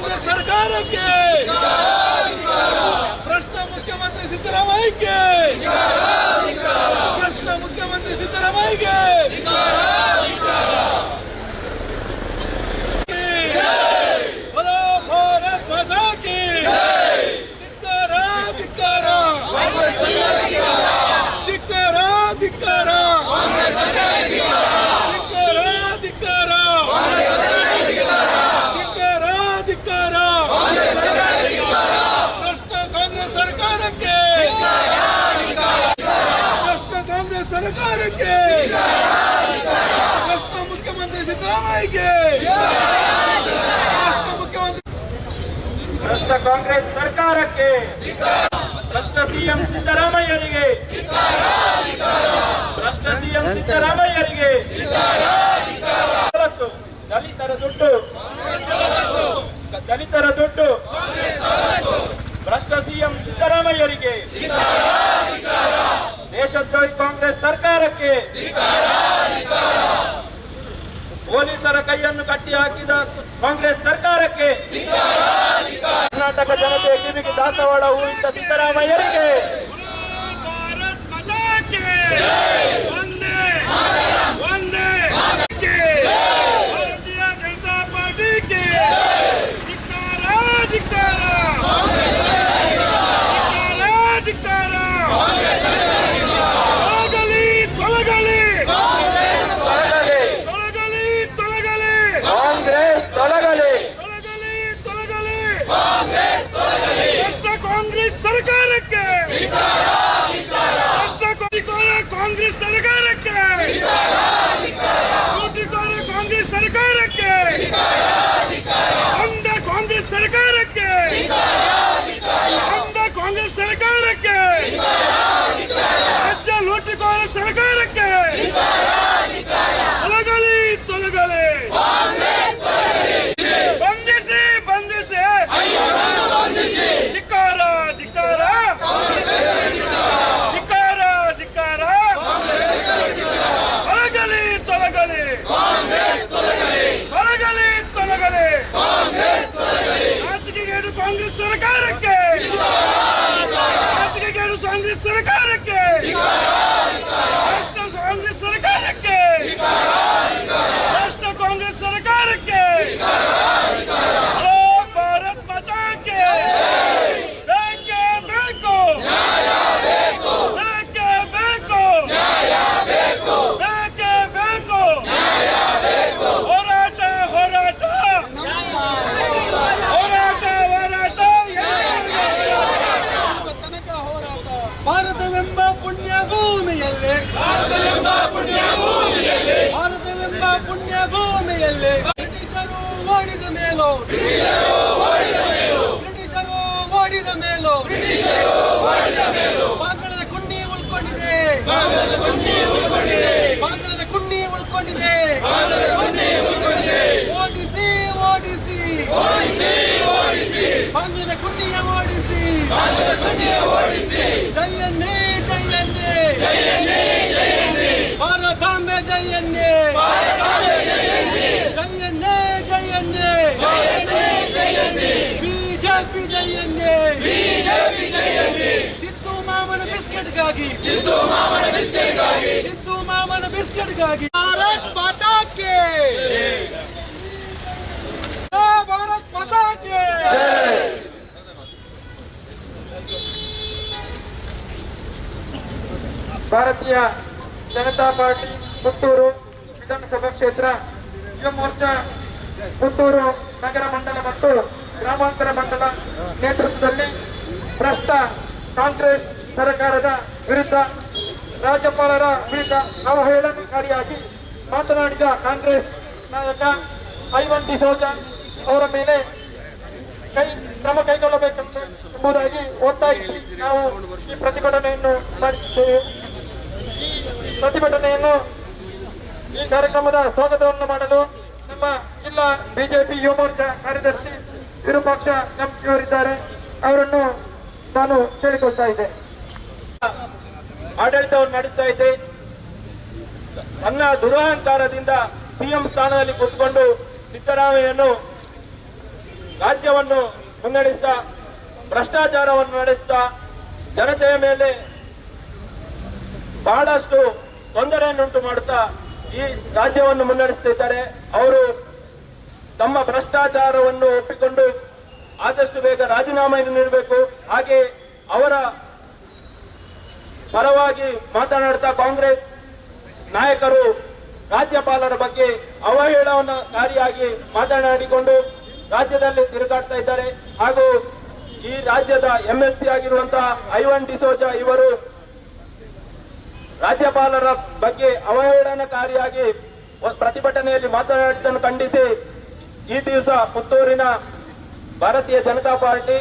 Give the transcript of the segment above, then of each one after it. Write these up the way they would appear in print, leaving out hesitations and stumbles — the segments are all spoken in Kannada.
ಕಾಂಗ್ರೆಸ್ ಸರ್ಕಾರಕ್ಕೆ ಭ್ರಷ್ಟ ಮುಖ್ಯಮಂತ್ರಿ ಸಿದ್ದರಾಮಯ್ಯಗೆ ಭ್ರಷ್ಟ ಮುಖ್ಯಮಂತ್ರಿ ಸಿದ್ದರಾಮಯ್ಯಗೆ बोलो भारत माता की धिक्कार धिक्कार धिक्कार धिक्कार धिक्कार धिक्कार धिक्कार धिक्कार भ्रष्ट कांग्रेस सरकारಕ್ಕೆ भ्रष्ट कांग्रेस सरकारಕ್ಕೆ भ्रष्ट मुख्यमंत्री सिद्धरामಯ್ಯಗೆ ಭ್ರಷ್ಟ ಕಾಂಗ್ರೆಸ್ ಸರ್ಕಾರಕ್ಕೆ ಭ್ರಷ್ಟ ಸಿಎಂ ಸಿದ್ದರಾಮಯ್ಯರಿಗೆ ಭ್ರಷ್ಟ ಸಿಎಂ ಸಿದ್ದರಾಮಯ್ಯರಿಗೆ ದಲಿತರ ದುಡ್ಡು ಭ್ರಷ್ಟ ಸಿಎಂ ಸಿದ್ದರಾಮಯ್ಯರಿಗೆ ದೇಶದ್ರೋಹಿ ಕಾಂಗ್ರೆಸ್ ಸರ್ಕಾರಕ್ಕೆ ಪೊಲೀಸರ ಕೈಯನ್ನು ಕಟ್ಟಿ ಹಾಕಿದ ಕಾಂಗ್ರೆಸ್ ಸರ್ಕಾರಕ್ಕೆ ಕರ್ನಾಟಕ ಜನತೆಯ ಕಿವಿಗೆ ದಾಸವಾಳ ಹೂವಿಟ್ಟ ಸಿದ್ದರಾಮಯ್ಯರಿಗೆ ಭಾರತೀಯ ಜನತಾ ಪಾರ್ಟಿಗೆ ಸರ್ಕಾರಕ್ಕೆ ಕಾಂಗ್ರೆಸ್ ಸರ್ಕಾರಕ್ಕೆ ಕೋಟಿಕೋರ ಕಾಂಗ್ರೆಸ್ ಸರ್ಕಾರಕ್ಕೆ ಅಂಧ ಕಾಂಗ್ರೆಸ್ ಸರ್ಕಾರಕ್ಕೆ ಅಂಧ ಕಾಂಗ್ರೆಸ್ ಸರ್ಕಾರಕ್ಕೆ ರಾಜ್ಯ ಲೂಟಿಕೋರ ಸರ್ಕಾರಕ್ಕೆ ತೊಲಗಲಿ ತೊಲಗಲಿ ಬಂಧಿಸಿ ಬಂಧಿಸಿ ಧಿಕ್ಕಾರ ಧಿಕ್ಕಾರ ಧಿಕ್ಕಾರ ಧಿಕ್ಕಾರ ತೊಲಗಲಿ ತೊಲಗಲಿ ತೊಲಗಲಿ ತೊಲಗಲಿ ನಾಚಿಕೆಗೇಡು ಕಾಂಗ್ರೆಸ್ ಸರ್ಕಾರಕ್ಕೆ ನಾಚಿಕೆಗೇಡು ಕಾಂಗ್ರೆಸ್ ಸರ್ಕಾರಕ್ಕೆ ರಾಷ್ಟ್ರ ಕಾಂಗ್ರೆಸ್ ಸರ್ಕಾರಕ್ಕೆ ರಾಷ್ಟ್ರ ಕಾಂಗ್ರೆಸ್ ಸರ್ಕಾರಕ್ಕೆ ಭಾರತ್ ಮಾತಾ ಕೆ ಬೇಕೇ ಬೇಕು ಬೇಕೇ ಬೇಕು ಬೇಕೇ ಬೇಕು ಹೋರಾಟ ಹೋರಾಟ ಹೋರಾಟ ಹೋರಾಟ ಭಾರತವೆಂಬ ಪುಣ್ಯ ಭೂಮಿಯಲ್ಲಿ ಭಾರತವೆಂಬ ಪುಣ್ಯ ಭೂಮಿಯಲ್ಲಿ ಬ್ರಿಟಿಷರು ಓಡಿದ ಮೇಲೂ ಬ್ರಿಟಿಷರು ಓಡಿದ ಮೇಲೂ ಬಾಂಗ್ಲದ ಕುಣ್ಣಿ ಉಳ್ಕೊಂಡಿದೆ ಬಾಂಗ್ಲದ ಕುಣ್ಣಿ ಉಳ್ಕೊಂಡಿದೆ ಓಡಿಸಿ ಓಡಿಸಿ ಬಾಂಗ್ಲದ ಕುಣ್ಣಿಯ ಓಡಿಸಿ ಜಯನ್ನೇ ಜಯನ್ನೇ ಭಾರತಾಂಬೆ ಜಯನ್ನೇ ಜಯನ್ನೇ ಜಯನ್ನೇ ಬಿಜೆಪಿ ಜಯನ್ನೇ ಸಿದ್ದು ಮಾಮನ ಬಿಸ್ಕೆಟ್ಗಾಗಿ ಭಾರತ್ ಮಾತಾ ಕೆ ಭಾರತ್ ಮಾತಾ ಕೆ ಭಾರತೀಯ ಜನತಾ ಪಾರ್ಟಿ ಪುತ್ತೂರು ವಿಧಾನಸಭಾ ಕ್ಷೇತ್ರ ಯುವ ಮೋರ್ಚಾ ಪುತ್ತೂರು ನಗರ ಮಂಡಲ ಮತ್ತು ಗ್ರಾಮಾಂತರ ಮಂಡಲ ನೇತೃತ್ವದಲ್ಲಿ ಭ್ರಷ್ಟ ಕಾಂಗ್ರೆಸ್ ಸರ್ಕಾರದ ವಿರುದ್ಧ ರಾಜ್ಯಪಾಲರ ವಿರುದ್ಧ ಅವಹೇಳನಕಾರಿಯಾಗಿ ಮಾತನಾಡಿದ ಕಾಂಗ್ರೆಸ್ ನಾಯಕ ಐವನ್ ಡಿಸೋಜಾ ಅವರ ಮೇಲೆ ಕ್ರಮ ಕೈಗೊಳ್ಳಬೇಕೆಂಬುದಾಗಿ ಒತ್ತಾಯಿಸಿ ನಾವು ಈ ಪ್ರತಿಭಟನೆಯನ್ನು ಮಾಡಿದ್ದೇವೆ. ಈ ಪ್ರತಿಭಟನೆಯನ್ನು ಈ ಕಾರ್ಯಕ್ರಮದ ಸ್ವಾಗತವನ್ನು ಮಾಡಲು ನಮ್ಮ ಜಿಲ್ಲಾ ಬಿಜೆಪಿ ಯುವ ಮೋರ್ಚಾ ಕಾರ್ಯದರ್ಶಿ ವಿರೂಪಾಕ್ಷ ಅವರಿದ್ದಾರೆ. ಅವರನ್ನು ನಾನು ಕೇಳಿಕೊಳ್ತಾ ಇದ್ದೆ. ಆಡಳಿತವನ್ನು ನಡೆಸ್ತಾ ಇದೆ. ತನ್ನ ದುರಹಂಕಾರದಿಂದ ಸಿಎಂ ಸ್ಥಾನದಲ್ಲಿ ಕೂತ್ಕೊಂಡು ಸಿದ್ದರಾಮಯ್ಯನು ರಾಜ್ಯವನ್ನು ಮುನ್ನಡೆಸ್ತಾ ಭ್ರಷ್ಟಾಚಾರವನ್ನು ನಡೆಸ್ತಾ ಜನತೆಯ ಮೇಲೆ ಬಹಳಷ್ಟು ತೊಂದರೆಯನ್ನುಂಟು ಮಾಡುತ್ತಾ ಈ ರಾಜ್ಯವನ್ನು ಮುನ್ನಡೆಸುತ್ತಿದ್ದಾರೆ. ಅವರು ತಮ್ಮ ಭ್ರಷ್ಟಾಚಾರವನ್ನು ಒಪ್ಪಿಕೊಂಡು ಆದಷ್ಟು ಬೇಗ ರಾಜೀನಾಮೆಯನ್ನು ನೀಡಬೇಕು. ಹಾಗೆ ಅವರ ಪರವಾಗಿ ಮಾತನಾಡುತ್ತಾ ಕಾಂಗ್ರೆಸ್ ನಾಯಕರು ರಾಜ್ಯಪಾಲರ ಬಗ್ಗೆ ಅವಹೇಳನಕಾರಿಯಾಗಿ ಮಾತನಾಡಿಕೊಂಡು ರಾಜ್ಯದಲ್ಲಿ ತಿರುಗಾಡ್ತಾ ಇದ್ದಾರೆ. ಹಾಗೂ ಈ ರಾಜ್ಯದ MLC ಆಗಿರುವಂತಹ ಐವನ್ ಡಿಸೋಜಾ ಇವರು ರಾಜ್ಯಪಾಲರ ಬಗ್ಗೆ ಅವಹೇಳನಕಾರಿಯಾಗಿ ಪ್ರತಿಭಟನೆಯಲ್ಲಿ ಮಾತನಾಡಿದ್ದನ್ನು ಖಂಡಿಸಿ ಈ ದಿವಸ ಪುತ್ತೂರಿನ ಭಾರತೀಯ ಜನತಾ ಪಾರ್ಟಿ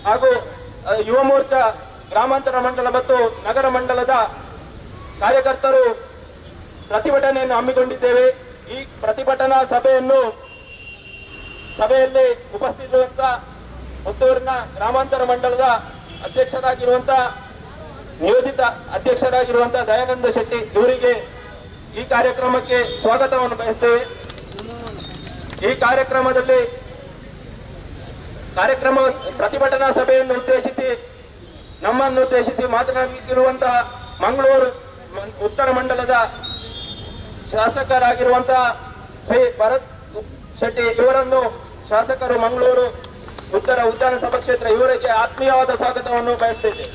ಹಾಗೂ ಯುವ ಮೋರ್ಚಾ ಗ್ರಾಮಾಂತರ ಮಂಡಲ ಮತ್ತು ನಗರ ಮಂಡಲದ ಕಾರ್ಯಕರ್ತರು ಪ್ರತಿಭಟನೆಯನ್ನು ಹಮ್ಮಿಕೊಂಡಿದ್ದೇವೆ. ಈ ಪ್ರತಿಭಟನಾ ಸಭೆಯಲ್ಲಿ ಉಪಸ್ಥಿತರಿರುವಂತ ಪುತ್ತೂರಿನ ಗ್ರಾಮಾಂತರ ಮಂಡಲದ ಅಧ್ಯಕ್ಷರಾಗಿರುವಂತಹ ನಿಯೋಜಿತ ಅಧ್ಯಕ್ಷರಾಗಿರುವಂತಹ ದಯಾನಂದ ಶೆಟ್ಟಿ ಇವರಿಗೆ ಈ ಕಾರ್ಯಕ್ರಮಕ್ಕೆ ಸ್ವಾಗತವನ್ನು ಬಯಸ್ತೇವೆ. ಈ ಪ್ರತಿಭಟನಾ ಸಭೆಯನ್ನು ಉದ್ದೇಶಿಸಿ ನಮ್ಮನ್ನು ಉದ್ದೇಶಿಸಿ ಮಾತನಾಡುತ್ತಿರುವಂತಹ ಮಂಗಳೂರು ಉತ್ತರ ಮಂಡಲದ ಶಾಸಕರಾಗಿರುವಂತಹ ಶ್ರೀ ಭರತ್ ಶೆಟ್ಟಿ ಇವರನ್ನು ಶಾಸಕರು ಮಂಗಳೂರು ಉತ್ತರ ವಿಧಾನಸಭಾ ಕ್ಷೇತ್ರ ಇವರಿಗೆ ಆತ್ಮೀಯವಾದ ಸ್ವಾಗತವನ್ನು ಬಯಸುತ್ತೇವೆ.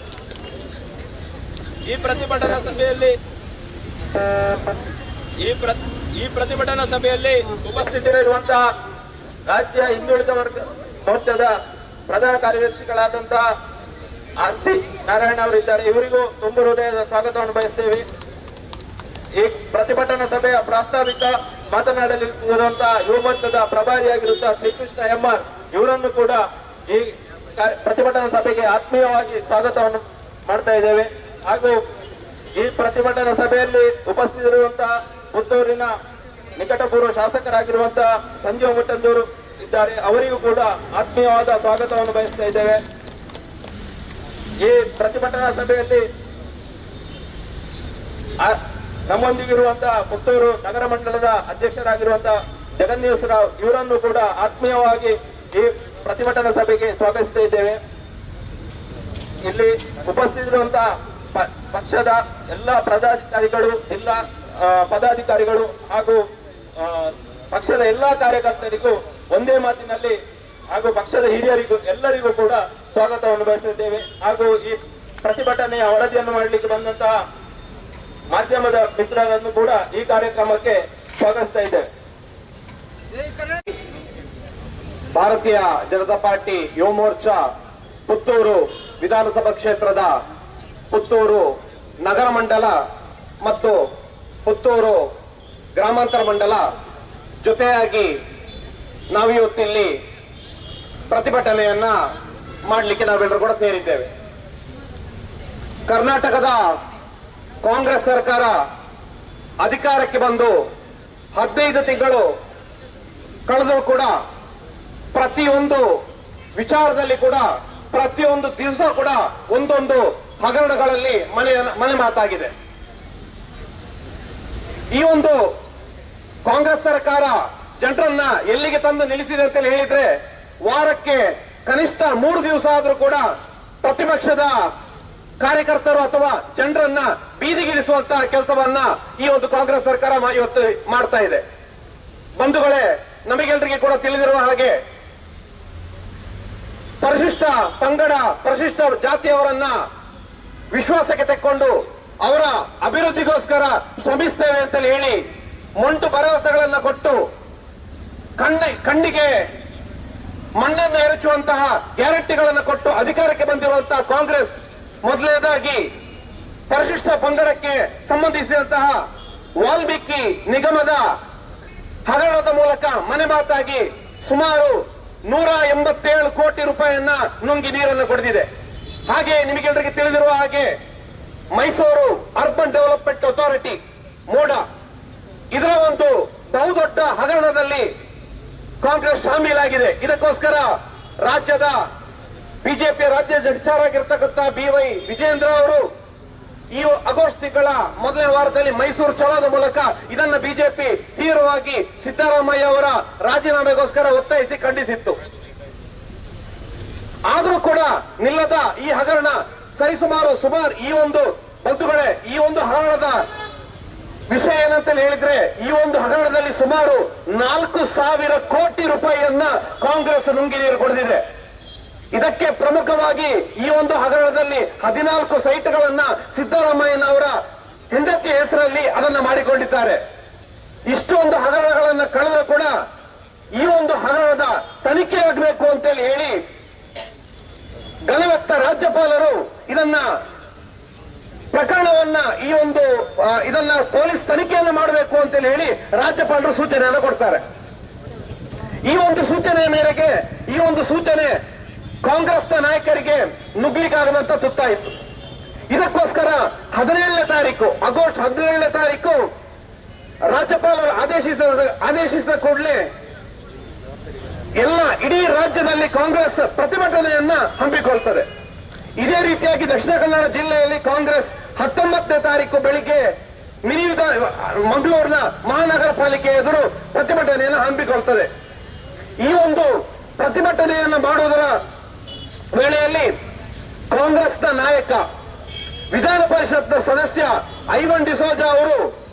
ಈ ಪ್ರತಿಭಟನಾ ಸಭೆಯಲ್ಲಿ ಉಪಸ್ಥಿತರಿರುವಂತಹ ರಾಜ್ಯ ಹಿಂದುಳಿದ ವರ್ಗ ಮೋರ್ಚಾದ ಪ್ರಧಾನ ಕಾರ್ಯದರ್ಶಿಗಳಾದಂತಹ ಆರ್ಸಿ ನಾರಾಯಣ ಅವರಿದ್ದಾರೆ. ಇವರಿಗೂ ತುಂಬ ಹೃದಯದ ಸ್ವಾಗತವನ್ನು ಬಯಸ್ತೇವೆ. ಈ ಪ್ರತಿಭಟನಾ ಸಭೆಯ ಪ್ರಾಸ್ತಾವಿಕ ಮಾತನಾಡಲಿರುವಂತಹ ಯುವ ಮೋರ್ಚಾದ ಪ್ರಭಾರಿಯಾಗಿರುವಂತಹ ಶ್ರೀಕೃಷ್ಣ MR ಇವರನ್ನು ಕೂಡ ಈ ಪ್ರತಿಭಟನಾ ಸಭೆಗೆ ಆತ್ಮೀಯವಾಗಿ ಸ್ವಾಗತವನ್ನು ಮಾಡ್ತಾ ಇದ್ದೇವೆ. ಹಾಗೂ ಈ ಪ್ರತಿಭಟನಾ ಸಭೆಯಲ್ಲಿ ಉಪಸ್ಥಿತರಿರುವಂತಹ ಪುತ್ತೂರಿನ ನಿಕಟಪೂರ್ವ ಶಾಸಕರಾಗಿರುವಂತಹ ಸಂಜೀವ ಮುಟ್ಟಂದೂರು ಇದ್ದಾರೆ. ಅವರಿಗೂ ಕೂಡ ಆತ್ಮೀಯವಾದ ಸ್ವಾಗತವನ್ನು ಬಯಸ್ತಾ ಇದ್ದೇವೆ. ಈ ಪ್ರತಿಭಟನಾ ಸಭೆಯಲ್ಲಿ ನಮ್ಮೊಂದಿಗಿರುವಂತಹ ಪುತ್ತೂರು ನಗರ ಮಂಡಲದ ಅಧ್ಯಕ್ಷರಾಗಿರುವಂತಹ ಜಗನ್ನೀಸ್ ರಾವ್ ಇವರನ್ನು ಕೂಡ ಆತ್ಮೀಯವಾಗಿ ಈ ಪ್ರತಿಭಟನಾ ಸಭೆಗೆ ಸ್ವಾಗತಿಸ್ತಾ ಇದ್ದೇವೆ. ಇಲ್ಲಿ ಉಪಸ್ಥಿತರಿರುವಂತಹ ಪಕ್ಷದ ಎಲ್ಲ ಪದಾಧಿಕಾರಿಗಳು, ಜಿಲ್ಲಾ ಪದಾಧಿಕಾರಿಗಳು ಹಾಗೂ ಪಕ್ಷದ ಎಲ್ಲಾ ಕಾರ್ಯಕರ್ತರಿಗೂ ಒಂದೇ ಮಾತಿನಲ್ಲಿ ಹಾಗೂ ಪಕ್ಷದ ಹಿರಿಯರಿಗೂ ಎಲ್ಲರಿಗೂ ಕೂಡ ಸ್ವಾಗತವನ್ನು ಬಯಸುತ್ತೇವೆ. ಹಾಗೂ ಈ ಪ್ರತಿಭಟನೆಯ ವರದಿಯನ್ನು ಮಾಡಲಿಕ್ಕೆ ಬಂದಂತಹ ಮಾಧ್ಯಮದ ಮಿತ್ರರನ್ನು ಕೂಡ ಈ ಕಾರ್ಯಕ್ರಮಕ್ಕೆ ಸ್ವಾಗತಿಸ್ತಾ ಇದ್ದೇವೆ. ಭಾರತೀಯ ಜನತಾ ಪಾರ್ಟಿ ಯುವ ಮೋರ್ಚಾ ಪುತ್ತೂರು ವಿಧಾನಸಭಾ ಕ್ಷೇತ್ರದ ಪುತ್ತೂರು ನಗರ ಮಂಡಲ ಮತ್ತು ಪುತ್ತೂರು ಗ್ರಾಮಾಂತರ ಮಂಡಲ ಜೊತೆಯಾಗಿ ನಾವಿವತ್ತಿಲ್ಲಿ ಪ್ರತಿಭಟನೆಯನ್ನ ಮಾಡಲಿಕ್ಕೆ ನಾವೆಲ್ಲರೂ ಕೂಡ ಸೇರಿದ್ದೇವೆ. ಕರ್ನಾಟಕದ ಕಾಂಗ್ರೆಸ್ ಸರ್ಕಾರ ಅಧಿಕಾರಕ್ಕೆ ಬಂದು 15 ತಿಂಗಳು ಕಳೆದರೂ ಕೂಡ ಪ್ರತಿಯೊಂದು ವಿಚಾರದಲ್ಲಿ ಕೂಡ ಪ್ರತಿಯೊಂದು ದಿವಸ ಕೂಡ ಒಂದೊಂದು ಹಗರಣಗಳಲ್ಲಿ ಮನೆ ಮಾತಾಗಿದೆ. ಈ ಒಂದು ಕಾಂಗ್ರೆಸ್ ಸರ್ಕಾರ ಜನರನ್ನ ಎಲ್ಲಿಗೆ ತಂದು ನಿಲ್ಲಿಸಿದೆ ಅಂತ ಹೇಳಿದ್ರೆ ವಾರಕ್ಕೆ ಕನಿಷ್ಠ 3 ದಿವಸ ಆದ್ರೂ ಕೂಡ ಪ್ರತಿಪಕ್ಷದ ಕಾರ್ಯಕರ್ತರು ಅಥವಾ ಜನರನ್ನ ಬೀದಿಗಿಳಿಸುವಂತಹ ಕೆಲಸವನ್ನ ಈ ಒಂದು ಕಾಂಗ್ರೆಸ್ ಸರ್ಕಾರ ಇವತ್ತು ಮಾಡ್ತಾ ಇದೆ. ಬಂಧುಗಳೇ, ನಮಗೆಲ್ಲರಿಗೆ ಕೂಡ ತಿಳಿದಿರುವ ಹಾಗೆ ಪರಿಶಿಷ್ಟ ಪಂಗಡ ಪರಿಶಿಷ್ಟ ಜಾತಿಯವರನ್ನ ವಿಶ್ವಾಸಕ್ಕೆ ತೆಕ್ಕೊಂಡು ಅವರ ಅಭಿವೃದ್ಧಿಗೋಸ್ಕರ ಶ್ರಮಿಸ್ತೇವೆ ಅಂತ ಹೇಳಿ ಮೊಂಟು ಭರವಸೆಗಳನ್ನ ಕೊಟ್ಟು ಕಣ್ಣಿಗೆ ಮಣ್ಣನ್ನು ಎರಚುವಂತಹ ಗ್ಯಾರಂಟಿಗಳನ್ನು ಕೊಟ್ಟು ಅಧಿಕಾರಕ್ಕೆ ಬಂದಿರುವಂತಹ ಕಾಂಗ್ರೆಸ್ ಮೊದಲನೇದಾಗಿ ಪರಿಶಿಷ್ಟ ಪಂಗಡಕ್ಕೆ ಸಂಬಂಧಿಸಿದಂತಹ ವಾಲ್ಮೀಕಿ ನಿಗಮದ ಹಗರಣದ ಮೂಲಕ ಮನೆ ಮಾತಾಗಿ ಸುಮಾರು 187 ಕೋಟಿ ರೂಪಾಯಿಯನ್ನ ನುಂಗಿ ನೀರನ್ನು ಕೊಡೆದಿದೆ. ಹಾಗೆ ನಿಮಗೆಲ್ಲರಿಗೆ ತಿಳಿದಿರುವ ಹಾಗೆ ಮೈಸೂರು ಅರ್ಬನ್ ಡೆವಲಪ್ಮೆಂಟ್ ಅಥಾರಿಟಿ ಮೋಡ ಇದರ ಒಂದು ಬಹುದೊಡ್ಡ ಹಗರಣದಲ್ಲಿ ಕಾಂಗ್ರೆಸ್ ಶಾಮೀಲಾಗಿದೆ. ಇದಕ್ಕೋಸ್ಕರ ರಾಜ್ಯದ ಬಿಜೆಪಿ ರಾಜ್ಯಾಧ್ಯಕ್ಷರಾಗಿರ್ತಕ್ಕಂಥ BY ವಿಜೇಂದ್ರ ಅವರು ಈ ಆಗಸ್ಟ್ ತಿಂಗಳ ಮೊದಲನೇ ವಾರದಲ್ಲಿ ಮೈಸೂರು ಚಲೋದ ಮೂಲಕ ಇದನ್ನ ಬಿಜೆಪಿ ತೀವ್ರವಾಗಿ ಸಿದ್ದರಾಮಯ್ಯ ಅವರ ರಾಜೀನಾಮೆಗೋಸ್ಕರ ಒತ್ತಾಯಿಸಿ ಖಂಡಿಸಿತ್ತು. ಆದ್ರೂ ಕೂಡ ನಿಲ್ಲದ ಈ ಹಗರಣ ಸರಿಸುಮಾರು ಈ ಒಂದು ಬಂಧುಗಳೇ, ಈ ಒಂದು ಹಗರಣದ ವಿಷಯ ಏನಂತ ಹೇಳಿದ್ರೆ, ಈ ಒಂದು ಹಗರಣದಲ್ಲಿ ಸುಮಾರು 4,000 ಕೋಟಿ ರೂಪಾಯಿಯನ್ನ ಕಾಂಗ್ರೆಸ್ ನುಂಗಿ ನೀರು ಕೊಡದಿದೆ. ಇದಕ್ಕೆ ಪ್ರಮುಖವಾಗಿ ಈ ಒಂದು ಹಗರಣದಲ್ಲಿ 14 ಸೈಟ್ಗಳನ್ನ ಸಿದ್ದರಾಮಯ್ಯನವರ ಹೆಂಡತಿ ಹೆಸರಲ್ಲಿ ಅದನ್ನ ಮಾಡಿಕೊಂಡಿದ್ದಾರೆ. ಇಷ್ಟೊಂದು ಹಗರಣಗಳನ್ನ ಕಳೆದರೂ ಕೂಡ ಈ ಒಂದು ಹಗರಣದ ತನಿಖೆ ಆಗಬೇಕು ಅಂತೇಳಿ ಹೇಳಿ ಗಲವೆತ್ತ ರಾಜ್ಯಪಾಲರು ಇದನ್ನ ಪ್ರಕರಣವನ್ನ ಇದನ್ನ ಪೊಲೀಸ್ ತನಿಖೆಯನ್ನು ಮಾಡಬೇಕು ಅಂತೇಳಿ ಹೇಳಿ ರಾಜ್ಯಪಾಲರು ಸೂಚನೆಯನ್ನು ಕೊಡ್ತಾರೆ. ಈ ಒಂದು ಸೂಚನೆಯ ಮೇರೆಗೆ ಈ ಒಂದು ಸೂಚನೆ ಕಾಂಗ್ರೆಸ್ನ ನಾಯಕರಿಗೆ ನುಗ್ಲಿಕ್ಕಾಗದಂತ ತುತ್ತಾಯಿತು. ಇದಕ್ಕೋಸ್ಕರ 17ನೇ ತಾರೀಕು ಆಗಸ್ಟ್ 17ನೇ ತಾರೀಕು ರಾಜ್ಯಪಾಲರು ಆದೇಶಿಸಿದ ಕೂಡಲೇ ಇಡೀ ರಾಜ್ಯದಲ್ಲಿ ಕಾಂಗ್ರೆಸ್ ಪ್ರತಿಭಟನೆಯನ್ನ ಹಮ್ಮಿಕೊಳ್ತದೆ. ಇದೇ ರೀತಿಯಾಗಿ ದಕ್ಷಿಣ ಕನ್ನಡ ಜಿಲ್ಲೆಯಲ್ಲಿ ಕಾಂಗ್ರೆಸ್ 19ನೇ ತಾರೀಕು ಬೆಳಿಗ್ಗೆ ಮಂಗಳೂರಿನ ಮಹಾನಗರ ಪಾಲಿಕೆ ಎದುರು ಪ್ರತಿಭಟನೆಯನ್ನು ಹಮ್ಮಿಕೊಳ್ತದೆ. ಈ ಒಂದು ಪ್ರತಿಭಟನೆಯನ್ನು ಮಾಡುವುದರ ವೇಳೆಯಲ್ಲಿ ಕಾಂಗ್ರೆಸ್ನ ನಾಯಕ ವಿಧಾನ ಪರಿಷತ್ನ ಸದಸ್ಯ ಐವನ್ ಡಿಸೋಜಾ ಅವರು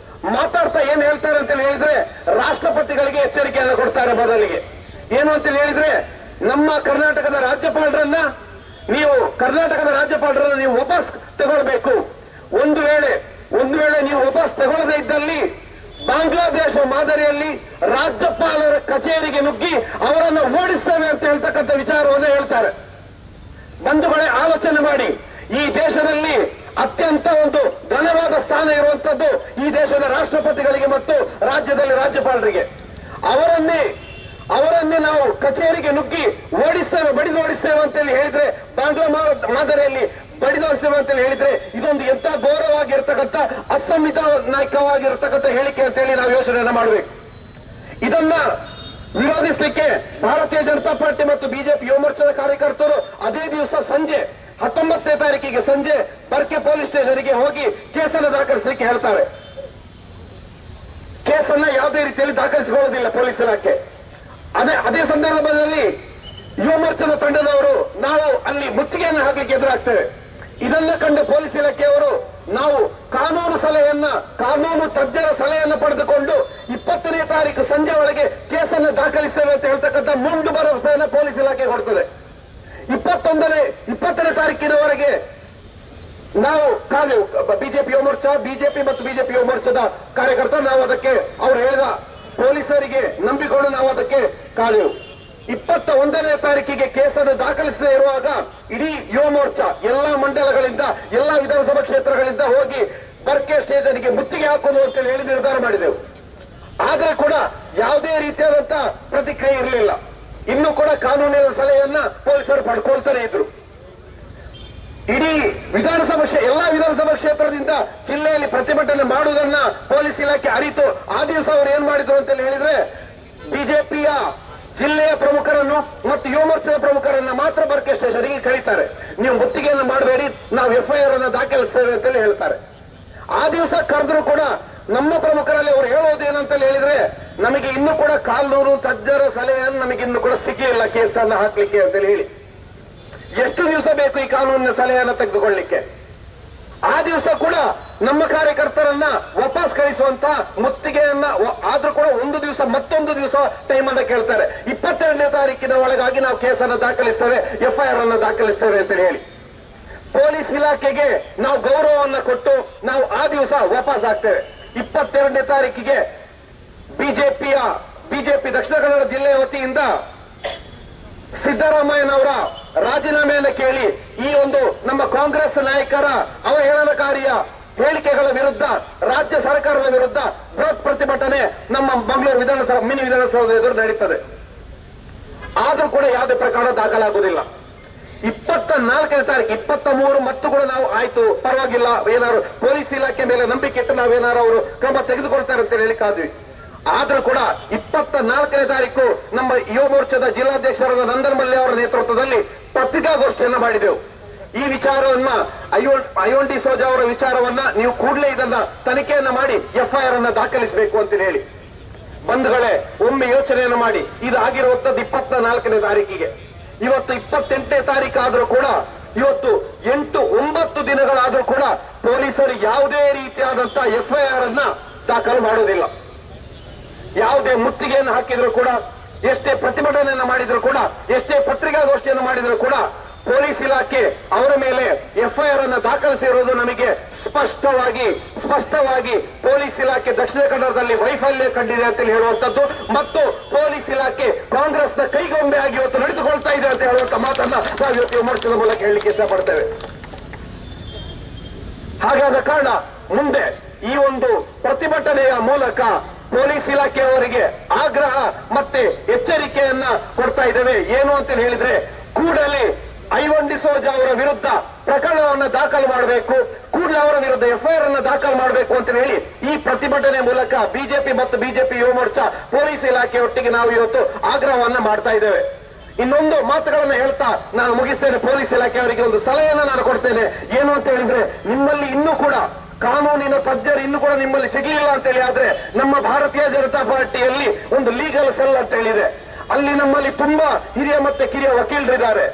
ಮಾತಾಡ್ತಾ ಏನ್ ಹೇಳ್ತಾರೆ ಅಂತ ಹೇಳಿದ್ರೆ, ರಾಷ್ಟ್ರಪತಿಗಳಿಗೆ ಎಚ್ಚರಿಕೆಯನ್ನು ಕೊಡ್ತಾರೆ. ಬದಲಿಗೆ ಏನು ಅಂತ ಹೇಳಿದ್ರೆ, ನಮ್ಮ ಕರ್ನಾಟಕದ ರಾಜ್ಯಪಾಲರನ್ನ ನೀವು ವಾಪಸ್ ತಗೊಳ್ಬೇಕು. ಒಂದು ವೇಳೆ ನೀವು ವಾಪಸ್ ತಗೊಳ್ಳದೇ ಇದ್ದಲ್ಲಿ ಬಾಂಗ್ಲಾದೇಶ ಮಾದರಿಯಲ್ಲಿ ರಾಜ್ಯಪಾಲರ ಕಚೇರಿಗೆ ನುಗ್ಗಿ ಅವರನ್ನು ಓಡಿಸ್ತೇವೆ ಅಂತ ಹೇಳ್ತಕ್ಕಂಥ ವಿಚಾರವನ್ನು ಹೇಳ್ತಾರೆ. ಬಂಧುಗಳೇ, ಆಲೋಚನೆ ಮಾಡಿ, ಈ ದೇಶದಲ್ಲಿ ಅತ್ಯಂತ ಒಂದು ಘನವಾದ ಸ್ಥಾನ ಇರುವಂತದ್ದು ಈ ದೇಶದ ರಾಷ್ಟ್ರಪತಿಗಳಿಗೆ ಮತ್ತು ರಾಜ್ಯದಲ್ಲಿ ರಾಜ್ಯಪಾಲರಿಗೆ. ಅವರನ್ನೇ ನಾವು ಕಚೇರಿಗೆ ನುಗ್ಗಿ ಬಡಿದು ಓಡಿಸ್ತೇವೆ ಅಂತೇಳಿ ಹೇಳಿದ್ರೆ, ಬಾಂಗ್ಲಾ ಮಾದರಿಯಲ್ಲಿ ಬಡಿದೋಡಿಸ್ತೇವೆ ಅಂತೇಳಿ ಹೇಳಿದ್ರೆ, ಇದೊಂದು ಎಂತ ಗೌರವವಾಗಿರ್ತಕ್ಕಂಥ ಅಸಂವಿಧಾನಿಕವಾಗಿರ್ತಕ್ಕಂಥ ಹೇಳಿಕೆ ಅಂತೇಳಿ ನಾವು ಯೋಚನೆಯನ್ನ ಮಾಡಬೇಕು. ಇದನ್ನ ವಿರೋಧಿಸಲಿಕ್ಕೆ ಭಾರತೀಯ ಜನತಾ ಪಾರ್ಟಿ ಮತ್ತು ಬಿಜೆಪಿ ಯುವ ಮೋರ್ಚಾದ ಕಾರ್ಯಕರ್ತರು ಅದೇ ದಿವಸ ಸಂಜೆ 19ನೇ ತಾರೀಕಿಗೆ ಸಂಜೆ ಬರ್ಕೆ ಪೊಲೀಸ್ ಸ್ಟೇಷನ್ಗೆ ಹೋಗಿ ಕೇಸನ್ನು ದಾಖಲಿಸಲಿಕ್ಕೆ ಹೇಳ್ತಾರೆ. ಕೇಸನ್ನ ಯಾವುದೇ ರೀತಿಯಲ್ಲಿ ದಾಖಲಿಸಿಕೊಳ್ಳೋದಿಲ್ಲ ಪೊಲೀಸ್ ಇಲಾಖೆ. ಅದೇ ಸಂದರ್ಭದಲ್ಲಿ ಯುವ ಮೋರ್ಚಾದ ತಂಡದವರು ನಾವು ಅಲ್ಲಿ ಮುತ್ತಿಗೆಯನ್ನು ಹಾಕಲಿಕ್ಕೆ ಎದುರಾಗ್ತೇವೆ. ಇದನ್ನ ಕಂಡ ಪೊಲೀಸ್ ಇಲಾಖೆಯವರು ನಾವು ಕಾನೂನು ತಜ್ಞರ ಸಲಹೆಯನ್ನು ಪಡೆದುಕೊಂಡು 20ನೇ ತಾರೀಕು ಸಂಜೆ ಒಳಗೆ ಕೇಸನ್ನು ದಾಖಲಿಸ್ತೇವೆ ಅಂತ ಹೇಳ್ತಕ್ಕಂಥ ಮುಂಡು ಭರವಸೆಯನ್ನು ಪೊಲೀಸ್ ಇಲಾಖೆ ಕೊಡ್ತದೆ. 20ನೇ ತಾರೀಕಿನವರೆಗೆ ನಾವು ಕಾದೆವು. ಬಿಜೆಪಿ ಮತ್ತು ಬಿಜೆಪಿ ಯುವ ಮೋರ್ಚಾದ ಕಾರ್ಯಕರ್ತರು ನಾವು ಅದಕ್ಕೆ ಅವರು ಹೇಳಿದ ಪೊಲೀಸರಿಗೆ ನಂಬಿಕೊಂಡು ನಾವು ಅದಕ್ಕೆ ಕಾದೆವು. 21ನೇ ತಾರೀಕಿಗೆ ಕೇಸನ್ನು ದಾಖಲಿಸದೇ ಇರುವಾಗ ಇಡೀ ಯುವ ಮೋರ್ಚಾ ಎಲ್ಲಾ ಮಂಡಲಗಳಿಂದ ಎಲ್ಲಾ ವಿಧಾನಸಭಾ ಕ್ಷೇತ್ರಗಳಿಂದ ಹೋಗಿ ಬರ್ಕೆ ಸ್ಟೇಷನ್ಗೆ ಮುತ್ತಿಗೆ ಹಾಕೋದು ಅಂತ ಹೇಳಿ ನಿರ್ಧಾರ ಮಾಡಿದೆವು. ಆದ್ರೆ ಕೂಡ ಯಾವುದೇ ರೀತಿಯಾದಂತ ಪ್ರತಿಕ್ರಿಯೆ ಇರಲಿಲ್ಲ. ಇನ್ನೂ ಕೂಡ ಕಾನೂನಿನ ಸಲಹೆಯನ್ನ ಪೊಲೀಸರು ಪಡ್ಕೊಳ್ತಾನೆ ಇದ್ರು. ಇಡೀ ಎಲ್ಲಾ ವಿಧಾನಸಭಾ ಕ್ಷೇತ್ರದಿಂದ ಜಿಲ್ಲೆಯಲ್ಲಿ ಪ್ರತಿಭಟನೆ ಮಾಡುವುದನ್ನ ಪೊಲೀಸ್ ಇಲಾಖೆ ಅರಿತು ಆ ದಿವಸ ಅವರು ಏನ್ ಮಾಡಿದ್ರು ಅಂತ ಹೇಳಿದ್ರೆ, ಬಿಜೆಪಿಯ ಜಿಲ್ಲೆಯ ಪ್ರಮುಖರನ್ನು ಮತ್ತು ಯುವ ಮೋರ್ಚಾದ ಪ್ರಮುಖರನ್ನ ಮಾತ್ರ ಬರ್ಕೆ ಸ್ಟೇಷನ್ಗೆ ಕರೀತಾರೆ. ನೀವು ಮುತ್ತಿಗೆಯನ್ನು ಮಾಡಬೇಡಿ, ನಾವು FIR ಅನ್ನು ದಾಖಲಿಸ್ತೇವೆ ಅಂತ ಹೇಳ್ತಾರೆ. ಆ ದಿವಸ ಕರೆದ್ರು ಕೂಡ ನಮ್ಮ ಪ್ರಮುಖರಲ್ಲಿ ಅವರು ಹೇಳೋದೇನಂತ ಹೇಳಿದ್ರೆ, ನಮಗೆ ಇನ್ನೂ ಕೂಡ ಕಾನೂನು ತಜ್ಞರ ಸಲಹೆಯನ್ನು ನಮಗೆ ಇನ್ನೂ ಕೂಡ ಸಿಕ್ಕಿಲ್ಲ ಕೇಸನ್ನು ಹಾಕ್ಲಿಕ್ಕೆ ಅಂತ ಹೇಳಿ. ಎಷ್ಟು ದಿವಸ ಬೇಕು ಈ ಕಾನೂನಿನ ಸಲಹೆಯನ್ನು ತೆಗೆದುಕೊಳ್ಳಿಕ್ಕೆ? ಆ ದಿವಸ ಕೂಡ ನಮ್ಮ ಕಾರ್ಯಕರ್ತರನ್ನ ವಾಪಸ್ ಕಳಿಸುವಂತ ಮುತ್ತಿಗೆಯನ್ನ ಆದ್ರೂ ಕೂಡ ಮತ್ತೊಂದು ದಿವಸ ಟೈಮ್ ಅನ್ನ ಕೇಳ್ತಾರೆ. 22ನೇ ತಾರೀಕಿನ ಒಳಗಾಗಿ ನಾವು ಕೇಸನ್ನು ದಾಖಲಿಸ್ತೇವೆ, FIR ಅನ್ನು ದಾಖಲಿಸ್ತೇವೆ ಅಂತ ಹೇಳಿ ಪೊಲೀಸ್ ಇಲಾಖೆಗೆ ನಾವು ಗೌರವವನ್ನು ಕೊಟ್ಟು ನಾವು ಆ ದಿವಸ ವಾಪಸ್ ಆಗ್ತೇವೆ. 22ನೇ ತಾರೀಕಿಗೆ ಬಿಜೆಪಿ ದಕ್ಷಿಣ ಕನ್ನಡ ಜಿಲ್ಲೆಯ ವತಿಯಿಂದ ಸಿದ್ದರಾಮಯ್ಯನವರ ರಾಜೀನಾಮೆಯನ್ನು ಕೇಳಿ ಈ ಒಂದು ನಮ್ಮ ಕಾಂಗ್ರೆಸ್ ನಾಯಕರ ಅವಹೇಳನಕಾರಿಯ ಹೇಳಿಕೆಗಳ ವಿರುದ್ಧ ರಾಜ್ಯ ಸರ್ಕಾರದ ವಿರುದ್ಧ ಬೃಹತ್ ಪ್ರತಿಭಟನೆ ನಮ್ಮ ಮಂಗಳೂರು ಮಿನಿ ವಿಧಾನಸೌಧ ಎದುರು ನಡೀತದೆ. ಆದ್ರೂ ಕೂಡ ಯಾವುದೇ ಪ್ರಕರಣ ದಾಖಲಾಗುವುದಿಲ್ಲ. 24ನೇ ತಾರೀಕು 23 ಮತ್ತು ಕೂಡ ನಾವು ಆಯ್ತು ಪರವಾಗಿಲ್ಲ, ಏನಾದ್ರು ಪೊಲೀಸ್ ಇಲಾಖೆ ಮೇಲೆ ನಂಬಿಕೆ ಇಟ್ಟು ನಾವೇನಾರು ಅವರು ಕ್ರಮ ತೆಗೆದುಕೊಳ್ತಾರೆ ಅಂತ ಹೇಳಿ ಕಾದ್ವಿ. ಆದ್ರೂ ಕೂಡ 24ನೇ ತಾರೀಕು ನಮ್ಮ ಯುವ ಮೋರ್ಚಾದ ಜಿಲ್ಲಾಧ್ಯಕ್ಷರಾದ ನಂದನ್ ಮಲ್ಯ ಅವರ ನೇತೃತ್ವದಲ್ಲಿ ಪತ್ರಿಕಾಗೋಷ್ಠಿಯನ್ನು ಮಾಡಿದೆವು. ಈ ವಿಚಾರವನ್ನ ಐವನ್ ಡಿಸೋಜಾ ಅವರ ವಿಚಾರವನ್ನ ನೀವು ಕೂಡಲೇ ಇದನ್ನ ತನಿಖೆಯನ್ನ ಮಾಡಿ FIR ಅನ್ನ ದಾಖಲಿಸಬೇಕು ಅಂತ ಹೇಳಿ. ಬಂಧುಗಳೇ, ಒಮ್ಮೆ ಯೋಚನೆಯನ್ನು ಮಾಡಿ, ಇದು ಆಗಿರುವಂತದ್ದು 24ನೇ ತಾರೀಕಿಗೆ. ಇವತ್ತು 28ನೇ ತಾರೀಕು ಆದ್ರೂ ಕೂಡ ಇವತ್ತು 8-9 ದಿನಗಳಾದ್ರೂ ಕೂಡ ಪೊಲೀಸರು ಯಾವುದೇ ರೀತಿಯಾದಂತಹ FIR ಅನ್ನ ದಾಖಲು ಮಾಡೋದಿಲ್ಲ. ಯಾವುದೇ ಮುತ್ತಿಗೆಯನ್ನು ಹಾಕಿದ್ರು ಕೂಡ, ಎಷ್ಟೇ ಪ್ರತಿಭಟನೆಯನ್ನು ಮಾಡಿದ್ರು ಕೂಡ, ಎಷ್ಟೇ ಪತ್ರಿಕಾಗೋಷ್ಠಿಯನ್ನು ಮಾಡಿದ್ರು ಕೂಡ ಪೊಲೀಸ್ ಇಲಾಖೆ ಅವರ ಮೇಲೆ FIR ಅನ್ನ ದಾಖಲಿಸಿರುವುದು ನಮಗೆ ಸ್ಪಷ್ಟವಾಗಿ ಪೊಲೀಸ್ ಇಲಾಖೆ ದಕ್ಷಿಣ ಕನ್ನಡದಲ್ಲಿ ವೈಫಲ್ಯ ಕಂಡಿದೆ ಅಂತ ಹೇಳುವಂತದ್ದು ಮತ್ತು ಪೊಲೀಸ್ ಇಲಾಖೆ ಕಾಂಗ್ರೆಸ್ನ ಕೈಗೊಂಬೆ ಆಗಿ ಇವತ್ತು ನಡೆದುಕೊಳ್ತಾ ಇದೆ ಅಂತ ಹೇಳುವಂತ ಮಾತನ್ನ ನಾವು ಇವತ್ತು ಯುವ ಮೋರ್ಚಾದ ಮೂಲಕ ಹೇಳಲಿಕ್ಕೆ ಇಷ್ಟಪಡ್ತೇವೆ. ಹಾಗಾದ ಕಾರಣ ಮುಂದೆ ಈ ಒಂದು ಪ್ರತಿಭಟನೆಯ ಮೂಲಕ ಪೊಲೀಸ್ ಇಲಾಖೆಯವರಿಗೆ ಆಗ್ರಹ ಮತ್ತೆ ಎಚ್ಚರಿಕೆಯನ್ನ ಕೊಡ್ತಾ ಇದ್ದೇವೆ. ಏನು ಅಂತ ಹೇಳಿದ್ರೆ, ಕೂಡಲೇ ಐವನ್ ಡಿಸೋಜ ಅವರ ವಿರುದ್ಧ ಪ್ರಕರಣವನ್ನು ದಾಖಲು ಮಾಡಬೇಕು, ಕೂಡಲೇ ಅವರ ವಿರುದ್ಧ FIR ಅನ್ನು ದಾಖಲು ಮಾಡಬೇಕು ಅಂತ ಹೇಳಿ ಈ ಪ್ರತಿಭಟನೆ ಮೂಲಕ ಬಿಜೆಪಿ ಮತ್ತು ಬಿಜೆಪಿ ಯುವ ಮೋರ್ಚಾ ಪೊಲೀಸ್ ಇಲಾಖೆಯೊಟ್ಟಿಗೆ ನಾವು ಇವತ್ತು ಆಗ್ರಹವನ್ನ ಮಾಡ್ತಾ ಇದ್ದೇವೆ. ಇನ್ನೊಂದು ಮಾತುಗಳನ್ನು ಹೇಳ್ತಾ ನಾನು ಮುಗಿಸ್ತೇನೆ. ಪೊಲೀಸ್ ಇಲಾಖೆಯವರಿಗೆ ಒಂದು ಸಲಹೆಯನ್ನು ನಾನು ಕೊಡ್ತೇನೆ. ಏನು ಅಂತ ಹೇಳಿದ್ರೆ, ನಿಮ್ಮಲ್ಲಿ ಇನ್ನೂ ಕೂಡ ಕಾನೂನಿನ ತಜ್ಞರು ಇನ್ನೂ ಕೂಡ ನಿಮ್ಮಲ್ಲಿ ಸಿಗಲಿಲ್ಲ ಅಂತ ಹೇಳಿ ಆದ್ರೆ ನಮ್ಮ ಭಾರತೀಯ ಜನತಾ ಪಾರ್ಟಿಯಲ್ಲಿ ಒಂದು ಲೀಗಲ್ ಸೆಲ್ ಅಂತ ಹೇಳಿದೆ. ಅಲ್ಲಿ ನಮ್ಮಲ್ಲಿ ತುಂಬಾ ಹಿರಿಯ ಮತ್ತೆ ಕಿರಿಯ ವಕೀಲರಿದ್ದಾರೆ.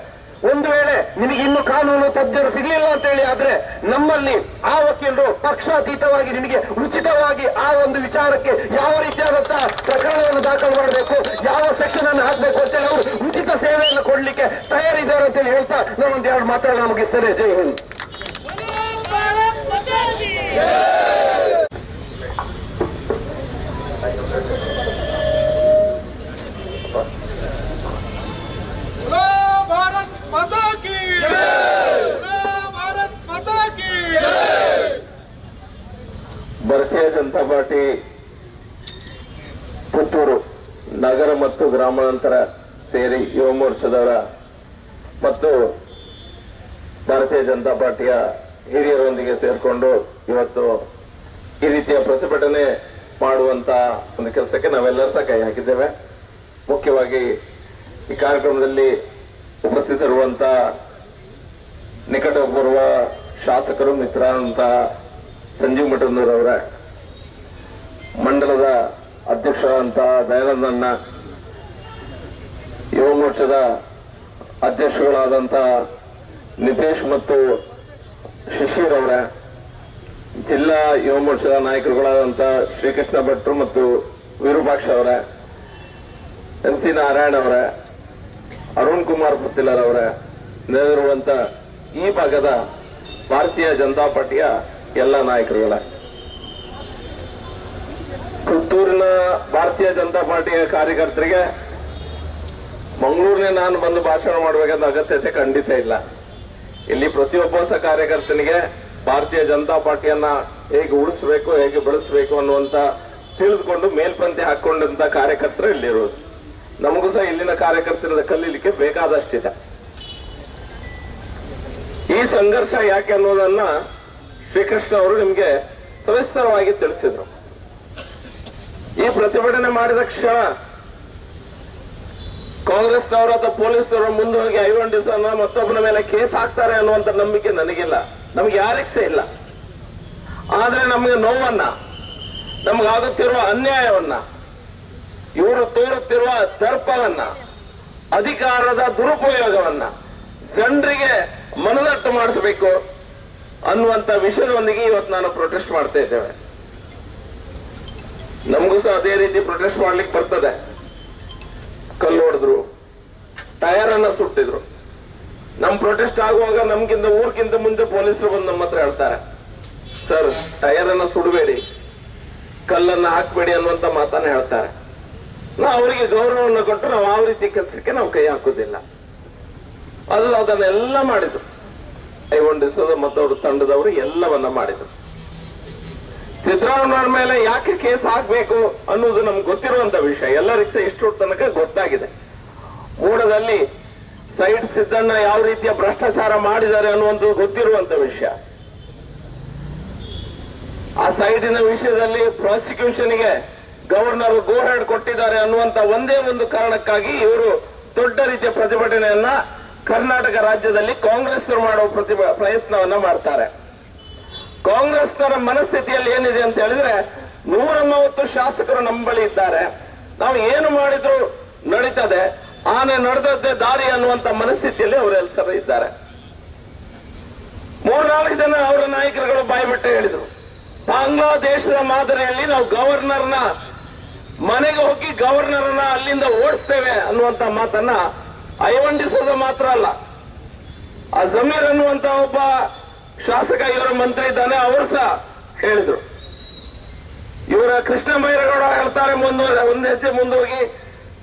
ಒಂದು ವೇಳೆ ನಿಮಗೆ ಇನ್ನು ಕಾನೂನು ತಜ್ಞರು ಸಿಗಲಿಲ್ಲ ಅಂತ ಹೇಳಿ ಆದ್ರೆ ನಮ್ಮಲ್ಲಿ ಆ ವಕೀಲರು ಪಕ್ಷಾತೀತವಾಗಿ ನಿಮಗೆ ಉಚಿತವಾಗಿ ಆ ಒಂದು ವಿಚಾರಕ್ಕೆ ಯಾವ ರೀತಿಯಾದಂತಹ ಪ್ರಕರಣವನ್ನು ದಾಖಲು ಮಾಡಬೇಕು, ಯಾವ ಸೆಕ್ಷನ್ ಅನ್ನು ಹಾಕಬೇಕು ಅಂತೇಳಿ ಅವರು ಉಚಿತ ಸೇವೆಯನ್ನು ಕೊಡ್ಲಿಕ್ಕೆ ತಯಾರಿದ್ದಾರೆ ಅಂತೇಳಿ ಹೇಳ್ತಾ ನಾನೊಂದು 2 ಮಾತುಗಳನ್ನ ಮುಗಿಸ್ತೇನೆ. ಜೈ ಹಿಂದ್. भारत माता की भारत माता की ಭಾರತೀಯ ಜನತಾ ಪಾರ್ಟಿ ಪುತ್ತೂರು ನಗರ ಮತ್ತು ಗ್ರಾಮಾಂತರ ಸೇರಿ ಯುವ ಮೋರ್ಚಾದವರ ಮತ್ತು ಭಾರತೀಯ ಜನತಾ ಪಾರ್ಟಿಯ ಹಿರಿಯರೊಂದಿಗೆ ಸೇರಿಕೊಂಡು ಇವತ್ತು ಈ ರೀತಿಯ ಪ್ರತಿಭಟನೆ ಮಾಡುವಂತ ಒಂದು ಕೆಲಸಕ್ಕೆ ನಾವೆಲ್ಲರೂ ಸಹ ಕೈ ಹಾಕಿದ್ದೇವೆ. ಮುಖ್ಯವಾಗಿ ಈ ಕಾರ್ಯಕ್ರಮದಲ್ಲಿ ಉಪಸ್ಥಿತರಿರುವಂತ ನಿಕಟಪೂರ್ವ ಶಾಸಕರು ಮಿತ್ರರಂತ ಸಂಜೀವ್ ಮಠಂದೂರ್ ಅವರ, ಮಂಡಲದ ಅಧ್ಯಕ್ಷರಾದಂತ ದಯಾನಂದಣ್ಣ, ಯುವ ಮೋರ್ಚಾದ ಅಧ್ಯಕ್ಷಗಳಾದಂತ ನಿತೇಶ್ ಮತ್ತು ಶಿಶಿರ್ ಅವರ, ಜಿಲ್ಲಾ ಯುವ ಮೋರ್ಚಾದ ನಾಯಕರುಗಳಾದಂತ ಶ್ರೀಕೃಷ್ಣ ಭಟ್ರು ಮತ್ತು ವಿರೂಪಾಕ್ಷ ಅವರ, NC ನಾರಾಯಣ ಅವರ, ಅರುಣ್ ಕುಮಾರ್ ಪುತ್ತಿಲರ್ ಅವರ ನೆರೆದಿರುವಂತ ಈ ಭಾಗದ ಭಾರತೀಯ ಜನತಾ ಪಾರ್ಟಿಯ ಎಲ್ಲ ನಾಯಕರುಗಳ, ಪುತ್ತೂರಿನ ಭಾರತೀಯ ಜನತಾ ಪಾರ್ಟಿಯ ಕಾರ್ಯಕರ್ತರಿಗೆ ಮಂಗಳೂರಿನ ನಾನು ಬಂದು ಭಾಷಣ ಮಾಡಬೇಕಂತ ಅಗತ್ಯತೆ ಖಂಡಿತ ಇಲ್ಲ. ಇಲ್ಲಿ ಪ್ರತಿಯೊಬ್ಬ ಹೊಸ ಕಾರ್ಯಕರ್ತನಿಗೆ ಭಾರತೀಯ ಜನತಾ ಪಾರ್ಟಿಯನ್ನ ಹೇಗೆ ಉಳಿಸಬೇಕು, ಹೇಗೆ ಬೆಳೆಸಬೇಕು ಅನ್ನುವಂತ ತಿಳಿದುಕೊಂಡು ಮೇಲ್ಪಂಕ್ತಿ ಹಾಕೊಂಡಂತ ಕಾರ್ಯಕರ್ತರು ಇಲ್ಲಿರುವುದು. ನಮಗೂ ಸಹ ಇಲ್ಲಿನ ಕಾರ್ಯಕರ್ತರಿಂದ ಕಲೀಲಿಕ್ಕೆ ಬೇಕಾದಷ್ಟಿದೆ. ಈ ಸಂಘರ್ಷ ಯಾಕೆ ಅನ್ನೋದನ್ನ ಶ್ರೀಕೃಷ್ಣ ಅವರು ನಿಮ್ಗೆ ಸವಿಸ್ತರವಾಗಿ ತಿಳಿಸಿದ್ರು. ಈ ಪ್ರತಿಭಟನೆ ಮಾಡಿದ ಕ್ಷಣ ಕಾಂಗ್ರೆಸ್ನವರು ಅಥವಾ ಪೊಲೀಸ್ನವರು ಮುಂದೆ ಹೋಗಿ ಐವನ್ ಮತ್ತೊಬ್ಬನ ಮೇಲೆ ಕೇಸ್ ಹಾಕ್ತಾರೆ ಅನ್ನುವಂತ ನಂಬಿಕೆ ನನಗಿಲ್ಲ, ನಮ್ಗೆ ಯಾರಿಗೂ ಇಲ್ಲ. ಆದ್ರೆ ನಮ್ಗೆ ನೋವನ್ನ, ನಮ್ಗಾಗುತ್ತಿರುವ ಅನ್ಯಾಯವನ್ನ, ಇವರು ತೋರುತ್ತಿರುವ ದರ್ಪವನ್ನ, ಅಧಿಕಾರದ ದುರುಪಯೋಗವನ್ನ ಜನರಿಗೆ ಮನದಟ್ಟು ಮಾಡಿಸಬೇಕು ಅನ್ನುವಂತ ವಿಷಯದೊಂದಿಗೆ ಇವತ್ತು ನಾನು ಪ್ರೊಟೆಸ್ಟ್ ಮಾಡ್ತಾ ಇದ್ದೇವೆ. ನಮಗೂ ಸಹ ಅದೇ ರೀತಿ ಪ್ರೊಟೆಸ್ಟ್ ಮಾಡ್ಲಿಕ್ಕೆ ಬರ್ತದೆ. ಕಲ್ಲು ಹೊಡೆದ್ರು, ಟೈರ್ ಅನ್ನ ಸುಟ್ಟಿದ್ರು. ನಮ್ ಪ್ರೊಟೆಸ್ಟ್ ಆಗುವಾಗ ನಮ್ಗಿಂತ ಊರ್ಗಿಂತ ಮುಂದೆ ಪೊಲೀಸರು ಬಂದು ನಮ್ಮ ಹತ್ರ ಹೇಳ್ತಾರೆ, ಸರ್ ಟೈರ್ ಅನ್ನ ಸುಡಬೇಡಿ, ಕಲ್ಲನ್ನ ಹಾಕ್ಬೇಡಿ ಅನ್ನುವಂತ ಮಾತನ್ನ ಹೇಳ್ತಾರೆ. ನಾವು ಅವರಿಗೆ ಗೌರವವನ್ನು ಕೊಟ್ಟು ನಾವು ಆ ರೀತಿ ಕೆಲಸಕ್ಕೆ ನಾವು ಕೈ ಹಾಕುದಿಲ್ಲ. ಅದನ್ನೆಲ್ಲ ಮಾಡಿದ್ರು. ಐವೊಂಡಿಸೋದು ಮತ್ತು ಅವ್ರ ತಂಡದವರು ಎಲ್ಲವನ್ನ ಮಾಡಿದ್ರು. ಸಿದ್ದರಾಮಯ್ಯ ಮೇಲೆ ಯಾಕೆ ಕೇಸ್ ಹಾಕ್ಬೇಕು ಅನ್ನೋದು ನಮ್ಗೆ ಗೊತ್ತಿರುವಂತ ವಿಷಯ, ಎಲ್ಲರಿಗೂ ಇಷ್ಟು ತನಕ ಗೊತ್ತಾಗಿದೆ. ಮೂಡದಲ್ಲಿ ಸೈಡ್ ಸಿದ್ದಣ್ಣ ಯಾವ ರೀತಿಯ ಭ್ರಷ್ಟಾಚಾರ ಮಾಡಿದ್ದಾರೆ ಅನ್ನುವಂಥದ್ದು ಗೊತ್ತಿರುವಂತ ವಿಷಯ. ಆ ಸೈಡಿನ ವಿಷಯದಲ್ಲಿ ಪ್ರಾಸಿಕ್ಯೂಷನ್ಗೆ ಗವರ್ನರ್ ಗೋ ಹೆಡ್ ಕೊಟ್ಟಿದ್ದಾರೆ ಅನ್ನುವಂತ ಒಂದೇ ಒಂದು ಕಾರಣಕ್ಕಾಗಿ ಇವರು ದೊಡ್ಡ ರೀತಿಯ ಪ್ರತಿಭಟನೆಯನ್ನ ಕರ್ನಾಟಕ ರಾಜ್ಯದಲ್ಲಿ ಕಾಂಗ್ರೆಸ್ನವರು ಮಾಡುವ ಪ್ರಯತ್ನವನ್ನ ಮಾಡ್ತಾರೆ. ಕಾಂಗ್ರೆಸ್ನವರ ಮನಸ್ಥಿತಿಯಲ್ಲಿ ಏನಿದೆ ಅಂತ ಹೇಳಿದ್ರೆ, 130 ಶಾಸಕರು ನಮ್ಮ ಬಳಿ ಇದ್ದಾರೆ, ನಾವು ಏನು ಮಾಡಿದ್ರು ನಡೀತದೆ, ಆನೆ ನಡೆದದ್ದೇ ದಾರಿ ಅನ್ನುವಂತ ಮನಸ್ಥಿತಿಯಲ್ಲಿ ಅವರೆಲ್ಲರೂ ಇದ್ದಾರೆ. 3-4 ಜನ ಅವರ ನಾಯಕರುಗಳು ಬಾಯ್ಬಿಟ್ಟು ಹೇಳಿದರು, ಬಾಂಗ್ಲಾದೇಶದ ಮಾದರಿಯಲ್ಲಿ ನಾವು ಗವರ್ನರ್ನ ಮನೆಗೆ ಹೋಗಿ ಗವರ್ನರ್ನ ಅಲ್ಲಿಂದ ಓಡಿಸ್ತೇವೆ ಅನ್ನುವಂತ ಮಾತನ್ನ ಐವಂಡಿಸೋದು ಮಾತ್ರ ಅಲ್ಲ, ಆ ಜಮೀರ್ ಅನ್ನುವಂತ ಒಬ್ಬ ಶಾಸಕ ಇವರ ಮಂತ್ರಿ ಇದ್ದಾನೆ, ಅವರು ಸಹ ಹೇಳಿದ್ರು. ಇವರ ಕೃಷ್ಣ ಬೈರೇಗೌಡ ಹೇಳ್ತಾರೆ, ಒಂದು ಹೆಜ್ಜೆ ಮುಂದೆ ಹೋಗಿ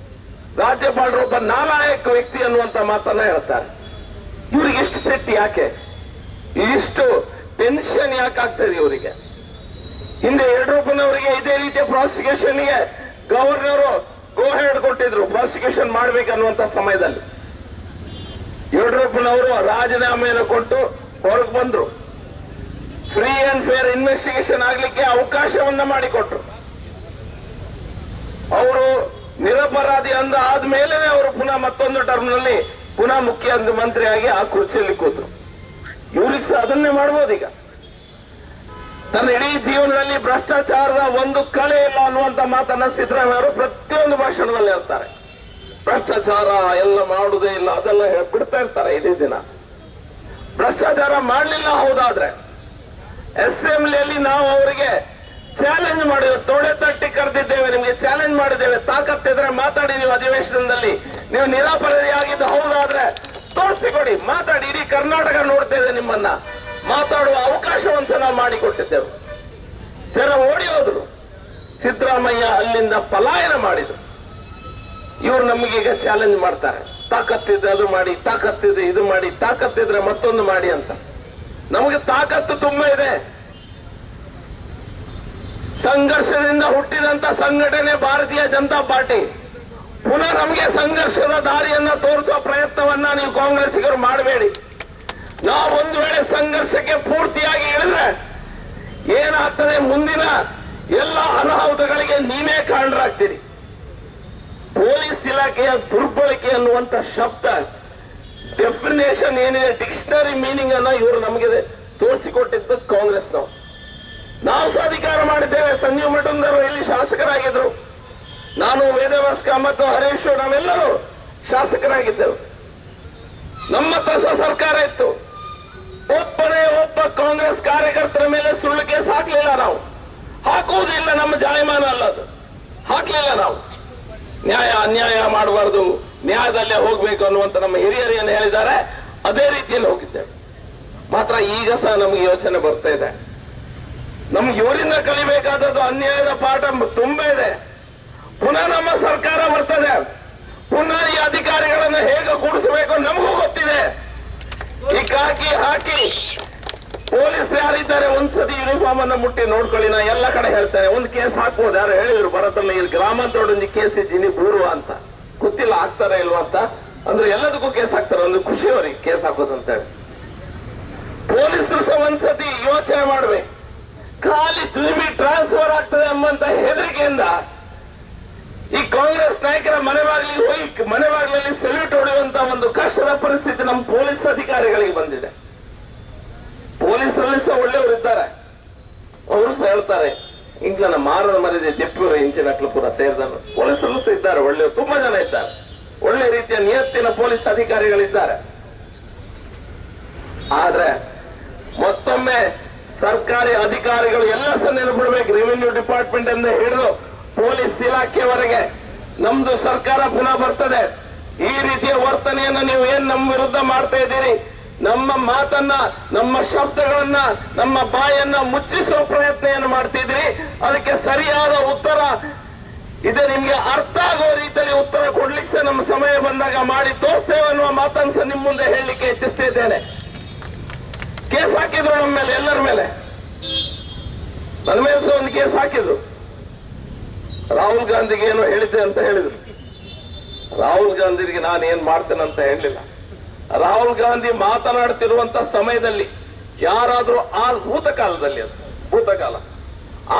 ರಾಜ್ಯಪಾಲರು ಒಬ್ಬ ನಾಲಾಯಕ ವ್ಯಕ್ತಿ ಅನ್ನುವಂತ ಮಾತನ್ನ ಹೇಳ್ತಾರೆ. ಇವ್ರಿಗೆ ಇಷ್ಟು ಸೆಟ್ ಯಾಕೆ, ಇಷ್ಟು ಟೆನ್ಷನ್ ಯಾಕೆ ಆಗ್ತದೆ ಇವರಿಗೆ? ಹಿಂದೆ ಯಡಿಯೂರಪ್ಪನವರಿಗೆ ಇದೇ ರೀತಿಯ ಪ್ರಾಸಿಕ್ಯೂಷನ್ಗೆ ಗವರ್ನರು ಗೋ ಹೆಡ್ ಕೊಟ್ಟಿದ್ರು, ಪ್ರಾಸಿಕ್ಯೂಷನ್ ಮಾಡ್ಬೇಕನ್ನುವಂತ ಸಮಯದಲ್ಲಿ ಯಡಿಯೂರಪ್ಪನವರು ರಾಜೀನಾಮೆಯನ್ನು ಕೊಟ್ಟು ಹೊರಗೆ ಬಂದ್ರು. ಫ್ರೀ ಅಂಡ್ ಫೇರ್ ಇನ್ವೆಸ್ಟಿಗೇಷನ್ ಆಗ್ಲಿಕ್ಕೆ ಅವಕಾಶವನ್ನ ಮಾಡಿಕೊಟ್ರು. ಅವರು ನಿರಪರಾಧಿ ಅಂದ ಆದ್ಮೇಲೆ ಅವರು ಪುನಃ ಮತ್ತೊಂದು ಟರ್ಮ್ ನಲ್ಲಿ ಪುನಃ ಮುಖ್ಯಮಂತ್ರಿಯಾಗಿ ಆ ಕುರ್ಚಿಯಲ್ಲಿ ಕೂತರು. ಇವ್ರಿಗೆ ಸಹ ಅದನ್ನೇ ಮಾಡ್ಬೋದು. ಈಗ ತನ್ನ ಇಡೀ ಜೀವನದಲ್ಲಿ ಭ್ರಷ್ಟಾಚಾರದ ಒಂದು ಕಳೆ ಇಲ್ಲ ಅನ್ನುವಂತ ಮಾತನ್ನ ಸಿದ್ದರಾಮಯ್ಯ ಅವರು ಪ್ರತಿಯೊಂದು ಭಾಷಣದಲ್ಲಿ ಹೇಳ್ತಾರೆ. ಭ್ರಷ್ಟಾಚಾರ ಎಲ್ಲ ಮಾಡುವುದೇ ಇಲ್ಲ ಅದೆಲ್ಲ ಬಿಡ್ತಾ ಇರ್ತಾರೆ. ಇದೇ ದಿನ ಭ್ರಷ್ಟಾಚಾರ ಮಾಡಲಿಲ್ಲ ಹೌದಾದ್ರೆ ಅಸೆಂಬ್ಲಿಯಲ್ಲಿ ನಾವು ಅವರಿಗೆ ಚಾಲೆಂಜ್ ಮಾಡಿದ್ದೇವೆ, ತೊಡೆ ತಟ್ಟಿ ಕರೆದಿದ್ದೇವೆ, ನಿಮಗೆ ಚಾಲೆಂಜ್ ಮಾಡಿದ್ದೇವೆ, ತಾಕತ್ತಿದ್ರೆ ಮಾತಾಡಿ, ನೀವು ಅಧಿವೇಶನದಲ್ಲಿ ನೀವು ನಿರಾಪರಾಧಿಯಾಗಿದ್ದು ಹೌದಾದ್ರೆ ತೋರಿಸಿಕೊಡಿ, ಮಾತಾಡಿ, ಇಡೀ ಕರ್ನಾಟಕ ನೋಡ್ತಾ ಇದೆ ನಿಮ್ಮನ್ನ, ಮಾತಾಡುವ ಅವಕಾಶವಂತ ನಾವು ಮಾಡಿಕೊಟ್ಟಿದ್ದೆವು. ಜನ ಓಡಿ ಹೋದ್ರು, ಸಿದ್ದರಾಮಯ್ಯ ಅಲ್ಲಿಂದ ಪಲಾಯನ ಮಾಡಿದ್ರು. ಇವರು ನಮಗೀಗ ಚಾಲೆಂಜ್ ಮಾಡ್ತಾರೆ, ತಾಕತ್ತಿದ್ರೆ ಅದು ಮಾಡಿ, ತಾಕತ್ತಿದ್ರೆ ಇದು ಮಾಡಿ, ತಾಕತ್ತಿದ್ರೆ ಮತ್ತೊಂದು ಮಾಡಿ ಅಂತ. ನಮಗೆ ತಾಕತ್ತು ತುಂಬಾ ಇದೆ. ಸಂಘರ್ಷದಿಂದ ಹುಟ್ಟಿದಂತ ಸಂಘಟನೆ ಭಾರತೀಯ ಜನತಾ ಪಾರ್ಟಿ. ಪುನಃ ನಮಗೆ ಸಂಘರ್ಷದ ದಾರಿಯನ್ನ ತೋರಿಸುವ ಪ್ರಯತ್ನವನ್ನ ನೀವು ಕಾಂಗ್ರೆಸ್ಸಿಗರು ಮಾಡಬೇಡಿ. ನಾವು ಒಂದು ವೇಳೆ ಸಂಘರ್ಷಕ್ಕೆ ಪೂರ್ತಿಯಾಗಿ ಇಳಿದ್ರೆ ಏನಾಗ್ತದೆ, ಮುಂದಿನ ಎಲ್ಲ ಅನಾಹುತಗಳಿಗೆ ನೀವೇ ಕಾರಣರಾಗ್ತೀರಿ. ಪೊಲೀಸ್ ಇಲಾಖೆಯ ದುರ್ಬಳಕೆ ಅನ್ನುವಂತ ಶಬ್ದ ಡೆಫಿನೇಷನ್ ಏನಿದೆ, ಡಿಕ್ಷನರಿ ಮೀನಿಂಗ್ ಅನ್ನ ಇವರು ನಮಗೆ ತೋರಿಸಿಕೊಟ್ಟಿದ್ದು ಕಾಂಗ್ರೆಸ್ನವರು. ನಾವು ಸಹ ಅಧಿಕಾರ ಮಾಡಿದ್ದೇವೆ. ಸಂಜೀವ್ ಮಠಂದರು ಇಲ್ಲಿ ಶಾಸಕರಾಗಿದ್ರು, ನಾನು ವೇದವ್ಯಾಸ್ ಮತ್ತು ಹರೀಶ್ ನಾವೆಲ್ಲರೂ ಶಾಸಕರಾಗಿದ್ದೆವು. ನಮ್ಮ ಸಹ ಸರ್ಕಾರ ಇತ್ತು. ಒಬ್ಬ ಕಾಂಗ್ರೆಸ್ ಕಾರ್ಯಕರ್ತರ ಮೇಲೆ ಸುಳ್ಳು ಕೇಸ್ ಹಾಕಲಿಲ್ಲ. ನಾವು ಹಾಕುವುದಿಲ್ಲ, ನಮ್ಮ ಜಾಯಮಾನ ಅಲ್ಲ ಅದು. ಹಾಕಲಿಲ್ಲ ನಾವು. ನ್ಯಾಯ ಅನ್ಯಾಯ ಮಾಡಬಾರ್ದು, ನ್ಯಾಯದಲ್ಲೇ ಹೋಗ್ಬೇಕು ಅನ್ನುವಂತ ನಮ್ಮ ಹಿರಿಯರು ಏನು ಹೇಳಿದ್ದಾರೆ ಅದೇ ರೀತಿಯಲ್ಲಿ ಹೋಗಿದ್ದೇವೆ. ಮಾತ್ರ ಈಗ ಸಹ ನಮಗೆ ಯೋಚನೆ ಬರ್ತಾ ಇದೆ, ನಮ್ಗೆ ಇವರಿಂದ ಕಲಿಬೇಕಾದದ್ದು ಅನ್ಯಾಯದ ಪಾಠ ತುಂಬಾ ಇದೆ. ಪುನಃ ನಮ್ಮ ಸರ್ಕಾರ ಬರ್ತದೆ, ಪುನಃ ಈ ಅಧಿಕಾರಿಗಳನ್ನು ಹೇಗೆ ಕೂಡಿಸಬೇಕು ನಮಗೂ ಗೊತ್ತಿದೆ. ಈ ಕಾಕಿ ಹಾಕಿ ಪೊಲೀಸರು ಯಾರಿದ್ದಾರೆ ಒಂದ್ಸತಿ ಯೂನಿಫಾರ್ಮ್ ಅನ್ನು ಮುಟ್ಟಿ ನೋಡ್ಕೊಳ್ಳಿ. ನಾ ಎಲ್ಲ ಕಡೆ ಹೇಳ್ತೇನೆ, ಒಂದು ಕೇಸ್ ಹಾಕ್ಬೋದು. ಯಾರು ಹೇಳಿದ್ರು ಭರತನ್ನ, ಇಲ್ಲಿ ಗ್ರಾಮಾಂತರ ಒಂದು ಕೇಸ್ ಇದ್ದೀನಿ ಬೂರುವ ಅಂತ, ಗೊತ್ತಿಲ್ಲ ಹಾಕ್ತಾರ ಇಲ್ವಾ ಅಂತ. ಅಂದ್ರೆ ಎಲ್ಲದಕ್ಕೂ ಕೇಸ್ ಹಾಕ್ತಾರೆ, ಒಂದು ಖುಷಿ ಅವರಿಗೆ ಕೇಸ್ ಹಾಕೋದು ಅಂತ ಹೇಳಿ. ಪೊಲೀಸರು ಸಹ ಒಂದ್ಸತಿ ಯೋಚನೆ ಮಾಡ್ಬೇಕು. ಖಾಲಿ ಜುಮಿ ಟ್ರಾನ್ಸ್ಫರ್ ಆಗ್ತದೆ ಎಂಬಂತ ಹೆದರಿಕೆಯಿಂದ ಈ ಕಾಂಗ್ರೆಸ್ ನಾಯಕರ ಮನೆಬಾಗಿಲಿಗೆ ಹೋಗಿ ಮನೆಬಾಗಿಲಲ್ಲಿ ಸೆಲ್ಯೂಟ್ ಹೊಡೆಯುವಂತ ಒಂದು ಕಷ್ಟದ ಪರಿಸ್ಥಿತಿ ನಮ್ಮ ಪೊಲೀಸ್ ಅಧಿಕಾರಿಗಳಿಗೆ ಬಂದಿದೆ. ಪೊಲೀಸರಲ್ಲಿ ಸಹ ಒಳ್ಳೆಯವರಿದ್ದಾರೆ, ಅವರು ಸಹ ಹೇಳ್ತಾರೆ ಇಂಗ್ಲನ ಮಾರದ ಮರಿದೆ ಜಪ್ಪಿಯವರ ಇಂಚಿನ ಪೂರ ಸೇರಿದವರು ಪೊಲೀಸರು ಸಹ ಇದ್ದಾರೆ, ಒಳ್ಳೆಯವರು ತುಂಬಾ ಜನ ಇದ್ದಾರೆ, ಒಳ್ಳೆ ರೀತಿಯ ನಿಯತ್ತಿನ ಪೊಲೀಸ್ ಅಧಿಕಾರಿಗಳಿದ್ದಾರೆ. ಆದ್ರೆ ಮತ್ತೊಮ್ಮೆ ಸರ್ಕಾರಿ ಅಧಿಕಾರಿಗಳು ಎಲ್ಲ ಸಹ ನೆನಪಿಡ್ಬೇಕು. ರೆವಿನ್ಯೂ ಡಿಪಾರ್ಟ್ಮೆಂಟ್ ಇಂದ ಹಿಡಿದು ಪೊಲೀಸ್ ಇಲಾಖೆವರೆಗೆ ನಮ್ದು ಸರ್ಕಾರ ಪುನಃ ಬರ್ತದೆ. ಈ ರೀತಿಯ ವರ್ತನೆಯನ್ನ ನೀವು ಏನ್ ನಮ್ಮ ವಿರುದ್ಧ ಮಾಡ್ತಾ ಇದ್ದೀರಿ, ನಮ್ಮ ಮಾತನ್ನ, ನಮ್ಮ ಶಬ್ದಗಳನ್ನ, ನಮ್ಮ ಬಾಯನ್ನ ಮುಚ್ಚಿಸುವ ಪ್ರಯತ್ನ ಏನು ಮಾಡ್ತಿದ್ರಿ, ಅದಕ್ಕೆ ಸರಿಯಾದ ಉತ್ತರ ಇದೆ. ನಿಮ್ಗೆ ಅರ್ಥ ಆಗುವ ರೀತಿಯಲ್ಲಿ ಉತ್ತರ ಕೊಡ್ಲಿಕ್ಕೆ ನಮ್ಮ ಸಮಯ ಬಂದಾಗ ಮಾಡಿ ತೋರಿಸ್ತೇವೆ ಅನ್ನುವ ಮಾತನ್ನ ಸಹ ನಿಮ್ಮ ಮುಂದೆ ಹೇಳಲಿಕ್ಕೆ ಇಚ್ಛಿಸ್ತಾ ಇದ್ದೇನೆ. ಕೇಸ್ ಹಾಕಿದ್ರು ನಮ್ಮ ಮೇಲೆ, ಎಲ್ಲರ ಮೇಲೆ. ನನ್ನ ಮೇಲೆ ಸಹ ಒಂದು ಕೇಸ್ ಹಾಕಿದ್ರು. ರಾಹುಲ್ ಗಾಂಧಿಗೆ ಏನೋ ಹೇಳಿದ್ದೆ ಅಂತ ಹೇಳಿದ್ರು. ರಾಹುಲ್ ಗಾಂಧಿಗೆ ನಾನು ಏನ್ ಮಾಡ್ತೇನೆ ಅಂತ ಹೇಳಲಿಲ್ಲ. ರಾಹುಲ್ ಗಾಂಧಿ ಮಾತನಾಡ್ತಿರುವಂತ ಸಮಯದಲ್ಲಿ ಯಾರಾದ್ರೂ ಆ ಭೂತಕಾಲದಲ್ಲಿ, ಅದು ಭೂತಕಾಲ,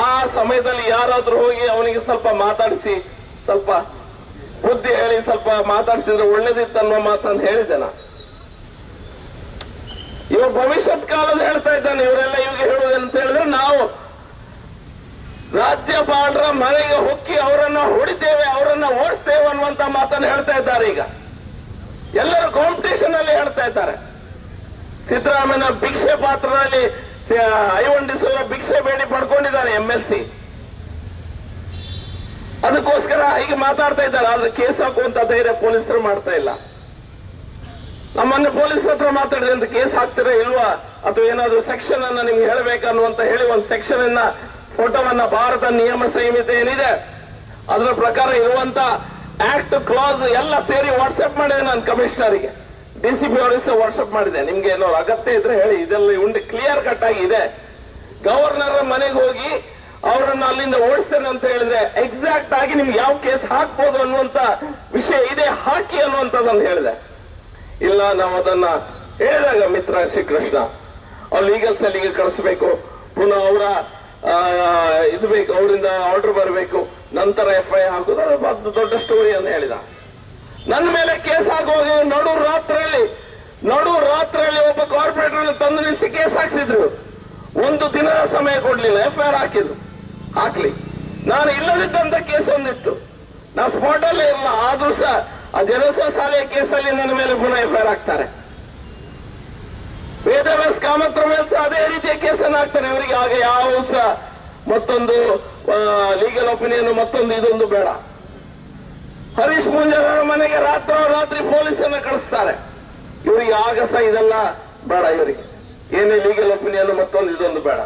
ಆ ಸಮಯದಲ್ಲಿ ಯಾರಾದ್ರೂ ಹೋಗಿ ಅವನಿಗೆ ಸ್ವಲ್ಪ ಮಾತಾಡಿಸಿ, ಸ್ವಲ್ಪ ಬುದ್ಧಿ ಹೇಳಿ, ಸ್ವಲ್ಪ ಮಾತಾಡಿಸಿದ್ರೆ ಒಳ್ಳೇದಿತ್ತು ಅನ್ನೋ ಮಾತನ್ನು ಹೇಳಿದೆ ನಾನು. ಇವಾಗ ಭವಿಷ್ಯತ್ ಕಾಲದ ಹೇಳ್ತಾ ಇದ್ದಾನೆ. ಇವರೆಲ್ಲ ಇವಾಗ ಹೇಳುವುದು ಅಂತ ಹೇಳಿದ್ರೆ, ನಾವು ರಾಜ್ಯಪಾಲರ ಮನೆಗೆ ಹೊಕ್ಕಿ ಅವರನ್ನ ಹೊಡಿತೇವೆ, ಅವರನ್ನ ಓಡಿಸ್ತೇವೆ ಅನ್ನುವಂತ ಮಾತನ್ನು ಹೇಳ್ತಾ ಇದ್ದಾರೆ. ಈಗ ಎಲ್ಲರೂ ಕಾಂಪಿಟೇಷನ್ ಅಲ್ಲಿ ಹೇಳ್ತಾ ಇದ್ದಾರೆ. ಸಿದ್ದರಾಮಯ್ಯ ಭಿಕ್ಷೆ ಪಾತ್ರದಲ್ಲಿ ಐವಂಡಿಸುವ ಭಿಕ್ಷೆ ಬೇಡಿ ಪಡ್ಕೊಂಡಿದ್ದಾನೆ MLC. ಅದಕ್ಕೋಸ್ಕರ ಹೀಗೆ ಮಾತಾಡ್ತಾ ಇದ್ದಾರೆ. ಆದ್ರೆ ಕೇಸ್ ಹಾಕುವಂತ ಧೈರ್ಯ ಪೊಲೀಸರು ಮಾಡ್ತಾ ಇಲ್ಲ. ನಮ್ಮನ್ನ ಪೊಲೀಸರ ಹತ್ರ ಮಾತಾಡಿದೆ ಅಂತ ಕೇಸ್ ಹಾಕ್ತೀರಾ ಇಲ್ವಾ, ಅಥವಾ ಏನಾದ್ರು ಸೆಕ್ಷನ್ ಅನ್ನ ನಿಮ್ಗೆ ಹೇಳ್ಬೇಕನ್ನುವಂತ ಹೇಳಿ ಒಂದು ಸೆಕ್ಷನ್ ಅನ್ನ ಫೋಟೋವನ್ನ ಭಾರತ ನಿಯಮ ಸಂಹಿತೆ ಏನಿದೆ ಅದರ ಪ್ರಕಾರ ಇರುವಂತ ಆಕ್ಟ್ ಕ್ಲಾಸ್ ಎಲ್ಲ ಸೇರಿ ವಾಟ್ಸ್ಆಪ್ ಮಾಡಿದೆ ನಾನು ಕಮಿಷನರ್ಗೆ, DCP ಅವರಿಗೆ ವಾಟ್ಸ್ಆಪ್ ಮಾಡಿದೆ. ನಿಮ್ಗೆ ಏನೋ ಅಗತ್ಯ ಇದ್ರೆ ಹೇಳಿ, ಇದೆಲ್ಲ ಉಂಡೆ ಕ್ಲಿಯರ್ ಕಟ್ ಆಗಿದೆ. ಗವರ್ನರ್ ಮನೆಗೆ ಹೋಗಿ ಅವರನ್ನ ಅಲ್ಲಿಂದ ಓಡಿಸ್ತೇನೆ ಅಂತ ಹೇಳಿದ್ರೆ ಎಕ್ಸಾಕ್ಟ್ ಆಗಿ ನಿಮ್ಗೆ ಯಾವ ಕೇಸ್ ಹಾಕ್ಬೋದು ಅನ್ನುವಂತ ವಿಷಯ ಇದೆ, ಹಾಕಿ ಅನ್ನುವಂಥದ್ದನ್ನು ಹೇಳಿದೆ. ಇಲ್ಲ, ನಾವು ಅದನ್ನ ಹೇಳಿದಾಗ ಮಿತ್ರ ಶ್ರೀಕೃಷ್ಣ ಅವ್ರು ಲೀಗಲ್ ಸೆಲ್ಲಿಗೆ ಕಳಿಸ್ಬೇಕು, ಪುನಃ ಅವರ ಇದು ಬೇಕು, ಅವರಿಂದ ಆರ್ಡರ್ ಬರಬೇಕು, ನಂತರ FIR ಹಾಕುದು, ಅದು ದೊಡ್ಡ ಸ್ಟೋರಿ ಅಂತ ಹೇಳಿದ. ನನ್ನ ಮೇಲೆ ಕೇಸ್ ಹಾಕುವಾಗ ನಡು ರಾತ್ರಿಯಲ್ಲಿ ಒಬ್ಬ ಕಾರ್ಪೊರೇಟರ್ ತಂದು ನಿಲ್ಲಿಸಿ ಕೇಸ್ ಹಾಕ್ಸಿದ್ರು. ಒಂದು ದಿನದ ಸಮಯ ಕೊಡ್ಲಿಲ್ಲ, FIR ಹಾಕ್ಲಿ. ನಾನು ಇಲ್ಲದಿದ್ದಂತ ಕೇಸ್ ಒಂದಿತ್ತು, ನಾ ಸ್ಪಾಟ್ ಅಲ್ಲೇ ಇಲ್ಲ, ಆದ್ರೂ ಸಹ ಆ ಜನೋತ್ಸವ ಶಾಲೆಯ ಕೇಸಲ್ಲಿ ನನ್ನ ಮೇಲೆ ಪುನಃ FIR ಹಾಕ್ತಾರೆ. ವೇದವ್ಯಾಸ್ ಕಾಮತ್ರ ಮೇಲೆ ಸಹ ಅದೇ ರೀತಿಯ ಕೇಸನ್ನು ಹಾಕ್ತಾರೆ. ಇವರಿಗೆ ಆಗ ಯಾವ ಸಹ ಮತ್ತೊಂದು ಲೀಗಲ್ ಒಪಿನಿಯನ್ ಮತ್ತೊಂದು ಇದೊಂದು ಬೇಡ. ಹರೀಶ್ ಮುಂಜಾನೆ ಮನೆಗೆ ರಾತ್ರಿ ಪೊಲೀಸನ್ನ ಕಳಿಸ್ತಾರೆ. ಇವರಿಗೆ ಆಗ ಸಹ ಇದೆಲ್ಲ ಬೇಡ, ಇವರಿಗೆ ಏನೇ ಲೀಗಲ್ ಒಪಿನಿಯನ್ ಮತ್ತೊಂದು ಇದೊಂದು ಬೇಡ.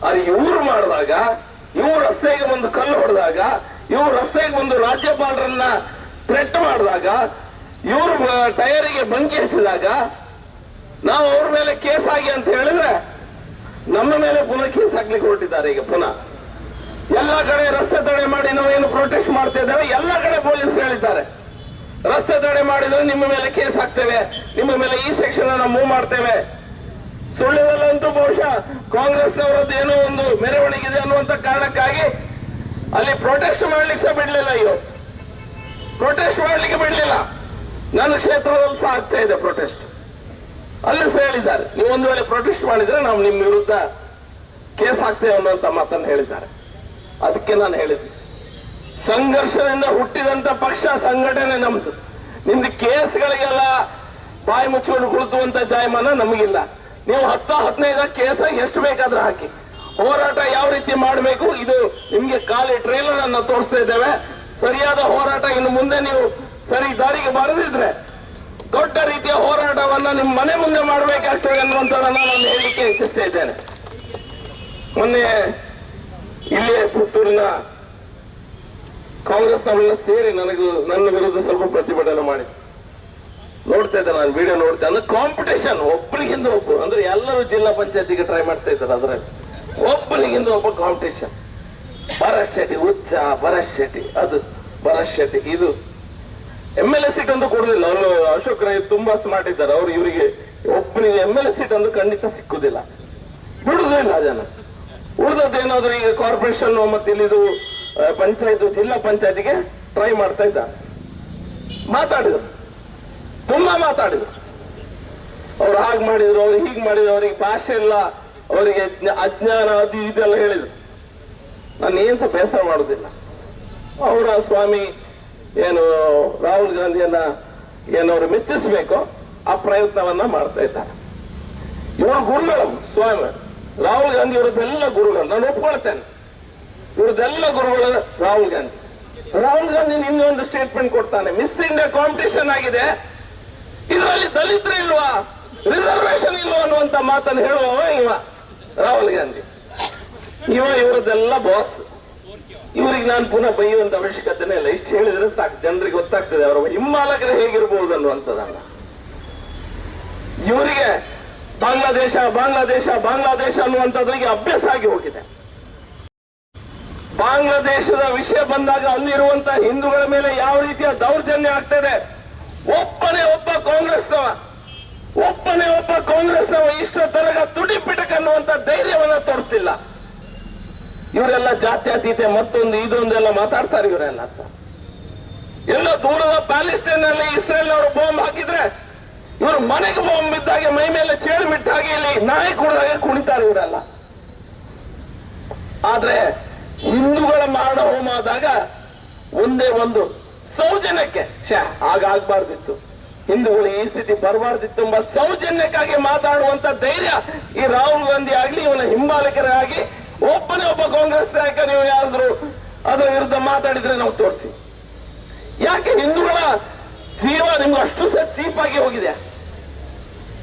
ಆದ್ರೆ ಇವ್ರು ಮಾಡಿದಾಗ, ಇವ್ರು ರಸ್ತೆಗೆ ಒಂದು ಕಲ್ಲು ಹೊಡೆದಾಗ, ಇವ್ರು ರಸ್ತೆಗೆ ಒಂದು ರಾಜ್ಯಪಾಲರನ್ನ ಥ್ರೆಟ್ ಮಾಡಿದಾಗ, ಇವ್ರು ಟೈರಿಗೆ ಬೆಂಕಿ ಹಚ್ಚಿದಾಗ ನಾವು ಅವ್ರ ಮೇಲೆ ಕೇಸ್ ಆಗಿ ಅಂತ ಹೇಳಿದ್ರೆ ನಮ್ಮ ಮೇಲೆ ಪುನಃ ಕೇಸ್ ಹಾಕ್ಲಿಕ್ಕೆ ಹೊರಟಿದ್ದಾರೆ. ಈಗ ಪುನಃ ಎಲ್ಲ ಕಡೆ ರಸ್ತೆ ತಡೆ ಮಾಡಿ ನಾವೇನು ಪ್ರೊಟೆಸ್ಟ್ ಮಾಡ್ತಾ ಇದ್ದೇವೆ, ಎಲ್ಲ ಕಡೆ ಪೊಲೀಸ್ ಹೇಳಿದ್ದಾರೆ ರಸ್ತೆ ತಡೆ ಮಾಡಿದ್ರೆ ನಿಮ್ಮ ಮೇಲೆ ಕೇಸ್ ಹಾಕ್ತೇವೆ, ನಿಮ್ಮ ಮೇಲೆ ಈ ಸೆಕ್ಷನ್ ಅನ್ನ ಮೂವ್ ಮಾಡ್ತೇವೆ. ಸುಳ್ಳಿನಲ್ಲಂತೂ ಬಹುಶಃ ಕಾಂಗ್ರೆಸ್ನವರದ್ದು ಏನೋ ಒಂದು ಮೆರವಣಿಗೆ ಇದೆ ಅನ್ನುವಂತ ಕಾರಣಕ್ಕಾಗಿ ಅಲ್ಲಿ ಪ್ರೊಟೆಸ್ಟ್ ಮಾಡ್ಲಿಕ್ಕೆ ಸಹ ಬಿಡ್ಲಿಲ್ಲ. ಇವತ್ತು ಪ್ರೊಟೆಸ್ಟ್ ಮಾಡ್ಲಿಕ್ಕೆ ಬಿಡ್ಲಿಲ್ಲ. ನನ್ನ ಕ್ಷೇತ್ರದಲ್ಲಿ ಸಹ ಆಗ್ತಾ ಇದೆ ಪ್ರೊಟೆಸ್ಟ್. ಅಲ್ಲಿ ಸಹ ಹೇಳಿದ್ದಾರೆ, ನೀವು ಒಂದು ವೇಳೆ ಪ್ರೊಟೆಸ್ಟ್ ಮಾಡಿದ್ರೆ ನಾವು ನಿಮ್ಮ ವಿರುದ್ಧ ಕೇಸ್ ಹಾಕ್ತೇವೆ ಅನ್ನುವಂತ ಮಾತನ್ನು ಹೇಳಿದ್ದಾರೆ. ಅದಕ್ಕೆ ನಾನು ಹೇಳಿದ್ದೆ, ಸಂಘರ್ಷದಿಂದ ಹುಟ್ಟಿದಂತ ಪಕ್ಷ ಸಂಘಟನೆ ನಮ್ದು. ನಿಮ್ದು ಕೇಸ್ಗಳಿಗೆಲ್ಲ ಬಾಯಿ ಮುಚ್ಚಿಕೊಂಡು ಕುಳಿತುವಂತ ಜಾಯಮಾನ ನಮಗಿಲ್ಲ. ನೀವು 10-15 ಕೇಸ ಎಷ್ಟು ಬೇಕಾದ್ರೂ ಹಾಕಿ, ಹೋರಾಟ ಯಾವ ರೀತಿ ಮಾಡಬೇಕು ಇದು ನಿಮ್ಗೆ ಖಾಲಿ ಟ್ರೇಲರ್ ಅನ್ನ ತೋರಿಸ್ತಾ ಇದ್ದೇವೆ. ಸರಿಯಾದ ಹೋರಾಟ ಇನ್ನು ಮುಂದೆ ನೀವು ಸರಿ ದಾರಿಗೆ ಬರೆದಿದ್ರೆ ದೊಡ್ಡ ರೀತಿಯ ಹೋರಾಟವನ್ನ ನಿಮ್ಮ ಮನೆ ಮುಂದೆ ಮಾಡಬೇಕಾಗ್ತದೆ ಅನ್ನುವಂಥದ್ದನ್ನ ನಾನು ಹೇಳಲಿಕ್ಕೆ ಇಚ್ಛಿಸ್ತಾ ಇದ್ದೇನೆ. ಮೊನ್ನೆ ಇಲ್ಲೇ ಪುತ್ತೂರಿನ ಕಾಂಗ್ರೆಸ್ನವರೆಲ್ಲ ಸೇರಿ ನನ್ನ ವಿರುದ್ಧ ಸ್ವಲ್ಪ ಪ್ರತಿಭಟನೆ ಮಾಡಿ ನೋಡ್ತಾ ಇದ್ದೆ, ನಾನು ವಿಡಿಯೋ ನೋಡ್ತೇನೆ. ಅಂದ್ರೆ ಕಾಂಪಿಟೇಷನ್, ಒಬ್ಬರಿಗಿಂತ ಒಬ್ಬರು, ಅಂದ್ರೆ ಎಲ್ಲರೂ ಜಿಲ್ಲಾ ಪಂಚಾಯತಿಗೆ ಟ್ರೈ ಮಾಡ್ತಾ ಇದ್ದಾರೆ. ಅದರಲ್ಲಿ ಒಬ್ಬರಿಗಿಂತ ಒಬ್ಬ ಕಾಂಪಿಟೇಷನ್. ಭರತ್ ಶೆಟ್ಟಿ ಹುಚ್ಚ, ಭರತ್ ಶೆಟ್ಟಿ ಅದು, ಭರತ್ ಶೆಟ್ಟಿ ಇದು. MLA ಸೀಟ್ ಅಂತೂ ಕೊಡುದಿಲ್ಲ. ಅವರು ಅಶೋಕ್ ರೈ ತುಂಬಾ ಸ್ಮಾರ್ಟ್ ಇದ್ದಾರೆ. ಅವ್ರು ಇವರಿಗೆ ಒಬ್ಬನಿಗೆ MLA ಸೀಟ್ ಅಂತೂ ಖಂಡಿತ ಸಿಕ್ಕುದಿಲ್ಲ, ಬಿಡುದಿಲ್ಲ ಜನ. ಉಳಿದದ್ದೇನಾದ್ರೂ ಈಗ ಕಾರ್ಪೊರೇಷನ್ ಮತ್ತೆ ಇಲ್ಲಿದು ಪಂಚಾಯತ್, ಜಿಲ್ಲಾ ಪಂಚಾಯತಿಗೆ ಟ್ರೈ ಮಾಡ್ತಾ ಇದ್ದಾರೆ. ಮಾತಾಡಿದ್ರು, ತುಂಬಾ ಮಾತಾಡಿದ್ರು. ಅವ್ರು ಹಾಗೆ ಮಾಡಿದ್ರು, ಅವ್ರು ಹೀಗೆ ಮಾಡಿದ್ರು, ಅವರಿಗೆ ಭಾಷೆ ಇಲ್ಲ, ಅವರಿಗೆ ಅಜ್ಞಾನ, ಅದು ಇದೆಲ್ಲ ಹೇಳಿದ್ರು. ನಾನು ಏನ್ ಸಹ ಬೇಸರ ಮಾಡುದಿಲ್ಲ. ಅವರ ಸ್ವಾಮಿ ಏನು ರಾಹುಲ್ ಗಾಂಧಿಯನ್ನ ಏನವರು ಮೆಚ್ಚಿಸಬೇಕು ಆ ಪ್ರಯತ್ನವನ್ನ ಮಾಡ್ತಾ ಇದ್ದಾರೆ. ಇವರು ಗುರುಗಳು, ಸ್ವಾಮಿ ರಾಹುಲ್ ಗಾಂಧಿ ಇವರದ್ದೆಲ್ಲ ಗುರುಗಳು, ನಾನು ಒಪ್ಕೊಳ್ತೇನೆ. ಇವರದ್ದೆಲ್ಲ ಗುರುಗಳು ರಾಹುಲ್ ಗಾಂಧಿ. ರಾಹುಲ್ ಗಾಂಧಿ ನಿನ್ನೆ ಒಂದು ಸ್ಟೇಟ್ಮೆಂಟ್ ಕೊಡ್ತಾನೆ, ಮಿಸ್ ಇಂಡಿಯಾ ಕಾಂಪಿಟೇಷನ್ ಆಗಿದೆ, ಇದರಲ್ಲಿ ದಲಿತರು ಇಲ್ವಾ, ರಿಸರ್ವೇಶನ್ ಇಲ್ವಾ ಅನ್ನುವಂತ ಮಾತನ್ನು ಹೇಳುವವ ಇವ ರಾಹುಲ್ ಗಾಂಧಿ. ಇವರದ್ದೆಲ್ಲ ಬಾಸ್. ಇವರಿಗೆ ನಾನು ಪುನಃ ಬೈಯುವಂತ ಅವಶ್ಯಕತೆನೇ ಇಲ್ಲ. ಇಷ್ಟು ಹೇಳಿದ್ರೆ ಸಾಕು, ಜನರಿಗೆ ಗೊತ್ತಾಗ್ತದೆ ಅವರ ಹಿಮ್ಮಾಲಕರು ಹೇಗಿರಬಹುದು ಅನ್ನುವಂಥದ್ದನ್ನ. ಇವರಿಗೆ ಬಾಂಗ್ಲಾದೇಶ ಬಾಂಗ್ಲಾದೇಶ ಬಾಂಗ್ಲಾದೇಶ ಅನ್ನುವಂಥದ್ರಿಗೆ ಅಭ್ಯಾಸ ಆಗಿ ಹೋಗಿದೆ. ಬಾಂಗ್ಲಾದೇಶದ ವಿಷಯ ಬಂದಾಗ ಅಲ್ಲಿರುವಂತ ಹಿಂದೂಗಳ ಮೇಲೆ ಯಾವ ರೀತಿಯ ದೌರ್ಜನ್ಯ ಆಗ್ತದೆ, ಒಬ್ಬನೇ ಒಬ್ಬ ಕಾಂಗ್ರೆಸ್ನವ ಇಷ್ಟ ತನಕ ತುಟಿ ಪಿಟಕ್ ಅನ್ನುವಂತ ಧೈರ್ಯವನ್ನ ತೋರಿಸ್ತಿಲ್ಲ. ಇವರೆಲ್ಲ ಜಾತ್ಯತೀತೆ ಮತ್ತೊಂದು ಇದೊಂದೆಲ್ಲ ಮಾತಾಡ್ತಾರೆ. ಇವರೆಲ್ಲ ಸರ್ ಎಲ್ಲ ದೂರದ ಪ್ಯಾಲೆಸ್ಟೈನ್ ನಲ್ಲಿ ಇಸ್ರೇಲ್ ಅವರು ಬಾಂಬ್ ಹಾಕಿದ್ರೆ ಇವರು ಮನೆಗೆ ಬಾಂಬ್ ಬಿದ್ದಾಗೆ ಮೈ ಮೇಲೆ ಚೇಳು ಬಿಟ್ಟ ಹಾಗೆ ಇಲ್ಲಿ ನಾಯಿ ಕುಡಿದಾಗೆ ಕುಣಿತಾರೆ ಇವರೆಲ್ಲ. ಆದ್ರೆ ಹಿಂದೂಗಳ ಮಾರಣ ಹೋಮ ಆದಾಗ ಒಂದೇ ಒಂದು ಸೌಜನ್ಯಕ್ಕೆ ಹಾಗಾಗ್ಬಾರ್ದಿತ್ತು, ಹಿಂದೂಗಳು ಈ ಸ್ಥಿತಿ ಬರಬಾರ್ದಿತ್ತು ಎಂಬ ಸೌಜನ್ಯಕ್ಕಾಗಿ ಮಾತಾಡುವಂತ ಧೈರ್ಯ ಈ ರಾಹುಲ್ ಗಾಂಧಿ ಆಗ್ಲಿ ಇವನ ಹಿಂಬಾಲಕರಾಗಿ ಒಬ್ಬನೇ ಒಬ್ಬ ಕಾಂಗ್ರೆಸ್ ನಾಯಕ ನೀವು ಯಾರಾದ್ರೂ ಅದರ ವಿರುದ್ಧ ಮಾತಾಡಿದ್ರೆ ನಾವು ತೋರಿಸಿ. ಯಾಕೆ ಹಿಂದೂಗಳ ಜೀವ ನಿಮ್ಗೆ ಅಷ್ಟು ಚೀಪ್ ಆಗಿ ಹೋಗಿದೆ?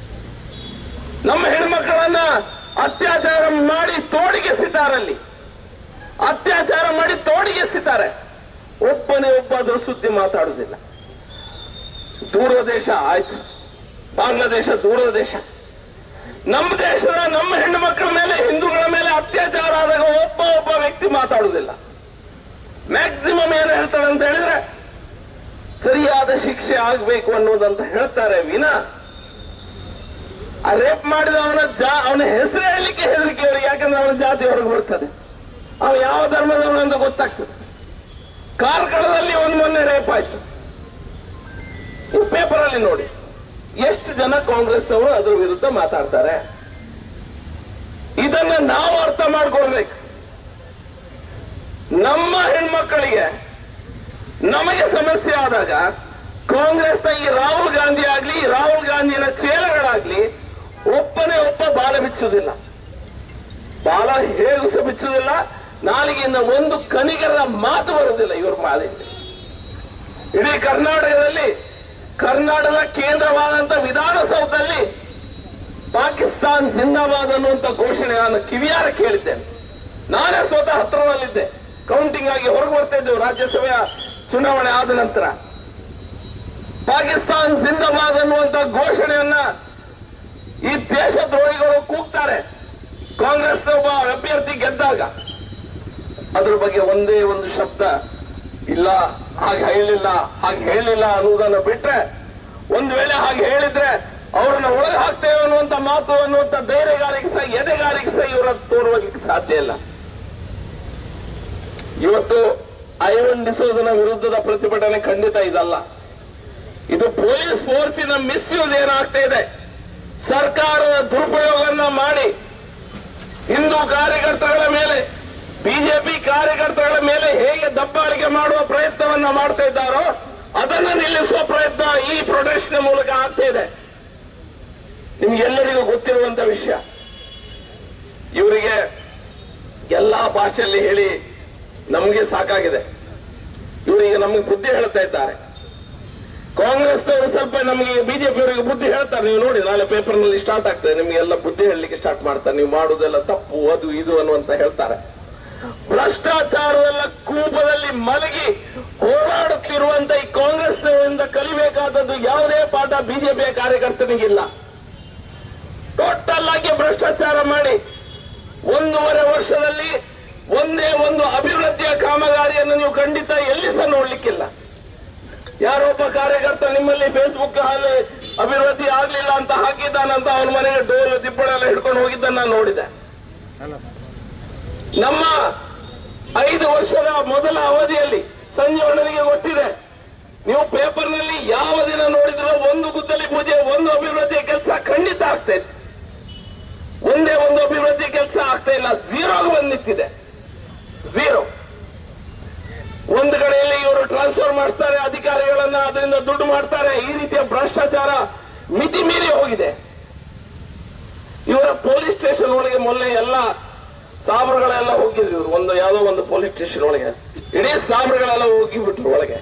ನಮ್ಮ ಹೆಣ್ಮಕ್ಕಳನ್ನ ಅತ್ಯಾಚಾರ ಮಾಡಿ ತೋಡಿಗೆಸಿತಾರಲ್ಲಿ, ಅತ್ಯಾಚಾರ ಮಾಡಿ ತೋಡಿಗೆಸಿತಾರೆ. ಒಬ್ಬನೇ ಒಬ್ಬ ಅದ್ರ ಸುದ್ದಿ ಮಾತಾಡುವುದಿಲ್ಲ. ದೂರದ ದೇಶ ಆಯ್ತು, ಬಾಂಗ್ಲಾದೇಶ ದೂರದ ದೇಶ. ನಮ್ಮ ದೇಶದ ನಮ್ಮ ಹೆಣ್ಣು ಮಕ್ಕಳ ಮೇಲೆ, ಹಿಂದೂಗಳ ಮೇಲೆ ಅತ್ಯಾಚಾರ ಆದಾಗ ಒಬ್ಬ ವ್ಯಕ್ತಿ ಮಾತಾಡುವುದಿಲ್ಲ. ಮ್ಯಾಕ್ಸಿಮಮ್ ಏನು ಹೇಳ್ತಾಳೆ ಅಂತ ಹೇಳಿದ್ರೆ ಸರಿಯಾದ ಶಿಕ್ಷೆ ಆಗ್ಬೇಕು ಅನ್ನೋದಂತ ಹೇಳ್ತಾರೆ ವಿನ ಆ ರೇಪ್ ಮಾಡಿದ ಅವನ ಹೆಸರು ಹೇಳಲಿಕ್ಕೆ ಹೆದರಿಕೆ ಅವ್ರಿಗೆ. ಯಾಕಂದ್ರೆ ಅವನ ಜಾತಿ ಹೊರಗೆ ಬರ್ತದೆ, ಅವ ಯಾವ ಧರ್ಮದವನು ಅಂತ ಗೊತ್ತಾಗ್ತದೆ. ಕಾರ್ಕಳದಲ್ಲಿ ಮೊನ್ನೆ ರೇಪ್ ಆಯ್ತು. ಈ ಪೇಪರ್ ಅಲ್ಲಿ ನೋಡಿ ಎಷ್ಟು ಜನ ಕಾಂಗ್ರೆಸ್ನವರು ಅದ್ರ ವಿರುದ್ಧ ಮಾತಾಡ್ತಾರೆ. ಇದನ್ನ ನಾವು ಅರ್ಥ ಮಾಡ್ಕೊಳ್ಬೇಕು. ನಮ್ಮ ಹೆಣ್ಮಕ್ಕಳಿಗೆ ನಮಗೆ ಸಮಸ್ಯೆ ಆದಾಗ ಕಾಂಗ್ರೆಸ್ನ ಈ ರಾಹುಲ್ ಗಾಂಧಿ ಆಗ್ಲಿ, ರಾಹುಲ್ ಗಾಂಧಿನ ಚೇಲಗಳಾಗ್ಲಿ ಒಬ್ಬನೇ ಒಬ್ಬ ಬಾಲ ಬಿಚ್ಚುವುದಿಲ್ಲ, ಬಾಲ ಹೇಗೂ ಸಹ ಬಿಚ್ಚುವುದಿಲ್ಲ. ನಾಲಿಗೆಯಿಂದ ಒಂದು ಕಣಿಗರ ಮಾತು ಬರುವುದಿಲ್ಲ ಇವ್ರ ಮಾಲಿಗೆ. ಇಡೀ ಕರ್ನಾಟಕದ ಕೇಂದ್ರವಾದಂತ ವಿಧಾನಸೌಧದಲ್ಲಿ ಪಾಕಿಸ್ತಾನ್ ಜಿಂದಾಬಾದ್ ಅನ್ನುವಂತ ಘೋಷಣೆ ನಾನು ಕಿವಿಯಾರ ಕೇಳಿದ್ದೇನೆ. ನಾನೇ ಸ್ವತಃ ಹತ್ರದಲ್ಲಿದ್ದೆ, ಕೌಂಟಿಂಗ್ ಆಗಿ ಹೊರಗೆ ಬರ್ತಾ ಇದ್ದೆವು ರಾಜ್ಯಸಭೆಯ ಚುನಾವಣೆ ಆದ ನಂತರ. ಪಾಕಿಸ್ತಾನ್ ಜಿಂದಾಬಾದ್ ಅನ್ನುವಂತ ಘೋಷಣೆಯನ್ನ ಈ ದೇಶದ್ರೋಹಿಗಳು ಕೂಗ್ತಾರೆ ಕಾಂಗ್ರೆಸ್ನ ಒಬ್ಬ ಅಭ್ಯರ್ಥಿ ಗೆದ್ದಾಗ. ಅದ್ರ ಬಗ್ಗೆ ಒಂದೇ ಒಂದು ಶಬ್ದ ಇಲ್ಲ, ಹಾಗೆ ಹೇಳಿಲ್ಲ ಅನ್ನುವುದನ್ನು ಬಿಟ್ರೆ, ಒಂದು ವೇಳೆ ಹಾಗೆ ಹೇಳಿದ್ರೆ ಅವರನ್ನ ಒಳಗೆ ಹಾಕ್ತೇವೆ ಅನ್ನುವಂತ ಮಾತು, ಅನ್ನುವಂತ ಧೈರ್ಯಗಾರಿಕೆ ಸಹ, ಎದೆಗಾರಿಕೆ ಸಹ ಇವರ ತೋರುವಲಿಕ್ಕೆ ಸಾಧ್ಯ ಇಲ್ಲ. ಇವತ್ತು ಐವನ್ ಡಿಸೋಜನ ವಿರುದ್ಧದ ಪ್ರತಿಭಟನೆ ಖಂಡಿತ ಇದಲ್ಲ. ಇದು ಪೊಲೀಸ್ ಫೋರ್ಸಿನ ಮಿಸ್ಯೂಸ್ ಏನಾಗ್ತಾ ಇದೆ, ಸರ್ಕಾರದ ದುರುಪಯೋಗವನ್ನ ಮಾಡಿ ಹಿಂದೂ ಕಾರ್ಯಕರ್ತಗಳ ಮೇಲೆ, ಬಿಜೆಪಿ ಕಾರ್ಯಕರ್ತಗಳ ಮೇಲೆ ಹೇಗೆ ದಬ್ಬಾಳಿಕೆ ಮಾಡುವ ಪ್ರಯತ್ನವನ್ನ ಮಾಡ್ತಾ ಇದ್ದಾರೋ ಅದನ್ನು ನಿಲ್ಲಿಸುವ ಪ್ರಯತ್ನ ಈ ಪ್ರೊಟೆಸ್ಟ್ ಮೂಲಕ ಆಗ್ತಾ ಇದೆ. ನಿಮ್ಗೆಲ್ಲರಿಗೂ ಗೊತ್ತಿರುವಂತ ವಿಷಯ. ಇವರಿಗೆ ಎಲ್ಲಾ ಭಾಷೆಯಲ್ಲಿ ಹೇಳಿ ನಮಗೆ ಸಾಕಾಗಿದೆ. ಇವರಿಗೆ ನಮಗೆ ಬುದ್ಧಿ ಹೇಳ್ತಾ ಇದ್ದಾರೆ. ಕಾಂಗ್ರೆಸ್ನವರು ಸ್ವಲ್ಪ ನಮಗೆ, ಬಿಜೆಪಿಯವರಿಗೆ ಬುದ್ಧಿ ಹೇಳ್ತಾರೆ. ನೀವು ನೋಡಿ, ನಾಳೆ ಪೇಪರ್ ನಲ್ಲಿ ಸ್ಟಾರ್ಟ್ ಆಗ್ತದೆ, ನಿಮ್ಗೆ ಎಲ್ಲ ಬುದ್ಧಿ ಹೇಳಲಿಕ್ಕೆ ಸ್ಟಾರ್ಟ್ ಮಾಡ್ತಾರೆ. ನೀವು ಮಾಡುವುದೆಲ್ಲ ತಪ್ಪು, ಅದು ಇದು ಅನ್ನುವಂತ ಹೇಳ್ತಾರೆ. ಭ್ರಷ್ಟಾಚಾರದಲ್ಲ ಕೂಪದಲ್ಲಿ ಮಲಗಿ ಹೋರಾಡುತ್ತಿರುವಂತ ಈ ಕಾಂಗ್ರೆಸ್ನಿಂದ ಕಲಿಬೇಕಾದದ್ದು ಯಾವುದೇ ಪಾಠ ಬಿಜೆಪಿಯ ಕಾರ್ಯಕರ್ತನಿಗಿಲ್ಲ. ಟೋಟಲ್ ಆಗಿ ಭ್ರಷ್ಟಾಚಾರ ಮಾಡಿ 1.5 ವರ್ಷದಲ್ಲಿ ಒಂದೇ ಒಂದು ಅಭಿವೃದ್ಧಿಯ ಕಾಮಗಾರಿಯನ್ನು ನೀವು ಖಂಡಿತ ಎಲ್ಲಿ ಸಹ ನೋಡ್ಲಿಕ್ಕಿಲ್ಲ. ಯಾರೊಬ್ಬ ಕಾರ್ಯಕರ್ತ ನಿಮ್ಮಲ್ಲಿ ಫೇಸ್ಬುಕ್ ಅಲ್ಲಿ ಅಭಿವೃದ್ಧಿ ಆಗ್ಲಿಲ್ಲ ಅಂತ ಹಾಕಿದ್ದಾನಂತ ಅವನ ಮನೆಗೆ ಡೋಲು ದಿಬ್ಬಳೆಲ್ಲ ಹಿಡ್ಕೊಂಡು ಹೋಗಿದ್ದನ್ನ ನಾನು ನೋಡಿದೆ. ನಮ್ಮ 5 ವರ್ಷದ ಮೊದಲ ಅವಧಿಯಲ್ಲಿ ಸಂಜೀವಣ್ಣನಿಗೆ ಗೊತ್ತಿದೆ, ನೀವು ಪೇಪರ್ನಲ್ಲಿ ಯಾವ ದಿನ ನೋಡಿದ್ರು ಒಂದು ಗುದ್ದಲಿ ಪೂಜೆ, ಒಂದು ಅಭಿವೃದ್ಧಿ ಕೆಲಸ ಖಂಡಿತ ಆಗ್ತಾ ಇದೆ. ಒಂದೇ ಒಂದು ಅಭಿವೃದ್ಧಿ ಕೆಲಸ ಆಗ್ತಾ ಇಲ್ಲ, ಝೀರೋಗೆ ಬಂದು ನಿಂತಿದೆ. ಝೀರೋ. ಒಂದು ಕಡೆಯಲ್ಲಿ ಇವರು ಟ್ರಾನ್ಸ್ಫರ್ ಮಾಡಿಸ್ತಾರೆ ಅಧಿಕಾರಿಗಳನ್ನ, ಅದರಿಂದ ದುಡ್ಡು ಮಾಡ್ತಾರೆ. ಈ ರೀತಿಯ ಭ್ರಷ್ಟಾಚಾರ ಮಿತಿ ಮೀರಿ ಹೋಗಿದೆ. ಇವರ ಪೊಲೀಸ್ ಸ್ಟೇಷನ್ ಒಳಗೆ ಮೊನ್ನೆ ಎಲ್ಲ ಸಾಬ್ರುಗಳೆಲ್ಲ ಹೋಗಿದ್ರು. ಇವರು ಯಾವುದೋ ಒಂದು ಪೊಲೀಸ್ ಸ್ಟೇಷನ್ ಒಳಗೆ ಇಡೀ ಸಾಬ್ರುಗಳೆಲ್ಲ ಹೋಗಿಬಿಟ್ರು ಒಳಗೆ.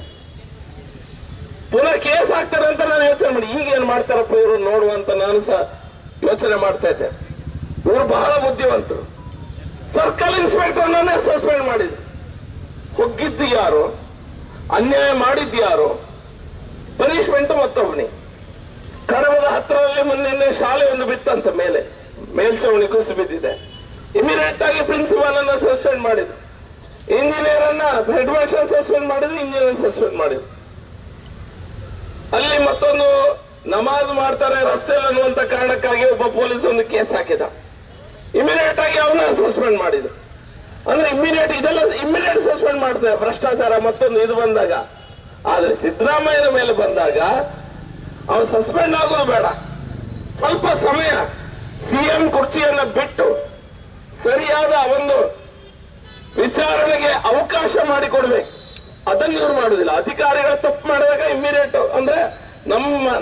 ಪುನಃ ಕೇಸ್ ಹಾಕ್ತಾರೆ ಅಂತ ನಾನು ಯೋಚನೆ ಮಾಡಿ, ಈಗ ಏನ್ ಮಾಡ್ತಾರಪ್ಪ ಇವರು ನೋಡುವಂತ ನಾನು ಸಹ ಯೋಚನೆ ಮಾಡ್ತಾ ಇದ್ದೆ. ಇವರು ಬಹಳ ಬುದ್ಧಿವಂತರು. ಸರ್ಕಲ್ ಇನ್ಸ್ಪೆಕ್ಟರ್ನೇ ಸಸ್ಪೆಂಡ್ ಮಾಡಿದ್ರು. ಹೋಗಿದ್ದು ಯಾರು, ಅನ್ಯಾಯ ಮಾಡಿದ್ದು ಯಾರು, ಪನಿಷ್ಮೆಂಟ್ ಮತ್ತೊಬ್ಬನಿ. ಕಡವದ ಹತ್ತಿರದಲ್ಲಿ ಮೊನ್ನೆ ಶಾಲೆ ಒಂದು ಬಿತ್ತಂತ, ಮೇಲ್ಛಾವಣಿ ಕುಸಿದು ಬಿದ್ದಿದೆ. ಇಮಿಡಿಯೇಟ್ ಆಗಿ ಪ್ರಿನ್ಸಿಪಾಲ್ ಅನ್ನ ಸಸ್ಪೆಂಡ್ ಮಾಡಿದ್ರು, ಇಂಜಿನಿಯರ್ ಅನ್ನ ಹೆಡ್ ಮಾಸ್ಟರ್ ಸಸ್ಪೆಂಡ್ ಮಾಡಿದ್ರು, ಇಂಜಿನಿಯರ್ ಸಸ್ಪೆಂಡ್ ಮಾಡಿದ್ರು. ಅಲ್ಲಿ ಮತ್ತೊಂದು ನಮಾಜ್ ಮಾಡ್ತಾರೆ ರಸ್ತೆಯಲ್ಲಿ ಅನ್ನುವಂತ ಕಾರಣಕ್ಕಾಗಿ ಒಬ್ಬ ಪೊಲೀಸ್ ಒಂದು ಕೇಸ್ ಹಾಕಿದ. ಇಮಿಡಿಯೇಟ್ ಆಗಿ ಅವನ್ನ ಸಸ್ಪೆಂಡ್ ಮಾಡಿದ್ರು. ಅಂದ್ರೆ ಇದೆಲ್ಲ ಇಮಿಡಿಯೇಟ್ ಸಸ್ಪೆಂಡ್ ಮಾಡ್ತಾರೆ. ಭ್ರಷ್ಟಾಚಾರ ಮತ್ತೊಂದು ಇದು ಬಂದಾಗ. ಆದ್ರೆ ಸಿದ್ದರಾಮಯ್ಯನ ಮೇಲೆ ಬಂದಾಗ ಅವನು ಸಸ್ಪೆಂಡ್ ಆಗೋದು ಬೇಡ, ಸ್ವಲ್ಪ ಸಮಯ ಸಿಎಂ ಕುರ್ಚಿಯನ್ನ ಬಿಟ್ಟು ಸರಿಯಾದ ಒಂದು ವಿಚಾರಣೆಗೆ ಅವಕಾಶ ಮಾಡಿಕೊಡ್ಬೇಕು. ಅದನ್ನು ಇವ್ರು ಮಾಡುದಿಲ್ಲ. ಅಧಿಕಾರಿಗಳ ತಪ್ಪು ಮಾಡಿದಾಗ ಇಮಿಡಿಯೇಟ್ ಅಂದ್ರೆ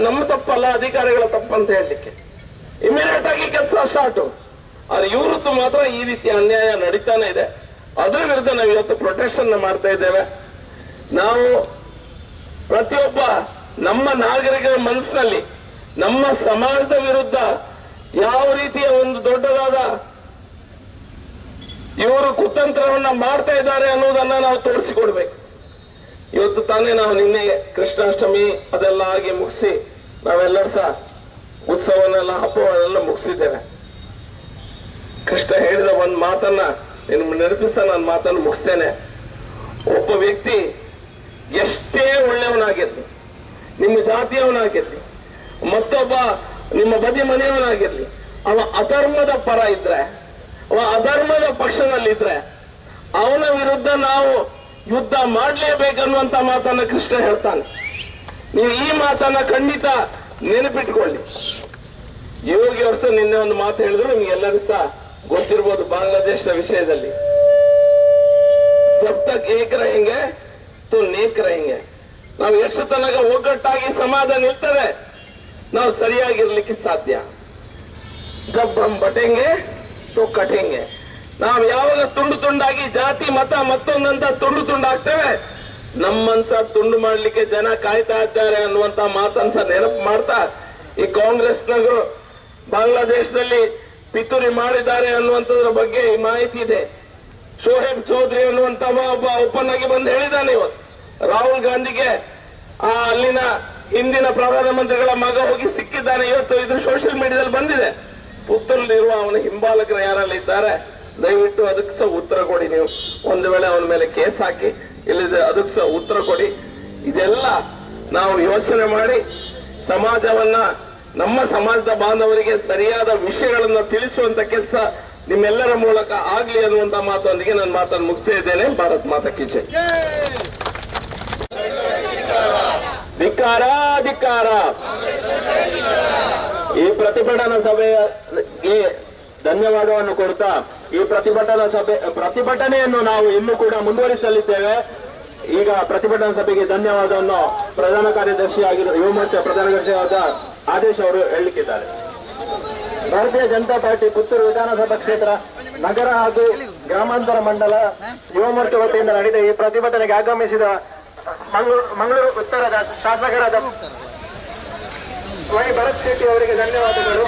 ನಮ್ಮ ತಪ್ಪಲ್ಲ, ಅಧಿಕಾರಿಗಳ ತಪ್ಪು ಅಂತ ಹೇಳಲಿಕ್ಕೆ ಇಮಿಡಿಯೇಟ್ ಆಗಿ ಕೆಲಸ ಸ್ಟಾರ್ಟ್. ಆದ್ರೆ ಇವ್ರದ್ದು ಮಾತ್ರ ಈ ರೀತಿ ಅನ್ಯಾಯ ನಡೀತಾನೆ ಇದೆ. ಅದರ ವಿರುದ್ಧ ನಾವು ಇವತ್ತು ಪ್ರೊಟೆಕ್ಷನ್ ಮಾಡ್ತಾ ಇದ್ದೇವೆ. ನಾವು ಪ್ರತಿಯೊಬ್ಬ ನಮ್ಮ ನಾಗರಿಕರ ಮನಸ್ಸಿನಲ್ಲಿ ನಮ್ಮ ಸಮಾಜದ ವಿರುದ್ಧ ಯಾವ ರೀತಿಯ ಒಂದು ದೊಡ್ಡದಾದ ಇವರು ಕುತಂತ್ರವನ್ನ ಮಾಡ್ತಾ ಇದ್ದಾರೆ ಅನ್ನೋದನ್ನ ನಾವು ತೋರಿಸಿಕೊಡ್ಬೇಕು. ಇವತ್ತು ತಾನೇ ನಾವು ನಿನ್ನೆ ಕೃಷ್ಣಾಷ್ಟಮಿ ಅದೆಲ್ಲ ಆಗಿ ಮುಗಿಸಿ ನಾವೆಲ್ಲರೂ ಸಹ ಉತ್ಸವನೆಲ್ಲ ಹಬ್ಬವನ್ನೆಲ್ಲ ಮುಗಿಸಿದ್ದೇವೆ. ಕೃಷ್ಣ ಹೇಳಿದ ಒಂದು ಮಾತನ್ನ ನೆನಪಿಸ್ತಾ ನಾನು ಮಾತನ್ನು ಮುಗಿಸ್ತೇನೆ. ಒಬ್ಬ ವ್ಯಕ್ತಿ ಎಷ್ಟೇ ಒಳ್ಳೆಯವನಾಗಿರ್ಲಿ, ನಿಮ್ಮ ಜಾತಿಯವನಾಗಿರ್ಲಿ, ಮತ್ತೊಬ್ಬ ನಿಮ್ಮ ಬದಿ ಮನೆಯವನಾಗಿರ್ಲಿ, ಅವ ಅಧರ್ಮದ ಪರ ಇದ್ರೆ, ಅವ ಅಧರ್ಮದ ಪಕ್ಷದಲ್ಲಿದ್ರೆ ಅವನ ವಿರುದ್ಧ ನಾವು ಯುದ್ಧ ಮಾಡಲೇಬೇಕನ್ನುವಂತ ಮಾತನ್ನ ಕೃಷ್ಣ ಹೇಳ್ತಾನೆ. ನೀವು ಈ ಮಾತನ್ನ ಖಂಡಿತ ನೆನಪಿಟ್ಕೊಳ್ಳಿ. ಯೋಗಿ ವರ್ಷ ನಿನ್ನೆ ಒಂದು ಮಾತು ಹೇಳಿದ್ರು, ನಿಮ್ಗೆ ಎಲ್ಲರೂ ಸಹ ಗೊತ್ತಿರ್ಬೋದು. ಬಾಂಗ್ಲಾದೇಶದ ವಿಷಯದಲ್ಲಿ ಜಬ್ ತಕ್ ಏಕ್ रहेंगे तो नेक रहेंगे. ನಾವು ಎಷ್ಟು ತನಕ ಒಗ್ಗಟ್ಟಾಗಿ ಸಮಾಜ ನಿಲ್ತದೆ ನಾವು ಸರಿಯಾಗಿರ್ಲಿಕ್ಕೆ ಸಾಧ್ಯ. ಜಬ್ ಹಮ್ ಬಟೆಂಗೆ ತೋ ಕಟೆಂಗೆ. ನಾವು ಯಾವಾಗ ತುಂಡು ತುಂಡಾಗಿ ಜಾತಿ ಮತ ಮತ್ತೊಂದಂತ ತುಂಡು ತುಂಡಾಗ್ತೇವೆ, ನಮ್ಮನ್ಸ ತುಂಡು ಮಾಡ್ಲಿಕ್ಕೆ ಜನ ಕಾಯ್ತಾ ಇದ್ದಾರೆ ಅನ್ನುವಂತ ಮಾತನ್ಸ ನೆನಪು ಮಾಡ್ತಾ, ಈ ಕಾಂಗ್ರೆಸ್ನವರು ಬಾಂಗ್ಲಾದೇಶದಲ್ಲಿ ಪಿತೂರಿ ಮಾಡಿದ್ದಾರೆ ಅನ್ನುವಂಥದ್ರ ಬಗ್ಗೆ ಈ ಮಾಹಿತಿ ಇದೆ. ಶೋಹೇಬ್ ಚೌಧರಿ ಅನ್ನುವಂತ ಒಬ್ಬ ಓಪನ್ ಆಗಿ ಬಂದು ಹೇಳಿದ್ದಾನೆ ಇವತ್ತು ರಾಹುಲ್ ಗಾಂಧಿಗೆ ಅಲ್ಲಿನ ಹಿಂದಿನ ಪ್ರಧಾನಮಂತ್ರಿಗಳ ಮಗ ಹೋಗಿ ಸಿಕ್ಕಿದ್ದಾನೆ. ಇವತ್ತು ಇದು ಸೋಷಿಯಲ್ ಮೀಡಿಯಾದಲ್ಲಿ ಬಂದಿದೆ. ಪುತ್ತೂರಿಲಿರುವ ಅವನ ಹಿಂಬಾಲಕರು ಯಾರೆಲ್ಲ ಇದ್ದಾರೆ, ದಯವಿಟ್ಟು ಅದಕ್ಕೆ ಸಹ ಉತ್ತರ ಕೊಡಿ. ನೀವು ಒಂದು ವೇಳೆ ಅವನ ಮೇಲೆ ಕೇಸ್ ಹಾಕಿ ಇಲ್ಲಿದೆ, ಅದಕ್ಕೆ ಸಹ ಉತ್ತರ ಕೊಡಿ. ಇದೆಲ್ಲ ನಾವು ಯೋಚನೆ ಮಾಡಿ ಸಮಾಜವನ್ನ, ನಮ್ಮ ಸಮಾಜದ ಬಾಂಧವರಿಗೆ ಸರಿಯಾದ ವಿಷಯಗಳನ್ನ ತಿಳಿಸುವಂತ ಕೆಲಸ ನಿಮ್ಮೆಲ್ಲರ ಮೂಲಕ ಆಗ್ಲಿ ಅನ್ನುವಂತ ಮಾತೊಂದಿಗೆ ನಾನು ಮಾತನ್ನು ಮುಗಿಸ್ತಾ ಇದ್ದೇನೆ. ಭಾರತ್ ಮಾತಾ ಕಿ ಜೈ. ಧಿಕ್ಕಾರ ಧಿಕ್ಕಾರ. ಈ ಪ್ರತಿಭಟನಾ ಸಭೆಗೆ ಧನ್ಯವಾದವನ್ನು ಕೊಡ್ತಾ ಈ ಪ್ರತಿಭಟನೆಯನ್ನು ನಾವು ಇನ್ನೂ ಕೂಡ ಮುಂದುವರಿಸಲಿದ್ದೇವೆ. ಈಗ ಪ್ರತಿಭಟನಾ ಸಭೆಗೆ ಧನ್ಯವಾದವನ್ನು ಪ್ರಧಾನ ಕಾರ್ಯದರ್ಶಿಯಾಗಿರುವ ಯುವ ಮೋರ್ಚಾ ಪ್ರಧಾನ ಕಾರ್ಯದರ್ಶಿಯಾದ ಆದೇಶ್ ಅವರು ಹೇಳಲಿಕ್ಕಿದ್ದಾರೆ. ಭಾರತೀಯ ಜನತಾ ಪಾರ್ಟಿ ಪುತ್ತೂರು ವಿಧಾನಸಭಾ ಕ್ಷೇತ್ರ ನಗರ ಹಾಗೂ ಗ್ರಾಮಾಂತರ ಮಂಡಲ ಯುವ ಮೋರ್ಚಾ ವತಿಯಿಂದ ನಡೆದ ಈ ಪ್ರತಿಭಟನೆಗೆ ಆಗಮಿಸಿದ ಮಂಗಳೂರು ಉತ್ತರದ ಶಾಸಕರಾದ ವೈ ಭರತ್ ಶೆಟ್ಟಿ ಅವರಿಗೆ ಧನ್ಯವಾದಗಳು.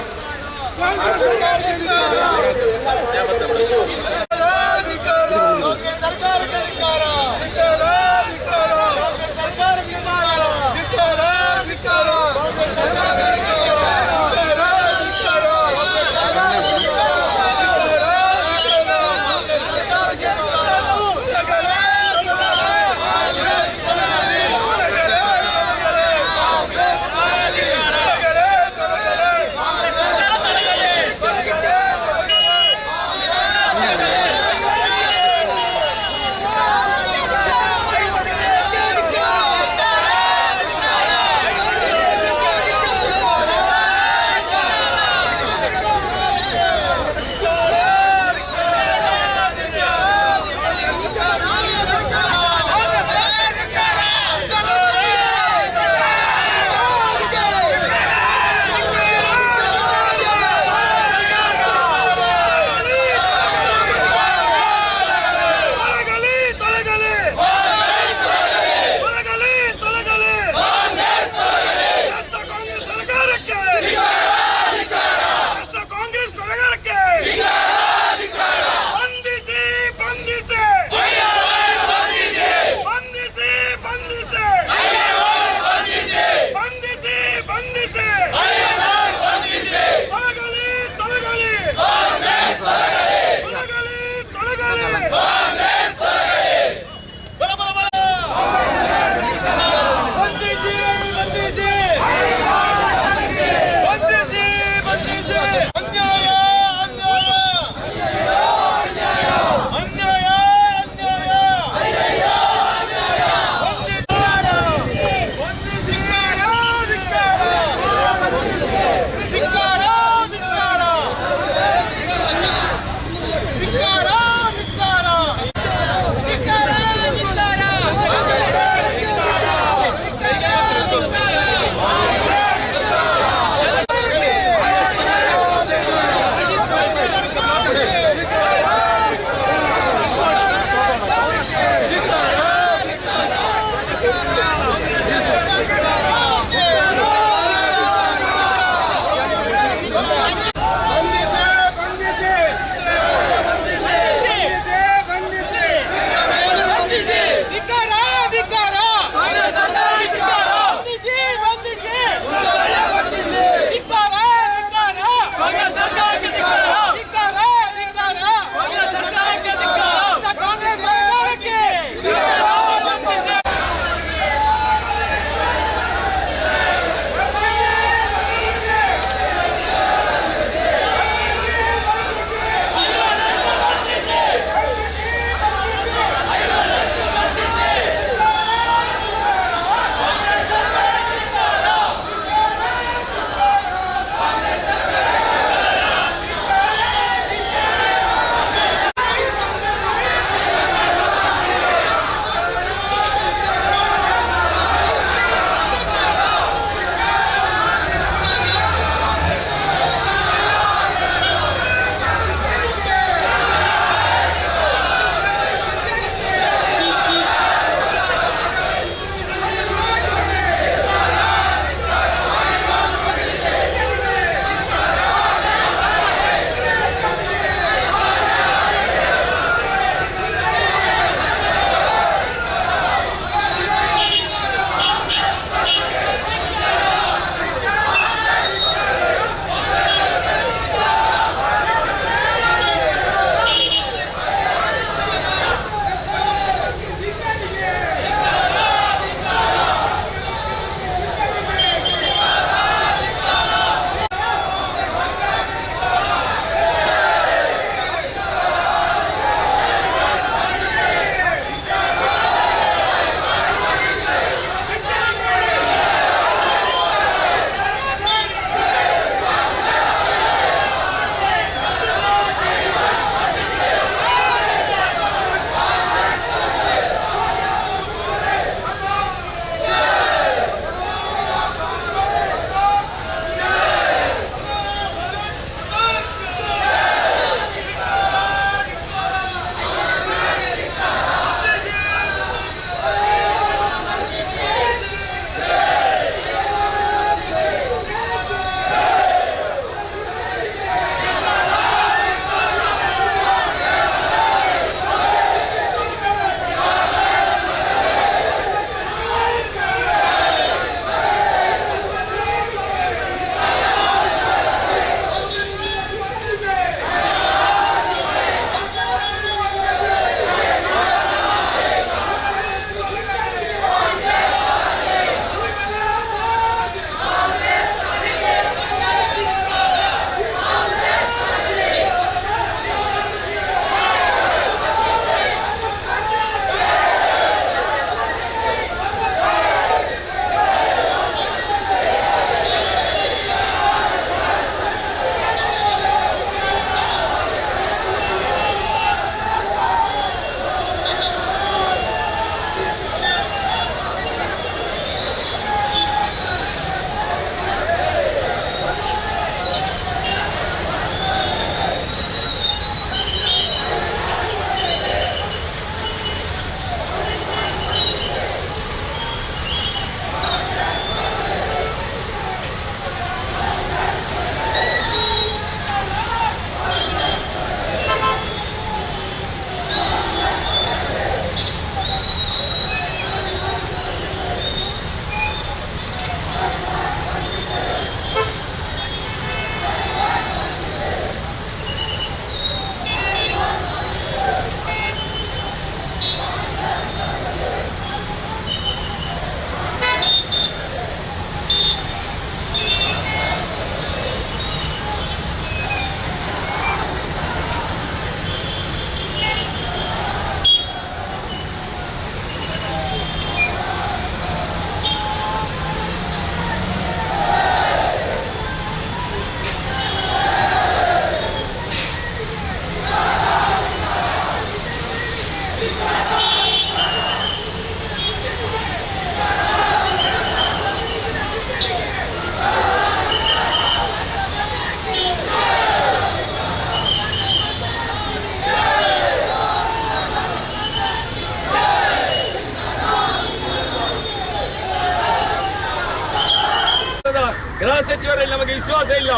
ನಮಗೆ ವಿಶ್ವಾಸ ಇಲ್ಲ.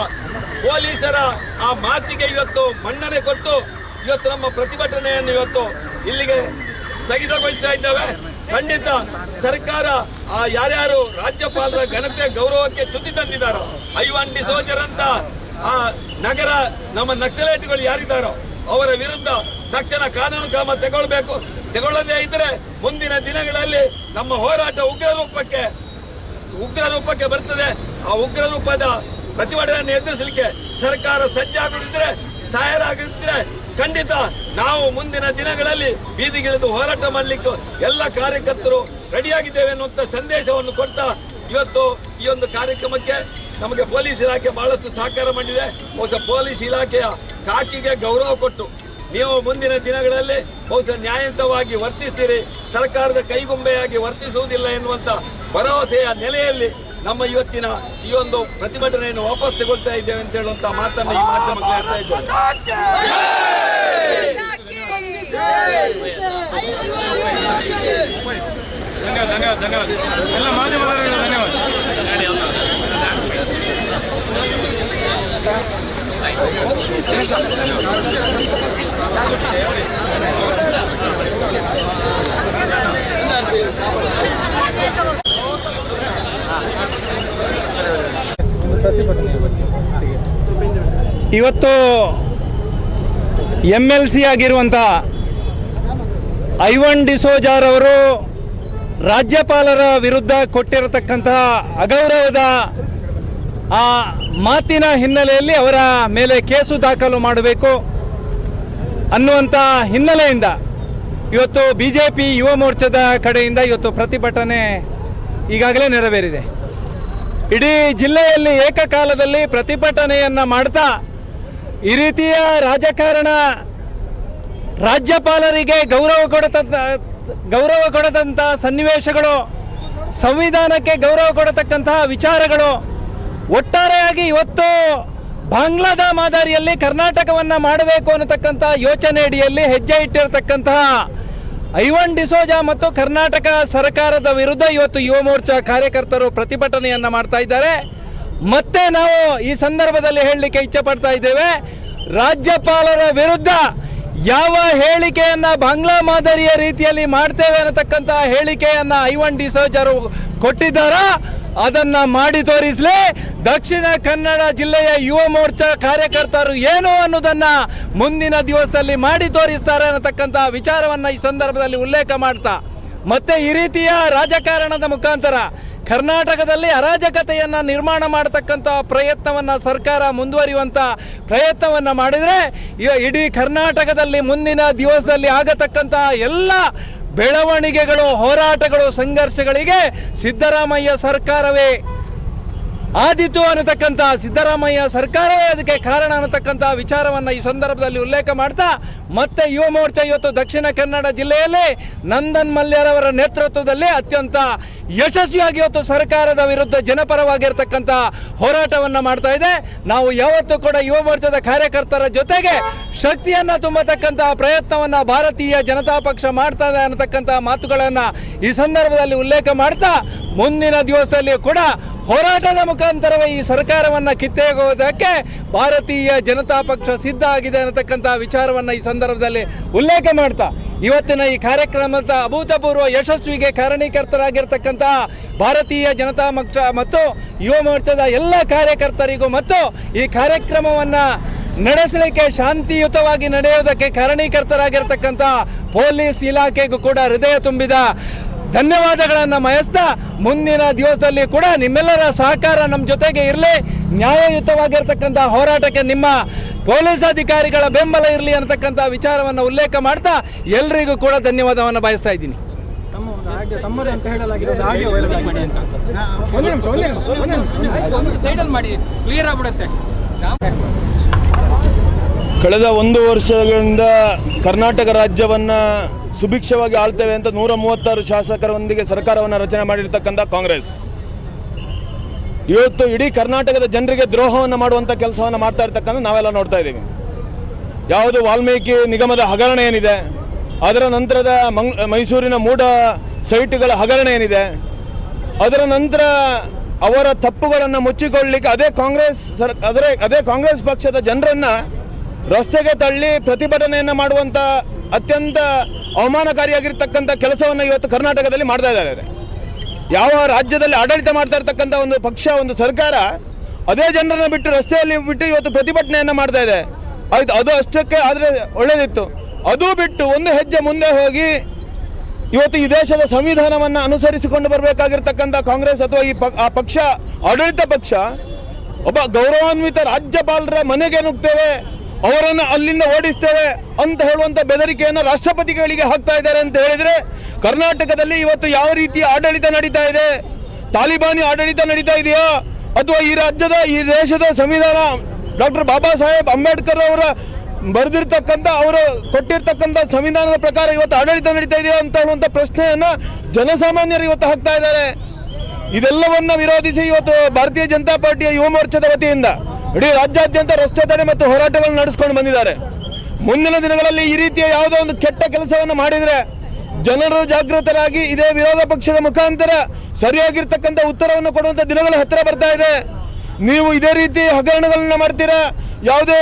ಪೊಲೀಸರ ಆ ಮಾತಿಗೆ ಇವತ್ತು ಮನ್ನಣೆ ಕೊಟ್ಟು ಇವತ್ತು ನಮ್ಮ ಪ್ರತಿಭಟನೆಯನ್ನು ಇವತ್ತು ಇಲ್ಲಿಗೆ ಸ್ಥಗಿತಗೊಳಿಸ್ತಾ ಇದ್ದೇವೆ. ಖಂಡಿತ ಸರ್ಕಾರ ಆ ಯಾರ್ಯಾರು ರಾಜ್ಯಪಾಲರ ಘನತೆ ಗೌರವಕ್ಕೆ ಚ್ಯುತಿ ತಂದಿದ್ದಾರೋ, ಐವಾನ್ ಡಿಸೋಜರ್ ಅಂತ ಆ ನಗರ ನಮ್ಮ ನಕ್ಸಲೈಟ್ಗಳು ಯಾರಿದ್ದಾರೋ ಅವರ ವಿರುದ್ಧ ತಕ್ಷಣ ಕಾನೂನು ಕ್ರಮ ತಗೊಳ್ಳದೇ ಇದ್ರೆ ಮುಂದಿನ ದಿನಗಳಲ್ಲಿ ನಮ್ಮ ಹೋರಾಟ ಉಗ್ರ ರೂಪಕ್ಕೆ ಬರ್ತದೆ. ಆ ಉಗ್ರ ರೂಪದ ಪ್ರತಿಭಟನೆಯನ್ನು ಎದುರಿಸಲಿಕ್ಕೆ ಸರ್ಕಾರ ಸಜ್ಜಾಗುತ್ತಿದ್ರೆ, ತಯಾರಾಗಿದ್ರೆ ಖಂಡಿತ ನಾವು ಮುಂದಿನ ದಿನಗಳಲ್ಲಿ ಬೀದಿಗಿಳಿದು ಹೋರಾಟ ಮಾಡಲಿಕ್ಕೆ ಎಲ್ಲ ಕಾರ್ಯಕರ್ತರು ರೆಡಿಯಾಗಿದ್ದೇವೆ ಅನ್ನುವಂಥ ಸಂದೇಶವನ್ನು ಕೊಡ್ತಾ ಇವತ್ತು ಈ ಒಂದು ಕಾರ್ಯಕ್ರಮಕ್ಕೆ ನಮಗೆ ಪೊಲೀಸ್ ಇಲಾಖೆ ಬಹಳಷ್ಟು ಸಹಕಾರ ಮಾಡಿದೆ. ಬಹುಶಃ ಪೊಲೀಸ್ ಇಲಾಖೆಯ ಖಾಕಿಗೆ ಗೌರವ ಕೊಟ್ಟು ನೀವು ಮುಂದಿನ ದಿನಗಳಲ್ಲಿ ಬಹುಶಃ ನ್ಯಾಯಯುತವಾಗಿ ವರ್ತಿಸ್ತೀರಿ, ಸರ್ಕಾರದ ಕೈಗೊಂಬೆಯಾಗಿ ವರ್ತಿಸುವುದಿಲ್ಲ ಎನ್ನುವಂತ ಭರವಸೆಯ ನೆಲೆಯಲ್ಲಿ ನಮ್ಮ ಇವತ್ತಿನ ಈ ಒಂದು ಪ್ರತಿಭಟನೆಯನ್ನು ವಾಪಸ್ ತಗೊಳ್ತಾ ಇದ್ದೇವೆ ಅಂತ ಹೇಳುವಂತ ಮಾತನ್ನು ಈ ಮಾಧ್ಯಮಕ್ಕೆ ಹೇಳ್ತಾ ಇದ್ದೇವೆ. ಧನ್ಯವಾದ ಎಲ್ಲ ಮಾಧ್ಯಮದವರಿಗೆ ಧನ್ಯವಾದ. ಇವತ್ತು MLC ಆಗಿರುವಂಥ ಐವಾನ್ ಡಿಸೋಜರ್ ಅವರು ರಾಜ್ಯಪಾಲರ ವಿರುದ್ಧ ಕೊಟ್ಟಿರತಕ್ಕಂತಹ ಅಗೌರವದ ಆ ಮಾತಿನ ಹಿನ್ನೆಲೆಯಲ್ಲಿ ಅವರ ಮೇಲೆ ಕೇಸು ದಾಖಲು ಮಾಡಬೇಕು ಅನ್ನುವಂಥ ಹಿನ್ನೆಲೆಯಿಂದ ಇವತ್ತು BJP ಯುವ ಮೋರ್ಚಾದ ಕಡೆಯಿಂದ ಇವತ್ತು ಪ್ರತಿಭಟನೆ ಈಗಾಗಲೇ ನೆರವೇರಿದೆ. ಇಡೀ ಜಿಲ್ಲೆಯಲ್ಲಿ ಏಕಕಾಲದಲ್ಲಿ ಪ್ರತಿಭಟನೆಯನ್ನು ಮಾಡ್ತಾ ಈ ರೀತಿಯ ರಾಜಕಾರಣ, ರಾಜ್ಯಪಾಲರಿಗೆ ಗೌರವ ಕೊಡದಂಥ ಸನ್ನಿವೇಶಗಳು, ಸಂವಿಧಾನಕ್ಕೆ ಗೌರವ ಕೊಡತಕ್ಕಂತಹ ವಿಚಾರಗಳು, ಒಟ್ಟಾರೆಯಾಗಿ ಇವತ್ತು ಬಾಂಗ್ಲಾದ ಮಾದರಿಯಲ್ಲಿ ಕರ್ನಾಟಕವನ್ನು ಮಾಡಬೇಕು ಅನ್ನತಕ್ಕಂಥ ಯೋಚನೆ ಅಡಿಯಲ್ಲಿ ಹೆಜ್ಜೆ ಇಟ್ಟಿರತಕ್ಕಂತಹ ಐವಾನ್ ಡಿಸೋಜ ಮತ್ತು ಕರ್ನಾಟಕ ಸರ್ಕಾರದ ವಿರುದ್ಧ ಇವತ್ತು ಯುವ ಮೋರ್ಚಾ ಕಾರ್ಯಕರ್ತರು ಪ್ರತಿಭಟನೆಯನ್ನು ಮಾಡ್ತಾ ಇದ್ದಾರೆ. ಮತ್ತೆ ನಾವು ಈ ಸಂದರ್ಭದಲ್ಲಿ ಹೇಳಲಿಕ್ಕೆ ಇಚ್ಛೆ ಪಡ್ತಾ ಇದ್ದೇವೆ, ರಾಜ್ಯಪಾಲರ ವಿರುದ್ಧ ಯಾವ ಹೇಳಿಕೆಯನ್ನು ಬಾಂಗ್ಲಾ ಮಾದರಿಯ ರೀತಿಯಲ್ಲಿ ಮಾಡ್ತೇವೆ ಅನ್ನತಕ್ಕಂಥ ಹೇಳಿಕೆಯನ್ನು ಐವಾನ್ ಡಿಸೋಜರು ಕೊಟ್ಟಿದ್ದಾರೋ ಅದನ್ನು ಮಾಡಿ ತೋರಿಸಲಿ. ದಕ್ಷಿಣ ಕನ್ನಡ ಜಿಲ್ಲೆಯ ಯುವ ಮೋರ್ಚಾ ಕಾರ್ಯಕರ್ತರು ಏನು ಅನ್ನೋದನ್ನು ಮುಂದಿನ ದಿವಸದಲ್ಲಿ ಮಾಡಿ ತೋರಿಸ್ತಾರೆ ಅನ್ನತಕ್ಕಂಥ ವಿಚಾರವನ್ನು ಈ ಸಂದರ್ಭದಲ್ಲಿ ಉಲ್ಲೇಖ ಮಾಡ್ತಾ, ಮತ್ತೆ ಈ ರೀತಿಯ ರಾಜಕಾರಣದ ಮುಖಾಂತರ ಕರ್ನಾಟಕದಲ್ಲಿ ಅರಾಜಕತೆಯನ್ನು ನಿರ್ಮಾಣ ಮಾಡತಕ್ಕಂಥ ಪ್ರಯತ್ನವನ್ನು ಸರ್ಕಾರ ಮುಂದುವರಿಯುವಂಥ ಪ್ರಯತ್ನವನ್ನು ಮಾಡಿದರೆ ಇಡೀ ಕರ್ನಾಟಕದಲ್ಲಿ ಮುಂದಿನ ದಿವಸದಲ್ಲಿ ಆಗತಕ್ಕಂಥ ಎಲ್ಲ ಬೆಳವಣಿಗೆಗಳು, ಹೋರಾಟಗಳು, ಸಂಘರ್ಷಗಳಿಗೆ ಸಿದ್ದರಾಮಯ್ಯ ಸರ್ಕಾರವೇ ಆದಿತು ಅನ್ನತಕ್ಕಂಥ, ಸಿದ್ದರಾಮಯ್ಯ ಸರ್ಕಾರವೇ ಅದಕ್ಕೆ ಕಾರಣ ಅನ್ನತಕ್ಕಂಥ ವಿಚಾರವನ್ನು ಈ ಸಂದರ್ಭದಲ್ಲಿ ಉಲ್ಲೇಖ ಮಾಡ್ತಾ, ಮತ್ತೆ ಯುವ ಮೋರ್ಚಾ ಇವತ್ತು ದಕ್ಷಿಣ ಕನ್ನಡ ಜಿಲ್ಲೆಯಲ್ಲಿ ನಂದನ್ ಮಲ್ಯರವರ ನೇತೃತ್ವದಲ್ಲಿ ಅತ್ಯಂತ ಯಶಸ್ವಿಯಾಗಿ ಇವತ್ತು ಸರ್ಕಾರದ ವಿರುದ್ಧ ಜನಪರವಾಗಿರ್ತಕ್ಕಂಥ ಹೋರಾಟವನ್ನು ಮಾಡ್ತಾ ಇದೆ. ನಾವು ಯಾವತ್ತೂ ಕೂಡ ಯುವ ಮೋರ್ಚಾದ ಕಾರ್ಯಕರ್ತರ ಜೊತೆಗೆ ಶಕ್ತಿಯನ್ನು ತುಂಬತಕ್ಕಂಥ ಪ್ರಯತ್ನವನ್ನು ಭಾರತೀಯ ಜನತಾ ಪಕ್ಷ ಮಾಡ್ತಾ ಇದೆ ಅನ್ನತಕ್ಕಂಥ ಮಾತುಗಳನ್ನು ಈ ಸಂದರ್ಭದಲ್ಲಿ ಉಲ್ಲೇಖ ಮಾಡ್ತಾ, ಮುಂದಿನ ದಿವಸದಲ್ಲಿ ಕೂಡ ಹೋರಾಟದ ಮುಖಾಂತರವೇ ಈ ಸರ್ಕಾರವನ್ನು ಕಿತ್ತೆಗೆಯುವುದಕ್ಕೆ ಭಾರತೀಯ ಜನತಾ ಪಕ್ಷ ಸಿದ್ಧ ಆಗಿದೆ ಅನ್ನತಕ್ಕಂಥ ವಿಚಾರವನ್ನು ಈ ಸಂದರ್ಭದಲ್ಲಿ ಉಲ್ಲೇಖ ಮಾಡ್ತಾ, ಇವತ್ತಿನ ಈ ಕಾರ್ಯಕ್ರಮದ ಅಭೂತಪೂರ್ವ ಯಶಸ್ವಿಗೆ ಕಾರಣೀಕರ್ತರಾಗಿರ್ತಕ್ಕಂಥ ಭಾರತೀಯ ಜನತಾ ಪಕ್ಷ ಮತ್ತು ಯುವ ಮೋರ್ಚಾದ ಎಲ್ಲ ಕಾರ್ಯಕರ್ತರಿಗೂ ಮತ್ತು ಈ ಕಾರ್ಯಕ್ರಮವನ್ನು ನಡೆಸಲಿಕ್ಕೆ ಶಾಂತಿಯುತವಾಗಿ ನಡೆಯುವುದಕ್ಕೆ ಕಾರಣೀಕರ್ತರಾಗಿರ್ತಕ್ಕಂಥ ಪೊಲೀಸ್ ಇಲಾಖೆಗೂ ಕೂಡ ಹೃದಯ ತುಂಬಿದ ಧನ್ಯವಾದಗಳನ್ನು ಮಯಸ್ತಾ, ಮುಂದಿನ ದಿವಸದಲ್ಲಿ ಕೂಡ ನಿಮ್ಮೆಲ್ಲರ ಸಹಕಾರ ನಮ್ಮ ಜೊತೆಗೆ ಇರಲಿ, ನ್ಯಾಯಯುತವಾಗಿರ್ತಕ್ಕಂಥ ಹೋರಾಟಕ್ಕೆ ನಿಮ್ಮ ಪೊಲೀಸ್ ಅಧಿಕಾರಿಗಳ ಬೆಂಬಲ ಇರಲಿ ಅನ್ನತಕ್ಕಂಥ ವಿಚಾರವನ್ನು ಉಲ್ಲೇಖ ಮಾಡ್ತಾ ಎಲ್ರಿಗೂ ಕೂಡ ಧನ್ಯವಾದವನ್ನು ಬಯಸ್ತಾ ಇದ್ದೀನಿ. ತಮ್ಮದೇ ಅಂತ ಹೇಳಲಾಗಿದೆ, ಆಡಿಯೋ ವೈರಲ್ ಮಾಡಿ ಅಂತ. ಸೈಡಲ್ಲಿ ಮಾಡಿ, ಕ್ಲಿಯರ್ ಆಗ್ಬಿಡುತ್ತೆ. ಕಳೆದ 1 ವರ್ಷಗಳಿಂದ ಕರ್ನಾಟಕ ರಾಜ್ಯವನ್ನು ಸುಭಿಕ್ಷವಾಗಿ ಆಳ್ತೇವೆ ಅಂತ 136 ಶಾಸಕರೊಂದಿಗೆ ಸರ್ಕಾರವನ್ನು ರಚನೆ ಮಾಡಿರ್ತಕ್ಕಂಥ ಕಾಂಗ್ರೆಸ್ ಇವತ್ತು ಇಡೀ ಕರ್ನಾಟಕದ ಜನರಿಗೆ ದ್ರೋಹವನ್ನು ಮಾಡುವಂಥ ಕೆಲಸವನ್ನು ಮಾಡ್ತಾ ಇರ್ತಕ್ಕಂಥ ನಾವೆಲ್ಲ ನೋಡ್ತಾ ಇದ್ದೀವಿ. ಯಾವುದು ವಾಲ್ಮೀಕಿ ನಿಗಮದ ಹಗರಣ ಏನಿದೆ, ಅದರ ನಂತರದ ಮೈಸೂರಿನ ಮೂಡ ಸೈಟ್ಗಳ ಹಗರಣ ಏನಿದೆ, ಅದರ ನಂತರ ಅವರ ತಪ್ಪುಗಳನ್ನು ಮುಚ್ಚಿಕೊಳ್ಳಲಿಕ್ಕೆ ಅದೇ ಕಾಂಗ್ರೆಸ್ ಪಕ್ಷದ ಜನರನ್ನ ರಸ್ತೆಗೆ ತಳ್ಳಿ ಪ್ರತಿಭಟನೆಯನ್ನು ಮಾಡುವಂತ ಅತ್ಯಂತ ಅವಮಾನಕಾರಿಯಾಗಿರ್ತಕ್ಕಂಥ ಕೆಲಸವನ್ನು ಇವತ್ತು ಕರ್ನಾಟಕದಲ್ಲಿ ಮಾಡ್ತಾ ಇದ್ದಾರೆ. ಯಾವ ರಾಜ್ಯದಲ್ಲಿ ಆಡಳಿತ ಮಾಡ್ತಾ ಇರ್ತಕ್ಕಂಥ ಒಂದು ಪಕ್ಷ, ಒಂದು ಸರ್ಕಾರ ಅದೇ ಜನರನ್ನ ಬಿಟ್ಟು ರಸ್ತೆಯಲ್ಲಿ ಬಿಟ್ಟು ಇವತ್ತು ಪ್ರತಿಭಟನೆಯನ್ನು ಮಾಡ್ತಾ ಇದೆ. ಆಯ್ತು, ಅದು ಅಷ್ಟಕ್ಕೆ ಆದರೆ ಒಳ್ಳೆಯದಿತ್ತು. ಅದು ಬಿಟ್ಟು ಒಂದು ಹೆಜ್ಜೆ ಮುಂದೆ ಹೋಗಿ ಇವತ್ತು ಈ ದೇಶದ ಸಂವಿಧಾನವನ್ನು ಅನುಸರಿಸಿಕೊಂಡು ಬರಬೇಕಾಗಿರ್ತಕ್ಕಂಥ ಕಾಂಗ್ರೆಸ್ ಅಥವಾ ಆ ಪಕ್ಷ, ಆಡಳಿತ ಪಕ್ಷ, ಒಬ್ಬ ಗೌರವಾನ್ವಿತ ರಾಜ್ಯಪಾಲರ ಮನೆಗೆ ನುಗ್ತೇವೆ, ಅವರನ್ನು ಅಲ್ಲಿಂದ ಓಡಿಸ್ತೇವೆ ಅಂತ ಹೇಳುವಂತ ಬೆದರಿಕೆಯನ್ನು ರಾಷ್ಟ್ರಪತಿಗಳಿಗೆ ಹಾಕ್ತಾ ಇದ್ದಾರೆ ಅಂತ ಹೇಳಿದ್ರೆ, ಕರ್ನಾಟಕದಲ್ಲಿ ಇವತ್ತು ಯಾವ ರೀತಿಯ ಆಡಳಿತ ನಡೀತಾ ಇದೆ? ತಾಲಿಬಾನಿ ಆಡಳಿತ ನಡೀತಾ ಇದೆಯಾ, ಅಥವಾ ಈ ದೇಶದ ಸಂವಿಧಾನ ಡಾಕ್ಟರ್ ಬಾಬಾ ಸಾಹೇಬ್ ಅಂಬೇಡ್ಕರ್ ಅವರ ಬರೆದಿರ್ತಕ್ಕಂಥ, ಅವರು ಕೊಟ್ಟಿರ್ತಕ್ಕಂಥ ಸಂವಿಧಾನದ ಪ್ರಕಾರ ಇವತ್ತು ಆಡಳಿತ ನಡೀತಾ ಇದೆಯಾ ಅಂತ ಹೇಳುವಂತ ಪ್ರಶ್ನೆಯನ್ನ ಜನಸಾಮಾನ್ಯರು ಇವತ್ತು ಹಾಕ್ತಾ ಇದ್ದಾರೆ. ಇದೆಲ್ಲವನ್ನ ವಿರೋಧಿಸಿ ಇವತ್ತು ಭಾರತೀಯ ಜನತಾ ಪಾರ್ಟಿಯ ಯುವ ಮೋರ್ಚಾದ ವತಿಯಿಂದ ಇಡೀ ರಾಜ್ಯಾದ್ಯಂತ ರಸ್ತೆ ತಡೆ ಮತ್ತು ಹೋರಾಟಗಳನ್ನು ನಡೆಸಿಕೊಂಡು ಬಂದಿದ್ದಾರೆ. ಮುಂದಿನ ದಿನಗಳಲ್ಲಿ ಈ ರೀತಿಯ ಯಾವುದೋ ಒಂದು ಕೆಟ್ಟ ಕೆಲಸವನ್ನು ಮಾಡಿದರೆ ಜನರು ಜಾಗೃತರಾಗಿ ಇದೇ ವಿರೋಧ ಪಕ್ಷದ ಮುಖಾಂತರ ಸರಿಯಾಗಿರ್ತಕ್ಕಂಥ ಉತ್ತರವನ್ನು ಕೊಡುವಂತ ದಿನಗಳು ಹತ್ತಿರ ಬರ್ತಾ ಇದೆ. ನೀವು ಇದೇ ರೀತಿ ಹಗರಣಗಳನ್ನ ಮಾಡ್ತೀರಾ, ಯಾವುದೇ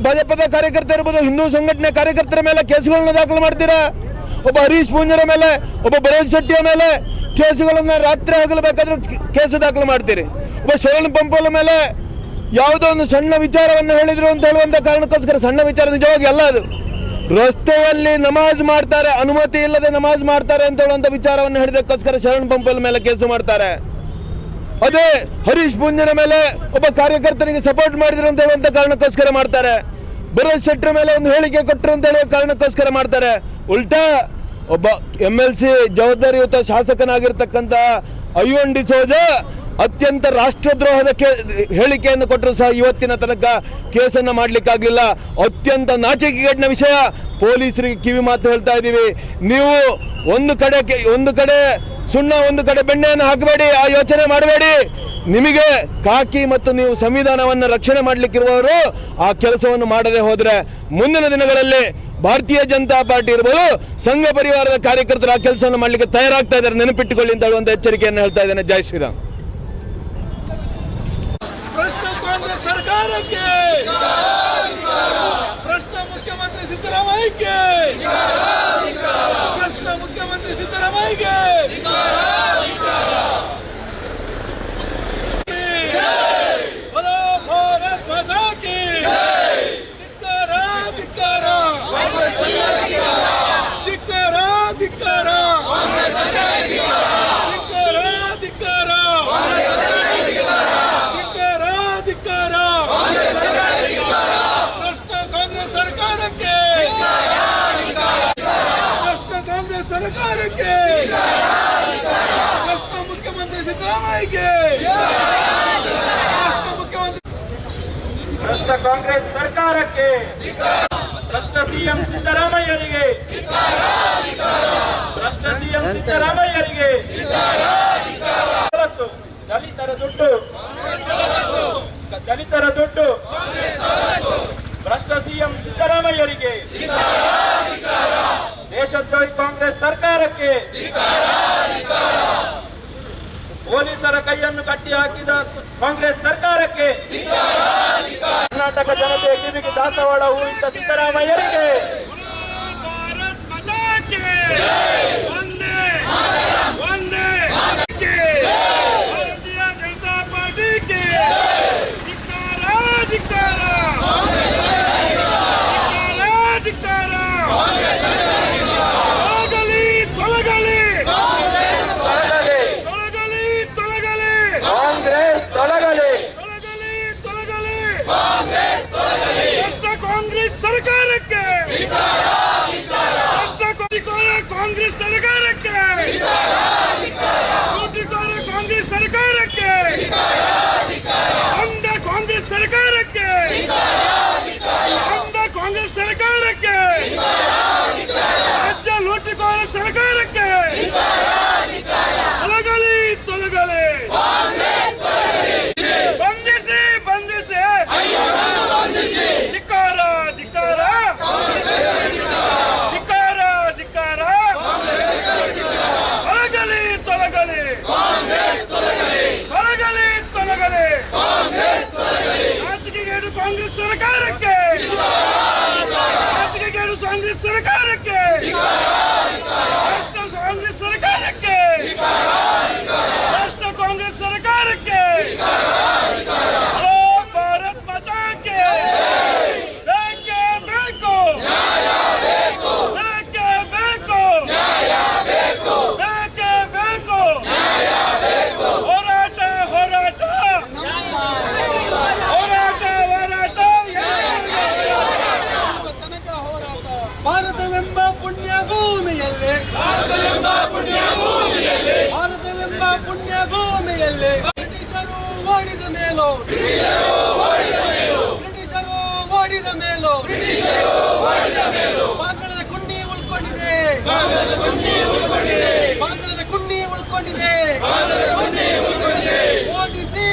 ಭಾಜಪದ ಕಾರ್ಯಕರ್ತ ಇರ್ಬೋದು, ಹಿಂದೂ ಸಂಘಟನೆ ಕಾರ್ಯಕರ್ತರ ಮೇಲೆ ಕೇಸುಗಳನ್ನ ದಾಖಲು ಮಾಡ್ತೀರಾ, ಒಬ್ಬ ಹರೀಶ್ ಪೂಂಜರ ಮೇಲೆ, ಒಬ್ಬ ಬರೇಶ್ ಶೆಟ್ಟಿಯ ಮೇಲೆ ಕೇಸುಗಳನ್ನ ರಾತ್ರಿ ಹಗಲಬೇಕಾದ್ರೂ ಕೇಸು ದಾಖಲು ಮಾಡ್ತೀರಿ. ಒಬ್ಬ ಶರಣ್ ಪಂಪೋಲ ಮೇಲೆ ಯಾವುದೋ ಒಂದು ಸಣ್ಣ ವಿಚಾರವನ್ನು ಹೇಳಿದ್ರು ಅಂತ ಹೇಳುವಂತ ಕಾರಣಕ್ಕೋಸ್ಕರ, ಸಣ್ಣ ವಿಚಾರ ನಿಜವಾಗಿ ಅಲ್ಲ ಅದು, ರಸ್ತೆಯಲ್ಲಿ ನಮಾಜ್ ಮಾಡ್ತಾರೆ, ಅನುಮತಿ ಇಲ್ಲದೆ ನಮಾಜ್ ಮಾಡ್ತಾರೆ ಅಂತ ಹೇಳುವಂತ ವಿಚಾರವನ್ನು ಹೇಳಿದಕ್ಕೋಸ್ಕರ ಶರಣ್ ಪಂಪೋಲ ಮೇಲೆ ಕೇಸು ಮಾಡ್ತಾರೆ. ಅದೇ ಹರೀಶ್ ಪೂಂಜನ ಮೇಲೆ ಒಬ್ಬ ಕಾರ್ಯಕರ್ತನಿಗೆ ಸಪೋರ್ಟ್ ಮಾಡಿದ್ರು ಅಂತ ಹೇಳುವಂತ ಕಾರಣಕ್ಕೋಸ್ಕರ ಮಾಡ್ತಾರೆ. ಬರೇಶ್ ಶೆಟ್ಟರ್ ಮೇಲೆ ಒಂದು ಹೇಳಿಕೆ ಕೊಟ್ಟರು ಅಂತ ಹೇಳುವ ಕಾರಣಕ್ಕೋಸ್ಕರ ಮಾಡ್ತಾರೆ. ಉಲ್ಟಾ ಒಬ್ಬ MLC ಜವಾಬ್ದಾರಿಯುತ ಶಾಸಕನಾಗಿರ್ತಕ್ಕಂಥ ಐವನ್ ಡಿಸೋಜ ಅತ್ಯಂತ ರಾಷ್ಟ್ರದ್ರೋಹದ ಹೇಳಿಕೆಯನ್ನು ಕೊಟ್ಟರು ಸಹ ಇವತ್ತಿನ ತನಕ ಕೇಸನ್ನು ಮಾಡಲಿಕ್ಕಾಗಲಿಲ್ಲ. ಅತ್ಯಂತ ನಾಚಿಕೆಗೇಡಿನ ವಿಷಯ. ಪೊಲೀಸರಿಗೆ ಕಿವಿ ಮಾತು ಹೇಳ್ತಾ ಇದ್ದೀವಿ, ನೀವು ಒಂದು ಕಡೆ ಸುಣ್ಣ, ಒಂದು ಕಡೆ ಬೆಣ್ಣೆಯನ್ನು ಹಾಕಬೇಡಿ, ಆ ಯೋಚನೆ ಮಾಡಬೇಡಿ. ನಿಮಗೆ ಕಾಕಿ ಮತ್ತು ನೀವು ಸಂವಿಧಾನವನ್ನು ರಕ್ಷಣೆ ಮಾಡಲಿಕ್ಕಿರುವವರು ಆ ಕೆಲಸವನ್ನು ಮಾಡದೆ ಹೋದ್ರೆ ಮುಂದಿನ ದಿನಗಳಲ್ಲಿ ಭಾರತೀಯ ಜನತಾ ಪಾರ್ಟಿ ಇರ್ಬೋದು, ಸಂಘ ಪರಿವಾರದ ಕಾರ್ಯಕರ್ತರು ಆ ಕೆಲಸವನ್ನು ಮಾಡಲಿಕ್ಕೆ ತಯಾರಾಗ್ತಾ ಇದ್ದಾರೆ, ನೆನಪಿಟ್ಟುಕೊಳ್ಳಿ ಅಂತ ಹೇಳುವಂತ ಎಚ್ಚರಿಕೆಯನ್ನು ಹೇಳ್ತಾ ಇದ್ದೇನೆ. ಜೈ ಶ್ರೀರಾಮ್. ಭ್ರಷ್ಟ ಕಾಂಗ್ರೆಸ್ ಸರ್ಕಾರಕ್ಕೆ, ಭ್ರಷ್ಟ ಮುಖ್ಯಮಂತ್ರಿ ಸಿದ್ದರಾಮಯ್ಯಗೆ, ಭ್ರಷ್ಟ ಮುಖ್ಯಮಂತ್ರಿ ಸಿದ್ದರಾಮಯ್ಯಗೆ, ಬರೋ ಭಾರತ್ ಮಾತಾ ಕಿ ಧಿಕ್ಕಾರ, ಧಿಕ್ಕಾರ, ಧಿಕ್ಕಾರ, ಧಿಕ್ಕಾರ, ಸರ್ಕಾರಕ್ಕೆ, ಭ್ರಷ್ಟ ಮುಖ್ಯಮಂತ್ರಿ ಸಿದ್ದರಾಮಯ್ಯಗೆ, ಭ್ರಷ್ಟ ಮುಖ್ಯಮಂತ್ರಿ, ಭ್ರಷ್ಟ ಕಾಂಗ್ರೆಸ್ ಸರ್ಕಾರಕ್ಕೆ, ಭ್ರಷ್ಟ ಸಿಎಂ ಸಿದ್ದರಾಮಯ್ಯರಿಗೆ, ಭ್ರಷ್ಟ ಸಿಎಂ ಸಿದ್ದರಾಮಯ್ಯರಿಗೆ, ದಲಿತರ ದುಡ್ಡು, ಭ್ರಷ್ಟ ಸಿಎಂ ಸಿದ್ದರಾಮಯ್ಯರಿಗೆ, ದೇಶದ್ರೋಹಿ ಕಾಂಗ್ರೆಸ್ ಸರ್ಕಾರಕ್ಕೆ, ಪೊಲೀಸರ ಕೈಯನ್ನು ಕಟ್ಟಿ ಹಾಕಿದ ಕಾಂಗ್ರೆಸ್ ಸರ್ಕಾರಕ್ಕೆ, ಕರ್ನಾಟಕ ಜನತೆಯ ಕಿವಿಗೆ ದಾಸವಾಳ ಹೂವಿಟ್ಟ ಸಿದ್ದರಾಮಯ್ಯರಿಗೆ, ಭಾರತೀಯ ಜನತಾ ಪಾರ್ಟಿಗೆ ಕಾಂಗ್ರೆಸ್ ಸರ್ಕಾರಕ್ಕೆ, ಕಾಂಗ್ರೆಸ್ ಸರ್ಕಾರ ಬಾಂಗ್ಲದ ಕುಣ್ಣಿ ಉಳ್ಕೊಂಡಿದೆ ಓಡಿಸಿ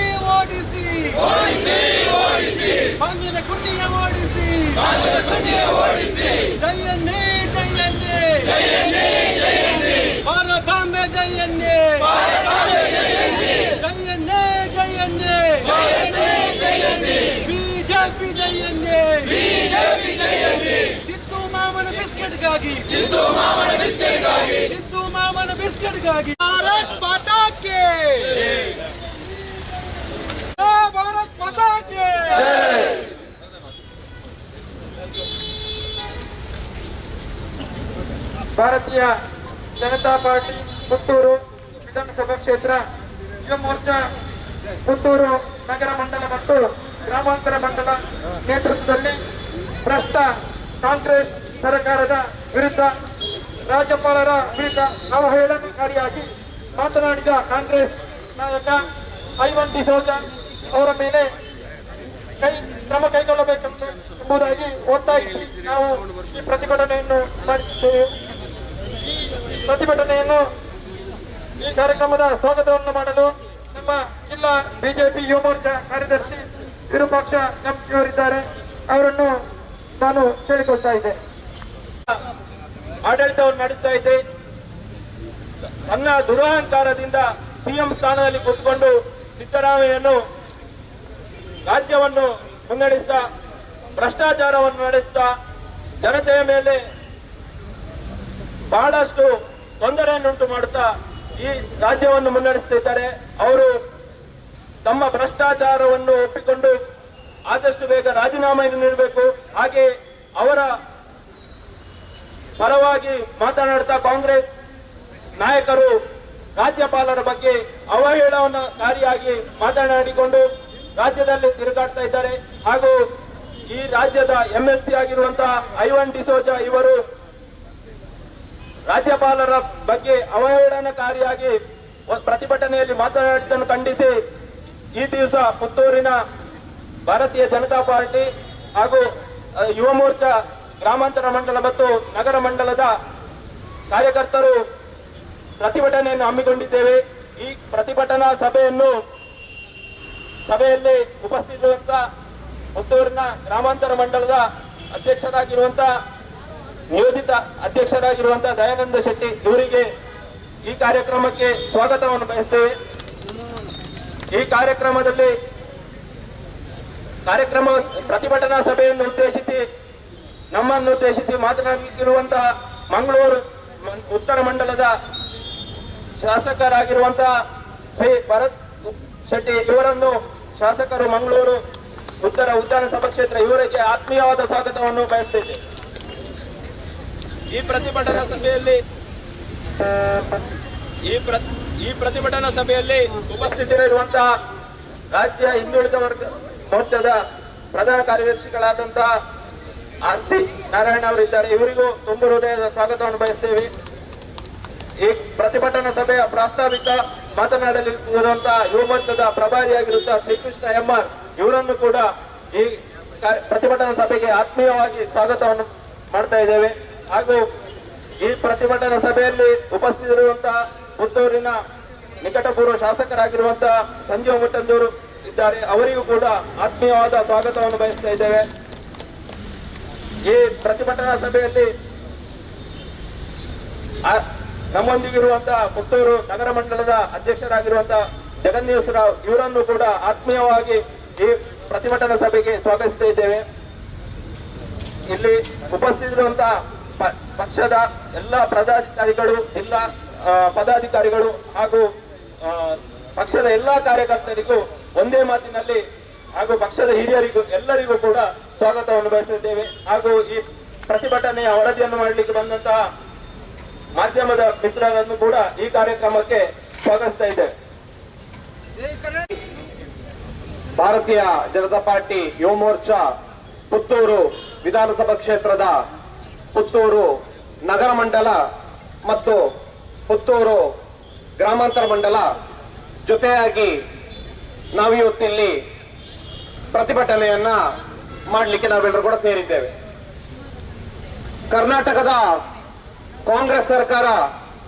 ಬಾಂಗ್ಲದ ಕುಣ್ಣಿಯ ಓಡಿಸಿ ಜಯನ್ನೇ ಭಾರತಾಂಬೆ ಜಯನ್ನೇ ಬಿಜೆಪಿ ಜಯನ್ನೇ ಸಿದ್ದು ಮಾಮನ ಬಿಸ್ಕೆಟ್ಗಾಗಿ ಭಾರತ್ ಮಾತಾ ಕೆ ಭಾರತ್ ಮಾತಾ ಕೆ ಭಾರತೀಯ ಜನತಾ ಪಾರ್ಟಿ ಪುತ್ತೂರು ವಿಧಾನಸಭಾ ಕ್ಷೇತ್ರ ಯುವ ಮೋರ್ಚಾ ಪುತ್ತೂರು ನಗರ ಮಂಡಲ ಮತ್ತು ಗ್ರಾಮಾಂತರ ಮಂಡಲ ನೇತೃತ್ವದಲ್ಲಿ ಭ್ರಷ್ಟ ಕಾಂಗ್ರೆಸ್ ಸರ್ಕಾರದ ವಿರುದ್ಧ ರಾಜ್ಯಪಾಲರ ವಿರುದ್ಧ ಅವಹೇಳನಕಾರಿಯಾಗಿ ಮಾತನಾಡಿದ ಕಾಂಗ್ರೆಸ್ ನಾಯಕ ಐವನ್ ಡಿಸೋಜಾ ಅವರ ಮೇಲೆ ಕ್ರಮ ಕೈಗೊಳ್ಳಬೇಕೆಂಬುದಾಗಿ ಒತ್ತಾಯಿಸಿ ನಾವು ಈ ಪ್ರತಿಭಟನೆಯನ್ನು ಮಾಡಿದ್ದೇವೆ. ಈ ಕಾರ್ಯಕ್ರಮದ ಸ್ವಾಗತವನ್ನು ಮಾಡಲು ನಮ್ಮ ಜಿಲ್ಲಾ ಬಿಜೆಪಿ ಯುವ ಮೋರ್ಚಾ ಕಾರ್ಯದರ್ಶಿ ವಿರೂಪಾಕ್ಷ ಎಂಪಿ ಅವರಿದ್ದಾರೆ. ಅವರನ್ನು ನಾನು ಕೇಳಿಕೊಳ್ತಾ ಇದ್ದೆ. ಆಡಳಿತವನ್ನು ನಡೆಸ್ತಾ ಇದೆ. ತನ್ನ ದುರಹಂಕಾರದಿಂದ ಸಿಎಂ ಸ್ಥಾನದಲ್ಲಿ ಕೂತ್ಕೊಂಡು ಸಿದ್ದರಾಮಯ್ಯನು ರಾಜ್ಯವನ್ನು ಮುನ್ನಡೆಸ್ತಾ ಭ್ರಷ್ಟಾಚಾರವನ್ನು ನಡೆಸ್ತಾ ಜನತೆಯ ಮೇಲೆ ಬಹಳಷ್ಟು ತೊಂದರೆಯನ್ನುಂಟು ಮಾಡುತ್ತಾ ಈ ರಾಜ್ಯವನ್ನು ಮುನ್ನಡೆಸುತ್ತಿದ್ದಾರೆ. ಅವರು ತಮ್ಮ ಭ್ರಷ್ಟಾಚಾರವನ್ನು ಒಪ್ಪಿಕೊಂಡು ಆದಷ್ಟು ಬೇಗ ರಾಜೀನಾಮೆಯನ್ನು ನೀಡಬೇಕು. ಹಾಗೆ ಅವರ ಪರವಾಗಿ ಮಾತನಾಡುತ್ತಾ ಕಾಂಗ್ರೆಸ್ ನಾಯಕರು ರಾಜ್ಯಪಾಲರ ಬಗ್ಗೆ ಅವಹೇಳನಕಾರಿಯಾಗಿ ಮಾತನಾಡಿಕೊಂಡು ರಾಜ್ಯದಲ್ಲಿ ತಿರುಗಾಡ್ತಾ ಇದ್ದಾರೆ. ಹಾಗೂ ಈ ರಾಜ್ಯದ MLC ಆಗಿರುವಂತಹ ಐವನ್ ಡಿಸೋಜಾ ಇವರು ರಾಜ್ಯಪಾಲರ ಬಗ್ಗೆ ಅವಹೇಳನಕಾರಿಯಾಗಿ ಪ್ರತಿಭಟನೆಯಲ್ಲಿ ಮಾತನಾಡಿದ್ದನ್ನು ಖಂಡಿಸಿ ಈ ದಿವಸ ಪುತ್ತೂರಿನ ಭಾರತೀಯ ಜನತಾ ಪಾರ್ಟಿ ಹಾಗೂ ಯುವ ಮೋರ್ಚಾ ಗ್ರಾಮಾಂತರ ಮಂಡಲ ಮತ್ತು ನಗರ ಮಂಡಲದ ಕಾರ್ಯಕರ್ತರು ಪ್ರತಿಭಟನೆಯನ್ನು ಹಮ್ಮಿಕೊಂಡಿದ್ದೇವೆ. ಈ ಪ್ರತಿಭಟನಾ ಸಭೆಯಲ್ಲಿ ಉಪಸ್ಥಿತರಿರುವಂತ ಪುತ್ತೂರಿನ ಗ್ರಾಮಾಂತರ ಮಂಡಲದ ಅಧ್ಯಕ್ಷರಾಗಿರುವಂತಹ ನಿಯೋಜಿತ ಅಧ್ಯಕ್ಷರಾಗಿರುವಂತಹ ದಯಾನಂದ ಶೆಟ್ಟಿ ಇವರಿಗೆ ಈ ಕಾರ್ಯಕ್ರಮಕ್ಕೆ ಸ್ವಾಗತವನ್ನು ಬಯಸ್ತೇವೆ. ಈ ಪ್ರತಿಭಟನಾ ಸಭೆಯನ್ನು ನಮ್ಮನ್ನು ಉದ್ದೇಶಿಸಿ ಮಾತನಾಡಲಿಕ್ಕಿರುವಂತಹ ಮಂಗಳೂರು ಉತ್ತರ ಮಂಡಲದ ಶಾಸಕರಾಗಿರುವಂತಹ ಶ್ರೀ ಭರತ್ ಶೆಟ್ಟಿ ಇವರನ್ನು ಶಾಸಕರು ಮಂಗಳೂರು ಉತ್ತರ ವಿಧಾನಸಭಾ ಕ್ಷೇತ್ರ ಇವರಿಗೆ ಆತ್ಮೀಯವಾದ ಸ್ವಾಗತವನ್ನು ಬಯಸುತ್ತೇವೆ. ಈ ಪ್ರತಿಭಟನಾ ಸಭೆಯಲ್ಲಿ ಉಪಸ್ಥಿತರಿರುವಂತಹ ರಾಜ್ಯ ಹಿಂದುಳಿದ ವರ್ಗ ಮೋರ್ಚಾದ ಪ್ರಧಾನ ಕಾರ್ಯದರ್ಶಿಗಳಾದಂತಹ RC ನಾರಾಯಣ ಅವರಿದ್ದಾರೆ. ಇವರಿಗೂ ತುಂಬ ಹೃದಯದ ಸ್ವಾಗತವನ್ನು ಬಯಸ್ತೇವೆ. ಈ ಪ್ರತಿಭಟನಾ ಸಭೆಯ ಪ್ರಾಸ್ತಾವಿಕ ಮಾತನಾಡಲಿರುವಂತಹ ಯುವ ಮೋರ್ಚಾದ ಪ್ರಭಾರಿಯಾಗಿರುವಂತಹ ಶ್ರೀಕೃಷ್ಣ MR ಇವರನ್ನು ಕೂಡ ಈ ಪ್ರತಿಭಟನಾ ಸಭೆಗೆ ಆತ್ಮೀಯವಾಗಿ ಸ್ವಾಗತವನ್ನು ಮಾಡ್ತಾ ಇದ್ದೇವೆ. ಹಾಗೂ ಈ ಪ್ರತಿಭಟನಾ ಸಭೆಯಲ್ಲಿ ಉಪಸ್ಥಿತರಿರುವಂತಹ ಪುತ್ತೂರಿನ ನಿಕಟಪೂರ್ವ ಶಾಸಕರಾಗಿರುವಂತಹ ಸಂಜೀವ ಮುಟ್ಟಂದೂರು ಇದ್ದಾರೆ. ಅವರಿಗೂ ಕೂಡ ಆತ್ಮೀಯವಾದ ಸ್ವಾಗತವನ್ನು ಬಯಸ್ತಾ ಇದ್ದೇವೆ. ಈ ಪ್ರತಿಭಟನಾ ಸಭೆಯಲ್ಲಿ ನಮ್ಮೊಂದಿಗಿರುವಂತಹ ಪುತ್ತೂರು ನಗರ ಮಂಡಲದ ಅಧ್ಯಕ್ಷರಾಗಿರುವಂತಹ ಜಗನ್ನೀಶ್ವರರಾವ್ ಇವರನ್ನು ಕೂಡ ಆತ್ಮೀಯವಾಗಿ ಈ ಪ್ರತಿಭಟನಾ ಸಭೆಗೆ ಸ್ವಾಗತಿಸ್ತಾ ಇದ್ದೇವೆ. ಇಲ್ಲಿ ಉಪಸ್ಥಿತರಿರುವಂತಹ ಪಕ್ಷದ ಎಲ್ಲ ಪದಾಧಿಕಾರಿಗಳು, ಜಿಲ್ಲಾ ಪದಾಧಿಕಾರಿಗಳು ಹಾಗೂ ಪಕ್ಷದ ಎಲ್ಲಾ ಕಾರ್ಯಕರ್ತರಿಗೂ ಒಂದೇ ಮಾತಿನಲ್ಲಿ ಹಾಗೂ ಪಕ್ಷದ ಹಿರಿಯರಿಗೂ ಎಲ್ಲರಿಗೂ ಕೂಡ ಸ್ವಾಗತವನ್ನು ಬಯಸುತ್ತೇವೆ. ಹಾಗೂ ಈ ಪ್ರತಿಭಟನೆಯ ವರದಿಯನ್ನು ಮಾಡಲಿಕ್ಕೆ ಬಂದಂತಹ ಮಾಧ್ಯಮದ ಮಿತ್ರರನ್ನು ಕೂಡ ಈ ಕಾರ್ಯಕ್ರಮಕ್ಕೆ ಸ್ವಾಗತಿಸ್ತಾ ಇದ್ದೇವೆ. ಭಾರತೀಯ ಜನತಾ ಪಾರ್ಟಿ ಯುವ ಮೋರ್ಚಾ ಪುತ್ತೂರು ವಿಧಾನಸಭಾ ಕ್ಷೇತ್ರದ ಪುತ್ತೂರು ನಗರ ಮಂಡಲ ಮತ್ತು ಪುತ್ತೂರು ಗ್ರಾಮಾಂತರ ಮಂಡಲ ಜೊತೆಯಾಗಿ ನಾವಿವತ್ತಿಲ್ಲಿ ಪ್ರತಿಭಟನೆಯನ್ನ ಮಾಡಲಿಕ್ಕೆ ನಾವೆಲ್ಲರೂ ಕೂಡ ಸೇರಿದ್ದೇವೆ. ಕರ್ನಾಟಕದ ಕಾಂಗ್ರೆಸ್ ಸರ್ಕಾರ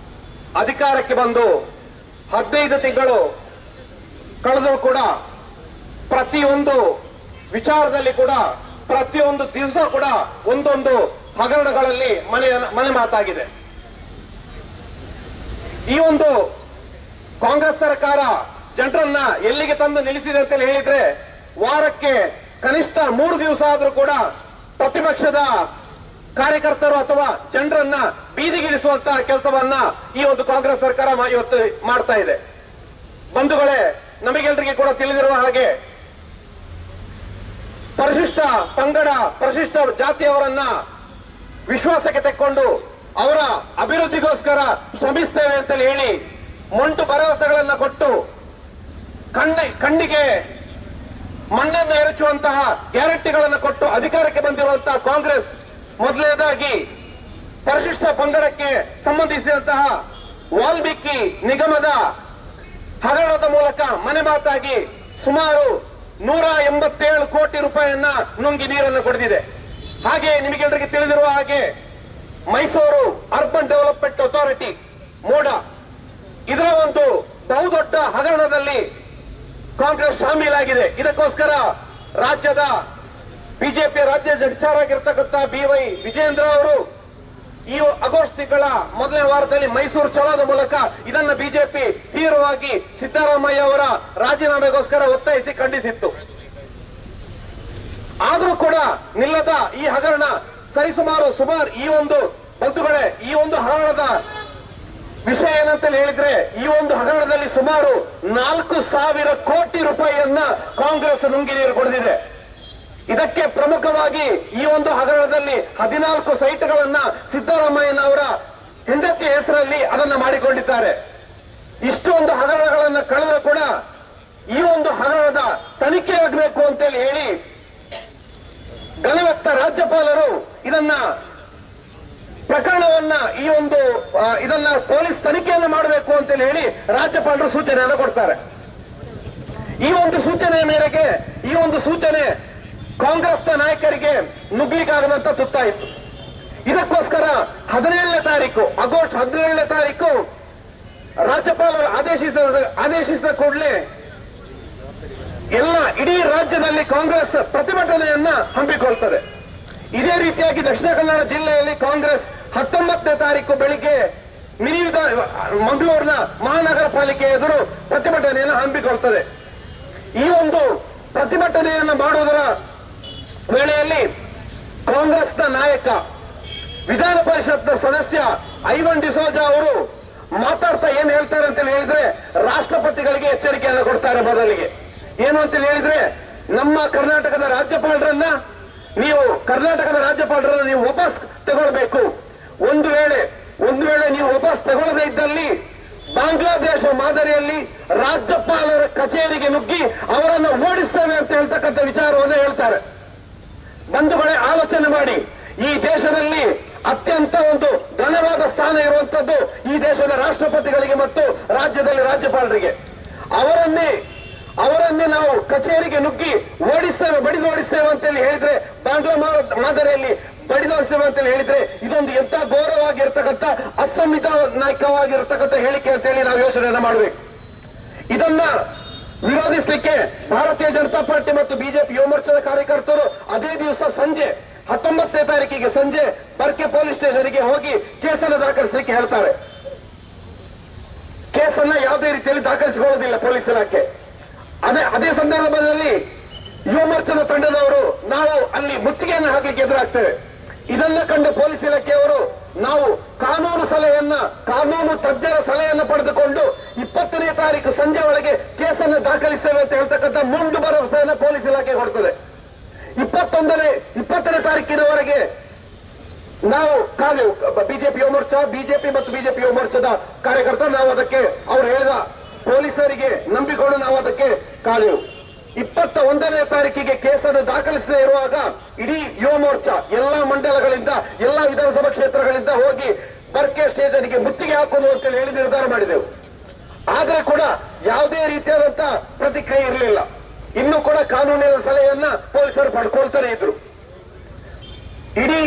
ಅಧಿಕಾರಕ್ಕೆ ಬಂದು 15 ತಿಂಗಳು ಕಳೆದರೂ ಕೂಡ ಪ್ರತಿಯೊಂದು ವಿಚಾರದಲ್ಲಿ ಕೂಡ ಪ್ರತಿಯೊಂದು ದಿವಸ ಕೂಡ ಒಂದೊಂದು ಹಗರಣಗಳಲ್ಲಿ ಮನೆ ಮಾತಾಗಿದೆ. ಈ ಒಂದು ಕಾಂಗ್ರೆಸ್ ಸರ್ಕಾರ ಜನರನ್ನ ಎಲ್ಲಿಗೆ ತಂದು ನಿಲ್ಲಿಸಿದೆ ಅಂತ ಹೇಳಿದ್ರೆ, ವಾರಕ್ಕೆ ಕನಿಷ್ಠ 3 ದಿವಸ ಆದ್ರೂ ಕೂಡ ಪ್ರತಿಪಕ್ಷದ ಕಾರ್ಯಕರ್ತರು ಅಥವಾ ಜನರನ್ನ ಬೀದಿಗಿಳಿಸುವಂತಹ ಕೆಲಸವನ್ನ ಈ ಒಂದು ಕಾಂಗ್ರೆಸ್ ಸರ್ಕಾರ ಇವತ್ತು ಮಾಡ್ತಾ ಇದೆ. ಬಂಧುಗಳೇ, ನಮಗೆಲ್ಲರಿಗೆ ಕೂಡ ತಿಳಿದಿರುವ ಹಾಗೆ ಪರಿಶಿಷ್ಟ ಪಂಗಡ ಪರಿಶಿಷ್ಟ ಜಾತಿಯವರನ್ನ ವಿಶ್ವಾಸಕ್ಕೆ ತೆಕ್ಕೊಂಡು ಅವರ ಅಭಿವೃದ್ಧಿಗೋಸ್ಕರ ಶ್ರಮಿಸ್ತೇವೆ ಅಂತ ಹೇಳಿ ಮೊಂಟು ಭರವಸೆಗಳನ್ನ ಕೊಟ್ಟು ಕಣ್ಣಿಗೆ ಮಣ್ಣನ್ನು ಎರಚುವಂತಹ ಗ್ಯಾರಂಟಿಗಳನ್ನು ಕೊಟ್ಟು ಅಧಿಕಾರಕ್ಕೆ ಬಂದಿರುವಂತಹ ಕಾಂಗ್ರೆಸ್ ಮೊದಲನೇದಾಗಿ ಪರಿಶಿಷ್ಟ ಪಂಗಡಕ್ಕೆ ಸಂಬಂಧಿಸಿದಂತಹ ವಾಲ್ಮೀಕಿ ನಿಗಮದ ಹಗರಣದ ಮೂಲಕ ಮನೆ ಮಾತಾಗಿ ಸುಮಾರು 187 ಕೋಟಿ ರೂಪಾಯಿಯನ್ನ ನುಂಗಿ ನೀರನ್ನು ಕೊಡೆದಿದೆ. ಹಾಗೆ ನಿಮಗೆಲ್ಲರಿಗೆ ತಿಳಿದಿರುವ ಹಾಗೆ ಮೈಸೂರು ಅರ್ಬನ್ ಡೆವಲಪ್ಮೆಂಟ್ ಅಥಾರಿಟಿ ಮೋಡಾ ಇದರ ಒಂದು ಬಹುದೊಡ್ಡ ಹಗರಣದಲ್ಲಿ ಕಾಂಗ್ರೆಸ್ ಶಾಮೀಲಾಗಿದೆ. ಇದಕ್ಕೋಸ್ಕರ ರಾಜ್ಯದ ಬಿಜೆಪಿ ರಾಜ್ಯ ಅಧ್ಯಕ್ಷರಾಗಿರ್ತಕ್ಕಂಥ BY ವಿಜೇಂದ್ರ ಅವರು ಈ ಆಗಸ್ಟ್ ತಿಂಗಳ ಮೊದಲನೇ ವಾರದಲ್ಲಿ ಮೈಸೂರು ಚಲೋದ ಮೂಲಕ ಇದನ್ನ ಬಿಜೆಪಿ ತೀವ್ರವಾಗಿ ಸಿದ್ದರಾಮಯ್ಯ ಅವರ ರಾಜೀನಾಮೆಗೋಸ್ಕರ ಒತ್ತಾಯಿಸಿ ಖಂಡಿಸಿತ್ತು. ಆದರೂ ಕೂಡ ನಿಲ್ಲದ ಈ ಹಗರಣ ಸರಿಸುಮಾರು ಈ ಒಂದು ಬಂಧುಗಳೇ, ಈ ಒಂದು ಹಗರಣದ ವಿಷಯ ಏನಂತ ಹೇಳಿದ್ರೆ, ಈ ಒಂದು ಹಗರಣದಲ್ಲಿ ಸುಮಾರು 4,000 ಕೋಟಿ ರೂಪಾಯಿಯನ್ನ ಕಾಂಗ್ರೆಸ್ ನುಂಗಿ ನೀರು ಕೊಡೆದಿದೆ. ಇದಕ್ಕೆ ಪ್ರಮುಖವಾಗಿ ಈ ಒಂದು ಹಗರಣದಲ್ಲಿ 14 ಸೈಟ್ಗಳನ್ನ ಸಿದ್ದರಾಮಯ್ಯನವರ ಹೆಂಡತಿಯ ಹೆಸರಲ್ಲಿ ಅದನ್ನ ಮಾಡಿಕೊಂಡಿದ್ದಾರೆ. ಇಷ್ಟೊಂದು ಹಗರಣಗಳನ್ನ ಕಳೆದರೂ ಕೂಡ ಈ ಒಂದು ಹಗರಣದ ತನಿಖೆ ಆಗಬೇಕು ಅಂತೇಳಿ ಹೇಳಿ ಗಲವೆತ್ತ ರಾಜ್ಯಪಾಲರು ಇದನ್ನ ಪ್ರಕರಣವನ್ನ ಇದನ್ನ ಪೊಲೀಸ್ ತನಿಖೆಯನ್ನು ಮಾಡಬೇಕು ಅಂತೇಳಿ ಹೇಳಿ ರಾಜ್ಯಪಾಲರು ಸೂಚನೆಯನ್ನು ಕೊಡ್ತಾರೆ. ಈ ಒಂದು ಸೂಚನೆಯ ಮೇರೆಗೆ ಈ ಒಂದು ಸೂಚನೆ ಕಾಂಗ್ರೆಸ್ನ ನಾಯಕರಿಗೆ ನುಗ್ಲಿಕ್ಕಾಗದಂತ ತುತ್ತಾಯಿತು. ಇದಕ್ಕೋಸ್ಕರ 17ನೇ ತಾರೀಕು ಆಗಸ್ಟ್ 17ನೇ ತಾರೀಕು ರಾಜ್ಯಪಾಲರು ಆದೇಶಿಸಿದ ಕೂಡಲೇ ಇಡೀ ರಾಜ್ಯದಲ್ಲಿ ಕಾಂಗ್ರೆಸ್ ಪ್ರತಿಭಟನೆಯನ್ನ ಹಮ್ಮಿಕೊಳ್ತದೆ. ಇದೇ ರೀತಿಯಾಗಿ ದಕ್ಷಿಣ ಕನ್ನಡ ಜಿಲ್ಲೆಯಲ್ಲಿ ಕಾಂಗ್ರೆಸ್ 19ನೇ ತಾರೀಕು ಬೆಳಿಗ್ಗೆ ಮಂಗಳೂರಿನ ಮಹಾನಗರ ಪಾಲಿಕೆ ಎದುರು ಪ್ರತಿಭಟನೆಯನ್ನು ಹಮ್ಮಿಕೊಳ್ತದೆ. ಈ ಒಂದು ಪ್ರತಿಭಟನೆಯನ್ನು ಮಾಡುವುದರ ವೇಳೆಯಲ್ಲಿ ಕಾಂಗ್ರೆಸ್ನ ನಾಯಕ ವಿಧಾನ ಪರಿಷತ್ನ ಸದಸ್ಯ ಐವನ್ ಡಿಸೋಜಾ ಅವರು ಮಾತಾಡ್ತಾ ಏನ್ ಹೇಳ್ತಾರೆ ಅಂತ ಹೇಳಿದ್ರೆ, ರಾಷ್ಟ್ರಪತಿಗಳಿಗೆ ಎಚ್ಚರಿಕೆಯನ್ನು ಕೊಡ್ತಾರೆ. ಬದಲಿಗೆ ಏನು ಅಂತ ಹೇಳಿದ್ರೆ, ನಮ್ಮ ಕರ್ನಾಟಕದ ರಾಜ್ಯಪಾಲರನ್ನ ನೀವು ವಾಪಸ್ ತಗೊಳ್ಬೇಕು. ಒಂದು ವೇಳೆ ನೀವು ವಾಪಸ್ ತಗೊಳ್ಳದೇ ಇದ್ದಲ್ಲಿ ಬಾಂಗ್ಲಾದೇಶ ಮಾದರಿಯಲ್ಲಿ ರಾಜ್ಯಪಾಲರ ಕಚೇರಿಗೆ ನುಗ್ಗಿ ಅವರನ್ನು ಓಡಿಸ್ತೇವೆ ಅಂತ ಹೇಳ್ತಕ್ಕಂಥ ವಿಚಾರವನ್ನು ಹೇಳ್ತಾರೆ. ಬಂಧುಗಳೇ, ಆಲೋಚನೆ ಮಾಡಿ, ಈ ದೇಶದಲ್ಲಿ ಅತ್ಯಂತ ಒಂದು ಘನವಾದ ಸ್ಥಾನ ಇರುವಂತದ್ದು ಈ ದೇಶದ ರಾಷ್ಟ್ರಪತಿಗಳಿಗೆ ಮತ್ತು ರಾಜ್ಯದಲ್ಲಿ ರಾಜ್ಯಪಾಲರಿಗೆ. ಅವರನ್ನೇ ನಾವು ಕಚೇರಿಗೆ ನುಗ್ಗಿ ಬಡಿದೋಡಿಸ್ತೇವೆ ಅಂತೇಳಿ ಹೇಳಿದ್ರೆ, ಬಾಂಗ್ಲಾ ಮಾದರಿಯಲ್ಲಿ ಬಡಿದೋಡಿಸ್ತೇವೆ ಅಂತೇಳಿ ಹೇಳಿದ್ರೆ, ಇದೊಂದು ಎಂತ ಗೌರವವಾಗಿರ್ತಕ್ಕಂಥ ಅಸಂವಿಧಾನಿಕವಾಗಿರ್ತಕ್ಕಂಥ ಹೇಳಿಕೆ ಅಂತೇಳಿ ನಾವು ಯೋಚನೆಯನ್ನ ಮಾಡಬೇಕು. ಇದನ್ನ ವಿರೋಧಿಸಲಿಕ್ಕೆ ಭಾರತೀಯ ಜನತಾ ಪಾರ್ಟಿ ಮತ್ತು ಬಿಜೆಪಿ ಯುವ ಮೋರ್ಚಾದ ಕಾರ್ಯಕರ್ತರು ಅದೇ ದಿವಸ ಸಂಜೆ 19ನೇ ತಾರೀಕಿಗೆ ಸಂಜೆ ಬರ್ಕೆ ಪೊಲೀಸ್ ಸ್ಟೇಷನ್ಗೆ ಹೋಗಿ ಕೇಸನ್ನು ದಾಖಲಿಸಲಿಕ್ಕೆ ಹೇಳ್ತಾರೆ. ಕೇಸನ್ನ ಯಾವುದೇ ರೀತಿಯಲ್ಲಿ ದಾಖಲಿಸಿಕೊಳ್ಳೋದಿಲ್ಲ ಪೊಲೀಸ್ ಇಲಾಖೆ. ಅದೇ ಸಂದರ್ಭದಲ್ಲಿ ಯುವ ಮೋರ್ಚಾದ ತಂಡದವರು ನಾವು ಅಲ್ಲಿ ಮುತ್ತಿಗೆಯನ್ನು ಹಾಕಲಿಕ್ಕೆ ಎದುರಾಗ್ತೇವೆ. ಇದನ್ನ ಕಂಡ ಪೊಲೀಸ್ ಇಲಾಖೆಯವರು ನಾವು ಕಾನೂನು ತಜ್ಞರ ಸಲಹೆಯನ್ನು ಪಡೆದುಕೊಂಡು 20ನೇ ತಾರೀಕು ಸಂಜೆ ಒಳಗೆ ಕೇಸನ್ನು ದಾಖಲಿಸ್ತೇವೆ ಅಂತ ಹೇಳ್ತಕ್ಕಂಥ ಮುಂಡು ಭರವಸೆಯನ್ನು ಪೊಲೀಸ್ ಇಲಾಖೆ ಕೊಡ್ತದೆ. 20ನೇ ತಾರೀಕಿನವರೆಗೆ ನಾವು ಕಾದೆವು. ಬಿಜೆಪಿ ಮತ್ತು ಬಿಜೆಪಿ ಯುವ ಮೋರ್ಚಾದ ಕಾರ್ಯಕರ್ತರು ನಾವು ಅದಕ್ಕೆ ಅವ್ರು ಹೇಳಿದ ಪೊಲೀಸರಿಗೆ ನಂಬಿಕೊಂಡು ನಾವು ಅದಕ್ಕೆ ಕಾದೆವು. 21ನೇ ತಾರೀಕಿಗೆ ಕೇಸನ್ನು ದಾಖಲಿಸದೇ ಇರುವಾಗ ಇಡೀ ಯುವ ಮೋರ್ಚಾ ಎಲ್ಲಾ ಮಂಡಲಗಳಿಂದ ಎಲ್ಲಾ ವಿಧಾನಸಭಾ ಕ್ಷೇತ್ರಗಳಿಂದ ಹೋಗಿ ಬರ್ಕೆ ಸ್ಟೇಷನ್ಗೆ ಮುತ್ತಿಗೆ ಹಾಕೋದು ಅಂತೇಳಿ ಹೇಳಿ ನಿರ್ಧಾರ ಮಾಡಿದೆವು. ಆದ್ರೆ ಕೂಡ ಯಾವುದೇ ರೀತಿಯಾದಂತಹ ಪ್ರತಿಕ್ರಿಯೆ ಇರಲಿಲ್ಲ. ಇನ್ನೂ ಕೂಡ ಕಾನೂನಿನ ಸಲಹೆಯನ್ನ ಪೊಲೀಸರು ಪಡ್ಕೊಳ್ತಾನೆ ಇದ್ರು. ಇಡೀ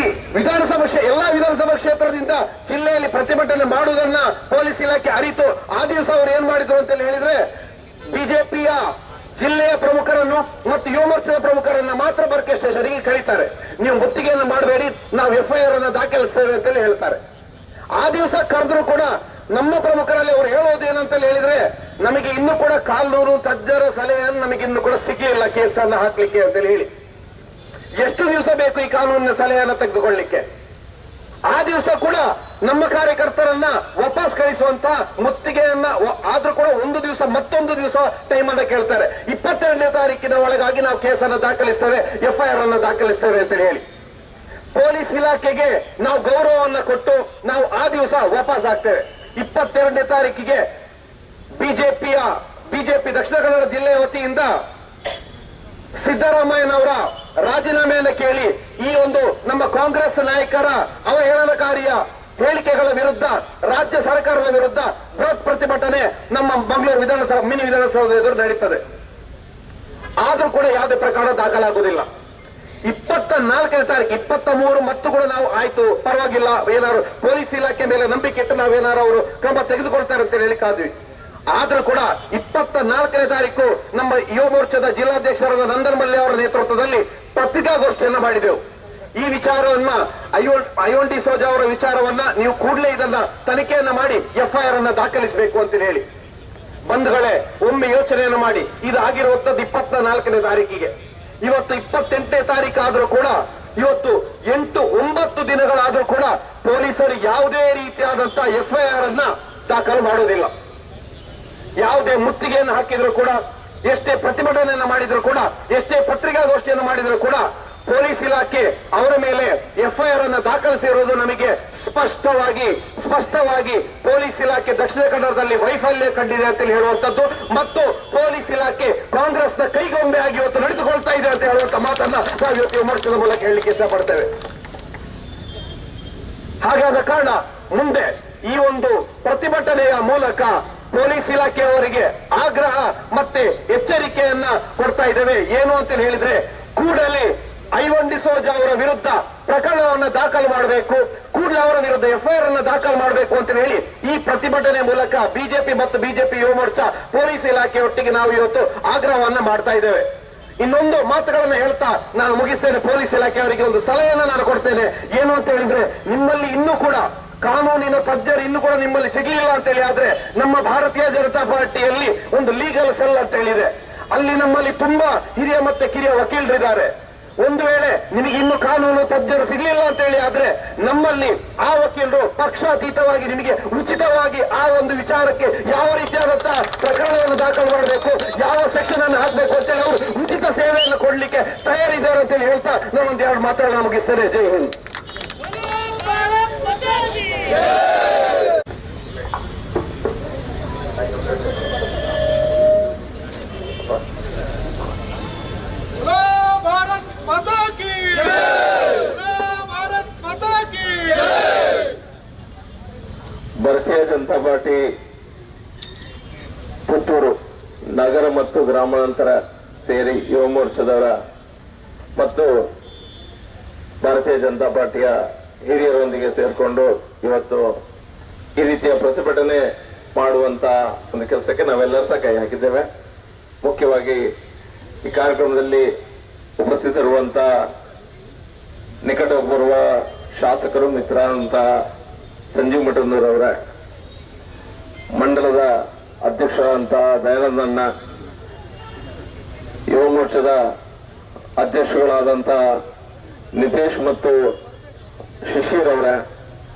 ಎಲ್ಲಾ ವಿಧಾನಸಭಾ ಕ್ಷೇತ್ರದಿಂದ ಜಿಲ್ಲೆಯಲ್ಲಿ ಪ್ರತಿಭಟನೆ ಮಾಡುವುದನ್ನ ಪೊಲೀಸ್ ಇಲಾಖೆ ಅರಿತು ಆ ದಿವಸ ಅವರು ಏನ್ ಮಾಡಿದ್ರು ಅಂತ ಹೇಳಿದ್ರೆ ಬಿಜೆಪಿಯ ಜಿಲ್ಲೆಯ ಪ್ರಮುಖರನ್ನು ಮತ್ತು ಯುವ ಮೋರ್ಚಾದ ಪ್ರಮುಖರನ್ನ ಮಾತ್ರ ಬರ್ಕೆ ಸ್ಟೇಷನ್ಗೆ ಕರೀತಾರೆ. ನೀವು ಮುತ್ತಿಗೆಯನ್ನು ಮಾಡಬೇಡಿ, ನಾವು FIR ಅನ್ನ ದಾಖಲಿಸ್ತೇವೆ ಅಂತ ಹೇಳ್ತಾರೆ. ಆ ದಿವಸ ಕರೆದ್ರು ಕೂಡ ನಮ್ಮ ಪ್ರಮುಖರಲ್ಲಿ ಅವರು ಹೇಳೋದೇನಂತ ಹೇಳಿದ್ರೆ, ನಮಗೆ ಇನ್ನೂ ಕೂಡ ಕಾನೂನು ತಜ್ಞರ ಸಲಹೆಯನ್ನು ನಮಗೆ ಇನ್ನೂ ಕೂಡ ಸಿಗಲಿಲ್ಲ ಕೇಸನ್ನ ಹಾಕ್ಲಿಕ್ಕೆ ಅಂತ ಹೇಳಿ. ಎಷ್ಟು ದಿವಸ ಬೇಕು ಈ ಕಾನೂನಿನ ಸಲಹೆಯನ್ನು ತೆಗೆದುಕೊಳ್ಳಿಕ್ಕೆ? ಆ ದಿವಸ ಕೂಡ ನಮ್ಮ ಕಾರ್ಯಕರ್ತರನ್ನ ವಾಪಸ್ ಕಳಿಸುವಂತ ಮುತ್ತಿಗೆಯನ್ನ ಆದ್ರೂ ಕೂಡ ಒಂದು ದಿವಸ ಮತ್ತೊಂದು ದಿವಸ ಟೈಮ್ ಅನ್ನ ಕೇಳ್ತಾರೆ. 22ನೇ ತಾರೀಕಿನ ಒಳಗಾಗಿ ನಾವು ಕೇಸನ್ನು ದಾಖಲಿಸ್ತೇವೆ, FIR ಅನ್ನ ದಾಖಲಿಸ್ತೇವೆ ಅಂತ ಹೇಳಿ ಪೊಲೀಸ್ ಇಲಾಖೆಗೆ ನಾವು ಗೌರವವನ್ನು ಕೊಟ್ಟು ನಾವು ಆ ದಿವಸ ವಾಪಸ್ ಆಗ್ತೇವೆ. 22ನೇ ತಾರೀಕಿಗೆ ಬಿಜೆಪಿ ದಕ್ಷಿಣ ಕನ್ನಡ ಜಿಲ್ಲೆಯ ವತಿಯಿಂದ ಸಿದ್ದರಾಮಯ್ಯನವರ ರಾಜೀನಾಮೆಯನ್ನು ಕೇಳಿ ಈ ಒಂದು ನಮ್ಮ ಕಾಂಗ್ರೆಸ್ ನಾಯಕರ ಅವಹೇಳನಕಾರಿಯ ಹೇಳಿಕೆಗಳ ವಿರುದ್ಧ ರಾಜ್ಯ ಸರ್ಕಾರದ ವಿರುದ್ಧ ಬೃಹತ್ ಪ್ರತಿಭಟನೆ ನಮ್ಮ ಮಂಗಳೂರು ಮಿನಿ ವಿಧಾನಸೌಧ ಎದುರು ನಡೀತದೆ. ಆದ್ರೂ ಕೂಡ ಯಾವುದೇ ಪ್ರಕರಣ ದಾಖಲಾಗುವುದಿಲ್ಲ. 24ನೇ ತಾರೀಕು 23 ಮತ್ತು ಕೂಡ ನಾವು ಆಯ್ತು ಪರವಾಗಿಲ್ಲ, ಏನಾದ್ರು ಪೊಲೀಸ್ ಇಲಾಖೆ ಮೇಲೆ ನಂಬಿಕೆ ಇಟ್ಟು ನಾವೇನಾರು ಅವರು ಕ್ರಮ ತೆಗೆದುಕೊಳ್ತಾರೆ ಅಂತ ಹೇಳಿಕಾದ್ವಿ. ಆದ್ರೂ ಕೂಡ 24ನೇ ತಾರೀಕು ನಮ್ಮ ಯುವ ಮೋರ್ಚಾದ ಜಿಲ್ಲಾಧ್ಯಕ್ಷರಾದ ನಂದನ್ ಮಲ್ಯ ಅವರ ನೇತೃತ್ವದಲ್ಲಿ ಪತ್ರಿಕಾಗೋಷ್ಠಿಯನ್ನ ಮಾಡಿದೆವು. ಈ ವಿಚಾರವನ್ನ ಐವನ್ ಡಿಸೋಜಾ ಅವರ ವಿಚಾರವನ್ನ ನೀವು ಕೂಡಲೇ ಇದನ್ನ ತನಿಖೆಯನ್ನ ಮಾಡಿ FIR ಅನ್ನ ದಾಖಲಿಸಬೇಕು ಅಂತ ಹೇಳಿ. ಬಂಧುಗಳೇ, ಒಮ್ಮೆ ಯೋಚನೆಯನ್ನು ಮಾಡಿ, ಇದಾಗಿರುವಂತದ್ದು 24ನೇ ತಾರೀಕಿಗೆ. ಇವತ್ತು 28ನೇ ತಾರೀಕು ಆದ್ರೂ ಕೂಡ ಇವತ್ತು 8-9 ದಿನಗಳಾದ್ರೂ ಕೂಡ ಪೊಲೀಸರು ಯಾವುದೇ ರೀತಿಯಾದಂತಹ FIR ಅನ್ನ ದಾಖಲು ಮಾಡೋದಿಲ್ಲ. ಯಾವುದೇ ಮುತ್ತಿಗೆಯನ್ನು ಹಾಕಿದ್ರು ಕೂಡ, ಎಷ್ಟೇ ಪ್ರತಿಭಟನೆಯನ್ನು ಮಾಡಿದ್ರು ಕೂಡ, ಎಷ್ಟೇ ಪತ್ರಿಕಾಗೋಷ್ಠಿಯನ್ನು ಮಾಡಿದ್ರು ಕೂಡ ಪೊಲೀಸ್ ಇಲಾಖೆ ಅವರ ಮೇಲೆ FIR ಅನ್ನು ದಾಖಲಿಸಿರುವುದು ನಮಗೆ ಸ್ಪಷ್ಟವಾಗಿ ಪೊಲೀಸ್ ಇಲಾಖೆ ದಕ್ಷಿಣ ಕನ್ನಡದಲ್ಲಿ ವೈಫಲ್ಯ ಕಂಡಿದೆ ಅಂತ ಹೇಳುವಂತದ್ದು ಮತ್ತು ಪೊಲೀಸ್ ಇಲಾಖೆ ಕಾಂಗ್ರೆಸ್ನ ಕೈಗೊಂಬೆಯಾಗಿ ಇವತ್ತು ನಡೆದುಕೊಳ್ತಾ ಇದೆ ಅಂತ ಹೇಳುವಂತ ಮಾತನ್ನ ನಾವು ಇವತ್ತು ವಿಮರ್ಶೆಯ ಮೂಲಕ ಹೇಳಲಿಕ್ಕೆ ಇಷ್ಟಪಡ್ತೇವೆ. ಹಾಗಾದ ಕಾರಣ ಮುಂದೆ ಈ ಒಂದು ಪ್ರತಿಭಟನೆಯ ಮೂಲಕ ಪೊಲೀಸ್ ಇಲಾಖೆಯವರಿಗೆ ಆಗ್ರಹ ಮತ್ತೆ ಎಚ್ಚರಿಕೆಯನ್ನ ಕೊಡ್ತಾ ಇದ್ದೇವೆ. ಏನು ಅಂತ ಹೇಳಿದ್ರೆ, ಕೂಡಲೇ ಐವನ್ ಡಿಸೋಜಾ ಅವರ ವಿರುದ್ಧ ಪ್ರಕರಣವನ್ನು ದಾಖಲು ಮಾಡಬೇಕು, ಕೂಡಲೇ ಅವರ ವಿರುದ್ಧ FIR ಅನ್ನು ದಾಖಲು ಮಾಡಬೇಕು ಅಂತ ಹೇಳಿ ಈ ಪ್ರತಿಭಟನೆ ಮೂಲಕ ಬಿಜೆಪಿ ಮತ್ತು ಬಿಜೆಪಿ ಯುವ ಮೋರ್ಚಾ ಪೊಲೀಸ್ ಇಲಾಖೆಯೊಟ್ಟಿಗೆ ನಾವು ಇವತ್ತು ಆಗ್ರಹವನ್ನ ಮಾಡ್ತಾ ಇದ್ದೇವೆ. ಇನ್ನೊಂದು ಮಾತುಗಳನ್ನು ಹೇಳ್ತಾ ನಾನು ಮುಗಿಸ್ತೇನೆ. ಪೊಲೀಸ್ ಇಲಾಖೆಯವರಿಗೆ ಒಂದು ಸಲಹೆಯನ್ನು ನಾನು ಕೊಡ್ತೇನೆ. ಏನು ಅಂತ ಹೇಳಿದ್ರೆ, ನಿಮ್ಮಲ್ಲಿ ಇನ್ನೂ ಕೂಡ ಕಾನೂನಿನ ತಜ್ಞರು ಇನ್ನೂ ಕೂಡ ನಿಮ್ಮಲ್ಲಿ ಸಿಗಲಿಲ್ಲ ಅಂತ ಹೇಳಿ ಆದ್ರೆ ನಮ್ಮ ಭಾರತೀಯ ಜನತಾ ಪಾರ್ಟಿಯಲ್ಲಿ ಒಂದು ಲೀಗಲ್ ಸೆಲ್ ಅಂತ ಹೇಳಿದೆ. ಅಲ್ಲಿ ನಮ್ಮಲ್ಲಿ ತುಂಬಾ ಹಿರಿಯ ಮತ್ತೆ ಕಿರಿಯ ವಕೀಲರಿದ್ದಾರೆ. ಒಂದು ವೇಳೆ ನಿಮಗೆ ಇನ್ನು ಕಾನೂನು ತಜ್ಞರು ಸಿಗಲಿಲ್ಲ ಅಂತ ಹೇಳಿ ಆದ್ರೆ ನಮ್ಮಲ್ಲಿ ಆ ವಕೀಲರು ಪಕ್ಷಾತೀತವಾಗಿ ನಿಮಗೆ ಉಚಿತವಾಗಿ ಆ ಒಂದು ವಿಚಾರಕ್ಕೆ ಯಾವ ರೀತಿಯಾದಂತಹ ಪ್ರಕರಣವನ್ನು ದಾಖಲು ಮಾಡಬೇಕು, ಯಾವ ಸೆಕ್ಷನ್ ಅನ್ನು ಹಾಕಬೇಕು ಅಂತೇಳಿ ಅವರು ಉಚಿತ ಸೇವೆಯನ್ನು ಕೊಡ್ಲಿಕ್ಕೆ ತಯಾರಿದ್ದಾರೆ ಅಂತೇಳಿ ಹೇಳ್ತಾ ನಾನೊಂದು 2 ಮಾತುಗಳನ್ನ ಮುಗಿಸ್ತೇನೆ. ಜೈ ಹಿಂದ್. ಭಾರತೀಯ ಜನತಾ ಪಾರ್ಟಿ ಪುತ್ತೂರು ನಗರ ಮತ್ತು ಗ್ರಾಮಾಂತರ ಸೇರಿ ಯುವ ಮೋರ್ಚಾದವರ ಮತ್ತು ಭಾರತೀಯ ಜನತಾ ಪಾರ್ಟಿಯ ಹಿರಿಯರೊಂದಿಗೆ ಸೇರಿಕೊಂಡು ಇವತ್ತು ಈ ರೀತಿಯ ಪ್ರತಿಭಟನೆ ಮಾಡುವಂತ ಒಂದು ಕೆಲಸಕ್ಕೆ ನಾವೆಲ್ಲರೂ ಸಹ ಕೈ ಹಾಕಿದ್ದೇವೆ. ಮುಖ್ಯವಾಗಿ ಈ ಕಾರ್ಯಕ್ರಮದಲ್ಲಿ ಉಪಸ್ಥಿತರಿರುವಂತ ನಿಕಟಪೂರ್ವ ಶಾಸಕರು ಮಿತ್ರರಂತ ಸಂಜೀವ್ ಮಠಂದೂರ್ ಅವರ, ಮಂಡಲದ ಅಧ್ಯಕ್ಷರಾದಂತ ದಯಾನಂದನ್ನ, ಯುವ ಮೋರ್ಚಾದ ಅಧ್ಯಕ್ಷಗಳಾದಂತ ನಿತೇಶ್ ಮತ್ತು ಶಿಶಿರ್ ಅವರ,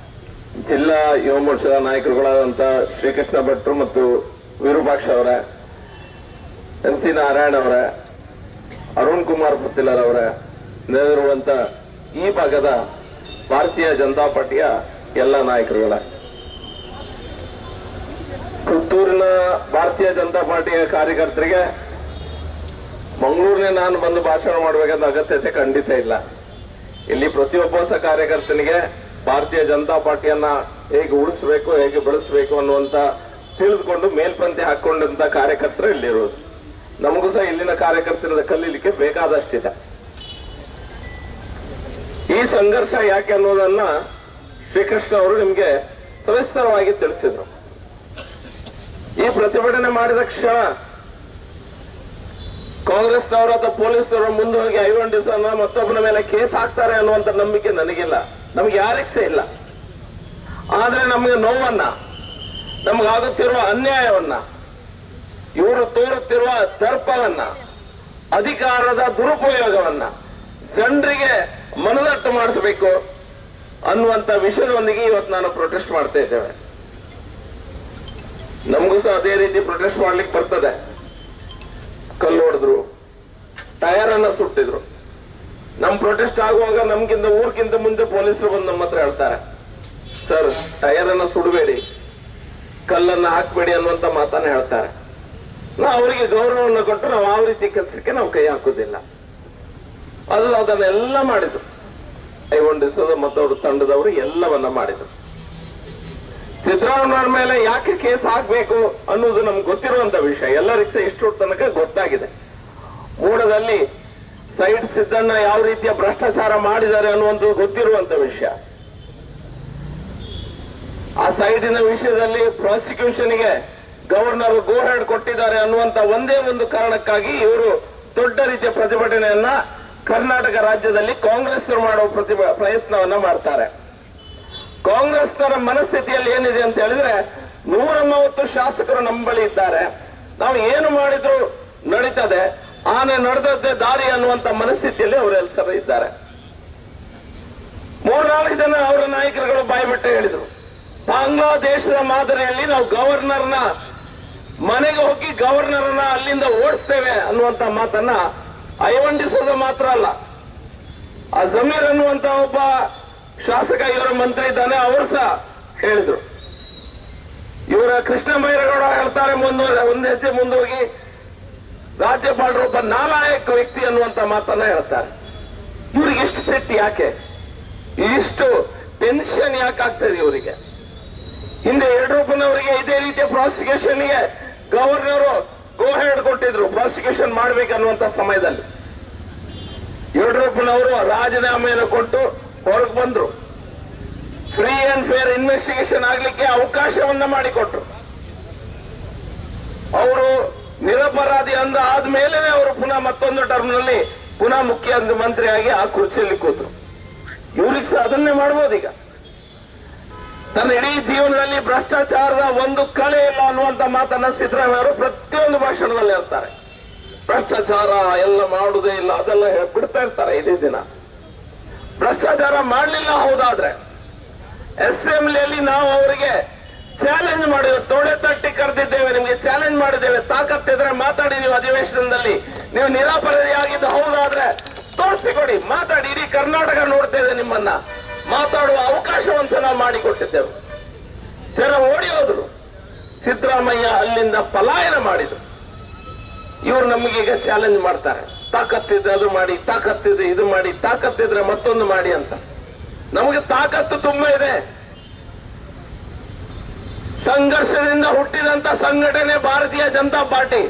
ಜಿಲ್ಲಾ ಯುವ ಮೋರ್ಚಾದ ನಾಯಕರುಗಳಾದಂತ ಶ್ರೀಕೃಷ್ಣ ಭಟ್ರು ಮತ್ತು ವಿರೂಪಾಕ್ಷ ಅವರ, NC ನಾರಾಯಣ ಅವರ, ಅರುಣ್ ಕುಮಾರ್ ಪುತ್ತಿಲರ್ ಅವರ ನೆರೆದಿರುವಂತ ಈ ಭಾಗದ ಭಾರತೀಯ ಜನತಾ ಪಾರ್ಟಿಯ ಎಲ್ಲ ನಾಯಕರುಗಳ, ಪುತ್ತೂರಿನ ಭಾರತೀಯ ಜನತಾ ಪಾರ್ಟಿಯ ಕಾರ್ಯಕರ್ತರಿಗೆ ಮಂಗಳೂರಿನ ನಾನು ಬಂದು ಭಾಷಣ ಮಾಡಬೇಕಂತ ಅಗತ್ಯತೆ ಖಂಡಿತ ಇಲ್ಲ. ಇಲ್ಲಿ ಪ್ರತಿಯೊಬ್ಬ ಸಹ ಕಾರ್ಯಕರ್ತನಿಗೆ ಭಾರತೀಯ ಜನತಾ ಪಾರ್ಟಿಯನ್ನ ಹೇಗೆ ಉಳಿಸಬೇಕು, ಹೇಗೆ ಬೆಳೆಸಬೇಕು ಅನ್ನುವಂತ ತಿಳಿದುಕೊಂಡು ಮೇಲ್ಪಂಕ್ತಿ ಹಾಕೊಂಡಂತ ಕಾರ್ಯಕರ್ತರು ಇಲ್ಲಿರುವುದು. ನಮಗೂ ಸಹ ಇಲ್ಲಿನ ಕಾರ್ಯಕರ್ತರಿಂದ ಕಲೀಲಿಕ್ಕೆ ಬೇಕಾದಷ್ಟಿದೆ. ಈ ಸಂಘರ್ಷ ಯಾಕೆ ಅನ್ನೋದನ್ನ ಶ್ರೀಕೃಷ್ಣ ಅವರು ನಿಮ್ಗೆ ಸವಿಸ್ತರವಾಗಿ ತಿಳಿಸಿದ್ರು. ಈ ಪ್ರತಿಭಟನೆ ಮಾಡಿದ ಕ್ಷಣ ಕಾಂಗ್ರೆಸ್ನವರು ಅಥವಾ ಪೊಲೀಸ್ನವರು ಮುಂದೆ ಹೋಗಿ ಐವೊಂಡಿಸನ್ನ ಮತ್ತೊಬ್ಬನ ಮೇಲೆ ಕೇಸ್ ಹಾಕ್ತಾರೆ ಅನ್ನುವಂತ ನಂಬಿಕೆ ನನಗಿಲ್ಲ, ನಮ್ಗೆ ಯಾರಿಗೂ ಇಲ್ಲ. ಆದ್ರೆ ನಮಗೆ ನೋವನ್ನ, ನಮಗಾಗುತ್ತಿರುವ ಅನ್ಯಾಯವನ್ನ, ಇವರು ತೋರುತ್ತಿರುವ ದರ್ಪವನ್ನ, ಅಧಿಕಾರದ ದುರುಪಯೋಗವನ್ನ ಜನರಿಗೆ ಮನದಟ್ಟು ಮಾಡಿಸಬೇಕು ಅನ್ನುವಂತ ವಿಷಯದೊಂದಿಗೆ ಇವತ್ತು ನಾನು ಪ್ರೊಟೆಸ್ಟ್ ಮಾಡ್ತಾ ಇದ್ದೇವೆ. ನಮಗೂ ಸಹ ಅದೇ ರೀತಿ ಪ್ರೊಟೆಸ್ಟ್ ಮಾಡ್ಲಿಕ್ಕೆ ಬರ್ತದೆ. ಕಲ್ಲು ಹೊಡೆದ್ರು, ಟೈರ್ ಅನ್ನ ಸುಟ್ಟಿದ್ರು. ನಮ್ ಪ್ರೊಟೆಸ್ಟ್ ಆಗುವಾಗ ನಮ್ಗಿಂತ ಊರ್ಗಿಂತ ಮುಂದೆ ಪೊಲೀಸರು ಬಂದು ನಮ್ಮ ಹತ್ರ ಹೇಳ್ತಾರೆ, ಸರ್ ಟೈರ್ ಅನ್ನ ಸುಡಬೇಡಿ, ಕಲ್ಲನ್ನ ಹಾಕ್ಬೇಡಿ ಅನ್ನುವಂತ ಮಾತನ್ನ ಹೇಳ್ತಾರೆ. ನಾವು ಅವರಿಗೆ ಗೌರವವನ್ನು ಕೊಟ್ಟು ನಾವು ಯಾವ ರೀತಿ ಕೆಲಸಕ್ಕೆ ನಾವು ಕೈ ಹಾಕುದಿಲ್ಲ. ಅದನ್ನೆಲ್ಲ ಮಾಡಿದ್ರು. ಐವೊಂಡಿಸೋದು ಮತ್ತವ್ರ ತಂಡದವರು ಎಲ್ಲವನ್ನ ಮಾಡಿದ್ರು. ಸಿದ್ದರಾಮಯ್ಯ ಮೇಲೆ ಯಾಕೆ ಕೇಸ್ ಹಾಕ್ಬೇಕು ಅನ್ನೋದು ನಮ್ಗೆ ಗೊತ್ತಿರುವಂತ ವಿಷಯ, ಎಲ್ಲರಿಗೂ ಸಹ ಇಷ್ಟು ತನಕ ಗೊತ್ತಾಗಿದೆ. ಮೂಡದಲ್ಲಿ ಸೈಡ್ ಸಿದ್ದಣ್ಣ ಯಾವ ರೀತಿಯ ಭ್ರಷ್ಟಾಚಾರ ಮಾಡಿದ್ದಾರೆ ಅನ್ನುವಂಥದ್ದು ಗೊತ್ತಿರುವಂತ ವಿಷಯ. ಆ ಸೈಡಿನ ವಿಷಯದಲ್ಲಿ ಪ್ರಾಸಿಕ್ಯೂಷನ್ಗೆ ಗವರ್ನರ್ ಗೋ ಹೆಡ್ ಕೊಟ್ಟಿದ್ದಾರೆ ಅನ್ನುವಂತ ಒಂದೇ ಒಂದು ಕಾರಣಕ್ಕಾಗಿ ಇವರು ದೊಡ್ಡ ರೀತಿಯ ಪ್ರತಿಭಟನೆಯನ್ನ ಕರ್ನಾಟಕ ರಾಜ್ಯದಲ್ಲಿ ಕಾಂಗ್ರೆಸ್ನವರು ಮಾಡುವ ಪ್ರಯತ್ನವನ್ನ ಮಾಡ್ತಾರೆ. ಕಾಂಗ್ರೆಸ್ನವರ ಮನಸ್ಥಿತಿಯಲ್ಲಿ ಏನಿದೆ ಅಂತ ಹೇಳಿದ್ರೆ, 130 ಶಾಸಕರು ನಮ್ಮ ಬಳಿ ಇದ್ದಾರೆ, ನಾವು ಏನು ಮಾಡಿದ್ರು ನಡೀತದೆ, ಆನೆ ನಡೆದದ್ದೇ ದಾರಿ ಅನ್ನುವಂತ ಮನಸ್ಥಿತಿಯಲ್ಲಿ ಅವರೆಲ್ಲ ಇದ್ದಾರೆ. 3-4 ಜನ ಅವರ ನಾಯಕರುಗಳು ಬಾಯ್ಬಿಟ್ಟು ಹೇಳಿದ್ರು, ಬಾಂಗ್ಲಾದೇಶದ ಮಾದರಿಯಲ್ಲಿ ನಾವು ಗವರ್ನರ್ನ ಮನೆಗೆ ಹೋಗಿ ಗವರ್ನರ್ನ ಅಲ್ಲಿಂದ ಓಡಿಸ್ತೇವೆ ಅನ್ನುವಂತ ಮಾತನ್ನ ಐವೊಂಡಿಸೋದು ಮಾತ್ರ ಅಲ್ಲ, ಆ ಜಮೀರ್ ಅನ್ನುವಂತ ಒಬ್ಬ ಶಾಸಕ ಇವರ ಮಂತ್ರಿ ಇದ್ದಾನೆ, ಅವರು ಸಹ ಹೇಳಿದ್ರು. ಇವರ ಕೃಷ್ಣ ಬೈರೇಗೌಡ ಹೇಳ್ತಾರೆ, ಒಂದು ಹೆಜ್ಜೆ ಮುಂದೆ ಹೋಗಿ ರಾಜ್ಯಪಾಲರು ಒಬ್ಬ ನಾಲಾಯಕ ವ್ಯಕ್ತಿ ಅನ್ನುವಂತ ಮಾತನ್ನ ಹೇಳ್ತಾರೆ. ಇವ್ರಿಗೆ ಇಷ್ಟು ಸಿಟ್ಟು ಯಾಕೆ, ಇಷ್ಟು ಟೆನ್ಷನ್ ಯಾಕೆ ಆಗ್ತದೆ ಇವರಿಗೆ? ಹಿಂದೆ ಯಡಿಯೂರಪ್ಪನವರಿಗೆ ಇದೇ ರೀತಿಯ ಪ್ರಾಸಿಕ್ಯೂಷನ್ಗೆ ಗವರ್ನರ್ ಗೋ ಹೆಡ್ ಕೊಟ್ಟಿದ್ರು, ಪ್ರಾಸಿಕ್ಯೂಷನ್ ಮಾಡ್ಬೇಕನ್ನುವಂತ ಸಮಯದಲ್ಲಿ ಯಡಿಯೂರಪ್ಪನವರು ರಾಜೀನಾಮೆಯನ್ನು ಕೊಟ್ಟು ಹೊರಗೆ ಬಂದ್ರು. ಫ್ರೀ ಅಂಡ್ ಫೇರ್ ಇನ್ವೆಸ್ಟಿಗೇಷನ್ ಆಗ್ಲಿಕ್ಕೆ ಅವಕಾಶವನ್ನ ಮಾಡಿಕೊಟ್ರು. ಅವರು ನಿರಪರಾಧಿ ಆದ್ಮೇಲೆ ಅವರು ಪುನಃ ಮತ್ತೊಂದು ಟರ್ಮ್ ನಲ್ಲಿ ಪುನಃ ಮುಖ್ಯಮಂತ್ರಿಯಾಗಿ ಆ ಕುರ್ಚಿಯಲ್ಲಿ ಕೂತರು. ಇವ್ರಿಗೆ ಸಹ ಅದನ್ನೇ ಮಾಡ್ಬೋದು. ಈಗ ತನ್ನ ಇಡೀ ಜೀವನದಲ್ಲಿ ಭ್ರಷ್ಟಾಚಾರದ ಒಂದು ಕಲೆ ಇಲ್ಲ ಅನ್ನುವಂತ ಮಾತನ್ನ ಸಿದ್ದರಾಮಯ್ಯ ಅವರು ಪ್ರತಿಯೊಂದು ಭಾಷಣದಲ್ಲಿ ಹೇಳ್ತಾರೆ. ಭ್ರಷ್ಟಾಚಾರ ಎಲ್ಲ ಮಾಡುವುದೇ ಇಲ್ಲ, ಅದೆಲ್ಲ ಬಿಡ್ತಾ ಇರ್ತಾರೆ. ಇದೇ ದಿನ ಭ್ರಷ್ಟಾಚಾರ ಮಾಡಲಿಲ್ಲ ಹೌದಾದ್ರೆ ಅಸೆಂಬ್ಲಿಯಲ್ಲಿ ನಾವು ಅವರಿಗೆ ಚಾಲೆಂಜ್ ಮಾಡಿದ್ದೇವೆ, ತೊಡೆ ತಟ್ಟಿ ಕರೆದಿದ್ದೇವೆ, ನಿಮ್ಗೆ ಚಾಲೆಂಜ್ ಮಾಡಿದ್ದೇವೆ, ತಾಕತ್ತಿದ್ರೆ ಮಾತಾಡಿ, ನೀವು ಅಧಿವೇಶನದಲ್ಲಿ ನೀವು ನಿರಾಪರಾಧಿಯಾಗಿದ್ದು ಹೌದಾದ್ರೆ ತೋರಿಸಿಕೊಡಿ, ಮಾತಾಡಿ, ಇಡೀ ಕರ್ನಾಟಕ ನೋಡ್ತಾ ಇದೆ ನಿಮ್ಮನ್ನ, ಮಾತಾಡುವ ಅವಕಾಶವಂತ ನಾವು ಮಾಡಿಕೊಟ್ಟಿದ್ದೆವು. ಜನ ಓಡಿ ಹೋದ್ರು, ಸಿದ್ದರಾಮಯ್ಯ ಅಲ್ಲಿಂದ ಪಲಾಯನ ಮಾಡಿದ್ರು. ಇವರು ನಮಗೀಗ ಚಾಲೆಂಜ್ ಮಾಡ್ತಾರೆ, ತಾಕತ್ತಿದ್ರೆ ಅದು ಮಾಡಿ, ತಾಕತ್ತಿದ್ರೆ ಇದು ಮಾಡಿ, ತಾಕತ್ತಿದ್ರೆ ಮತ್ತೊಂದು ಮಾಡಿ ಅಂತ. ನಮಗೆ ತಾಕತ್ತು ತುಂಬಾ ಇದೆ. ಸಂಘರ್ಷದಿಂದ ಹುಟ್ಟಿದಂತ ಸಂಘಟನೆ ಭಾರತೀಯ ಜನತಾ ಪಾರ್ಟಿ.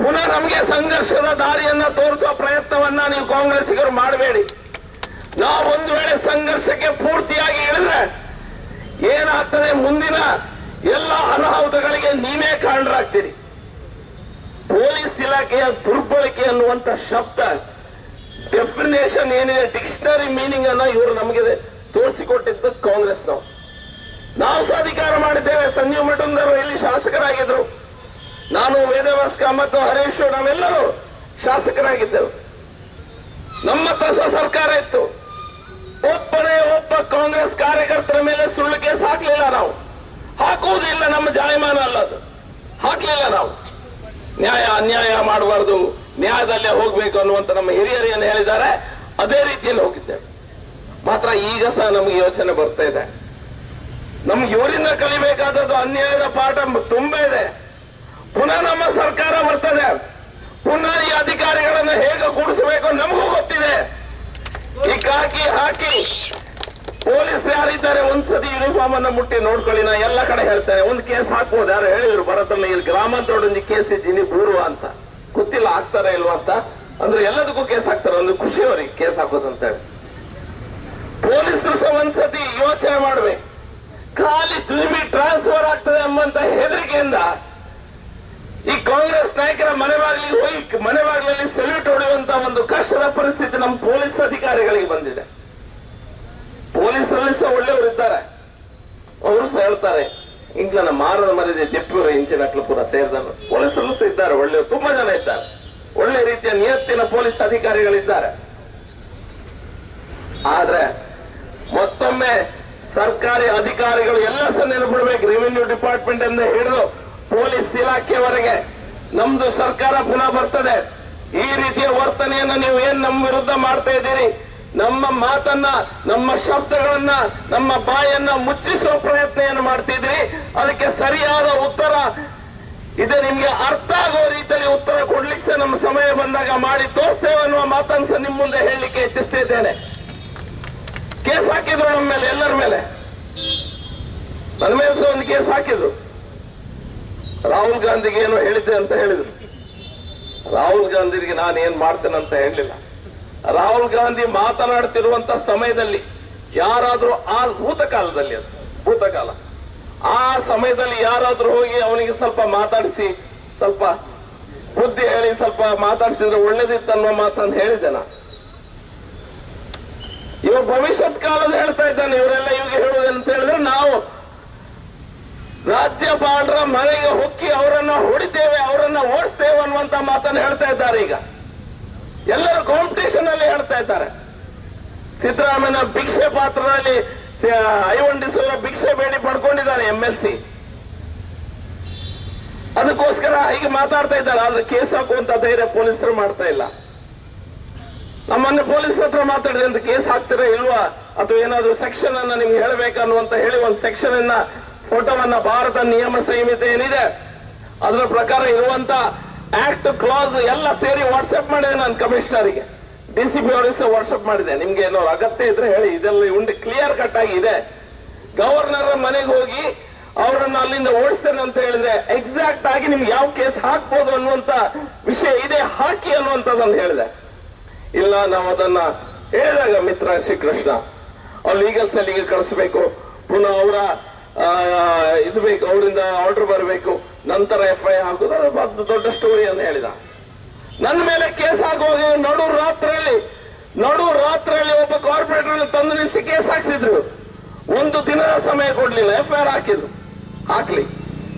ಪುನಃ ನಮಗೆ ಸಂಘರ್ಷದ ದಾರಿಯನ್ನ ತೋರಿಸುವ ಪ್ರಯತ್ನವನ್ನ ನೀವು ಕಾಂಗ್ರೆಸ್ಸಿಗರು ಮಾಡಬೇಡಿ. ನಾವು ಒಂದು ವೇಳೆ ಸಂಘರ್ಷಕ್ಕೆ ಪೂರ್ತಿಯಾಗಿ ಇಳಿದ್ರೆ ಏನಾಗ್ತದೆ, ಮುಂದಿನ ಎಲ್ಲ ಅನಾಹುತಗಳಿಗೆ ನೀವೇ ಕಾರಣರಾಗ್ತೀರಿ. ಪೊಲೀಸ್ ಇಲಾಖೆಯ ದುರ್ಬಳಕೆ ಅನ್ನುವಂತ ಶಬ್ದ ಡೆಫಿನೇಷನ್ ಏನಿದೆ, ಡಿಕ್ಷನರಿ ಮೀನಿಂಗ್ ಅನ್ನ ಇವರು ನಮಗೆ ತೋರಿಸಿಕೊಟ್ಟಿದ್ದು ಕಾಂಗ್ರೆಸ್ನವರು. ನಾವು ಸಹ ಅಧಿಕಾರ ಮಾಡಿದ್ದೇವೆ. ಸಂಜೀವ್ ಮಠಂದವರು ಇಲ್ಲಿ ಶಾಸಕರಾಗಿದ್ರು, ನಾನು ವೇದವ್ಯಾಸ್ ಮತ್ತು ಹರೀಶ್ ನಾವೆಲ್ಲರೂ ಶಾಸಕರಾಗಿದ್ದೆವು. ನಮ್ಮ ಹತ್ರ ಸಹ ಸರ್ಕಾರ ಇತ್ತು. ಒಬ್ಬ ಕಾಂಗ್ರೆಸ್ ಕಾರ್ಯಕರ್ತರ ಮೇಲೆ ಸುಳ್ಳು ಕೇಸ್ ಹಾಕಲಿಲ್ಲ. ನಾವು ಹಾಕುವುದಿಲ್ಲ, ನಮ್ಮ ಜಾಯಮಾನ ಅಲ್ಲ ಅದು. ಹಾಕಲಿಲ್ಲ ನಾವು. ನ್ಯಾಯ ಅನ್ಯಾಯ ಮಾಡಬಾರ್ದು, ನ್ಯಾಯದಲ್ಲೇ ಹೋಗ್ಬೇಕು ಅನ್ನುವಂತ ನಮ್ಮ ಹಿರಿಯರು ಏನು ಹೇಳಿದ್ದಾರೆ ಅದೇ ರೀತಿಯಲ್ಲಿ ಹೋಗಿದ್ದೇವೆ. ಮಾತ್ರ ಈಗ ಸಹ ನಮಗೆ ಯೋಚನೆ ಬರ್ತಾ ಇದೆ, ನಮ್ಗೆ ಇವರಿಂದ ಕಲಿಬೇಕಾದದ್ದು ಅನ್ಯಾಯದ ಪಾಠ ತುಂಬಾ ಇದೆ. ಪುನಃ ನಮ್ಮ ಸರ್ಕಾರ ಬರ್ತದೆ, ಪುನಃ ಈ ಅಧಿಕಾರಿಗಳನ್ನು ಹೇಗೆ ಕೂಡಿಸಬೇಕು ನಮಗೂ ಗೊತ್ತಿದೆ. ಈ ಹಾಕಿ ಪೊಲೀಸ್ ಯಾರಿದ್ದಾರೆ ಒಂದ್ಸತಿ ಯೂನಿಫಾರ್ಮ್ ಅನ್ನ ಮುಟ್ಟಿ ನೋಡ್ಕೊಳ್ಳಿ. ನಾ ಎಲ್ಲ ಕಡೆ ಹೇಳ್ತೇನೆ, ಒಂದು ಕೇಸ್ ಹಾಕ್ಬೋದು. ಯಾರು ಹೇಳಿದ್ರು ಭರತಮ್ಮ, ಇಲ್ಲಿ ಗ್ರಾಮಾಂತರ ಒಂದು ಕೇಸ್ ಇದ್ದೀನಿ ಬೂರು ಅಂತ, ಗೊತ್ತಿಲ್ಲ ಆಗ್ತಾರ ಇಲ್ವಾ ಅಂತ. ಅಂದ್ರೆ ಎಲ್ಲದಕ್ಕೂ ಕೇಸ್ ಹಾಕ್ತಾರೆ, ಒಂದು ಖುಷಿ ಅವರಿಗೆ ಕೇಸ್ ಹಾಕೋದು ಅಂತ ಹೇಳಿ. ಪೊಲೀಸರು ಸಹ ಒಂದ್ಸತಿ ಯೋಚನೆ ಮಾಡ್ಬೇಕು. ಖಾಲಿ ಜುಮಿ ಟ್ರಾನ್ಸ್ಫರ್ ಆಗ್ತದೆ ಎಂಬಂತ ಹೆದರಿಕೆಯಿಂದ ಈ ಕಾಂಗ್ರೆಸ್ ನಾಯಕರ ಮನೆ ಬಾಗಿಲಿಗೆ ಹೋಗಿ ಮನೆ ಬಾಗಿಲಲ್ಲಿ ಸೆಲ್ಯೂಟ್ ಹೊಡೆಯುವಂತ ಒಂದು ಕಷ್ಟದ ಪರಿಸ್ಥಿತಿ ನಮ್ಮ ಪೊಲೀಸ್ ಅಧಿಕಾರಿಗಳಿಗೆ ಬಂದಿದೆ. ಪೊಲೀಸರಲ್ಲಿ ಸಹ ಒಳ್ಳೆಯವರು ಇದ್ದಾರೆ, ಅವರು ಸಹ ಹೇಳ್ತಾರೆ ಇಂಗ್ಲನ ಮಾರದ ಮರದೆ ತೆಪ್ಪಿರುವ ಇಂಚಿನಕ್ಲು ಪೂರ ಸೇರಿದವರು ಪೊಲೀಸರು ಸಹ ಇದ್ದಾರೆ, ಒಳ್ಳೆಯವರು ತುಂಬಾ ಜನ ಇದ್ದಾರೆ, ಒಳ್ಳೆ ರೀತಿಯ ನಿಯತ್ತಿನ ಪೊಲೀಸ್ ಅಧಿಕಾರಿಗಳಿದ್ದಾರೆ. ಆದ್ರೆ ಮತ್ತೊಮ್ಮೆ ಸರ್ಕಾರಿ ಅಧಿಕಾರಿಗಳು ಎಲ್ಲ ಸಹ ನೆನಪಿಡ್ಬೇಕು. ರೆವಿನ್ಯೂ ಡಿಪಾರ್ಟ್ಮೆಂಟ್ ಇಂದ ಹಿಡಿದು ಪೊಲೀಸ್ ಇಲಾಖೆವರೆಗೆ ನಮ್ದು ಸರ್ಕಾರ ಪುನಃ ಬರ್ತದೆ. ಈ ರೀತಿಯ ವರ್ತನೆಯನ್ನ ನೀವು ಏನ್ ನಮ್ಮ ವಿರುದ್ಧ ಮಾಡ್ತಾ ಇದ್ದೀರಿ, ನಮ್ಮ ಮಾತನ್ನ, ನಮ್ಮ ಶಬ್ದಗಳನ್ನ, ನಮ್ಮ ಬಾಯನ್ನ ಮುಚ್ಚಿಸುವ ಪ್ರಯತ್ನ ಏನು ಮಾಡ್ತಿದ್ದೀರಿ, ಅದಕ್ಕೆ ಸರಿಯಾದ ಉತ್ತರ ಇದೆ. ನಿಮ್ಗೆ ಅರ್ಥ ಆಗೋ ರೀತಿಯಲ್ಲಿ ಉತ್ತರ ಕೊಡ್ಲಿಕ್ಕೆ ಸಹ ನಮ್ಮ ಸಮಯ ಬಂದಾಗ ಮಾಡಿ ತೋರಿಸ್ತೇವೆ ಅನ್ನುವ ಮಾತನ್ನು ಸಹ ನಿಮ್ಮ ಮುಂದೆ ಹೇಳಲಿಕ್ಕೆ ಇಚ್ಛಿಸ್ತಾ ಇದ್ದೇನೆ. ಕೇಸ್ ಹಾಕಿದ್ರು ನಮ್ಮ ಮೇಲೆ, ಎಲ್ಲರ ಮೇಲೆ. ನನ್ನ ಮೇಲೆ ಸಹ ಒಂದು ಕೇಸ್ ಹಾಕಿದ್ರು. ರಾಹುಲ್ ಗಾಂಧಿಗೆ ಏನೋ ಹೇಳಿದ್ದೆ ಅಂತ ಹೇಳಿದ್ರು. ರಾಹುಲ್ ಗಾಂಧಿಗೆ ನಾನು ಏನ್ ಮಾಡ್ತೇನೆ ಅಂತ ಹೇಳಲಿಲ್ಲ. ರಾಹುಲ್ ಗಾಂಧಿ ಮಾತನಾಡ್ತಿರುವಂತ ಸಮಯದಲ್ಲಿ ಯಾರಾದ್ರೂ ಆ ಭೂತಕಾಲದಲ್ಲಿ, ಅದು ಭೂತಕಾಲ, ಆ ಸಮಯದಲ್ಲಿ ಯಾರಾದ್ರೂ ಹೋಗಿ ಅವನಿಗೆ ಸ್ವಲ್ಪ ಮಾತಾಡಿಸಿ, ಸ್ವಲ್ಪ ಬುದ್ಧಿ ಹೇಳಿ, ಸ್ವಲ್ಪ ಮಾತಾಡಿಸಿದ್ರೆ ಒಳ್ಳೇದಿತ್ತು ಅನ್ನೋ ಮಾತನ್ನು ಹೇಳಿದ್ದೆ ನಾನು. ಇವಾಗ ಭವಿಷ್ಯತ್ ಕಾಲದ ಹೇಳ್ತಾ ಇದ್ದಾನೆ. ಇವರೆಲ್ಲ ಇವಾಗ ಹೇಳುವುದಂತ ಹೇಳಿದ್ರೆ ನಾವು ರಾಜ್ಯಪಾಲರ ಮನೆಗೆ ಹೊಕ್ಕಿ ಅವರನ್ನ ಹೊಡಿತೇವೆ, ಅವರನ್ನ ಓಡಿಸ್ತೇವೆ ಅನ್ನುವಂತ ಮಾತನ್ನು ಹೇಳ್ತಾ ಇದ್ದಾರೆ. ಈಗ ಎಲ್ಲರೂ ಕಾಂಪಿಟೇಷನ್ ಅಲ್ಲಿ ಹೇಳ್ತಾ ಇದ್ದಾರೆ. ಸಿದ್ದರಾಮಯ್ಯ ಭಿಕ್ಷೆ ಪಾತ್ರದಲ್ಲಿ ಐವಂಡಿಸುವ ಭಿಕ್ಷೆ ಬೇಡಿ ಪಡ್ಕೊಂಡಿದ್ದಾರೆ MLC. ಅದಕ್ಕೋಸ್ಕರ ಹೀಗೆ ಮಾತಾಡ್ತಾ ಇದ್ದಾರೆ. ಆದ್ರೆ ಕೇಸ್ ಹಾಕುವಂತ ಧೈರ್ಯ ಪೊಲೀಸರು ಮಾಡ್ತಾ ಇಲ್ಲ. ನಮ್ಮನ್ನೇ ಪೊಲೀಸ್ ಹತ್ರ ಮಾತಾಡಿದೆ ಅಂತ ಕೇಸ್ ಹಾಕ್ತೀರಾ ಇಲ್ವಾ, ಅಥವಾ ಏನಾದ್ರು ಸೆಕ್ಷನ್ ಅನ್ನ ನಿಮ್ಗೆ ಹೇಳಬೇಕನ್ನುವಂತ ಹೇಳಿ ಒಂದು ಸೆಕ್ಷನ್ ಅನ್ನ, ಫೋಟೋವನ್ನ, ಭಾರತ ನಿಯಮ ಸಂಹಿತೆ ಏನಿದೆ ಅದರ ಪ್ರಕಾರ ಇರುವಂತ ಆಕ್ಟ್ ಕ್ಲಾಸ್ ಎಲ್ಲ ಸೇರಿ ವಾಟ್ಸ್ಆಪ್ ಮಾಡಿದೆ ನಾನು ಕಮಿಷನರ್ಗೆ, DCP ಅವರಿಗೆ ಸಹ ವಾಟ್ಸ್ಆಪ್ ಮಾಡಿದೆ. ನಿಮ್ಗೆ ಏನೋ ಅಗತ್ಯ ಇದ್ರೆ ಹೇಳಿ, ಇದೆಲ್ಲ ಉಂಡೆ ಕ್ಲಿಯರ್ ಕಟ್ ಆಗಿ ಇದೆ. ಗವರ್ನರ್ ಮನೆಗೆ ಹೋಗಿ ಅವರನ್ನ ಅಲ್ಲಿಂದ ಓಡಿಸ್ತೇನೆ ಅಂತ ಹೇಳಿದ್ರೆ ಎಕ್ಸಾಕ್ಟ್ ಆಗಿ ನಿಮ್ಗೆ ಯಾವ ಕೇಸ್ ಹಾಕ್ಬೋದು ಅನ್ನುವಂತ ವಿಷಯ ಇದೆ, ಹಾಕಿ ಅನ್ನುವಂಥದ್ದನ್ನು ಹೇಳಿದೆ. ಇಲ್ಲ, ನಾವು ಅದನ್ನ ಹೇಳಿದಾಗ ಮಿತ್ರ ಶ್ರೀಕೃಷ್ಣ ಅವ್ರು ಲೀಗಲ್ ಸೆಲ್ಲಿಗೆ ಕಳಿಸ್ಬೇಕು, ಪುನಃ ಅವರ ಇದು ಬೇಕು, ಅವರಿಂದ ಆರ್ಡರ್ ಬರಬೇಕು, ನಂತರ FIR ಹಾಕುದು, ಅದು ದೊಡ್ಡ ಸ್ಟೋರಿ ಅಂತ ಹೇಳಿದ. ನನ್ನ ಮೇಲೆ ಕೇಸ್ ಹಾಕುವಾಗ ನಡು ರಾತ್ರಿಯಲ್ಲಿ ಒಬ್ಬ ಕಾರ್ಪೊರೇಟರ್ ತಂದು ನಿಲ್ಲಿಸಿ ಕೇಸ್ ಹಾಕ್ಸಿದ್ರು. ಒಂದು ದಿನದ ಸಮಯ ಕೊಡ್ಲಿಲ್ಲ, FIR ಹಾಕ್ಲಿ.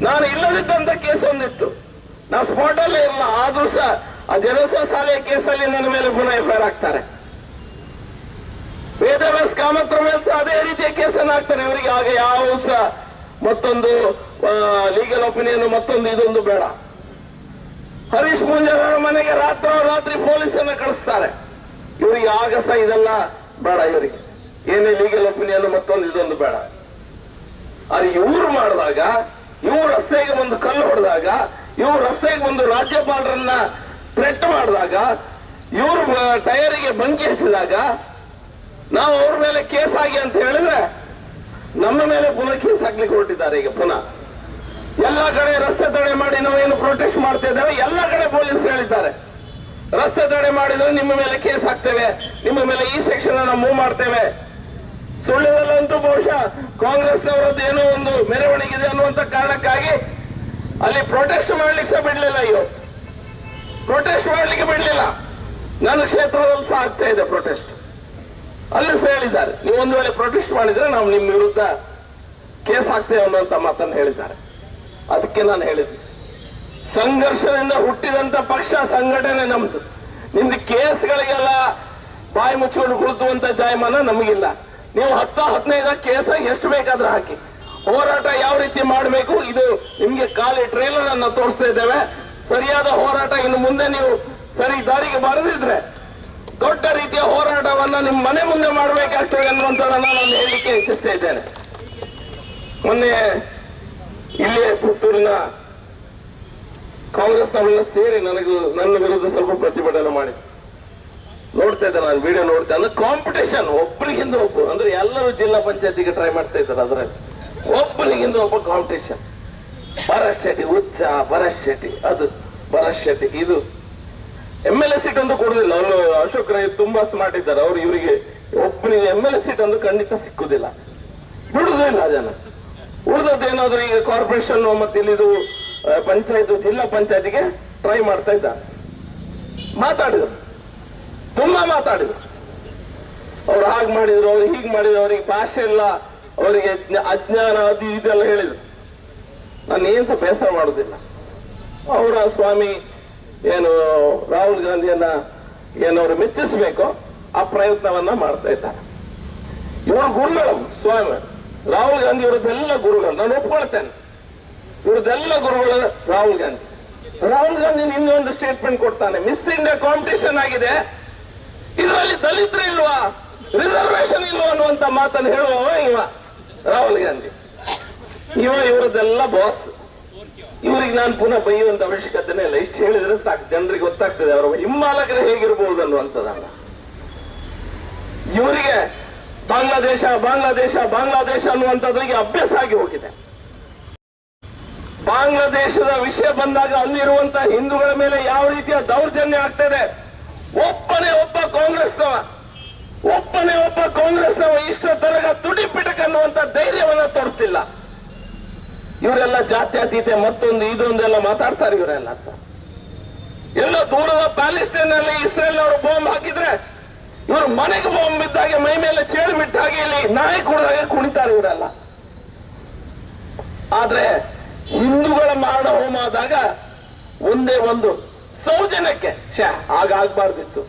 ನಾನು ಇಲ್ಲದಿದ್ದಂತ ಕೇಸ್ ಒಂದಿತ್ತು, ನಾ ಸ್ಪಾಟ್ ಅಲ್ಲೇ ಇಲ್ಲ, ಆದ್ರೂ ಸಹ ಆ ಜನೋತ್ಸವ ಶಾಲೆಯ ಕೇಸಲ್ಲಿ ನನ್ನ ಮೇಲೆ ಪುನಃ FIR ಹಾಕ್ತಾರೆ. ವೇದವ್ಯಾಸ್ ಕಾಮತ್ರ ಮೇಲೆ ಸಹ ಅದೇ ರೀತಿಯ ಕೇಸನ್ನು ಹಾಕ್ತಾರೆ. ಇವರಿಗೆ ಆಗ ಯಾವ ಸಹ ಮತ್ತೊಂದು ಲೀಗಲ್ ಒಪಿನಿಯನ್, ಮತ್ತೊಂದು ಇದೊಂದು ಬೇಡ. ಹರೀಶ್ ಮುಂಜಾನೆ ಮನೆಗೆ ರಾತ್ರಿ ಪೊಲೀಸನ್ನ ಕಳಿಸ್ತಾರೆ. ಇವರಿಗೆ ಆಗ ಸಹ ಇದೆಲ್ಲ ಬೇಡ, ಇವರಿಗೆ ಏನೇ ಲೀಗಲ್ ಒಪಿನಿಯನ್, ಮತ್ತೊಂದು ಇದೊಂದು ಬೇಡ. ಅದು ಇವ್ರು ಮಾಡಿದಾಗ, ಇವ್ರು ರಸ್ತೆಗೆ ಒಂದು ಕಲ್ಲು ಹೊಡೆದಾಗ, ಇವ್ರು ರಸ್ತೆಗೆ ಒಂದು ರಾಜ್ಯಪಾಲರನ್ನ ಥ್ರೆಟ್ ಮಾಡಿದಾಗ, ಇವ್ರು ಟೈರಿಗೆ ಬೆಂಕಿ ಹಚ್ಚಿದಾಗ ನಾವು ಅವ್ರ ಮೇಲೆ ಕೇಸ್ ಆಗಿ ಅಂತ ಹೇಳಿದ್ರೆ ನಮ್ಮ ಮೇಲೆ ಪುನಃ ಕೇಸ್ ಹಾಕ್ಲಿಕ್ಕೆ ಹೊರಟಿದ್ದಾರೆ. ಈಗ ಪುನಃ ಎಲ್ಲ ಕಡೆ ರಸ್ತೆ ತಡೆ ಮಾಡಿ ನಾವೇನು ಪ್ರೊಟೆಸ್ಟ್ ಮಾಡ್ತಾ ಇದ್ದೇವೆ, ಎಲ್ಲ ಕಡೆ ಪೊಲೀಸ್ ಹೇಳಿದ್ದಾರೆ ರಸ್ತೆ ತಡೆ ಮಾಡಿದ್ರೆ ನಿಮ್ಮ ಮೇಲೆ ಕೇಸ್ ಹಾಕ್ತೇವೆ, ನಿಮ್ಮ ಮೇಲೆ ಈ ಸೆಕ್ಷನ್ ಅನ್ನ ಮೂವ್ ಮಾಡ್ತೇವೆ. ಸುಳ್ಳಿನಲ್ಲಂತೂ ಬಹುಶಃ ಕಾಂಗ್ರೆಸ್ನವರದ್ದು ಏನೋ ಒಂದು ಮೆರವಣಿಗೆ ಇದೆ ಅನ್ನುವಂತ ಕಾರಣಕ್ಕಾಗಿ ಅಲ್ಲಿ ಪ್ರೊಟೆಸ್ಟ್ ಮಾಡ್ಲಿಕ್ಕೆ ಸಹ ಬಿಡ್ಲಿಲ್ಲ. ಇವತ್ತು ಪ್ರೊಟೆಸ್ಟ್ ಮಾಡ್ಲಿಕ್ಕೆ ಬಿಡ್ಲಿಲ್ಲ. ನನ್ನ ಕ್ಷೇತ್ರದಲ್ಲಿ ಸಹ ಆಗ್ತಾ ಇದೆ ಪ್ರೊಟೆಸ್ಟ್. ಅಲ್ಲಿ ಸಹ ಹೇಳಿದ್ದಾರೆ, ನೀವು ಒಂದು ವೇಳೆ ಪ್ರೊಟೆಸ್ಟ್ ಮಾಡಿದ್ರೆ ನಾವು ನಿಮ್ಮ ವಿರುದ್ಧ ಕೇಸ್ ಹಾಕ್ತೇವೆ ಅನ್ನುವಂತ ಮಾತನ್ನು ಹೇಳಿದ್ದಾರೆ. ಅದಕ್ಕೆ ನಾನು ಹೇಳಿದ್ದೆ, ಸಂಘರ್ಷದಿಂದ ಹುಟ್ಟಿದಂತ ಪಕ್ಷ, ಸಂಘಟನೆ ನಮ್ದು. ನಿಮ್ದು ಕೇಸ್ಗಳಿಗೆಲ್ಲ ಬಾಯಿ ಮುಚ್ಚಿಕೊಂಡು ಕುಳಿತುವಂತ ಜಾಯಮಾನ ನಮಗಿಲ್ಲ. ನೀವು 10-15 ಕೇಸ ಎಷ್ಟು ಬೇಕಾದ್ರೂ ಹಾಕಿ, ಹೋರಾಟ ಯಾವ ರೀತಿ ಮಾಡಬೇಕು ಇದು ನಿಮ್ಗೆ ಖಾಲಿ ಟ್ರೇಲರ್ ಅನ್ನ ತೋರಿಸ್ತಾ ಇದ್ದೇವೆ. ಸರಿಯಾದ ಹೋರಾಟ ಇನ್ನು ಮುಂದೆ ನೀವು ಸರಿ ದಾರಿಗೆ ಬರೆದಿದ್ರೆ ದೊಡ್ಡ ರೀತಿಯ ಹೋರಾಟವನ್ನ ನಿಮ್ಮ ಮನೆ ಮುಂದೆ ಮಾಡಬೇಕಾಗ್ತದೆ ಅನ್ನುವಂಥದ್ದನ್ನ ನಾನು ಹೇಳಲಿಕ್ಕೆ ಇಚ್ಛಿಸ್ತಾ ಇದ್ದೇನೆ. ಮೊನ್ನೆ ಇಲ್ಲಿ ಪುತ್ತೂರಿನ ಕಾಂಗ್ರೆಸ್ನವರೆಲ್ಲ ಸೇರಿ ನನ್ನ ವಿರುದ್ಧ ಸ್ವಲ್ಪ ಪ್ರತಿಭಟನೆ ಮಾಡಿ ನೋಡ್ತಾ ಇದ್ದೆ, ನಾನು ವಿಡಿಯೋ ನೋಡ್ತಾ. ಅಂದ್ರೆ ಕಾಂಪಿಟೇಷನ್, ಒಬ್ಬರಿಗಿಂತ ಒಬ್ಬರು, ಅಂದ್ರೆ ಎಲ್ಲರೂ ಜಿಲ್ಲಾ ಪಂಚಾಯತಿಗೆ ಟ್ರೈ ಮಾಡ್ತಾ ಇದ್ದಾರೆ. ಅದರಲ್ಲಿ ಒಬ್ಬರಿಗಿಂತ ಒಬ್ಬ ಕಾಂಪಿಟೇಷನ್. ಭರತ್ ಶೆಟ್ಟಿ ಹುಚ್ಚ, ಭರತ್ ಶೆಟ್ಟಿ ಅದು, ಭರತ್ ಶೆಟ್ಟಿ ಇದು. MLA ಸೀಟ್ ಅಂತೂ ಕೊಡುದಿಲ್ಲ. ಅವರು ಅಶೋಕ್ ರೈ ತುಂಬಾ ಸ್ಮಾರ್ಟ್ ಇದ್ದಾರೆ, ಅವ್ರು ಇವರಿಗೆ ಒಬ್ಬನಿಗೆ MLA ಸೀಟ್ ಒಂದು ಖಂಡಿತ ಸಿಕ್ಕುದಿಲ್ಲ, ಬಿಡುದಿಲ್ಲ ಜನ. ಉಳಿದದ್ದೇನಾದ್ರೂ ಈಗ ಕಾರ್ಪೊರೇಷನ್ ಮತ್ತೆ ಇಲ್ಲಿದು ಪಂಚಾಯತ್, ಜಿಲ್ಲಾ ಪಂಚಾಯತಿಗೆ ಟ್ರೈ ಮಾಡ್ತಾ ಇದ್ದಾರೆ. ಮಾತಾಡಿದ್ರು, ತುಂಬಾ ಮಾತಾಡಿದ್ರು. ಅವ್ರು ಹಾಗೆ ಮಾಡಿದ್ರು, ಅವ್ರು ಹೀಗೆ ಮಾಡಿದ್ರು, ಅವರಿಗೆ ಭಾಷೆ ಇಲ್ಲ, ಅವರಿಗೆ ಅಜ್ಞಾನ, ಅದು ಇದೆಲ್ಲ ಹೇಳಿದ್ರು. ನಾನು ಏನ್ ಸಹ ಬೇಸರ ಮಾಡುದಿಲ್ಲ. ಅವರ ಸ್ವಾಮಿ ಏನು ರಾಹುಲ್ ಗಾಂಧಿಯನ್ನ ಏನವರು ಮೆಚ್ಚಿಸಬೇಕು ಆ ಪ್ರಯತ್ನವನ್ನ ಮಾಡ್ತಾ ಇದ್ದಾರೆ. ಇವರು ಗುರುಗಳು, ಸ್ವಾಮಿ ರಾಹುಲ್ ಗಾಂಧಿ ಇವರದ್ದೆಲ್ಲ ಗುರುಗಳು, ನಾನು ಒಪ್ಕೊಳ್ತೇನೆ. ಇವರದ್ದೆಲ್ಲ ಗುರುಗಳು ರಾಹುಲ್ ಗಾಂಧಿ. ರಾಹುಲ್ ಗಾಂಧಿ ನಿನ್ನೆ ಒಂದು ಸ್ಟೇಟ್ಮೆಂಟ್ ಕೊಡ್ತಾನೆ, ಮಿಸ್ ಇಂಡಿಯಾ ಕಾಂಪಿಟೇಷನ್ ಆಗಿದೆ, ಇದರಲ್ಲಿ ದಲಿತರು ಇಲ್ವಾ, ರಿಸರ್ವೇಶನ್ ಇಲ್ವಾ ಅನ್ನುವಂತ ಮಾತನ್ನು ಹೇಳುವವ ಇವ ರಾಹುಲ್ ಗಾಂಧಿ. ಇವರದ್ದೆಲ್ಲ ಬಾಸ್. ಇವರಿಗೆ ನಾನು ಪುನಃ ಬೈಯುವಂತ ಅವಶ್ಯಕತೆನೇ ಇಲ್ಲ. ಇಷ್ಟು ಹೇಳಿದ್ರೆ ಸಾಕು, ಜನರಿಗೆ ಗೊತ್ತಾಗ್ತದೆ ಅವರ ಹಿಂಬಾಲಕರು ಹೇಗಿರ್ಬೋದು ಅನ್ನುವಂಥದ್ದಲ್ಲ. ಇವರಿಗೆ ಬಾಂಗ್ಲಾದೇಶ ಬಾಂಗ್ಲಾದೇಶ ಬಾಂಗ್ಲಾದೇಶ ಅನ್ನುವಂಥದ್ರಿಗೆ ಅಭ್ಯಾಸ ಆಗಿ ಹೋಗಿದೆ. ಬಾಂಗ್ಲಾದೇಶದ ವಿಷಯ ಬಂದಾಗ ಅಲ್ಲಿರುವಂತಹ ಹಿಂದೂಗಳ ಮೇಲೆ ಯಾವ ರೀತಿಯ ದೌರ್ಜನ್ಯ ಆಗ್ತದೆ, ಒಬ್ಬನೇ ಒಬ್ಬ ಕಾಂಗ್ರೆಸ್ನವ ಇಷ್ಟ ತರಗ ತುಟಿ ಪಿಟಕ್ ಅನ್ನುವಂತ ಧೈರ್ಯವನ್ನ ತೋರಿಸ್ತಿಲ್ಲ. ಇವರೆಲ್ಲ ಜಾತ್ಯತೀತೆ ಮತ್ತೊಂದು ಇದೊಂದೆಲ್ಲ ಮಾತಾಡ್ತಾರೆ ಇವರೆಲ್ಲ ಸರ್. ಎಲ್ಲ ದೂರದ ಪ್ಯಾಲೆಸ್ಟೈನ್ ನಲ್ಲಿ ಇಸ್ರೇಲ್ ಅವರು ಬಾಂಬ್ ಹಾಕಿದ್ರೆ ಇವರು ಮನೆಗೆ ಬಾಂಬ್ ಬಿದ್ದಾಗೆ ಮೈ ಮೇಲೆ ಚೇಳು ಬಿಟ್ಟ ಹಾಗೆ ಇಲ್ಲಿ ನಾಯಿ ಕುಡಿದಾಗೆ ಕುಣಿತಾರೆ ಇವರೆಲ್ಲ. ಆದ್ರೆ ಹಿಂದೂಗಳ ಮಾರಣ ಹೋಮ ಆದಾಗ ಒಂದೇ ಒಂದು ಸೌಜನ್ಯಕ್ಕೆ ಹಾಗಾಗ್ಬಾರ್ದಿತ್ತು,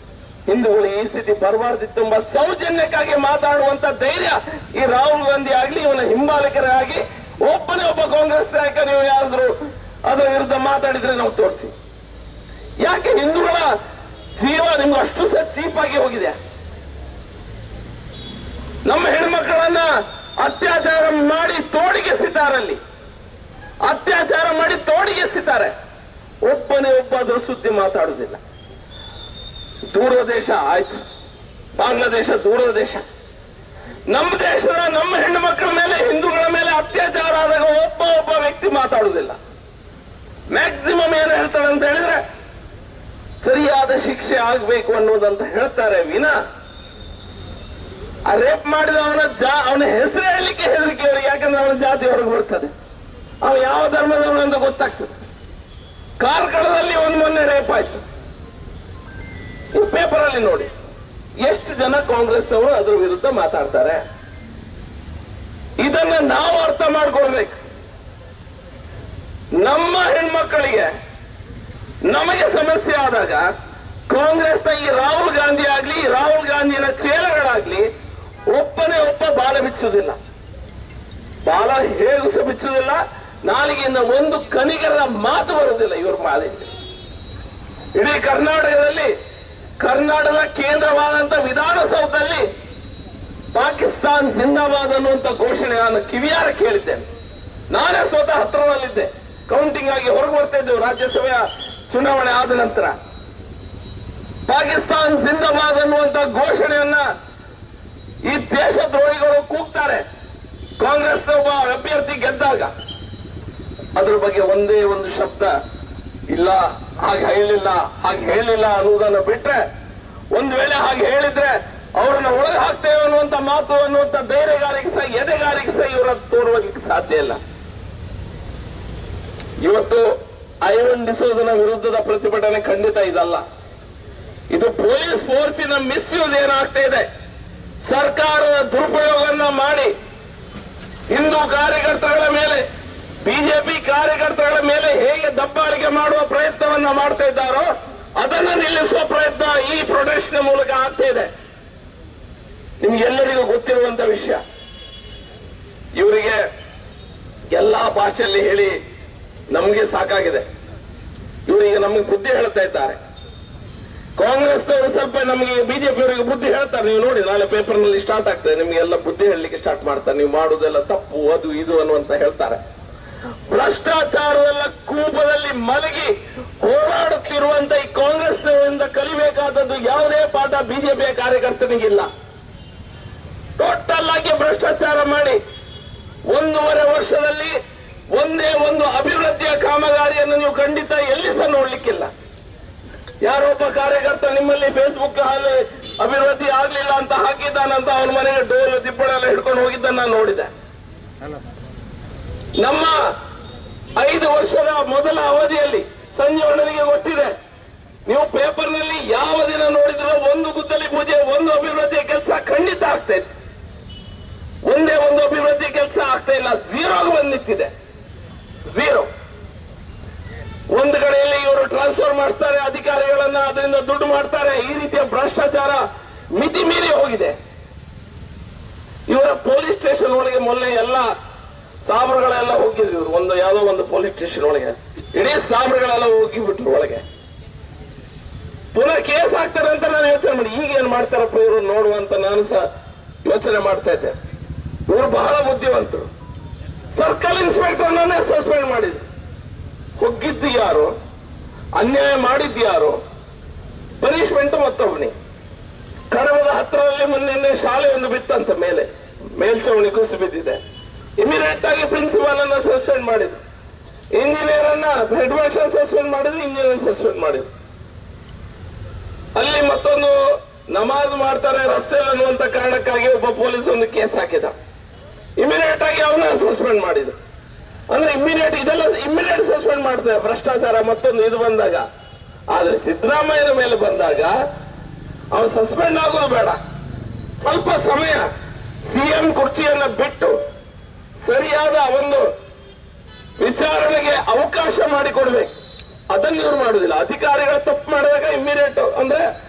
ಹಿಂದೂಗಳು ಈ ಸ್ಥಿತಿ ಬರಬಾರ್ದಿತ್ತು ಎಂಬ ಸೌಜನ್ಯಕ್ಕಾಗಿ ಮಾತಾಡುವಂತ ಧೈರ್ಯ ಈ ರಾಹುಲ್ ಗಾಂಧಿ ಆಗ್ಲಿ ಇವನ ಹಿಂಬಾಲಕರಾಗಿ ಒಬ್ಬನೇ ಒಬ್ಬ ಕಾಂಗ್ರೆಸ್ ನಾಯಕ ನೀವು ಯಾರಾದ್ರೂ ಅದರ ವಿರುದ್ಧ ಮಾತಾಡಿದ್ರೆ ನಾವು ತೋರಿಸಿ. ಯಾಕೆ ಹಿಂದೂಗಳ ಜೀವ ನಿಮ್ಗೆ ಅಷ್ಟು ಸಹ ಚೀಪ್ ಆಗಿ ಹೋಗಿದೆ? ನಮ್ಮ ಹೆಣ್ಮಕ್ಕಳನ್ನ ಅತ್ಯಾಚಾರ ಮಾಡಿ ತೋಡಿಗೆಸಿದ್ದಾರೆ, ಅತ್ಯಾಚಾರ ಮಾಡಿ ತೋಡಿಗೆಸಿದ್ದಾರೆ. ಒಬ್ಬನೇ ಒಬ್ಬ ಅದ್ರ ಸುದ್ದಿ ಮಾತಾಡುವುದಿಲ್ಲ. ದೂರದ ದೇಶ ಆಯ್ತು, ಬಾಂಗ್ಲಾದೇಶ ದೂರದ ದೇಶ. ನಮ್ಮ ದೇಶದ ನಮ್ಮ ಹೆಣ್ಣು ಮಕ್ಕಳ ಮೇಲೆ, ಹಿಂದೂಗಳ ಮೇಲೆ ಅತ್ಯಾಚಾರ ಆದಾಗ ಒಬ್ಬ ವ್ಯಕ್ತಿ ಮಾತಾಡುವುದಿಲ್ಲ. ಮ್ಯಾಕ್ಸಿಮಮ್ ಏನು ಹೇಳ್ತಾಳೆ ಅಂತ ಹೇಳಿದ್ರೆ ಸರಿಯಾದ ಶಿಕ್ಷೆ ಆಗ್ಬೇಕು ಅನ್ನೋದಂತ ಹೇಳ್ತಾರೆ ವಿನ ಆ ರೇಪ್ ಮಾಡಿದ ಅವನ ಹೆಸರು ಹೇಳಲಿಕ್ಕೆ ಹೆದರಿಕೆ ಅವರಿಗೆ. ಯಾಕಂದ್ರೆ ಅವನ ಜಾತಿ ಹೊರಗೆ ಬರ್ತದೆ, ಅವ ಯಾವ ಧರ್ಮದವನು ಅಂತ ಗೊತ್ತಾಗ್ತದೆ. ಕಾರ್ಕಳದಲ್ಲಿ ಮೊನ್ನೆ ರೇಪ್ ಆಯ್ತು, ಈ ಪೇಪರ್ ಅಲ್ಲಿ ನೋಡಿ ಎಷ್ಟು ಜನ ಕಾಂಗ್ರೆಸ್ನವರು ಅದ್ರ ವಿರುದ್ಧ ಮಾತಾಡ್ತಾರೆ. ಇದನ್ನ ನಾವು ಅರ್ಥ ಮಾಡ್ಕೊಳ್ಬೇಕು. ನಮ್ಮ ಹೆಣ್ಮಕ್ಕಳಿಗೆ ನಮಗೆ ಸಮಸ್ಯೆ ಆದಾಗ ಕಾಂಗ್ರೆಸ್ನ ಈ ರಾಹುಲ್ ಗಾಂಧಿ ಆಗ್ಲಿ, ರಾಹುಲ್ ಗಾಂಧಿನ ಚೇಲಗಳಾಗ್ಲಿ ಒಬ್ಬನೇ ಒಬ್ಬ ಬಾಲ ಬಿಚ್ಚುವುದಿಲ್ಲ, ಬಾಲ ಹೇಗೂ ಸಹ ಬಿಚ್ಚುವುದಿಲ್ಲ. ನಾಲಿಗೆಯಿಂದ ಒಂದು ಕನಿಗರ ಮಾತು ಬರುವುದಿಲ್ಲ ಇವ್ರ ಮಾಲಿಂದ. ಇಡೀ ಕರ್ನಾಟಕದ ಕೇಂದ್ರವಾದಂತ ವಿಧಾನಸೌಧದಲ್ಲಿ ಪಾಕಿಸ್ತಾನ್ ಜಿಂದಾಬಾದ್ ಅನ್ನುವಂತ ಘೋಷಣೆ ನಾನು ಕಿವಿಯಾರ ಕೇಳಿದ್ದೇನೆ. ನಾನೇ ಸ್ವತಃ ಹತ್ರದಲ್ಲಿದ್ದೆ, ಕೌಂಟಿಂಗ್ ಆಗಿ ಹೊರಗೆ ಬರ್ತಾ ಇದ್ದೆವು ರಾಜ್ಯಸಭೆಯ ಚುನಾವಣೆ ಆದ ನಂತರ. ಪಾಕಿಸ್ತಾನ್ ಜಿಂದಾಬಾದ್ ಅನ್ನುವಂತ ಘೋಷಣೆಯನ್ನ ಈ ದೇಶದ್ರೋಹಿಗಳು ಕೂಗ್ತಾರೆ ಕಾಂಗ್ರೆಸ್ನ ಒಬ್ಬ ಅಭ್ಯರ್ಥಿ ಗೆದ್ದಾಗ. ಅದ್ರ ಬಗ್ಗೆ ಒಂದೇ ಒಂದು ಶಬ್ದ ಇಲ್ಲ, ಹಾಗೆ ಹೇಳಿಲ್ಲ ಅನ್ನುವುದನ್ನು ಬಿಟ್ರೆ, ಒಂದು ವೇಳೆ ಹಾಗೆ ಹೇಳಿದ್ರೆ ಅವರನ್ನ ಒಳಗೆ ಹಾಕ್ತೇವೆ ಅನ್ನುವಂತ ಮಾತು, ಅನ್ನುವಂತ ಧೈರ್ಯಗಾರಿಕೆ ಸಹ ಎದೆಗಾರಿಕೆ ಸಹ ಇವರ ತೋರುವುದಕ್ಕೆ ಸಾಧ್ಯ ಇಲ್ಲ. ಇವತ್ತು ಐವನ್ ಡಿಸೋಜನ ವಿರುದ್ಧದ ಪ್ರತಿಭಟನೆ ಖಂಡಿತ ಇದಲ್ಲ. ಇದು ಪೊಲೀಸ್ ಫೋರ್ಸಿನ ಮಿಸ್ಯೂಸ್ ಏನಾಗ್ತಾ ಇದೆ, ಸರ್ಕಾರದ ದುರುಪಯೋಗವನ್ನ ಮಾಡಿ ಹಿಂದೂ ಕಾರ್ಯಕರ್ತಗಳ ಮೇಲೆ, ಬಿಜೆಪಿ ಕಾರ್ಯಕರ್ತಗಳ ಮೇಲೆ ಹೇಗೆ ದಬ್ಬಾಳಿಕೆ ಮಾಡುವ ಪ್ರಯತ್ನವನ್ನ ಮಾಡ್ತಾ ಇದ್ದಾರೋ ಅದನ್ನು ನಿಲ್ಲಿಸುವ ಪ್ರಯತ್ನ ಈ ಪ್ರೊಟೆಸ್ಟ್ ಮೂಲಕ ಆಗ್ತಾ ಇದೆ. ನಿಮ್ಗೆಲ್ಲರಿಗೂ ಗೊತ್ತಿರುವಂತ ವಿಷಯ. ಇವರಿಗೆ ಎಲ್ಲಾ ಭಾಷೆಯಲ್ಲಿ ಹೇಳಿ ನಮಗೆ ಸಾಕಾಗಿದೆ. ಇವರಿಗೆ ನಮಗೆ ಬುದ್ಧಿ ಹೇಳ್ತಾ ಇದ್ದಾರೆ. ಕಾಂಗ್ರೆಸ್ನವರು ಸ್ವಲ್ಪ ನಮಗೆ ಬಿಜೆಪಿಯವರಿಗೆ ಬುದ್ಧಿ ಹೇಳ್ತಾರೆ. ನೀವು ನೋಡಿ, ನಾಳೆ ಪೇಪರ್ ನಲ್ಲಿ ಸ್ಟಾರ್ಟ್ ಆಗ್ತದೆ, ನಿಮ್ಗೆಲ್ಲ ಬುದ್ಧಿ ಹೇಳಲಿಕ್ಕೆ ಸ್ಟಾರ್ಟ್ ಮಾಡ್ತಾರೆ. ನೀವು ಮಾಡುವುದೆಲ್ಲ ತಪ್ಪು, ಅದು ಇದು ಅನ್ನುವಂತ ಹೇಳ್ತಾರೆ. ಭ್ರಷ್ಟಾಚಾರದಲ್ಲ ಕೂಪದಲ್ಲಿ ಮಲಗಿ ಹೋರಾಡುತ್ತಿರುವಂತ ಈ ಕಾಂಗ್ರೆಸ್ನಿಂದ ಕಲಿಬೇಕಾದದ್ದು ಯಾವುದೇ ಪಾಠ ಬಿಜೆಪಿಯ ಕಾರ್ಯಕರ್ತನಿಗಿಲ್ಲ. ಟೋಟಲ್ ಆಗಿ ಭ್ರಷ್ಟಾಚಾರ ಮಾಡಿ 1.5 ವರ್ಷದಲ್ಲಿ ಒಂದೇ ಒಂದು ಅಭಿವೃದ್ಧಿಯ ಕಾಮಗಾರಿಯನ್ನು ನೀವು ಖಂಡಿತ ಎಲ್ಲಿ ಸಹ ನೋಡ್ಲಿಕ್ಕಿಲ್ಲ. ಯಾರೊಬ್ಬ ಕಾರ್ಯಕರ್ತ ನಿಮ್ಮಲ್ಲಿ ಫೇಸ್ಬುಕ್ ಅಲ್ಲಿ ಅಭಿವೃದ್ಧಿ ಆಗ್ಲಿಲ್ಲ ಅಂತ ಹಾಕಿದ್ದಾನಂತ ಅವನ ಮನೆಗೆ ಡೋಲು ದಿಬ್ಬಳೆಲ್ಲ ಹಿಡ್ಕೊಂಡು ಹೋಗಿದ್ದನ್ನ ನಾನು ನೋಡಿದೆ. ನಮ್ಮ 5 ವರ್ಷದ ಮೊದಲ ಅವಧಿಯಲ್ಲಿ ಸಂಜೀವಣ್ಣನಿಗೆ ಗೊತ್ತಿದೆ, ನೀವು ಪೇಪರ್ನಲ್ಲಿ ಯಾವ ದಿನ ನೋಡಿದ್ರು ಒಂದು ಗುದ್ದಲಿ ಪೂಜೆ, ಒಂದು ಅಭಿವೃದ್ಧಿ ಕೆಲಸ ಖಂಡಿತ ಆಗ್ತಾ ಇದೆ. ಒಂದೇ ಒಂದು ಅಭಿವೃದ್ಧಿ ಕೆಲಸ ಆಗ್ತಾ ಇಲ್ಲ, ಝೀರೋಗೆ ಬಂದು ನಿಂತಿದೆ. ಝೀರೋ. ಒಂದು ಕಡೆಯಲ್ಲಿ ಇವರು ಟ್ರಾನ್ಸ್ಫರ್ ಮಾಡಿಸ್ತಾರೆ ಅಧಿಕಾರಿಗಳನ್ನ, ಅದರಿಂದ ದುಡ್ಡು ಮಾಡ್ತಾರೆ. ಈ ರೀತಿಯ ಭ್ರಷ್ಟಾಚಾರ ಮಿತಿ ಮೀರಿ ಹೋಗಿದೆ. ಇವರ ಪೊಲೀಸ್ ಸ್ಟೇಷನ್ ಒಳಗೆ ಮೊನ್ನೆ ಎಲ್ಲ ಸಾಬ್ರುಗಳೆಲ್ಲ ಹೋಗಿದ್ರು. ಇವರು ಯಾವುದೋ ಒಂದು ಪೊಲೀಸ್ ಸ್ಟೇಷನ್ ಒಳಗೆ ಇಡೀ ಸಾಬ್ರುಗಳೆಲ್ಲ ಹೋಗಿಬಿಟ್ರು ಒಳಗೆ. ಪುನಃ ಕೇಸ್ ಹಾಕ್ತಾರೆ ಅಂತ ನಾನು ಯೋಚನೆ ಮಾಡಿ ಈಗ ಏನ್ ಮಾಡ್ತಾರಪ್ಪ ಇವರು ನೋಡುವಂತ ನಾನು ಸಹ ಯೋಚನೆ ಮಾಡ್ತಾ ಇದ್ದೆ. ಇವರು ಬಹಳ ಬುದ್ಧಿವಂತರು. ಸರ್ಕಲ್ ಇನ್ಸ್ಪೆಕ್ಟರ್ನೇ ಸಸ್ಪೆಂಡ್ ಮಾಡಿದ್ರು. ಹೊಗ್ಗಿದ್ದು ಯಾರು, ಅನ್ಯಾಯ ಮಾಡಿದ್ದು ಯಾರು, ಪನಿಷ್ಮೆಂಟ್ ಮತ್ತೊಬ್ಬನಿ. ಕಡವದ ಹತ್ತಿರದಲ್ಲಿ ಮೊನ್ನೆ ಶಾಲೆ ಒಂದು ಬಿತ್ತಂತ ಮೇಲ್ಛಾವಣಿ ಕುಸಿದು ಬಿದ್ದಿದೆ. ಇಮಿಡಿಯೇಟ್ ಆಗಿ ಪ್ರಿನ್ಸಿಪಾಲ್ ಅನ್ನ ಸಸ್ಪೆಂಡ್ ಮಾಡಿದ್ರು, ಇಂಜಿನಿಯರ್ ಅನ್ನ ಹೆಡ್ ಮಾಸ್ಟರ್ ಸಸ್ಪೆಂಡ್ ಮಾಡಿದ್ರು, ಇಂಜಿನಿಯರ್ ಸಸ್ಪೆಂಡ್ ಮಾಡಿದ್ರು. ಅಲ್ಲಿ ಮತ್ತೊಂದು ನಮಾಜ್ ಮಾಡ್ತಾರೆ ರಸ್ತೆಯಲ್ಲಿ ಅನ್ನುವಂತ ಕಾರಣಕ್ಕಾಗಿ ಒಬ್ಬ ಪೊಲೀಸ್ ಒಂದು ಕೇಸ್ ಹಾಕಿದ. ಇಮಿಡಿಯೇಟ್ ಆಗಿ ಅವನ್ನ ಸಸ್ಪೆಂಡ್ ಮಾಡಿದ್ರು. ಅಂದ್ರೆ ಇಮಿಡಿಯೇಟ್ ಸಸ್ಪೆಂಡ್ ಮಾಡ್ತಾರೆ. ಭ್ರಷ್ಟಾಚಾರ ಮತ್ತೊಂದು ಇದು ಬಂದಾಗ. ಆದ್ರೆ ಸಿದ್ದರಾಮಯ್ಯನ ಮೇಲೆ ಬಂದಾಗ ಅವನು ಸಸ್ಪೆಂಡ್ ಆಗೋದು ಬೇಡ, ಸ್ವಲ್ಪ ಸಮಯ ಸಿಎಂ ಕುರ್ಚಿಯನ್ನ ಬಿಟ್ಟು ಸರಿಯಾದ ಒಂದು ವಿಚಾರಣೆಗೆ ಅವಕಾಶ ಮಾಡಿಕೊಡ್ಬೇಕು. ಅದನ್ನು ಇವ್ರು ಮಾಡುದಿಲ್ಲ. ಅಧಿಕಾರಿಗಳ ತಪ್ಪು ಮಾಡಿದಾಗ ಇಮಿಡಿಯೇಟ್, ಅಂದ್ರೆ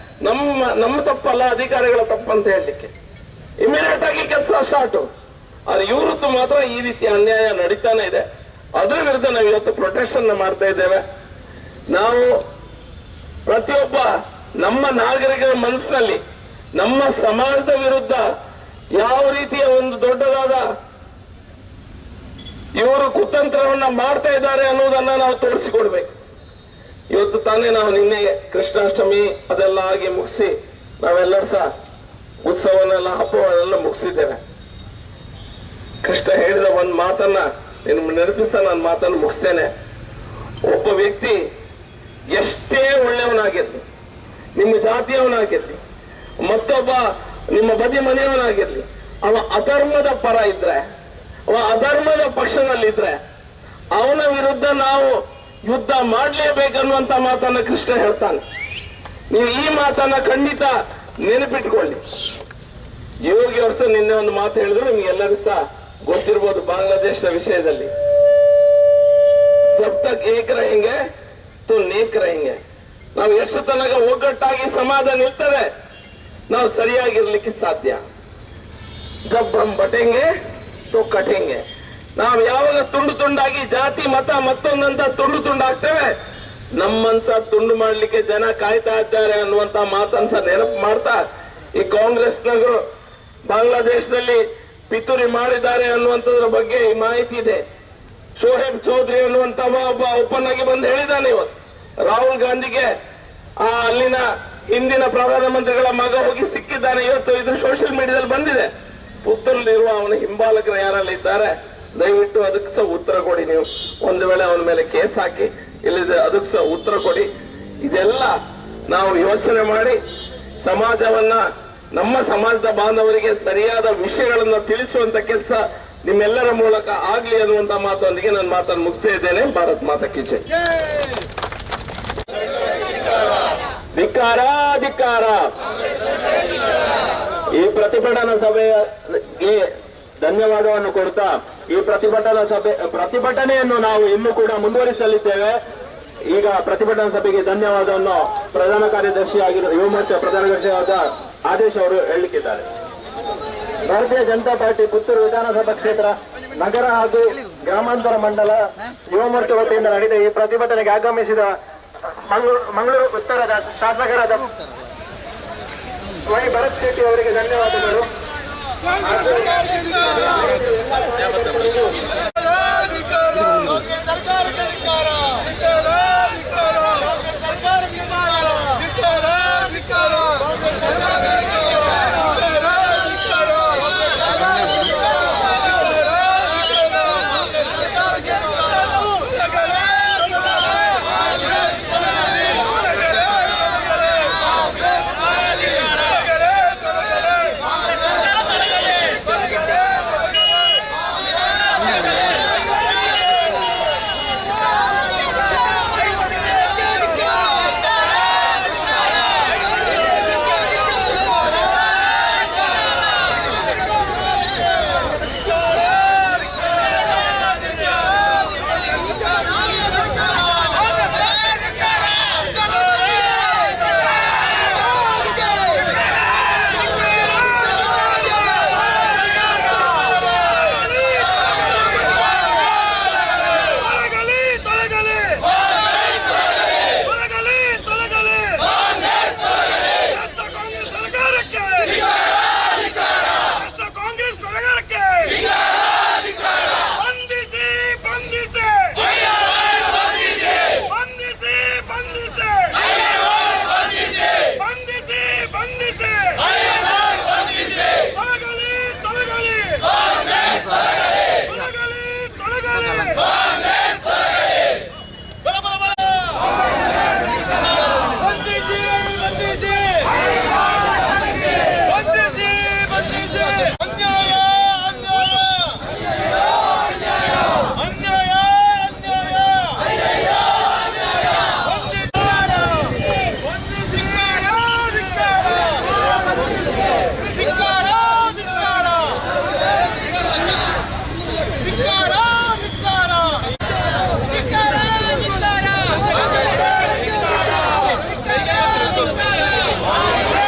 ನಮ್ಮ ತಪ್ಪಲ್ಲ ಅಧಿಕಾರಿಗಳ ತಪ್ಪು ಅಂತ ಹೇಳಲಿಕ್ಕೆ ಇಮಿಡಿಯೇಟ್ ಆಗಿ ಕೆಲಸ ಸ್ಟಾರ್ಟ್. ಆದ್ರೆ ಇವ್ರದ್ದು ಮಾತ್ರ ಈ ರೀತಿ ಅನ್ಯಾಯ ನಡೀತಾನೆ ಇದೆ. ಅದರ ವಿರುದ್ಧ ನಾವು ಇವತ್ತು ಪ್ರೊಟೆಕ್ಷನ್ ಮಾಡ್ತಾ ಇದ್ದೇವೆ. ನಾವು ಪ್ರತಿಯೊಬ್ಬ ನಮ್ಮ ನಾಗರಿಕರ ಮನಸ್ಸಿನಲ್ಲಿ ನಮ್ಮ ಸಮಾಜದ ವಿರುದ್ಧ ಯಾವ ರೀತಿಯ ಒಂದು ದೊಡ್ಡದಾದ ಇವರು ಕುತಂತ್ರವನ್ನ ಮಾಡ್ತಾ ಇದ್ದಾರೆ ಅನ್ನೋದನ್ನ ನಾವು ತೋರಿಸಿಕೊಡ್ಬೇಕು. ಇವತ್ತು ತಾನೇ ನಾವು ನಿನ್ನೆ ಕೃಷ್ಣಾಷ್ಟಮಿ ಅದೆಲ್ಲ ಆಗಿ ಮುಗಿಸಿ ನಾವೆಲ್ಲರೂ ಸಹ ಉತ್ಸವನೆಲ್ಲ ಹಬ್ಬವನ್ನೆಲ್ಲ ಮುಗಿಸಿದ್ದೇವೆ. ಕೃಷ್ಣ ಹೇಳಿದ ಒಂದು ಮಾತನ್ನ ನೆನಪಿಸ್ತಾ ನಾನು ಮಾತನ್ನು ಮುಗಿಸ್ತೇನೆ. ಒಬ್ಬ ವ್ಯಕ್ತಿ ಎಷ್ಟೇ ಒಳ್ಳೆಯವನಾಗಿರ್ಲಿ, ನಿಮ್ಮ ಜಾತಿಯವನಾಗಿರ್ಲಿ, ಮತ್ತೊಬ್ಬ ನಿಮ್ಮ ಬದಿ ಮನೆಯವನಾಗಿರ್ಲಿ, ಅವ ಅಧರ್ಮದ ಪರ ಇದ್ರೆ, ಅವ ಅಧರ್ಮದ ಪಕ್ಷದಲ್ಲಿದ್ರೆ ಅವನ ವಿರುದ್ಧ ನಾವು ಯುದ್ಧ ಮಾಡಲೇಬೇಕನ್ನುವಂತ ಮಾತನ್ನ ಕೃಷ್ಣ ಹೇಳ್ತಾನೆ. ನೀವು ಈ ಮಾತನ್ನ ಖಂಡಿತ ನೆನಪಿಟ್ಕೊಳ್ಳಿ. ಯೋಗಿ ವರ್ಷ ನಿನ್ನೆ ಒಂದು ಮಾತು ಹೇಳಿದ್ರು, ನಿಮ್ಗೆಲ್ಲರೂ ಸಹ ಗೊತ್ತಿರ್ಬೋದು. ಬಾಂಗ್ಲಾದೇಶದ ವಿಷಯದಲ್ಲಿ ಜಬ್ ತಕ್ ಏಕ್ रहेंगे तो नेक रहेंगे. ನಾವು ಎಷ್ಟು ತನಕ ಒಗ್ಗಟ್ಟಾಗಿ ಸಮಾಜ ನಿಲ್ತದೆ ನಾವು ಸರಿಯಾಗಿರ್ಲಿಕ್ಕೆ ಸಾಧ್ಯ. ಜಬ್ ಹಮ್ ಬಟೆಂಗೆ ತೋ ಕಟೆಂಗೆ. ನಾವು ಯಾವಾಗ ತುಂಡು ತುಂಡಾಗಿ ಜಾತಿ ಮತ ಮತ್ತೊಂದಂತ ತುಂಡು ತುಂಡಾಗ್ತೇವೆ, ನಮ್ಮನ್ಸ ತುಂಡು ಮಾಡ್ಲಿಕ್ಕೆ ಜನ ಕಾಯ್ತಾ ಇದ್ದಾರೆ ಅನ್ನುವಂತ ಮಾತನ್ಸ ನೆನಪು ಮಾಡ್ತಾ, ಈ ಕಾಂಗ್ರೆಸ್ನವರು ಬಾಂಗ್ಲಾದೇಶದಲ್ಲಿ ಪಿತೂರಿ ಮಾಡಿದ್ದಾರೆ ಅನ್ನುವಂಥದ್ರ ಬಗ್ಗೆ ಈ ಮಾಹಿತಿ ಇದೆ. ಶೋಹೇಬ್ ಚೌಧರಿ ಅನ್ನುವಂತ ಒಬ್ಬ ಓಪನ್ ಆಗಿ ಬಂದು ಹೇಳಿದ್ದಾನೆ. ಇವತ್ತು ರಾಹುಲ್ ಗಾಂಧಿಗೆ ಅಲ್ಲಿನ ಹಿಂದಿನ ಪ್ರಧಾನಮಂತ್ರಿಗಳ ಮಗ ಹೋಗಿ ಸಿಕ್ಕಿದ್ದಾನೆ. ಇವತ್ತು ಇದು ಸೋಷಿಯಲ್ ಮೀಡಿಯಾದಲ್ಲಿ ಬಂದಿದೆ. ಪುತ್ತೂರಿರುವ ಅವನ ಹಿಂಬಾಲಕರು ಯಾರೆಲ್ಲ ಇದ್ದಾರೆ, ದಯವಿಟ್ಟು ಅದಕ್ಕೆ ಸಹ ಉತ್ತರ ಕೊಡಿ. ನೀವು ಒಂದು ವೇಳೆ ಅವನ ಮೇಲೆ ಕೇಸ್ ಹಾಕಿ ಇಲ್ಲಿದೆ, ಅದಕ್ಕೆ ಸಹ ಉತ್ತರ ಕೊಡಿ. ಇದೆಲ್ಲ ನಾವು ಯೋಚನೆ ಮಾಡಿ ಸಮಾಜವನ್ನ, ನಮ್ಮ ಸಮಾಜದ ಬಾಂಧವರಿಗೆ ಸರಿಯಾದ ವಿಷಯಗಳನ್ನ ತಿಳಿಸುವಂತ ಕೆಲಸ ನಿಮ್ಮೆಲ್ಲರ ಮೂಲಕ ಆಗ್ಲಿ ಅನ್ನುವಂತ ಮಾತೊಂದಿಗೆ ನನ್ನ ಮಾತನ್ನು ಮುಗಿಸ್ತಾ ಇದ್ದೇನೆ. ಭಾರತ್ ಮಾತಾ ಕಿ ಜೈ. ಧಿಕ್ಕಾರ ಧಿಕ್ಕಾರ. ಈ ಪ್ರತಿಭಟನಾ ಸಭೆಗೆ ಧನ್ಯವಾದವನ್ನು ಕೊಡ್ತಾ ಈ ಪ್ರತಿಭಟನೆಯನ್ನು ನಾವು ಇನ್ನೂ ಕೂಡ ಮುಂದುವರಿಸಲಿದ್ದೇವೆ. ಈಗ ಪ್ರತಿಭಟನಾ ಸಭೆಗೆ ಧನ್ಯವಾದವನ್ನು ಪ್ರಧಾನ ಕಾರ್ಯದರ್ಶಿಯಾಗಿರುವ ಯುವ ಮೋರ್ಚಾ ಪ್ರಧಾನ ಕಾರ್ಯದರ್ಶಿಯಾದ ಆದೇಶ್ ಅವರು ಹೇಳಲಿಕ್ಕಿದ್ದಾರೆ. ಭಾರತೀಯ ಜನತಾ ಪಾರ್ಟಿ ಪುತ್ತೂರು ವಿಧಾನಸಭಾ ಕ್ಷೇತ್ರ ನಗರ ಹಾಗೂ ಗ್ರಾಮಾಂತರ ಮಂಡಲ ಯುವ ಮೋರ್ಚಾ ವತಿಯಿಂದ ನಡೆದ ಈ ಪ್ರತಿಭಟನೆಗೆ ಆಗಮಿಸಿದ ಮಂಗಳೂರು ಉತ್ತರದ ಶಾಸಕರಾದ ವೈ ಭರತ್ ಶೆಟ್ಟಿ ಅವರಿಗೆ ಧನ್ಯವಾದಗಳು.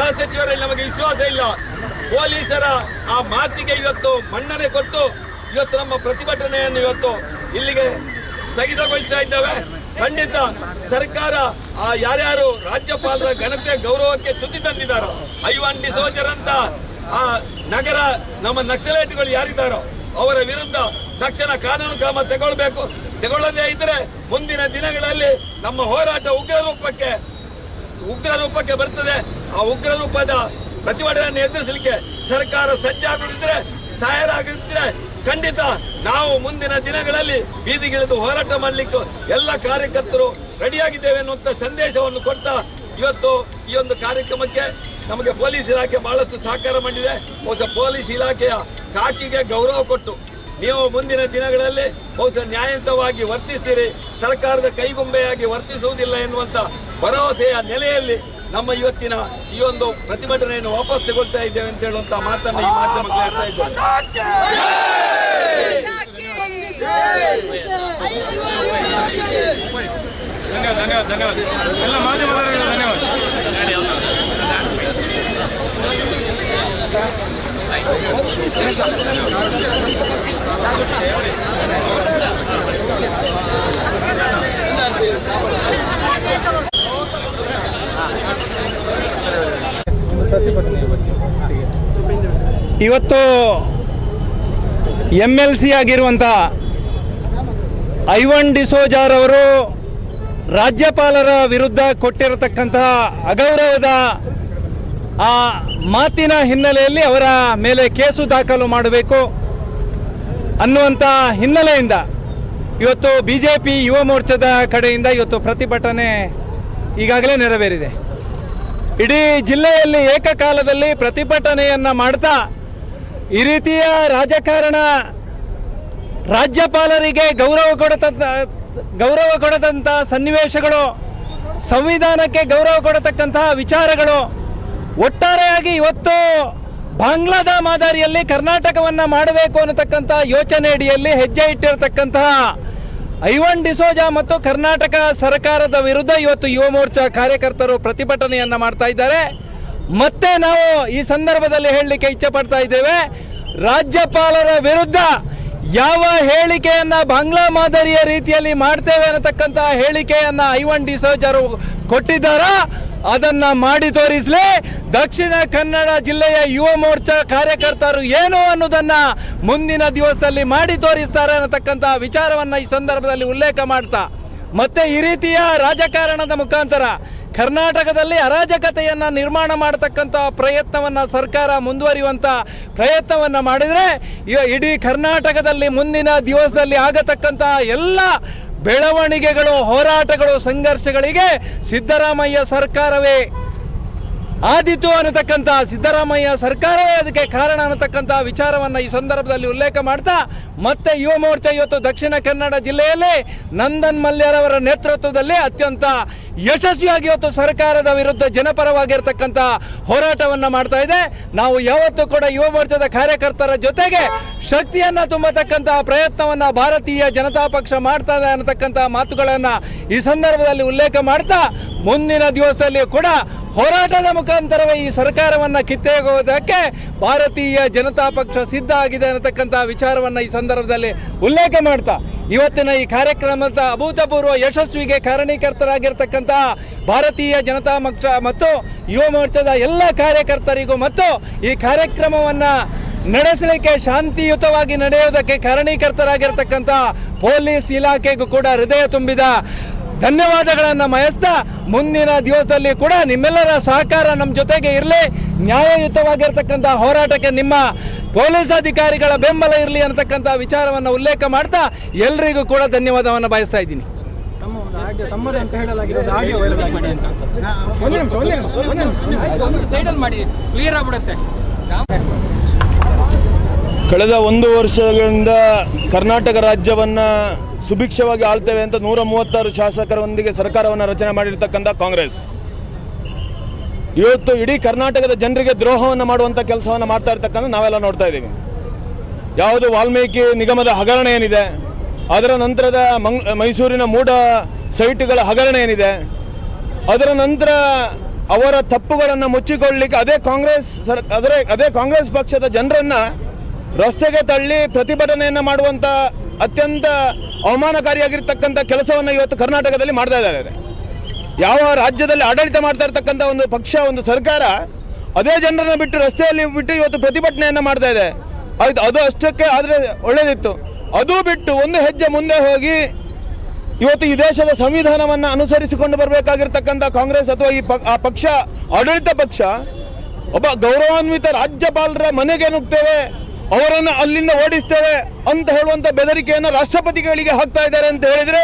ಗೃಹ ಸಚಿವರಲ್ಲಿ ನಮಗೆ ವಿಶ್ವಾಸ ಇಲ್ಲ. ಪೊಲೀಸರ ಆ ಮಾತಿಗೆ ಇವತ್ತು ಮನ್ನಣೆ ಕೊಟ್ಟು ಇವತ್ತು ನಮ್ಮ ಪ್ರತಿಭಟನೆಯನ್ನು ಇವತ್ತು ಇಲ್ಲಿಗೆ ಸ್ಥಗಿತಗೊಳಿಸ್ತಾ ಇದ್ದೇವೆ. ಖಂಡಿತ ಸರ್ಕಾರ ಆ ಯಾರ್ಯಾರು ರಾಜ್ಯಪಾಲರ ಘನತೆ ಗೌರವಕ್ಕೆ ಚ್ಯುತಿ ತಂದಿದ್ದಾರೋ, ಐವಾನ್ ಡಿಸೋಜರ್ ಅಂತ ಆ ನಗರ ನಮ್ಮ ನಕ್ಸಲೈಟ್ಗಳು ಯಾರಿದ್ದಾರೋ ಅವರ ವಿರುದ್ಧ ತಕ್ಷಣ ಕಾನೂನು ಕ್ರಮ ತಗೊಳ್ಳದೇ ಇದ್ರೆ ಮುಂದಿನ ದಿನಗಳಲ್ಲಿ ನಮ್ಮ ಹೋರಾಟ ಉಗ್ರ ರೂಪಕ್ಕೆ ಬರ್ತದೆ. ಆ ಉಗ್ರ ರೂಪದ ಪ್ರತಿಭಟನೆಯನ್ನು ಎದುರಿಸಲಿಕ್ಕೆ ಸರ್ಕಾರ ಸಜ್ಜಾಗುತ್ತಿದ್ರೆ, ತಯಾರಾಗುತ್ತಿದ್ರೆ ಖಂಡಿತ ನಾವು ಮುಂದಿನ ದಿನಗಳಲ್ಲಿ ಬೀದಿಗಿಳಿದು ಹೋರಾಟ ಮಾಡಲಿಕ್ಕೆ ಎಲ್ಲ ಕಾರ್ಯಕರ್ತರು ರೆಡಿಯಾಗಿದ್ದೇವೆ ಅನ್ನುವಂಥ ಸಂದೇಶವನ್ನು ಕೊಡ್ತಾ ಇವತ್ತು ಈ ಒಂದು ಕಾರ್ಯಕ್ರಮಕ್ಕೆ ನಮಗೆ ಪೊಲೀಸ್ ಇಲಾಖೆ ಬಹಳಷ್ಟು ಸಹಕಾರ ಮಾಡಿದೆ. ಬಹುಶಃ ಪೊಲೀಸ್ ಇಲಾಖೆಯ ಖಾಕಿಗೆ ಗೌರವ ಕೊಟ್ಟು ನೀವು ಮುಂದಿನ ದಿನಗಳಲ್ಲಿ ಬಹುಶಃ ನ್ಯಾಯಯುತವಾಗಿ ವರ್ತಿಸ್ತೀರಿ, ಸರ್ಕಾರದ ಕೈಗೊಂಬೆಯಾಗಿ ವರ್ತಿಸುವುದಿಲ್ಲ ಎನ್ನುವಂತ ಭರವಸೆಯ ನೆಲೆಯಲ್ಲಿ ನಮ್ಮ ಇವತ್ತಿನ ಈ ಒಂದು ಪ್ರತಿಭಟನೆಯನ್ನು ವಾಪಸ್ ತಗೊಳ್ತಾ ಇದ್ದೇವೆ ಅಂತ ಹೇಳುವಂತ ಮಾತನ್ನು ಈ ಮಾಧ್ಯಮಕ್ಕೆ ಹೇಳ್ತಾ ಇದ್ದೇವೆ. ಧನ್ಯವಾದ ಎಲ್ಲ ಮಾಧ್ಯಮದವರಿಗೆ ಧನ್ಯವಾದ. ಇವತ್ತು MLC ಆಗಿರುವಂಥ ಐವಾನ್ ಡಿಸೋಜರ್ ಅವರು ರಾಜ್ಯಪಾಲರ ವಿರುದ್ಧ ಕೊಟ್ಟಿರತಕ್ಕಂತಹ ಅಗೌರವದ ಆ ಮಾತಿನ ಹಿನ್ನೆಲೆಯಲ್ಲಿ ಅವರ ಮೇಲೆ ಕೇಸು ದಾಖಲು ಮಾಡಬೇಕು ಅನ್ನುವಂಥ ಹಿನ್ನೆಲೆಯಿಂದ ಇವತ್ತು BJP ಯುವ ಮೋರ್ಚಾದ ಕಡೆಯಿಂದ ಇವತ್ತು ಪ್ರತಿಭಟನೆ ಈಗಾಗಲೇ ನೆರವೇರಿದೆ. ಇಡೀ ಜಿಲ್ಲೆಯಲ್ಲಿ ಏಕಕಾಲದಲ್ಲಿ ಪ್ರತಿಭಟನೆಯನ್ನು ಮಾಡ್ತಾ ಈ ರೀತಿಯ ರಾಜಕಾರಣ ರಾಜ್ಯಪಾಲರಿಗೆ ಗೌರವ ಕೊಡದಂಥ ಸನ್ನಿವೇಶಗಳು, ಸಂವಿಧಾನಕ್ಕೆ ಗೌರವ ಕೊಡತಕ್ಕಂತಹ ವಿಚಾರಗಳು, ಒಟ್ಟಾರೆಯಾಗಿ ಇವತ್ತು ಬಾಂಗ್ಲಾದ ಮಾದರಿಯಲ್ಲಿ ಕರ್ನಾಟಕವನ್ನು ಮಾಡಬೇಕು ಅನ್ನತಕ್ಕಂಥ ಯೋಚನೆ ಅಡಿಯಲ್ಲಿ ಹೆಜ್ಜೆ ಇಟ್ಟಿರತಕ್ಕಂತಹ ಐವಾನ್ ಡಿಸೋಜಾ ಮತ್ತು ಕರ್ನಾಟಕ ಸರ್ಕಾರದ ವಿರುದ್ಧ ಇವತ್ತು ಯುವ ಮೋರ್ಚಾ ಕಾರ್ಯಕರ್ತರು ಪ್ರತಿಭಟನೆಯನ್ನು ಮಾಡ್ತಾ ಇದ್ದಾರೆ. ಮತ್ತೆ ನಾವು ಈ ಸಂದರ್ಭದಲ್ಲಿ ಹೇಳಲಿಕ್ಕೆ ಇಚ್ಛೆ ಪಡ್ತಾ ಇದ್ದೇವೆ, ರಾಜ್ಯಪಾಲರ ವಿರುದ್ಧ ಯಾವ ಹೇಳಿಕೆಯನ್ನು ಬಾಂಗ್ಲಾ ಮಾದರಿಯ ರೀತಿಯಲ್ಲಿ ಮಾಡ್ತೇವೆ ಅನ್ನತಕ್ಕಂಥ ಹೇಳಿಕೆಯನ್ನು ಐವಾನ್ ಡಿಸೋಜರು ಕೊಟ್ಟಿದ್ದಾರೋ ಅದನ್ನು ಮಾಡಿ ತೋರಿಸಲಿ. ದಕ್ಷಿಣ ಕನ್ನಡ ಜಿಲ್ಲೆಯ ಯುವ ಮೋರ್ಚಾ ಕಾರ್ಯಕರ್ತರು ಏನು ಅನ್ನೋದನ್ನು ಮುಂದಿನ ದಿವಸದಲ್ಲಿ ಮಾಡಿ ತೋರಿಸ್ತಾರೆ ಅನ್ನತಕ್ಕಂಥ ವಿಚಾರವನ್ನು ಈ ಸಂದರ್ಭದಲ್ಲಿ ಉಲ್ಲೇಖ ಮಾಡ್ತಾ, ಮತ್ತೆ ಈ ರೀತಿಯ ರಾಜಕಾರಣದ ಮುಖಾಂತರ ಕರ್ನಾಟಕದಲ್ಲಿ ಅರಾಜಕತೆಯನ್ನು ನಿರ್ಮಾಣ ಮಾಡತಕ್ಕಂಥ ಪ್ರಯತ್ನವನ್ನು ಸರ್ಕಾರ ಮುಂದುವರಿಯುವಂಥ ಪ್ರಯತ್ನವನ್ನು ಮಾಡಿದರೆ ಇಡೀ ಕರ್ನಾಟಕದಲ್ಲಿ ಮುಂದಿನ ದಿವಸದಲ್ಲಿ ಆಗತಕ್ಕಂಥ ಎಲ್ಲ ಬೆಳವಣಿಗೆಗಳು, ಹೋರಾಟಗಳು, ಸಂಘರ್ಷಗಳಿಗೆ ಸಿದ್ದರಾಮಯ್ಯ ಸರ್ಕಾರವೇ ಆದಿತು ಅನ್ನತಕ್ಕಂಥ, ಸಿದ್ದರಾಮಯ್ಯ ಸರ್ಕಾರವೇ ಅದಕ್ಕೆ ಕಾರಣ ಅನ್ನತಕ್ಕಂಥ ವಿಚಾರವನ್ನು ಈ ಸಂದರ್ಭದಲ್ಲಿ ಉಲ್ಲೇಖ ಮಾಡ್ತಾ, ಮತ್ತೆ ಯುವ ಮೋರ್ಚಾ ಇವತ್ತು ದಕ್ಷಿಣ ಕನ್ನಡ ಜಿಲ್ಲೆಯಲ್ಲಿ ನಂದನ್ ಮಲ್ಯರವರ ನೇತೃತ್ವದಲ್ಲಿ ಅತ್ಯಂತ ಯಶಸ್ವಿಯಾಗಿ ಇವತ್ತು ಸರ್ಕಾರದ ವಿರುದ್ಧ ಜನಪರವಾಗಿರ್ತಕ್ಕಂಥ ಹೋರಾಟವನ್ನು ಮಾಡ್ತಾ ಇದೆ. ನಾವು ಯಾವತ್ತೂ ಕೂಡ ಯುವ ಮೋರ್ಚಾದ ಕಾರ್ಯಕರ್ತರ ಜೊತೆಗೆ ಶಕ್ತಿಯನ್ನು ತುಂಬತಕ್ಕಂಥ ಪ್ರಯತ್ನವನ್ನು ಭಾರತೀಯ ಜನತಾ ಪಕ್ಷ ಮಾಡ್ತಾ ಇದೆ ಅನ್ನತಕ್ಕಂಥ ಮಾತುಗಳನ್ನು ಈ ಸಂದರ್ಭದಲ್ಲಿ ಉಲ್ಲೇಖ ಮಾಡ್ತಾ, ಮುಂದಿನ ದಿವಸದಲ್ಲಿ ಕೂಡ ಹೋರಾಟದ ಮುಖಾಂತರವೇ ಈ ಸರ್ಕಾರವನ್ನು ಕಿತ್ತೆಗೆಯುವುದಕ್ಕೆ ಭಾರತೀಯ ಜನತಾ ಪಕ್ಷ ಸಿದ್ಧ ಆಗಿದೆ ಅನ್ನತಕ್ಕಂಥ ವಿಚಾರವನ್ನು ಈ ಸಂದರ್ಭದಲ್ಲಿ ಉಲ್ಲೇಖ ಮಾಡ್ತಾ, ಇವತ್ತಿನ ಈ ಕಾರ್ಯಕ್ರಮದ ಅಭೂತಪೂರ್ವ ಯಶಸ್ವಿಗೆ ಕಾರಣೀಕರ್ತರಾಗಿರ್ತಕ್ಕಂಥ ಭಾರತೀಯ ಜನತಾ ಪಕ್ಷ ಮತ್ತು ಯುವ ಮೋರ್ಚಾದ ಎಲ್ಲ ಕಾರ್ಯಕರ್ತರಿಗೂ ಮತ್ತು ಈ ಕಾರ್ಯಕ್ರಮವನ್ನು ನಡೆಸಲಿಕ್ಕೆ ಶಾಂತಿಯುತವಾಗಿ ನಡೆಯುವುದಕ್ಕೆ ಕಾರಣೀಕರ್ತರಾಗಿರ್ತಕ್ಕಂಥ ಪೊಲೀಸ್ ಇಲಾಖೆಗೂ ಕೂಡ ಹೃದಯ ತುಂಬಿದ ಧನ್ಯವಾದಗಳನ್ನು ಮಯಸ್ತಾ, ಮುಂದಿನ ದಿವಸದಲ್ಲಿ ಕೂಡ ನಿಮ್ಮೆಲ್ಲರ ಸಹಕಾರ ನಮ್ಮ ಜೊತೆಗೆ ಇರಲಿ, ನ್ಯಾಯಯುತವಾಗಿರ್ತಕ್ಕಂಥ ಹೋರಾಟಕ್ಕೆ ನಿಮ್ಮ ಪೊಲೀಸ್ ಅಧಿಕಾರಿಗಳ ಬೆಂಬಲ ಇರಲಿ ಅನ್ನತಕ್ಕಂಥ ವಿಚಾರವನ್ನು ಉಲ್ಲೇಖ ಮಾಡ್ತಾ ಎಲ್ರಿಗೂ ಕೂಡ ಧನ್ಯವಾದವನ್ನು ಬಯಸ್ತಾ ಇದ್ದೀನಿ. ತಮ್ಮದೇ ಅಂತ ಹೇಳಲಾಗಿರೋದು ಆಡಿಯೋ ವೈರಲ್ ಮಾಡಿ ಅಂತ ಸೈಡಲ್ಲಿ ಮಾಡಿ ಕ್ಲಿಯರ್ ಆಗ್ಬಿಡುತ್ತೆ. ಕಳೆದ 1 ವರ್ಷಗಳಿಂದ ಕರ್ನಾಟಕ ರಾಜ್ಯವನ್ನು ಸುಭಿಕ್ಷವಾಗಿ ಆಳ್ತೇವೆ ಅಂತ 136 ಶಾಸಕರೊಂದಿಗೆ ಸರ್ಕಾರವನ್ನು ರಚನೆ ಮಾಡಿರ್ತಕ್ಕಂಥ ಕಾಂಗ್ರೆಸ್ ಇವತ್ತು ಇಡೀ ಕರ್ನಾಟಕದ ಜನರಿಗೆ ದ್ರೋಹವನ್ನು ಮಾಡುವಂಥ ಕೆಲಸವನ್ನು ಮಾಡ್ತಾ ಇರ್ತಕ್ಕಂಥ ನಾವೆಲ್ಲ ನೋಡ್ತಾ ಇದ್ದೀವಿ. ಯಾವುದು ವಾಲ್ಮೀಕಿ ನಿಗಮದ ಹಗರಣ ಏನಿದೆ, ಅದರ ನಂತರದ ಮೈಸೂರಿನ ಮೂಡ ಸೈಟ್ಗಳ ಹಗರಣ ಏನಿದೆ, ಅದರ ನಂತರ ಅವರ ತಪ್ಪುಗಳನ್ನು ಮುಚ್ಚಿಕೊಳ್ಳಲಿಕ್ಕೆ ಅದೇ ಕಾಂಗ್ರೆಸ್ ಪಕ್ಷದ ಜನರನ್ನ ರಸ್ತೆಗೆ ತಳ್ಳಿ ಪ್ರತಿಭಟನೆಯನ್ನು ಮಾಡುವಂತ ಅತ್ಯಂತ ಅವಮಾನಕಾರಿಯಾಗಿರ್ತಕ್ಕಂಥ ಕೆಲಸವನ್ನು ಇವತ್ತು ಕರ್ನಾಟಕದಲ್ಲಿ ಮಾಡ್ತಾ ಇದ್ದಾರೆ. ಯಾವ ರಾಜ್ಯದಲ್ಲಿ ಆಡಳಿತ ಮಾಡ್ತಾ ಇರ್ತಕ್ಕಂಥ ಒಂದು ಪಕ್ಷ, ಒಂದು ಸರ್ಕಾರ ಅದೇ ಜನರನ್ನ ಬಿಟ್ಟು ರಸ್ತೆಯಲ್ಲಿ ಬಿಟ್ಟು ಇವತ್ತು ಪ್ರತಿಭಟನೆಯನ್ನು ಮಾಡ್ತಾ ಇದೆ. ಅದು ಅಷ್ಟಕ್ಕೆ ಆದರೆ ಒಳ್ಳೆಯದಿತ್ತು. ಅದು ಬಿಟ್ಟು ಒಂದು ಹೆಜ್ಜೆ ಮುಂದೆ ಹೋಗಿ ಇವತ್ತು ಈ ದೇಶದ ಸಂವಿಧಾನವನ್ನು ಅನುಸರಿಸಿಕೊಂಡು ಬರಬೇಕಾಗಿರ್ತಕ್ಕಂಥ ಕಾಂಗ್ರೆಸ್ ಅಥವಾ ಆ ಪಕ್ಷ, ಆಡಳಿತ ಪಕ್ಷ, ಒಬ್ಬ ಗೌರವಾನ್ವಿತ ರಾಜ್ಯಪಾಲರ ಮನೆಗೆ ನುಗ್ತೇವೆ, ಅವರನ್ನು ಅಲ್ಲಿಂದ ಓಡಿಸ್ತೇವೆ ಅಂತ ಹೇಳುವಂತ ಬೆದರಿಕೆಯನ್ನು ರಾಷ್ಟ್ರಪತಿಗಳಿಗೆ ಹಾಕ್ತಾ ಇದ್ದಾರೆ ಅಂತ ಹೇಳಿದ್ರೆ,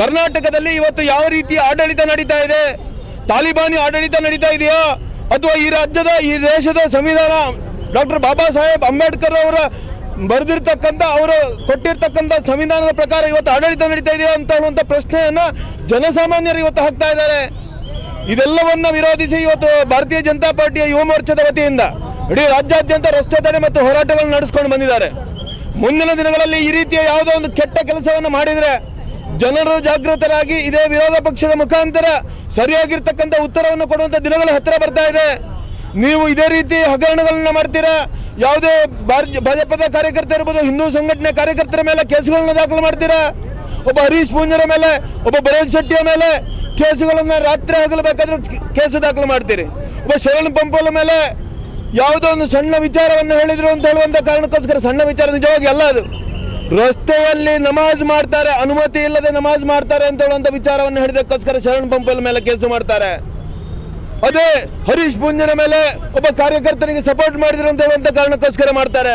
ಕರ್ನಾಟಕದಲ್ಲಿ ಇವತ್ತು ಯಾವ ರೀತಿಯ ಆಡಳಿತ ನಡೀತಾ ಇದೆ? ತಾಲಿಬಾನಿ ಆಡಳಿತ ನಡೀತಾ ಇದೆಯಾ, ಅಥವಾ ಈ ದೇಶದ ಸಂವಿಧಾನ ಡಾಕ್ಟರ್ ಬಾಬಾ ಸಾಹೇಬ್ ಅಂಬೇಡ್ಕರ್ ಅವರ ಬರೆದಿರ್ತಕ್ಕಂಥ, ಅವರು ಕೊಟ್ಟಿರ್ತಕ್ಕಂಥ ಸಂವಿಧಾನದ ಪ್ರಕಾರ ಇವತ್ತು ಆಡಳಿತ ನಡೀತಾ ಇದೆಯಾ ಅಂತ ಹೇಳುವಂತ ಪ್ರಶ್ನೆಯನ್ನ ಜನಸಾಮಾನ್ಯರು ಇವತ್ತು ಹಾಕ್ತಾ ಇದ್ದಾರೆ. ಇದೆಲ್ಲವನ್ನ ವಿರೋಧಿಸಿ ಇವತ್ತು ಭಾರತೀಯ ಜನತಾ ಪಾರ್ಟಿಯ ಯುವ ಮೋರ್ಚಾದ ವತಿಯಿಂದ ಇಡೀ ರಾಜ್ಯಾದ್ಯಂತ ರಸ್ತೆ ತಡೆ ಮತ್ತು ಹೋರಾಟಗಳನ್ನು ನಡೆಸಿಕೊಂಡು ಬಂದಿದ್ದಾರೆ. ಮುಂದಿನ ದಿನಗಳಲ್ಲಿ ಈ ರೀತಿಯ ಯಾವುದೋ ಒಂದು ಕೆಟ್ಟ ಕೆಲಸವನ್ನು ಮಾಡಿದರೆ ಜನರು ಜಾಗೃತರಾಗಿ ಇದೇ ವಿರೋಧ ಪಕ್ಷದ ಮುಖಾಂತರ ಸರಿಯಾಗಿರ್ತಕ್ಕಂಥ ಉತ್ತರವನ್ನು ಕೊಡುವಂತ ದಿನಗಳು ಹತ್ತಿರ ಬರ್ತಾ ಇದೆ. ನೀವು ಇದೇ ರೀತಿ ಹಗರಣಗಳನ್ನ ಮಾಡ್ತೀರಾ, ಯಾವುದೇ ಭಾಜಪದ ಕಾರ್ಯಕರ್ತ ಇರ್ಬೋದು, ಹಿಂದೂ ಸಂಘಟನೆ ಕಾರ್ಯಕರ್ತರ ಮೇಲೆ ಕೇಸುಗಳನ್ನ ದಾಖಲು ಮಾಡ್ತೀರಾ, ಒಬ್ಬ ಹರೀಶ್ ಪೂಂಜರ ಮೇಲೆ, ಒಬ್ಬ ಭರತ್ ಶೆಟ್ಟಿಯ ಮೇಲೆ ಕೇಸುಗಳನ್ನ ರಾತ್ರಿ ಹಗಲು ಬೇಕಾದ್ರೆ ಕೇಸು ದಾಖಲು ಮಾಡ್ತೀರಿ. ಒಬ್ಬ ಶರಣ್ ಪಂಪೋಲ ಮೇಲೆ ಯಾವುದೋ ಒಂದು ಸಣ್ಣ ವಿಚಾರವನ್ನು ಹೇಳಿದ್ರು ಅಂತ ಹೇಳುವಂತ ಕಾರಣಕ್ಕೋಸ್ಕರ, ಸಣ್ಣ ವಿಚಾರ ನಿಜವಾಗಿ ಅಲ್ಲ ಅದು, ರಸ್ತೆಯಲ್ಲಿ ನಮಾಜ್ ಮಾಡ್ತಾರೆ, ಅನುಮತಿ ಇಲ್ಲದೆ ನಮಾಜ್ ಮಾಡ್ತಾರೆ ಅಂತ ಹೇಳುವಂತ ವಿಚಾರವನ್ನು ಹೇಳಿದಕ್ಕೋಸ್ಕರ ಶರಣ್ ಪಂಪೋಲ ಮೇಲೆ ಕೇಸು ಮಾಡ್ತಾರೆ. ಅದೇ ಹರೀಶ್ ಪೂಂಜನ ಮೇಲೆ ಒಬ್ಬ ಕಾರ್ಯಕರ್ತನಿಗೆ ಸಪೋರ್ಟ್ ಮಾಡಿದ್ರು ಅಂತ ಹೇಳುವಂತ ಕಾರಣಕ್ಕೋಸ್ಕರ ಮಾಡ್ತಾರೆ.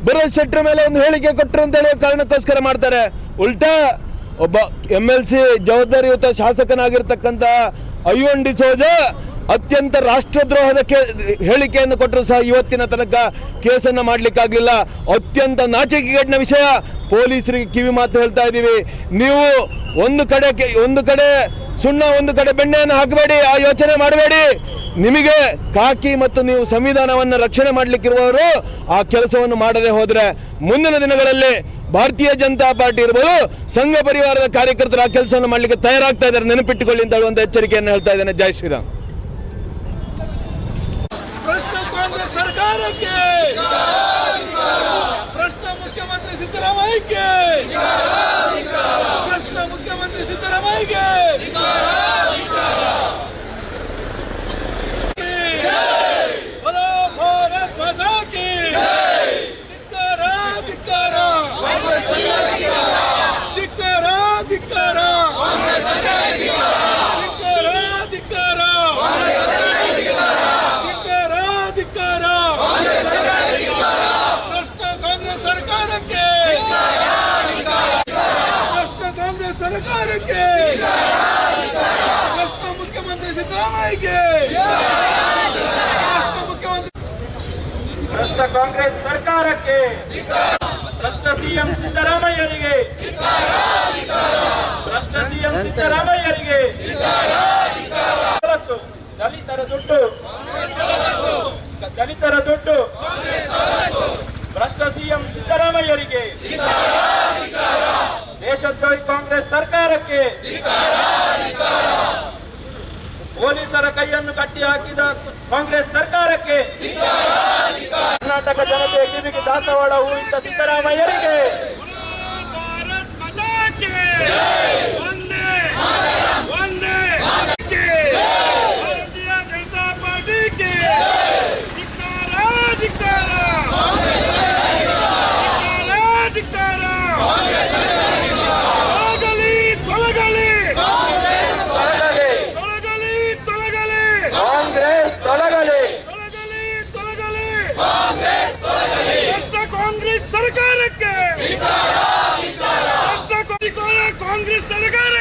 ಭರತ್ ಶೆಟ್ಟರ್ ಮೇಲೆ ಒಂದು ಹೇಳಿಕೆ ಕೊಟ್ಟರು ಅಂತ ಹೇಳುವ ಕಾರಣಕ್ಕೋಸ್ಕರ ಮಾಡ್ತಾರೆ. ಉಲ್ಟಾ ಒಬ್ಬ MLC ಜವಾಬ್ದಾರಿಯುತ ಶಾಸಕನಾಗಿರ್ತಕ್ಕಂಥ ಐವನ್ ಡಿಸೋಜ ಅತ್ಯಂತ ರಾಷ್ಟ್ರದ್ರೋಹದ ಹೇಳಿಕೆಯನ್ನು ಕೊಟ್ಟರು ಸಹ ಇವತ್ತಿನ ತನಕ ಕೇಸನ್ನು ಮಾಡಲಿಕ್ಕಾಗಲಿಲ್ಲ. ಅತ್ಯಂತ ನಾಚಿಕೆಗೇಡಿನ ವಿಷಯ. ಪೊಲೀಸರಿಗೆ ಕಿವಿ ಮಾತು ಹೇಳ್ತಾ ಇದ್ದೀವಿ, ನೀವು ಒಂದು ಕಡೆ ಸುಣ್ಣ ಒಂದು ಕಡೆ ಬೆಣ್ಣೆಯನ್ನು ಹಾಕಬೇಡಿ, ಆ ಯೋಚನೆ ಮಾಡಬೇಡಿ. ನಿಮಗೆ ಕಾಕಿ ಮತ್ತು ನೀವು ಸಂವಿಧಾನವನ್ನು ರಕ್ಷಣೆ ಮಾಡಲಿಕ್ಕಿರುವವರು ಆ ಕೆಲಸವನ್ನು ಮಾಡದೆ ಹೋದರೆ ಮುಂದಿನ ದಿನಗಳಲ್ಲಿ ಭಾರತೀಯ ಜನತಾ ಪಾರ್ಟಿ ಇರ್ಬೋದು, ಸಂಘ ಪರಿವಾರದ ಕಾರ್ಯಕರ್ತರು ಆ ಕೆಲಸವನ್ನು ಮಾಡಲಿಕ್ಕೆ ತಯಾರಾಗ್ತಾ ಇದ್ದಾರೆ, ನೆನಪಿಟ್ಟುಕೊಳ್ಳಿ ಅಂತ ಹೇಳುವಂತ ಎಚ್ಚರಿಕೆಯನ್ನು ಹೇಳ್ತಾ ಇದ್ದೇನೆ. ಜೈ ಶ್ರೀರಾಮ್. ಭ್ರಷ್ಟ ಕಾಂಗ್ರೆಸ್ ಸರ್ಕಾರಕ್ಕೆ, ಭ್ರಷ್ಟ ಮುಖ್ಯಮಂತ್ರಿ ಸಿದ್ದರಾಮಯ್ಯಗೆ, ಭ್ರಷ್ಟ ಮುಖ್ಯಮಂತ್ರಿ ಸಿದ್ದರಾಮಯ್ಯಗೆ, बोलो भारत माता की धिक्कार, धिक्कार, धिक्कार, धिक्कार, धिक्कार, धिक्कार, ಧಿಕ್ಕಾರ, ಭ್ರಷ್ಟ ಕಾಂಗ್ರೆಸ್ ಸರ್ಕಾರಕ್ಕೆ, ಭ್ರಷ್ಟ ಕಾಂಗ್ರೆಸ್ ಸರ್ಕಾರಕ್ಕೆ, ಭ್ರಷ್ಟ ಮುಖ್ಯಮಂತ್ರಿ ಸಿದ್ದರಾಮಯ್ಯಗೆ, ಭ್ರಷ್ಟ ಮುಖ್ಯಮಂತ್ರಿ, ಭ್ರಷ್ಟ ಕಾಂಗ್ರೆಸ್ ಸರ್ಕಾರಕ್ಕೆ, ಭ್ರಷ್ಟ ಸಿಎಂ ಸಿದ್ದರಾಮಯ್ಯರಿಗೆ, ಭ್ರಷ್ಟ ಸಿಎಂ ಸಿದ್ದರಾಮಯ್ಯರಿಗೆ, ದಲಿತರ ದುಡ್ಡು, ಭ್ರಷ್ಟ ಸಿಎಂ ಸಿದ್ದರಾಮಯ್ಯರಿಗೆ, ದೇಶದ್ರೋಹಿ ಕಾಂಗ್ರೆಸ್ ಸರ್ಕಾರಕ್ಕೆ, ಪೊಲೀಸರ ಕೈಯನ್ನು ಕಟ್ಟಿ ಹಾಕಿದ ಕಾಂಗ್ರೆಸ್ ಸರ್ಕಾರಕ್ಕೆ, ಕರ್ನಾಟಕ ಜನತೆಯ ಕಿವಿಗೆ ದಾಸವಾಳ ಹೂವಿದ್ದ ಸಿದ್ದರಾಮಯ್ಯರಿಗೆ, ಕಾಂಗ್ರೆಸ್ ಸರ್ಕಾರಕ್ಕೆ, ಕಾಂಗ್ರೆಸ್ ಸರ್ಕಾರ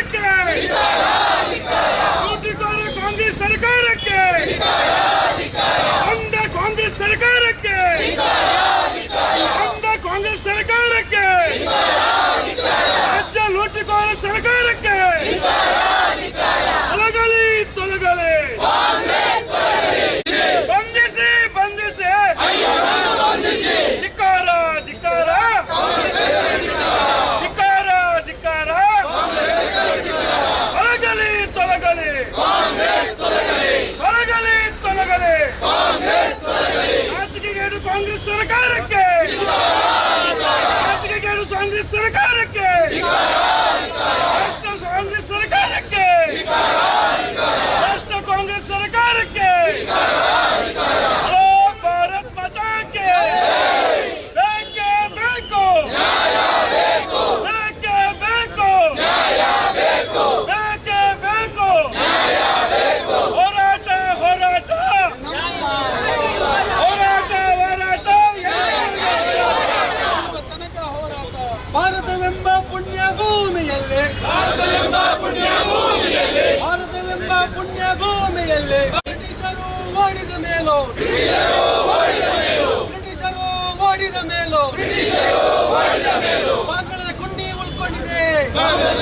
ಬಾಂಗ್ಲದ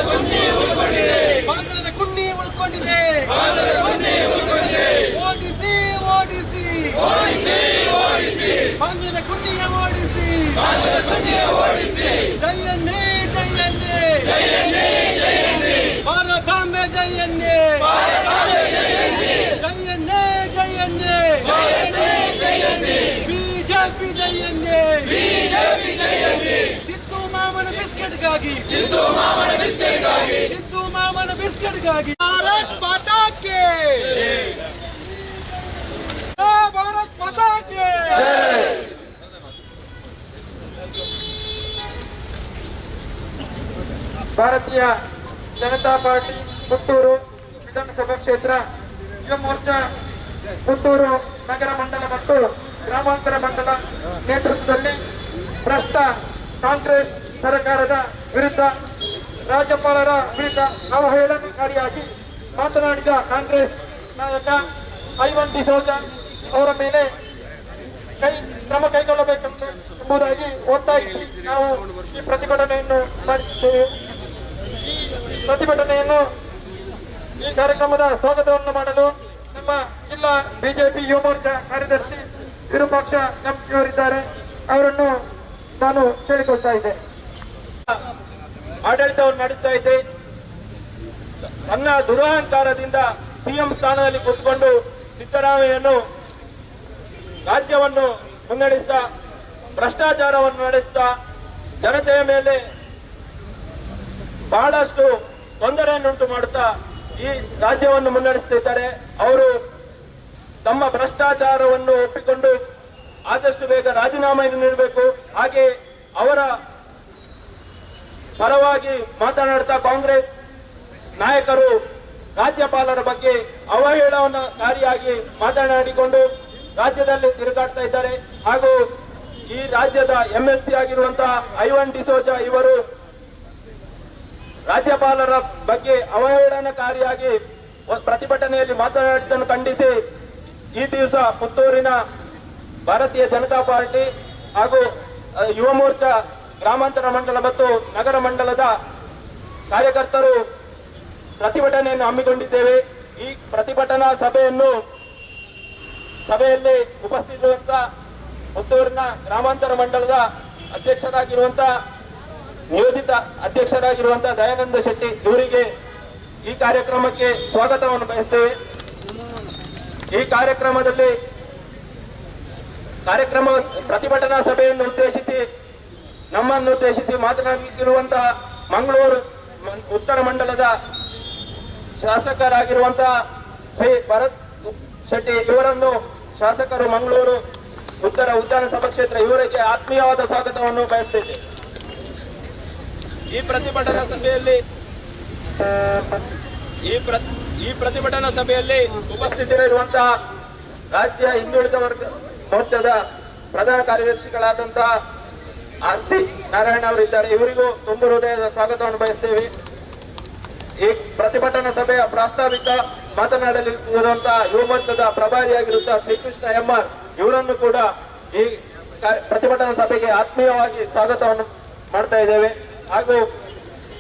ಕುಣ್ಣಿ ಉಳ್ಕೊಂಡಿದೆ ಓಡಿಸಿ ಬಾಂಗ್ಲದ ಕುಣ್ಣಿಯ ಓಡಿಸಿ ಜಯನ್ನೇ ಭಾರತಾಂಬೆ ಜಯನ್ನೇ ಬಿಜೆಪಿ ಜಯನ್ನೇ ಸಿದ್ದು ಮಾಮನ ಬಿಸ್ಕೆಟ್ಗಾಗಿ ಭಾರತ್ ಮಾತಾ ಕೆ ಭಾರತ್ ಮಾತಾ ಕೆ ಭಾರತೀಯ ಜನತಾ ಪಾರ್ಟಿ ಪುತ್ತೂರು ವಿಧಾನಸಭಾ ಕ್ಷೇತ್ರ ಯುವ ಮೋರ್ಚಾ ಪುತ್ತೂರು ನಗರ ಮಂಡಲ ಮತ್ತು ಗ್ರಾಮಾಂತರ ಮಂಡಲ ನೇತೃತ್ವದಲ್ಲಿ ಭ್ರಷ್ಟ ಕಾಂಗ್ರೆಸ್ ಸರ್ಕಾರದ ವಿರುದ್ಧ ರಾಜ್ಯಪಾಲರ ವಿರುದ್ಧ ಅವಹೇಳನಕಾರಿಯಾಗಿ ಮಾತನಾಡಿದ ಕಾಂಗ್ರೆಸ್ ನಾಯಕ ಐವನ್ ಡಿಸೋಜಾ ಅವರ ಮೇಲೆ ಕ್ರಮ ಕೈಗೊಳ್ಳಬೇಕೆಂಬುದಾಗಿ ಒತ್ತಾಯಿಸಿ ನಾವು ಈ ಪ್ರತಿಭಟನೆಯನ್ನು ಮಾಡಿದ್ದೇವೆ. ಈ ಕಾರ್ಯಕ್ರಮದ ಸ್ವಾಗತವನ್ನು ಮಾಡಲು ನಮ್ಮ ಜಿಲ್ಲಾ ಬಿಜೆಪಿ ಯುವ ಮೋರ್ಚಾ ಕಾರ್ಯದರ್ಶಿ ವಿರೂಪಾಕ್ಷ ಅವರಿದ್ದಾರೆ. ಅವರನ್ನು ನಾನು ಕೇಳಿಕೊಳ್ತಾ ಇದ್ದೆ. ಆಡಳಿತವನ್ನು ನಡೆಸ್ತಾ ಇದೆ. ತನ್ನ ದುರಹಂಕಾರದಿಂದ ಸಿಎಂ ಸ್ಥಾನದಲ್ಲಿ ಕೂತ್ಕೊಂಡು ಸಿದ್ದರಾಮಯ್ಯನು ರಾಜ್ಯವನ್ನು ಮುನ್ನಡೆಸ್ತಾ ಭ್ರಷ್ಟಾಚಾರವನ್ನು ನಡೆಸ್ತಾ ಜನತೆಯ ಮೇಲೆ ಬಹಳಷ್ಟು ತೊಂದರೆಯನ್ನುಂಟು ಮಾಡುತ್ತಾ ಈ ರಾಜ್ಯವನ್ನು ಮುನ್ನಡೆಸುತ್ತಿದ್ದಾರೆ. ಅವರು ತಮ್ಮ ಭ್ರಷ್ಟಾಚಾರವನ್ನು ಒಪ್ಪಿಕೊಂಡು ಆದಷ್ಟು ಬೇಗ ರಾಜೀನಾಮೆಯನ್ನು ನೀಡಬೇಕು. ಹಾಗೆ ಅವರ ಪರವಾಗಿ ಮಾತನಾಡುತ್ತಾ ಕಾಂಗ್ರೆಸ್ ನಾಯಕರು ರಾಜ್ಯಪಾಲರ ಬಗ್ಗೆ ಅವಹೇಳನಕಾರಿಯಾಗಿ ಮಾತನಾಡಿಕೊಂಡು ರಾಜ್ಯದಲ್ಲಿ ತಿರುಗಾಡ್ತಾ ಇದ್ದಾರೆ. ಹಾಗೂ ಈ ರಾಜ್ಯದ MLC ಆಗಿರುವಂತಹ ಐವನ್ ಡಿಸೋಜಾ ಇವರು ರಾಜ್ಯಪಾಲರ ಬಗ್ಗೆ ಅವಹೇಳನಕಾರಿಯಾಗಿ ಪ್ರತಿಭಟನೆಯಲ್ಲಿ ಮಾತನಾಡಿದ್ದನ್ನು ಖಂಡಿಸಿ ಈ ದಿವಸ ಪುತ್ತೂರಿನ ಭಾರತೀಯ ಜನತಾ ಪಾರ್ಟಿ ಹಾಗೂ ಯುವ ಮೋರ್ಚಾ ಗ್ರಾಮಾಂತರ ಮಂಡಲ ಮತ್ತು ನಗರ ಮಂಡಲದ ಕಾರ್ಯಕರ್ತರು ಪ್ರತಿಭಟನೆಯನ್ನು ಹಮ್ಮಿಕೊಂಡಿದ್ದೇವೆ. ಈ ಪ್ರತಿಭಟನಾ ಸಭೆಯಲ್ಲಿ ಉಪಸ್ಥಿತರಿರುವಂತ ಪುತ್ತೂರಿನ ಗ್ರಾಮಾಂತರ ಮಂಡಲದ ಅಧ್ಯಕ್ಷರಾಗಿರುವಂತಹ ನಿಯೋಜಿತ ಅಧ್ಯಕ್ಷರಾಗಿರುವಂತಹ ದಯಾನಂದ ಶೆಟ್ಟಿ ಇವರಿಗೆ ಈ ಕಾರ್ಯಕ್ರಮಕ್ಕೆ ಸ್ವಾಗತವನ್ನು ಬಯಸ್ತೇವೆ. ಈ ಪ್ರತಿಭಟನಾ ಸಭೆಯನ್ನು ಉದ್ದೇಶಿಸಿ ನಮ್ಮನ್ನು ಉದ್ದೇಶಿಸಿ ಮಾತನಾಡುತ್ತಿರುವಂತಹ ಮಂಗಳೂರು ಉತ್ತರ ಮಂಡಲದ ಶಾಸಕರಾಗಿರುವಂತಹ ಶ್ರೀ ಭರತ್ ಶೆಟ್ಟಿ ಇವರನ್ನು ಶಾಸಕರು ಮಂಗಳೂರು ಉತ್ತರ ವಿಧಾನಸಭಾ ಕ್ಷೇತ್ರ ಇವರಿಗೆ ಆತ್ಮೀಯವಾದ ಸ್ವಾಗತವನ್ನು ಬಯಸುತ್ತೇವೆ. ಈ ಪ್ರತಿಭಟನಾ ಸಭೆಯಲ್ಲಿ ಉಪಸ್ಥಿತರಿರುವಂತಹ ರಾಜ್ಯ ಹಿಂದುಳಿದ ವರ್ಗ ಮೋರ್ಚಾದ ಪ್ರಧಾನ ಕಾರ್ಯದರ್ಶಿಗಳಾದಂತಹ ಆರ್ಸಿ ನಾರಾಯಣ ಅವರಿದ್ದಾರೆ. ಇವರಿಗೂ ತುಂಬ ಹೃದಯದ ಸ್ವಾಗತವನ್ನು ಬಯಸ್ತೇವೆ. ಈ ಪ್ರತಿಭಟನಾ ಸಭೆಯ ಪ್ರಾಸ್ತಾವಿಕ ಮಾತನಾಡಲಿರುವಂತಹ ಯುವ ಮೋರ್ಚಾದ ಪ್ರಭಾರಿಯಾಗಿರುವಂತಹ ಶ್ರೀಕೃಷ್ಣ MR ಇವರನ್ನು ಕೂಡ ಈ ಪ್ರತಿಭಟನಾ ಸಭೆಗೆ ಆತ್ಮೀಯವಾಗಿ ಸ್ವಾಗತವನ್ನು ಮಾಡ್ತಾ ಇದ್ದೇವೆ. ಹಾಗೂ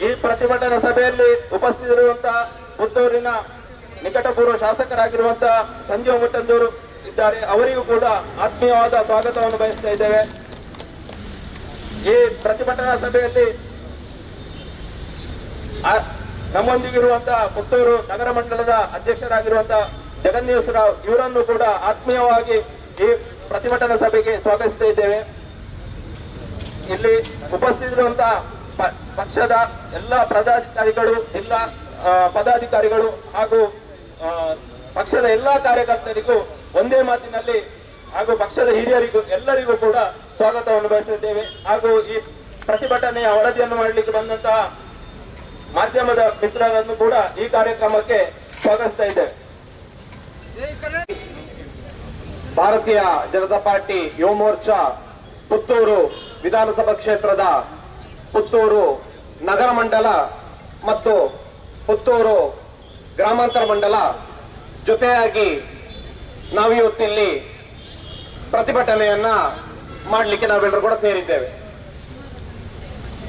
ಈ ಪ್ರತಿಭಟನಾ ಸಭೆಯಲ್ಲಿ ಉಪಸ್ಥಿತರಿರುವಂತಹ ಪುತ್ತೂರಿನ ನಿಕಟಪೂರ್ವ ಶಾಸಕರಾಗಿರುವಂತಹ ಸಂಜೀವ ಮುಟ್ಟಂದೂರು ಇದ್ದಾರೆ. ಅವರಿಗೂ ಕೂಡ ಆತ್ಮೀಯವಾದ ಸ್ವಾಗತವನ್ನು ಬಯಸ್ತಾ ಇದ್ದೇವೆ. ಈ ಪ್ರತಿಭಟನಾ ಸಭೆಯಲ್ಲಿ ನಮ್ಮೊಂದಿಗಿರುವಂತಹ ಪುತ್ತೂರು ನಗರ ಮಂಡಲದ ಅಧ್ಯಕ್ಷರಾಗಿರುವಂತಹ ಜಗನ್ನೀಶ್ ರಾವ್ ಇವರನ್ನು ಕೂಡ ಆತ್ಮೀಯವಾಗಿ ಈ ಪ್ರತಿಭಟನಾ ಸಭೆಗೆ ಸ್ವಾಗತಿಸ್ತಾ ಇದ್ದೇವೆ. ಇಲ್ಲಿ ಉಪಸ್ಥಿತರಿರುವಂತಹ ಪಕ್ಷದ ಎಲ್ಲ ಪದಾಧಿಕಾರಿಗಳು, ಜಿಲ್ಲಾ ಪದಾಧಿಕಾರಿಗಳು ಹಾಗೂ ಪಕ್ಷದ ಎಲ್ಲಾ ಕಾರ್ಯಕರ್ತರಿಗೂ ಒಂದೇ ಮಾತಿನಲ್ಲಿ ಹಾಗೂ ಪಕ್ಷದ ಹಿರಿಯರಿಗೂ ಎಲ್ಲರಿಗೂ ಕೂಡ ಸ್ವಾಗತವನ್ನು ಬಯಸುತ್ತೇವೆ. ಹಾಗೂ ಈ ಪ್ರತಿಭಟನೆಯ ವರದಿಯನ್ನು ಮಾಡಲಿಕ್ಕೆ ಬಂದಂತಹ ಮಾಧ್ಯಮದ ಮಿತ್ರರನ್ನು ಕೂಡ ಈ ಕಾರ್ಯಕ್ರಮಕ್ಕೆ ಸ್ವಾಗತಿಸ್ತಾ ಇದ್ದೇವೆ. ಭಾರತೀಯ ಜನತಾ ಪಾರ್ಟಿ ಯುವ ಮೋರ್ಚಾ ಪುತ್ತೂರು ವಿಧಾನಸಭಾ ಕ್ಷೇತ್ರದ ಪುತ್ತೂರು ನಗರ ಮಂಡಲ ಮತ್ತು ಪುತ್ತೂರು ಗ್ರಾಮಾಂತರ ಮಂಡಲ ಜೊತೆಯಾಗಿ ನಾವಿವತ್ತಿಲ್ಲಿ ಪ್ರತಿಭಟನೆಯನ್ನ ಮಾಡಲಿಕ್ಕೆ ನಾವೆಲ್ಲರೂ ಕೂಡ ಸೇರಿದ್ದೇವೆ.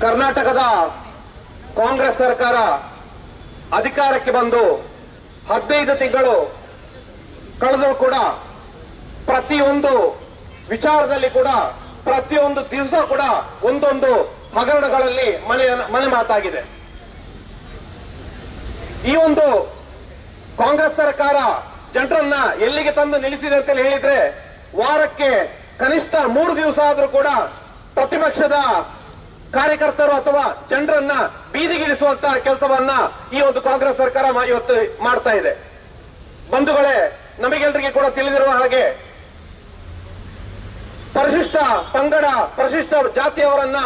ಕರ್ನಾಟಕದ ಕಾಂಗ್ರೆಸ್ ಸರ್ಕಾರ ಅಧಿಕಾರಕ್ಕೆ ಬಂದು 15 ತಿಂಗಳು ಕಳೆದರೂ ಕೂಡ ಪ್ರತಿಯೊಂದು ವಿಚಾರದಲ್ಲಿ ಕೂಡ ಪ್ರತಿಯೊಂದು ದಿವಸ ಕೂಡ ಒಂದೊಂದು ಹಗರಣಗಳಲ್ಲಿ ಮನೆ ಮಾತಾಗಿದೆ. ಈ ಒಂದು ಕಾಂಗ್ರೆಸ್ ಸರ್ಕಾರ ಜನರನ್ನ ಎಲ್ಲಿಗೆ ತಂದು ನಿಲ್ಲಿಸಿದೆ ಅಂತ ಹೇಳಿದ್ರೆ, ವಾರಕ್ಕೆ ಕನಿಷ್ಠ 3 ದಿವಸ ಆದ್ರೂ ಕೂಡ ಪ್ರತಿಪಕ್ಷದ ಕಾರ್ಯಕರ್ತರು ಅಥವಾ ಜನರನ್ನ ಬೀದಿಗಿಳಿಸುವಂತಹ ಕೆಲಸವನ್ನ ಈ ಒಂದು ಕಾಂಗ್ರೆಸ್ ಸರ್ಕಾರ ಇವತ್ತು ಮಾಡ್ತಾ ಇದೆ. ಬಂಧುಗಳೇ, ನಮಗೆಲ್ಲರಿಗೆ ಕೂಡ ತಿಳಿದಿರುವ ಹಾಗೆ ಪರಿಶಿಷ್ಟ ಪಂಗಡ ಪರಿಶಿಷ್ಟ ಜಾತಿಯವರನ್ನ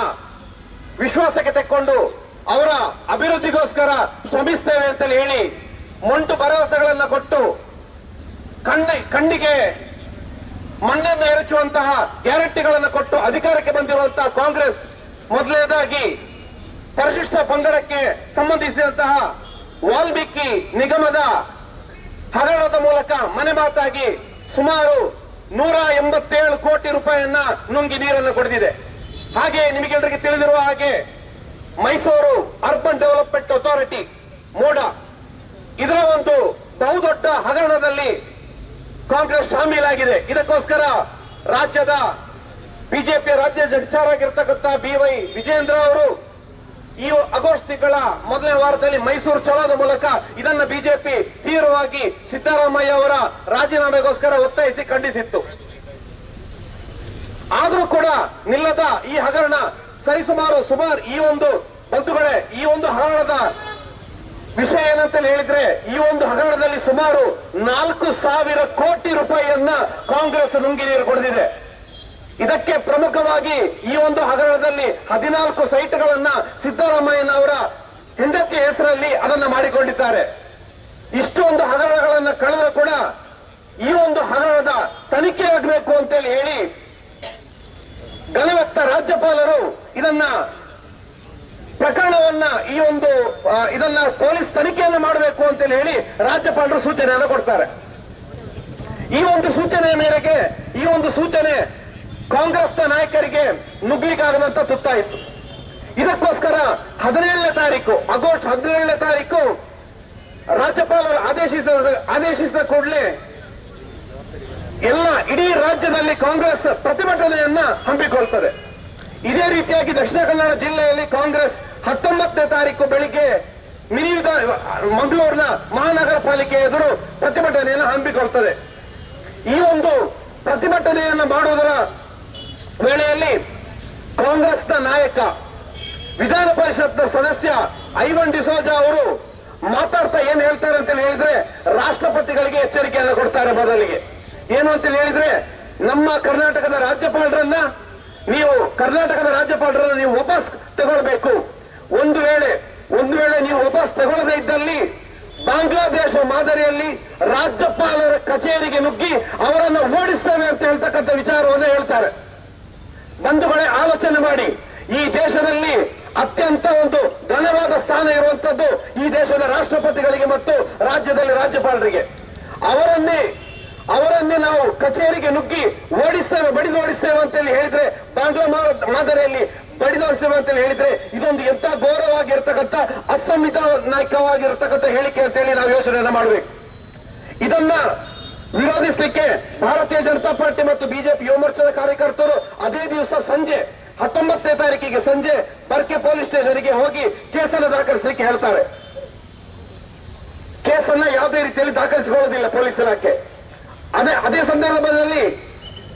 ವಿಶ್ವಾಸಕ್ಕೆ ತೆಕ್ಕೊಂಡು ಅವರ ಅಭಿವೃದ್ಧಿಗೋಸ್ಕರ ಶ್ರಮಿಸ್ತೇವೆ ಅಂತ ಹೇಳಿ ಮೊಂಟು ಭರವಸೆಗಳನ್ನ ಕೊಟ್ಟು ಕಣ್ಣಿಗೆ ಮಣ್ಣನ್ನು ಎರಚುವಂತಹ ಗ್ಯಾರಂಟಿಗಳನ್ನು ಕೊಟ್ಟು ಅಧಿಕಾರಕ್ಕೆ ಬಂದಿರುವಂತಹ ಕಾಂಗ್ರೆಸ್ ಮೊದಲನೇದಾಗಿ ಪರಿಶಿಷ್ಟ ಪಂಗಡಕ್ಕೆ ಸಂಬಂಧಿಸಿದಂತಹ ವಾಲ್ಮೀಕಿ ನಿಗಮದ ಹಗರಣದ ಮೂಲಕ ಮನೆ ಮಾತಾಗಿ ಸುಮಾರು 187 ಕೋಟಿ ರೂಪಾಯಿಯನ್ನ ನುಂಗಿ ನೀರನ್ನು ಕುಡಿದಿದೆ. ಹಾಗೆ ನಿಮಗೆಲ್ಲರಿಗೆ ತಿಳಿದಿರುವ ಹಾಗೆ ಮೈಸೂರು ಅರ್ಬನ್ ಡೆವಲಪ್ಮೆಂಟ್ ಅಥಾರಿಟಿ ಮೋಡಾ ಇದರ ಒಂದು ಬಹುದೊಡ್ಡ ಹಗರಣದಲ್ಲಿ ಕಾಂಗ್ರೆಸ್ ಶಾಮೀಲಾಗಿದೆ. ಇದಕ್ಕೋಸ್ಕರ ರಾಜ್ಯದ ಬಿಜೆಪಿ ರಾಜ್ಯಾಧ್ಯಕ್ಷರಾಗಿರ್ತಕ್ಕಂಥ BY ವಿಜೇಂದ್ರ ಅವರು ಈ ಆಗಸ್ಟ್ ತಿಂಗಳ ಮೊದಲನೇ ವಾರದಲ್ಲಿ ಮೈಸೂರು ಚಲೋದ ಮೂಲಕ ಇದನ್ನ ಬಿಜೆಪಿ ತೀವ್ರವಾಗಿ ಸಿದ್ದರಾಮಯ್ಯ ಅವರ ರಾಜೀನಾಮೆಗೋಸ್ಕರ ಒತ್ತಾಯಿಸಿ ಖಂಡಿಸಿತ್ತು. ಆದ್ರೂ ಕೂಡ ನಿಲ್ಲದ ಈ ಹಗರಣ ಸರಿಸುಮಾರು ಈ ಒಂದು ಬಂಧುಗಳೇ, ಈ ಒಂದು ಹಗರಣದ ವಿಷಯ ಏನಂತ ಹೇಳಿದ್ರೆ, ಈ ಒಂದು ಹಗರಣದಲ್ಲಿ ಸುಮಾರು 4,000 ಕೋಟಿ ರೂಪಾಯಿಯನ್ನ ಕಾಂಗ್ರೆಸ್ ನುಂಗಿ ನೀರು ಕುಡಿದಿದೆ. ಇದಕ್ಕೆ ಪ್ರಮುಖವಾಗಿ ಈ ಒಂದು ಹಗರಣದಲ್ಲಿ 14 ಸೈಟ್ಗಳನ್ನ ಸಿದ್ದರಾಮಯ್ಯನವರ ಹೆಂಡತಿ ಹೆಸರಲ್ಲಿ ಅದನ್ನ ಮಾಡಿಕೊಂಡಿದ್ದಾರೆ. ಇಷ್ಟೊಂದು ಹಗರಣಗಳನ್ನ ಕಳೆದರೂ ಕೂಡ ಈ ಒಂದು ಹಗರಣದ ತನಿಖೆ ಆಗಬೇಕು ಅಂತೇಳಿ ಹೇಳಿ ಗಲವೆತ್ತ ರಾಜ್ಯಪಾಲರು ಇದನ್ನ ಪ್ರಕರಣವನ್ನ ಇದನ್ನ ಪೊಲೀಸ್ ತನಿಖೆಯನ್ನು ಮಾಡಬೇಕು ಅಂತೇಳಿ ಹೇಳಿ ರಾಜ್ಯಪಾಲರು ಸೂಚನೆಯನ್ನು ಕೊಡ್ತಾರೆ. ಈ ಒಂದು ಸೂಚನೆಯ ಮೇರೆಗೆ ಈ ಒಂದು ಸೂಚನೆ ಕಾಂಗ್ರೆಸ್ನ ನಾಯಕರಿಗೆ ನುಗ್ಲಿಕ್ಕಾಗದಂತ ತುತ್ತಾಯಿತು. ಇದಕ್ಕೋಸ್ಕರ 17ನೇ ತಾರೀಕು ಆಗಸ್ಟ್ 17ನೇ ತಾರೀಕು ರಾಜ್ಯಪಾಲರು ಆದೇಶಿಸಿದ ಕೂಡಲೇ ಇಡೀ ರಾಜ್ಯದಲ್ಲಿ ಕಾಂಗ್ರೆಸ್ ಪ್ರತಿಭಟನೆಯನ್ನ ಹಮ್ಮಿಕೊಳ್ತದೆ. ಇದೇ ರೀತಿಯಾಗಿ ದಕ್ಷಿಣ ಕನ್ನಡ ಜಿಲ್ಲೆಯಲ್ಲಿ ಕಾಂಗ್ರೆಸ್ 19ನೇ ತಾರೀಕು ಬೆಳಿಗ್ಗೆ ಮಂಗಳೂರಿನ ಮಹಾನಗರ ಪಾಲಿಕೆ ಎದುರು ಪ್ರತಿಭಟನೆಯನ್ನು ಹಮ್ಮಿಕೊಳ್ತದೆ. ಈ ಒಂದು ಪ್ರತಿಭಟನೆಯನ್ನು ಮಾಡುವುದರ ವೇಳೆಯಲ್ಲಿ ಕಾಂಗ್ರೆಸ್ನ ನಾಯಕ ವಿಧಾನ ಪರಿಷತ್ನ ಸದಸ್ಯ ಐವನ್ ಡಿಸೋಜ ಅವರು ಮಾತಾಡ್ತಾ ಏನ್ ಹೇಳ್ತಾರೆ ಅಂತ ಹೇಳಿದ್ರೆ, ರಾಷ್ಟ್ರಪತಿಗಳಿಗೆ ಎಚ್ಚರಿಕೆಯನ್ನು ಕೊಡ್ತಾರೆ. ಬದಲಿಗೆ ಏನು ಅಂತ ಹೇಳಿದ್ರೆ, ನಮ್ಮ ಕರ್ನಾಟಕದ ರಾಜ್ಯಪಾಲರನ್ನ ನೀವು ವಾಪಸ್ ತಗೊಳ್ಬೇಕು. ಒಂದು ವೇಳೆ ನೀವು ವಾಪಸ್ ತಗೊಳ್ಳದೇ ಇದ್ದಲ್ಲಿ ಬಾಂಗ್ಲಾದೇಶ ಮಾದರಿಯಲ್ಲಿ ರಾಜ್ಯಪಾಲರ ಕಚೇರಿಗೆ ನುಗ್ಗಿ ಅವರನ್ನು ಓಡಿಸ್ತೇವೆ ಅಂತ ಹೇಳ್ತಕ್ಕಂಥ ವಿಚಾರವನ್ನು ಹೇಳ್ತಾರೆ. ಬಂಧುಗಳೇ, ಆಲೋಚನೆ ಮಾಡಿ, ಈ ದೇಶದಲ್ಲಿ ಅತ್ಯಂತ ಒಂದು ಘನವಾದ ಸ್ಥಾನ ಇರುವಂತದ್ದು ಈ ದೇಶದ ರಾಷ್ಟ್ರಪತಿಗಳಿಗೆ ಮತ್ತು ರಾಜ್ಯದಲ್ಲಿ ರಾಜ್ಯಪಾಲರಿಗೆ. ಅವರನ್ನೇ ನಾವು ಕಚೇರಿಗೆ ನುಗ್ಗಿ ಬಡಿದೋಡಿಸ್ತೇವೆ ಅಂತೇಳಿ ಹೇಳಿದ್ರೆ, ಬಾಂಗ್ಲಾ ಮಾದರಿಯಲ್ಲಿ ಬಡಿದೋಡಿಸ್ತೇವೆ ಅಂತೇಳಿ ಹೇಳಿದ್ರೆ, ಇದೊಂದು ಎಂತ ಗೌರವವಾಗಿರ್ತಕ್ಕಂಥ ಅಸಂವಿಧಾನಿಕವಾಗಿರ್ತಕ್ಕಂಥ ಹೇಳಿಕೆ ಅಂತೇಳಿ ನಾವು ಯೋಚನೆಯನ್ನ ಮಾಡಬೇಕು. ಇದನ್ನ ವಿರೋಧಿಸಲಿಕ್ಕೆ ಭಾರತೀಯ ಜನತಾ ಪಾರ್ಟಿ ಮತ್ತು ಬಿಜೆಪಿ ಯುವ ಮೋರ್ಚಾದ ಕಾರ್ಯಕರ್ತರು ಅದೇ ದಿವಸ ಸಂಜೆ 19ನೇ ತಾರೀಕಿಗೆ ಸಂಜೆ ಬರ್ಕೆ ಪೊಲೀಸ್ ಸ್ಟೇಷನ್ಗೆ ಹೋಗಿ ಕೇಸನ್ನು ದಾಖಲಿಸಲಿಕ್ಕೆ ಹೇಳ್ತಾರೆ. ಕೇಸನ್ನ ಯಾವುದೇ ರೀತಿಯಲ್ಲಿ ದಾಖಲಿಸಿಕೊಳ್ಳೋದಿಲ್ಲ ಪೊಲೀಸ್ ಇಲಾಖೆ. ಅದೇ ಸಂದರ್ಭದಲ್ಲಿ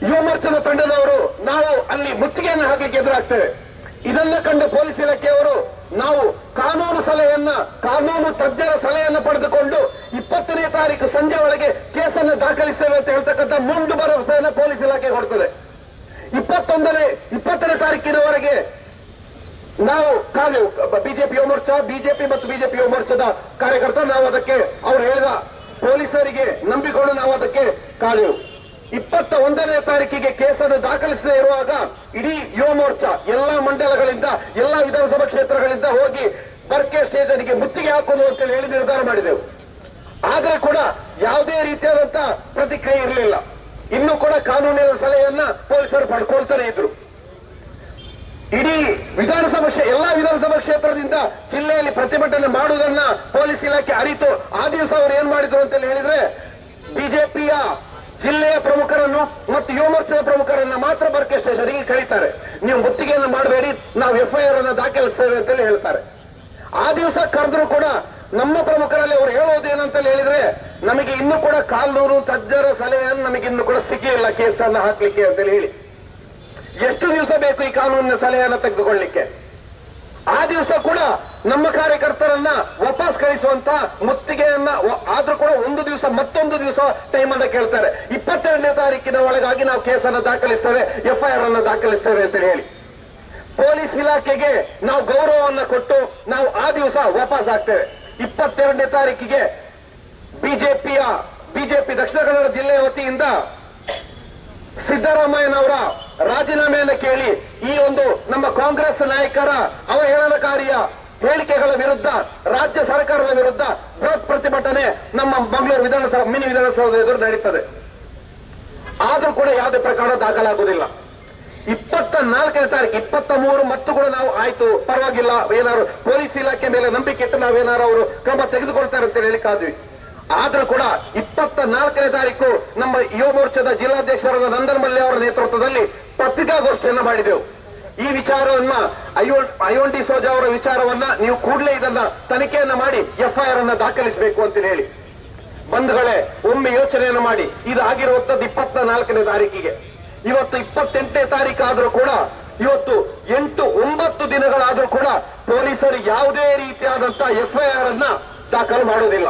ಯುವ ಮೋರ್ಚಾದ ತಂಡದವರು ನಾವು ಅಲ್ಲಿ ಮುತ್ತಿಗೆಯನ್ನು ಹಾಕಲಿಕ್ಕೆ ಎದುರಾಗ್ತೇವೆ. ಇದನ್ನ ಕಂಡ ಪೊಲೀಸ್ ಇಲಾಖೆಯವರು ನಾವು ಕಾನೂನು ತಜ್ಞರ ಸಲಹೆಯನ್ನು ಪಡೆದುಕೊಂಡು 20ನೇ ತಾರೀಕು ಸಂಜೆ ಒಳಗೆ ಕೇಸನ್ನು ದಾಖಲಿಸ್ತೇವೆ ಅಂತ ಹೇಳ್ತಕ್ಕಂಥ ಮುಂದು ಭರವಸೆಯನ್ನು ಪೊಲೀಸ್ ಇಲಾಖೆ ಕೊಡ್ತದೆ. 20ನೇ ತಾರೀಕಿನವರೆಗೆ ನಾವು ಕಾದೆವು. ಬಿಜೆಪಿ ಮತ್ತು ಬಿಜೆಪಿ ಯುವ ಮೋರ್ಚಾದ ಕಾರ್ಯಕರ್ತರು ನಾವು ಅದಕ್ಕೆ ಅವರು ಹೇಳಿದ ಪೊಲೀಸರಿಗೆ ನಂಬಿಕೊಂಡು ನಾವು ಅದಕ್ಕೆ ಕಾದೆವು. 21ನೇ ತಾರೀಕಿಗೆ ಕೇಸನ್ನು ದಾಖಲಿಸದೇ ಇರುವಾಗ ಇಡೀ ಯುವ ಮೋರ್ಚಾ ಎಲ್ಲಾ ಮಂಡಲಗಳಿಂದ ಎಲ್ಲಾ ವಿಧಾನಸಭಾ ಕ್ಷೇತ್ರಗಳಿಂದ ಹೋಗಿ ಬರ್ಕೆ ಸ್ಟೇಷನ್ಗೆ ಮುತ್ತಿಗೆ ಹಾಕೋದು ಅಂತೇಳಿ ಹೇಳಿ ನಿರ್ಧಾರ ಮಾಡಿದೆವು. ಆದ್ರೆ ಕೂಡ ಯಾವುದೇ ರೀತಿಯಾದಂತ ಪ್ರತಿಕ್ರಿಯೆ ಇರಲಿಲ್ಲ. ಇನ್ನೂ ಕೂಡ ಕಾನೂನಿನ ಸಲಹೆಯನ್ನ ಪೊಲೀಸರು ಪಡ್ಕೊಳ್ತಾನೆ ಇದ್ರು. ಇಡೀ ಎಲ್ಲಾ ವಿಧಾನಸಭಾ ಕ್ಷೇತ್ರದಿಂದ ಜಿಲ್ಲೆಯಲ್ಲಿ ಪ್ರತಿಭಟನೆ ಮಾಡುವುದನ್ನ ಪೊಲೀಸ್ ಇಲಾಖೆ ಅರಿತು ಆ ದಿವಸ ಅವರು ಏನ್ ಮಾಡಿದ್ರು ಅಂತ ಹೇಳಿದ್ರೆ ಬಿಜೆಪಿಯ ಜಿಲ್ಲೆಯ ಪ್ರಮುಖರನ್ನು ಮತ್ತು ಯುವ ಮೋರ್ಚಾದ ಪ್ರಮುಖರನ್ನ ಮಾತ್ರ ಬರ್ಕೆ ಸ್ಟೇಷನ್ಗೆ ಕರೀತಾರೆ. ನೀವು ಮುತ್ತಿಗೆಯನ್ನು ಮಾಡಬೇಡಿ, ನಾವು FIR ಅನ್ನ ದಾಖಲಿಸ್ತೇವೆ ಅಂತ ಹೇಳ್ತಾರೆ. ಆ ದಿವಸ ಕರೆದ್ರು ಕೂಡ ನಮ್ಮ ಪ್ರಮುಖರಲ್ಲಿ ಅವರು ಹೇಳೋದು ಏನಂತ ಹೇಳಿದ್ರೆ, ನಮಗೆ ಇನ್ನೂ ಕೂಡ ಕಾನೂನು ತಜ್ಞರ ಸಲಹೆಯನ್ನು ನಮಗೆ ಇನ್ನೂ ಕೂಡ ಸಿಗಲಿಲ್ಲ ಕೇಸನ್ನು ಹಾಕ್ಲಿಕ್ಕೆ ಅಂತ ಹೇಳಿ. ಎಷ್ಟು ದಿವಸ ಬೇಕು ಈ ಕಾನೂನಿನ ಸಲಹೆಯನ್ನು ತೆಗೆದುಕೊಳ್ಳಿಕ್ಕೆ? ಆ ದಿವಸ ಕೂಡ ನಮ್ಮ ಕಾರ್ಯಕರ್ತರನ್ನ ವಾಪಸ್ ಕಳಿಸುವಂತ ಮುತ್ತಿಗೆಯನ್ನ ಆದ್ರೂ ಕೂಡ ಒಂದು ದಿವಸ ಮತ್ತೊಂದು ದಿವಸ ಟೈಮ್ ಅನ್ನ ಕೇಳ್ತಾರೆ. 22ನೇ ತಾರೀಕಿನ ಒಳಗಾಗಿ ನಾವು ಕೇಸನ್ನು ದಾಖಲಿಸ್ತೇವೆ, FIR ಅನ್ನ ದಾಖಲಿಸ್ತೇವೆ ಅಂತ ಹೇಳಿ ಪೊಲೀಸ್ ಇಲಾಖೆಗೆ ನಾವು ಗೌರವವನ್ನ ಕೊಟ್ಟು ನಾವು ಆ ದಿವಸ ವಾಪಸ್ ಆಗ್ತೇವೆ. 22ನೇ ತಾರೀಕಿಗೆ ಬಿಜೆಪಿ ದಕ್ಷಿಣ ಕನ್ನಡ ಜಿಲ್ಲೆಯ ವತಿಯಿಂದ ಸಿದ್ದರಾಮಯ್ಯನವರ ರಾಜೀನಾಮೆಯನ್ನು ಕೇಳಿ ಈ ಒಂದು ನಮ್ಮ ಕಾಂಗ್ರೆಸ್ ನಾಯಕರ ಅವಹೇಳನಕಾರಿಯ ಹೇಳಿಕೆಗಳ ವಿರುದ್ಧ ರಾಜ್ಯ ಸರ್ಕಾರದ ವಿರುದ್ಧ ಬೃಹತ್ ಪ್ರತಿಭಟನೆ ನಮ್ಮ ಮಂಗಳೂರು ಮಿನಿ ವಿಧಾನಸೌಧ ಎದುರು ನಡೀತದೆ. ಆದ್ರೂ ಕೂಡ ಯಾವುದೇ ಪ್ರಕರಣ ದಾಖಲಾಗುವುದಿಲ್ಲ. 24ನೇ ತಾರೀಕು 23 ಮತ್ತು ಕೂಡ ನಾವು ಆಯ್ತು ಪರವಾಗಿಲ್ಲ, ಏನಾದ್ರು ಪೊಲೀಸ್ ಇಲಾಖೆ ಮೇಲೆ ನಂಬಿಕೆ ಇಟ್ಟು ನಾವೇನಾರು ಅವರು ಕ್ರಮ ತೆಗೆದುಕೊಳ್ತಾರೆ ಅಂತ ಹೇಳಿ ಕಾದ್ವಿ. ಆದ್ರೂ ಕೂಡ 24ನೇ ತಾರೀಕು ನಮ್ಮ ಯುವ ಮೋರ್ಚಾದ ಜಿಲ್ಲಾಧ್ಯಕ್ಷರಾದ ನಂದನ್ ಮಲ್ಯ ಅವರ ನೇತೃತ್ವದಲ್ಲಿ ಪತ್ರಿಕಾಗೋಷ್ಠಿಯನ್ನ ಮಾಡಿದೆವು. ಈ ವಿಚಾರವನ್ನ ಐವನ್ ಡಿಸೋಜಾ ಅವರ ವಿಚಾರವನ್ನ ನೀವು ಕೂಡಲೇ ಇದನ್ನ ತನಿಖೆಯನ್ನ ಮಾಡಿ FIR ಅನ್ನ ದಾಖಲಿಸಬೇಕು ಅಂತ ಹೇಳಿ. ಬಂಧುಗಳೇ, ಒಮ್ಮೆ ಯೋಚನೆಯನ್ನು ಮಾಡಿ, ಇದು ಆಗಿರುವಂತದ್ದು 24ನೇ ತಾರೀಕಿಗೆ. ಇವತ್ತು 28ನೇ ತಾರೀಕು ಆದ್ರೂ ಕೂಡ ಇವತ್ತು 8-9 ದಿನಗಳಾದ್ರೂ ಕೂಡ ಪೊಲೀಸರು ಯಾವುದೇ ರೀತಿಯಾದಂತ FIR ಅನ್ನ ದಾಖಲು ಮಾಡುವುದಿಲ್ಲ.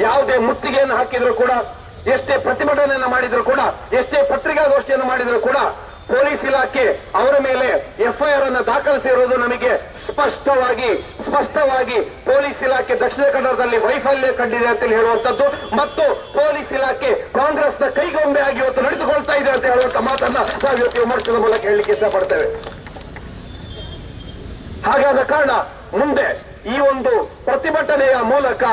ಯಾವುದೇ ಮುತ್ತಿಗೆಯನ್ನು ಹಾಕಿದ್ರು ಕೂಡ, ಎಷ್ಟೇ ಪ್ರತಿಭಟನೆಯನ್ನು ಮಾಡಿದ್ರು ಕೂಡ, ಎಷ್ಟೇ ಪತ್ರಿಕಾಗೋಷ್ಠಿಯನ್ನು ಮಾಡಿದ್ರು ಕೂಡ ಪೊಲೀಸ್ ಇಲಾಖೆ ಅವರ ಮೇಲೆ FIR ಅನ್ನು ದಾಖಲಿಸಿರುವುದು ನಮಗೆ ಸ್ಪಷ್ಟವಾಗಿ ಪೊಲೀಸ್ ಇಲಾಖೆ ದಕ್ಷಿಣ ಕನ್ನಡದಲ್ಲಿ ವೈಫಲ್ಯ ಕಂಡಿದೆ ಅಂತ ಹೇಳುವಂತದ್ದು ಮತ್ತು ಪೊಲೀಸ್ ಇಲಾಖೆ ಕಾಂಗ್ರೆಸ್ನ ಕೈಗೊಂಬೆಯಾಗಿ ಇವತ್ತು ನಡೆದುಕೊಳ್ತಾ ಇದೆ ಅಂತ ಹೇಳುವಂತ ಮಾತನ್ನ ನಾವು ಇವತ್ತು ವಿಮರ್ಶೆಯ ಮೂಲಕ ಹೇಳಲಿಕ್ಕೆ ಇಷ್ಟಪಡ್ತೇವೆ. ಹಾಗಾದ ಕಾರಣ ಮುಂದೆ ಈ ಒಂದು ಪ್ರತಿಭಟನೆಯ ಮೂಲಕ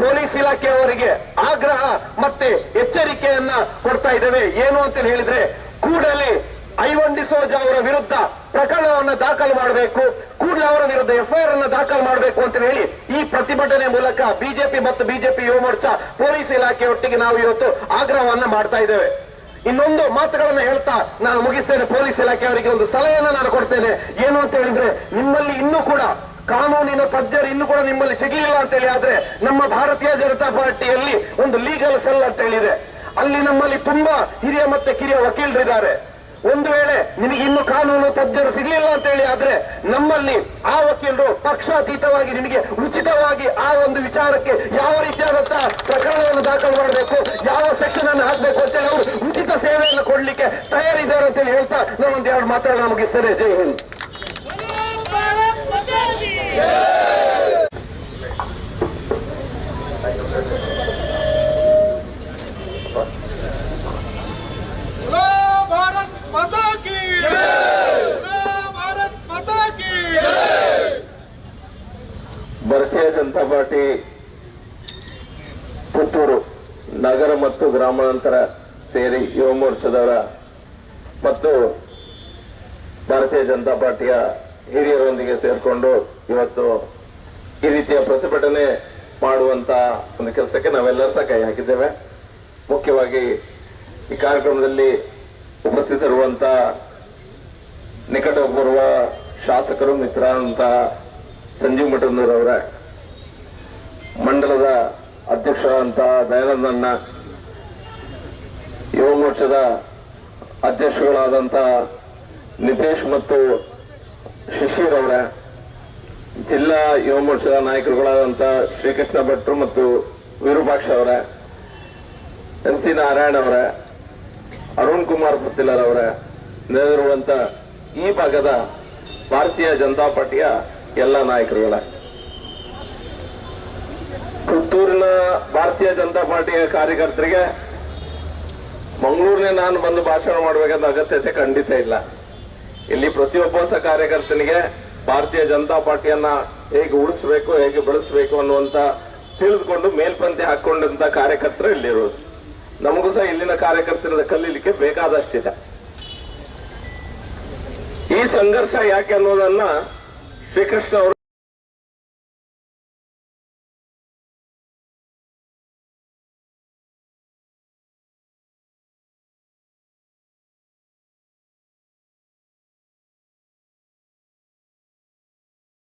ಪೊಲೀಸ್ ಇಲಾಖೆಯವರಿಗೆ ಆಗ್ರಹ ಮತ್ತೆ ಎಚ್ಚರಿಕೆಯನ್ನ ಕೊಡ್ತಾ ಇದ್ದೇವೆ. ಏನು ಅಂತ ಹೇಳಿದ್ರೆ, ಕೂಡಲೇ ಐವನ್ ಡಿಸೋಜಾ ಅವರ ವಿರುದ್ಧ ಪ್ರಕರಣವನ್ನು ದಾಖಲು ಮಾಡಬೇಕು, ಕೂಡಲೇ ಅವರ ವಿರುದ್ಧ FIR ಅನ್ನು ದಾಖಲು ಮಾಡಬೇಕು ಅಂತ ಹೇಳಿ ಈ ಪ್ರತಿಭಟನೆ ಮೂಲಕ ಬಿಜೆಪಿ ಮತ್ತು ಬಿಜೆಪಿ ಯುವ ಮೋರ್ಚಾ ಪೊಲೀಸ್ ಇಲಾಖೆಯೊಟ್ಟಿಗೆ ನಾವು ಇವತ್ತು ಆಗ್ರಹವನ್ನ ಮಾಡ್ತಾ ಇದ್ದೇವೆ. ಇನ್ನೊಂದು ಮಾತುಗಳನ್ನು ಹೇಳ್ತಾ ನಾನು ಮುಗಿಸ್ತೇನೆ. ಪೊಲೀಸ್ ಇಲಾಖೆಯವರಿಗೆ ಒಂದು ಸಲಹೆಯನ್ನು ನಾನು ಕೊಡ್ತೇನೆ. ಏನು ಅಂತ ಹೇಳಿದ್ರೆ, ನಿಮ್ಮಲ್ಲಿ ಇನ್ನೂ ಕೂಡ ಕಾನೂನಿನ ತಜ್ಞರು ಇನ್ನೂ ಕೂಡ ನಿಮ್ಮಲ್ಲಿ ಸಿಗಲಿಲ್ಲ ಅಂತ ಹೇಳಿ ಆದ್ರೆ ನಮ್ಮ ಭಾರತೀಯ ಜನತಾ ಪಾರ್ಟಿಯಲ್ಲಿ ಒಂದು ಲೀಗಲ್ ಸೆಲ್ ಅಂತ ಹೇಳಿದೆ. ಅಲ್ಲಿ ನಮ್ಮಲ್ಲಿ ತುಂಬಾ ಹಿರಿಯ ಮತ್ತೆ ಕಿರಿಯ ವಕೀಲರಿದ್ದಾರೆ. ಒಂದು ವೇಳೆ ನಿಮಗೆ ಇನ್ನು ಕಾನೂನು ತಜ್ಞರು ಸಿಗಲಿಲ್ಲ ಅಂತ ಹೇಳಿ ಆದ್ರೆ ನಮ್ಮಲ್ಲಿ ಆ ವಕೀಲರು ಪಕ್ಷಾತೀತವಾಗಿ ನಿಮಗೆ ಉಚಿತವಾಗಿ ಆ ಒಂದು ವಿಚಾರಕ್ಕೆ ಯಾವ ರೀತಿಯಾದಂತಹ ಪ್ರಕರಣವನ್ನು ದಾಖಲು ಮಾಡಬೇಕು, ಯಾವ ಸೆಕ್ಷನ್ ಅನ್ನು ಹಾಕಬೇಕು ಅಂತ ಹೇಳಿ ಅವರು ಉಚಿತ ಸೇವೆಯನ್ನು ಕೊಡ್ಲಿಕ್ಕೆ ತಯಾರಿದ್ದಾರೆ ಅಂತ ಹೇಳಿ ಹೇಳ್ತಾ ನಾನೊಂದು 2 ಮಾತುಗಳನ್ನು ಮುಗಿಸ್ತೇನೆ. ಜೈ ಹಿಂದ್. भारत माता की भारत माता की ಭಾರತೀಯ ಜನತಾ ಪಾರ್ಟಿ ಪುತ್ತೂರು ನಗರ ಮತ್ತು ಗ್ರಾಮಾಂತರ ಸೇರಿ ಯುವ ಮೋರ್ಚಾದವರ ಮತ್ತು ಭಾರತೀಯ ಜನತಾ ಪಾರ್ಟಿಯ ಹಿರಿಯರೊಂದಿಗೆ ಸೇರಿಕೊಂಡು ಇವತ್ತು ಈ ರೀತಿಯ ಪ್ರತಿಭಟನೆ ಮಾಡುವಂತ ಒಂದು ಕೆಲಸಕ್ಕೆ ನಾವೆಲ್ಲರೂ ಸಹ ಕೈ ಹಾಕಿದ್ದೇವೆ. ಮುಖ್ಯವಾಗಿ ಈ ಕಾರ್ಯಕ್ರಮದಲ್ಲಿ ಉಪಸ್ಥಿತರಿರುವಂತ ನಿಕಟಪೂರ್ವ ಶಾಸಕರು ಮಿತ್ರರಂತ ಸಂಜೀವ್ ಮಠಂದೂರ್ ಅವರ, ಮಂಡಲದ ಅಧ್ಯಕ್ಷರಾದಂತ ದಯಾನಂದನ್ನ, ಯುವ ಮೋರ್ಚಾದ ಅಧ್ಯಕ್ಷಗಳಾದಂತ ನಿತೇಶ್ ಮತ್ತು ಶಿಶಿರ್ ಅವರ, ಜಿಲ್ಲಾ ಯುವ ಮೋರ್ಚಾದ ನಾಯಕರುಗಳಾದಂತ ಶ್ರೀಕೃಷ್ಣ ಭಟ್ರು ಮತ್ತು ವಿರೂಪಾಕ್ಷ ಅವರ, NC ನಾರಾಯಣ ಅವರ, ಅರುಣ್ ಕುಮಾರ್ ಪುತ್ತಿಲರ್ ಅವರ ನೆರೆದಿರುವಂತ ಈ ಭಾಗದ ಭಾರತೀಯ ಜನತಾ ಪಾರ್ಟಿಯ ಎಲ್ಲ ನಾಯಕರುಗಳ, ಪುತ್ತೂರಿನ ಭಾರತೀಯ ಜನತಾ ಪಾರ್ಟಿಯ ಕಾರ್ಯಕರ್ತರಿಗೆ ಮಂಗಳೂರಿನ ನಾನು ಬಂದು ಭಾಷಣ ಮಾಡಬೇಕಂತ ಅಗತ್ಯತೆ ಖಂಡಿತ ಇಲ್ಲ. ಇಲ್ಲಿ ಪ್ರತಿಯೊಬ್ಬ ಕಾರ್ಯಕರ್ತನಿಗೆ ಭಾರತೀಯ ಜನತಾ ಪಾರ್ಟಿಯನ್ನ ಹೇಗೆ ಉಳಿಸಬೇಕು, ಹೇಗೆ ಬೆಳೆಸಬೇಕು ಅನ್ನುವಂತ ತಿಳಿದುಕೊಂಡು ಮೇಲ್ಪಂಕ್ತಿ ಹಾಕೊಂಡಂತ ಕಾರ್ಯಕರ್ತರು ಇಲ್ಲಿರೋದು. ನಮಗೂ ಸಹ ಇಲ್ಲಿನ ಕಾರ್ಯಕರ್ತರಿಂದ ಕಲೀಲಿಕ್ಕೆ ಬೇಕಾದಷ್ಟಿದೆ. ಈ ಸಂಘರ್ಷ ಯಾಕೆ ಅನ್ನೋದನ್ನ ಶ್ರೀಕೃಷ್ಣ ಅವರು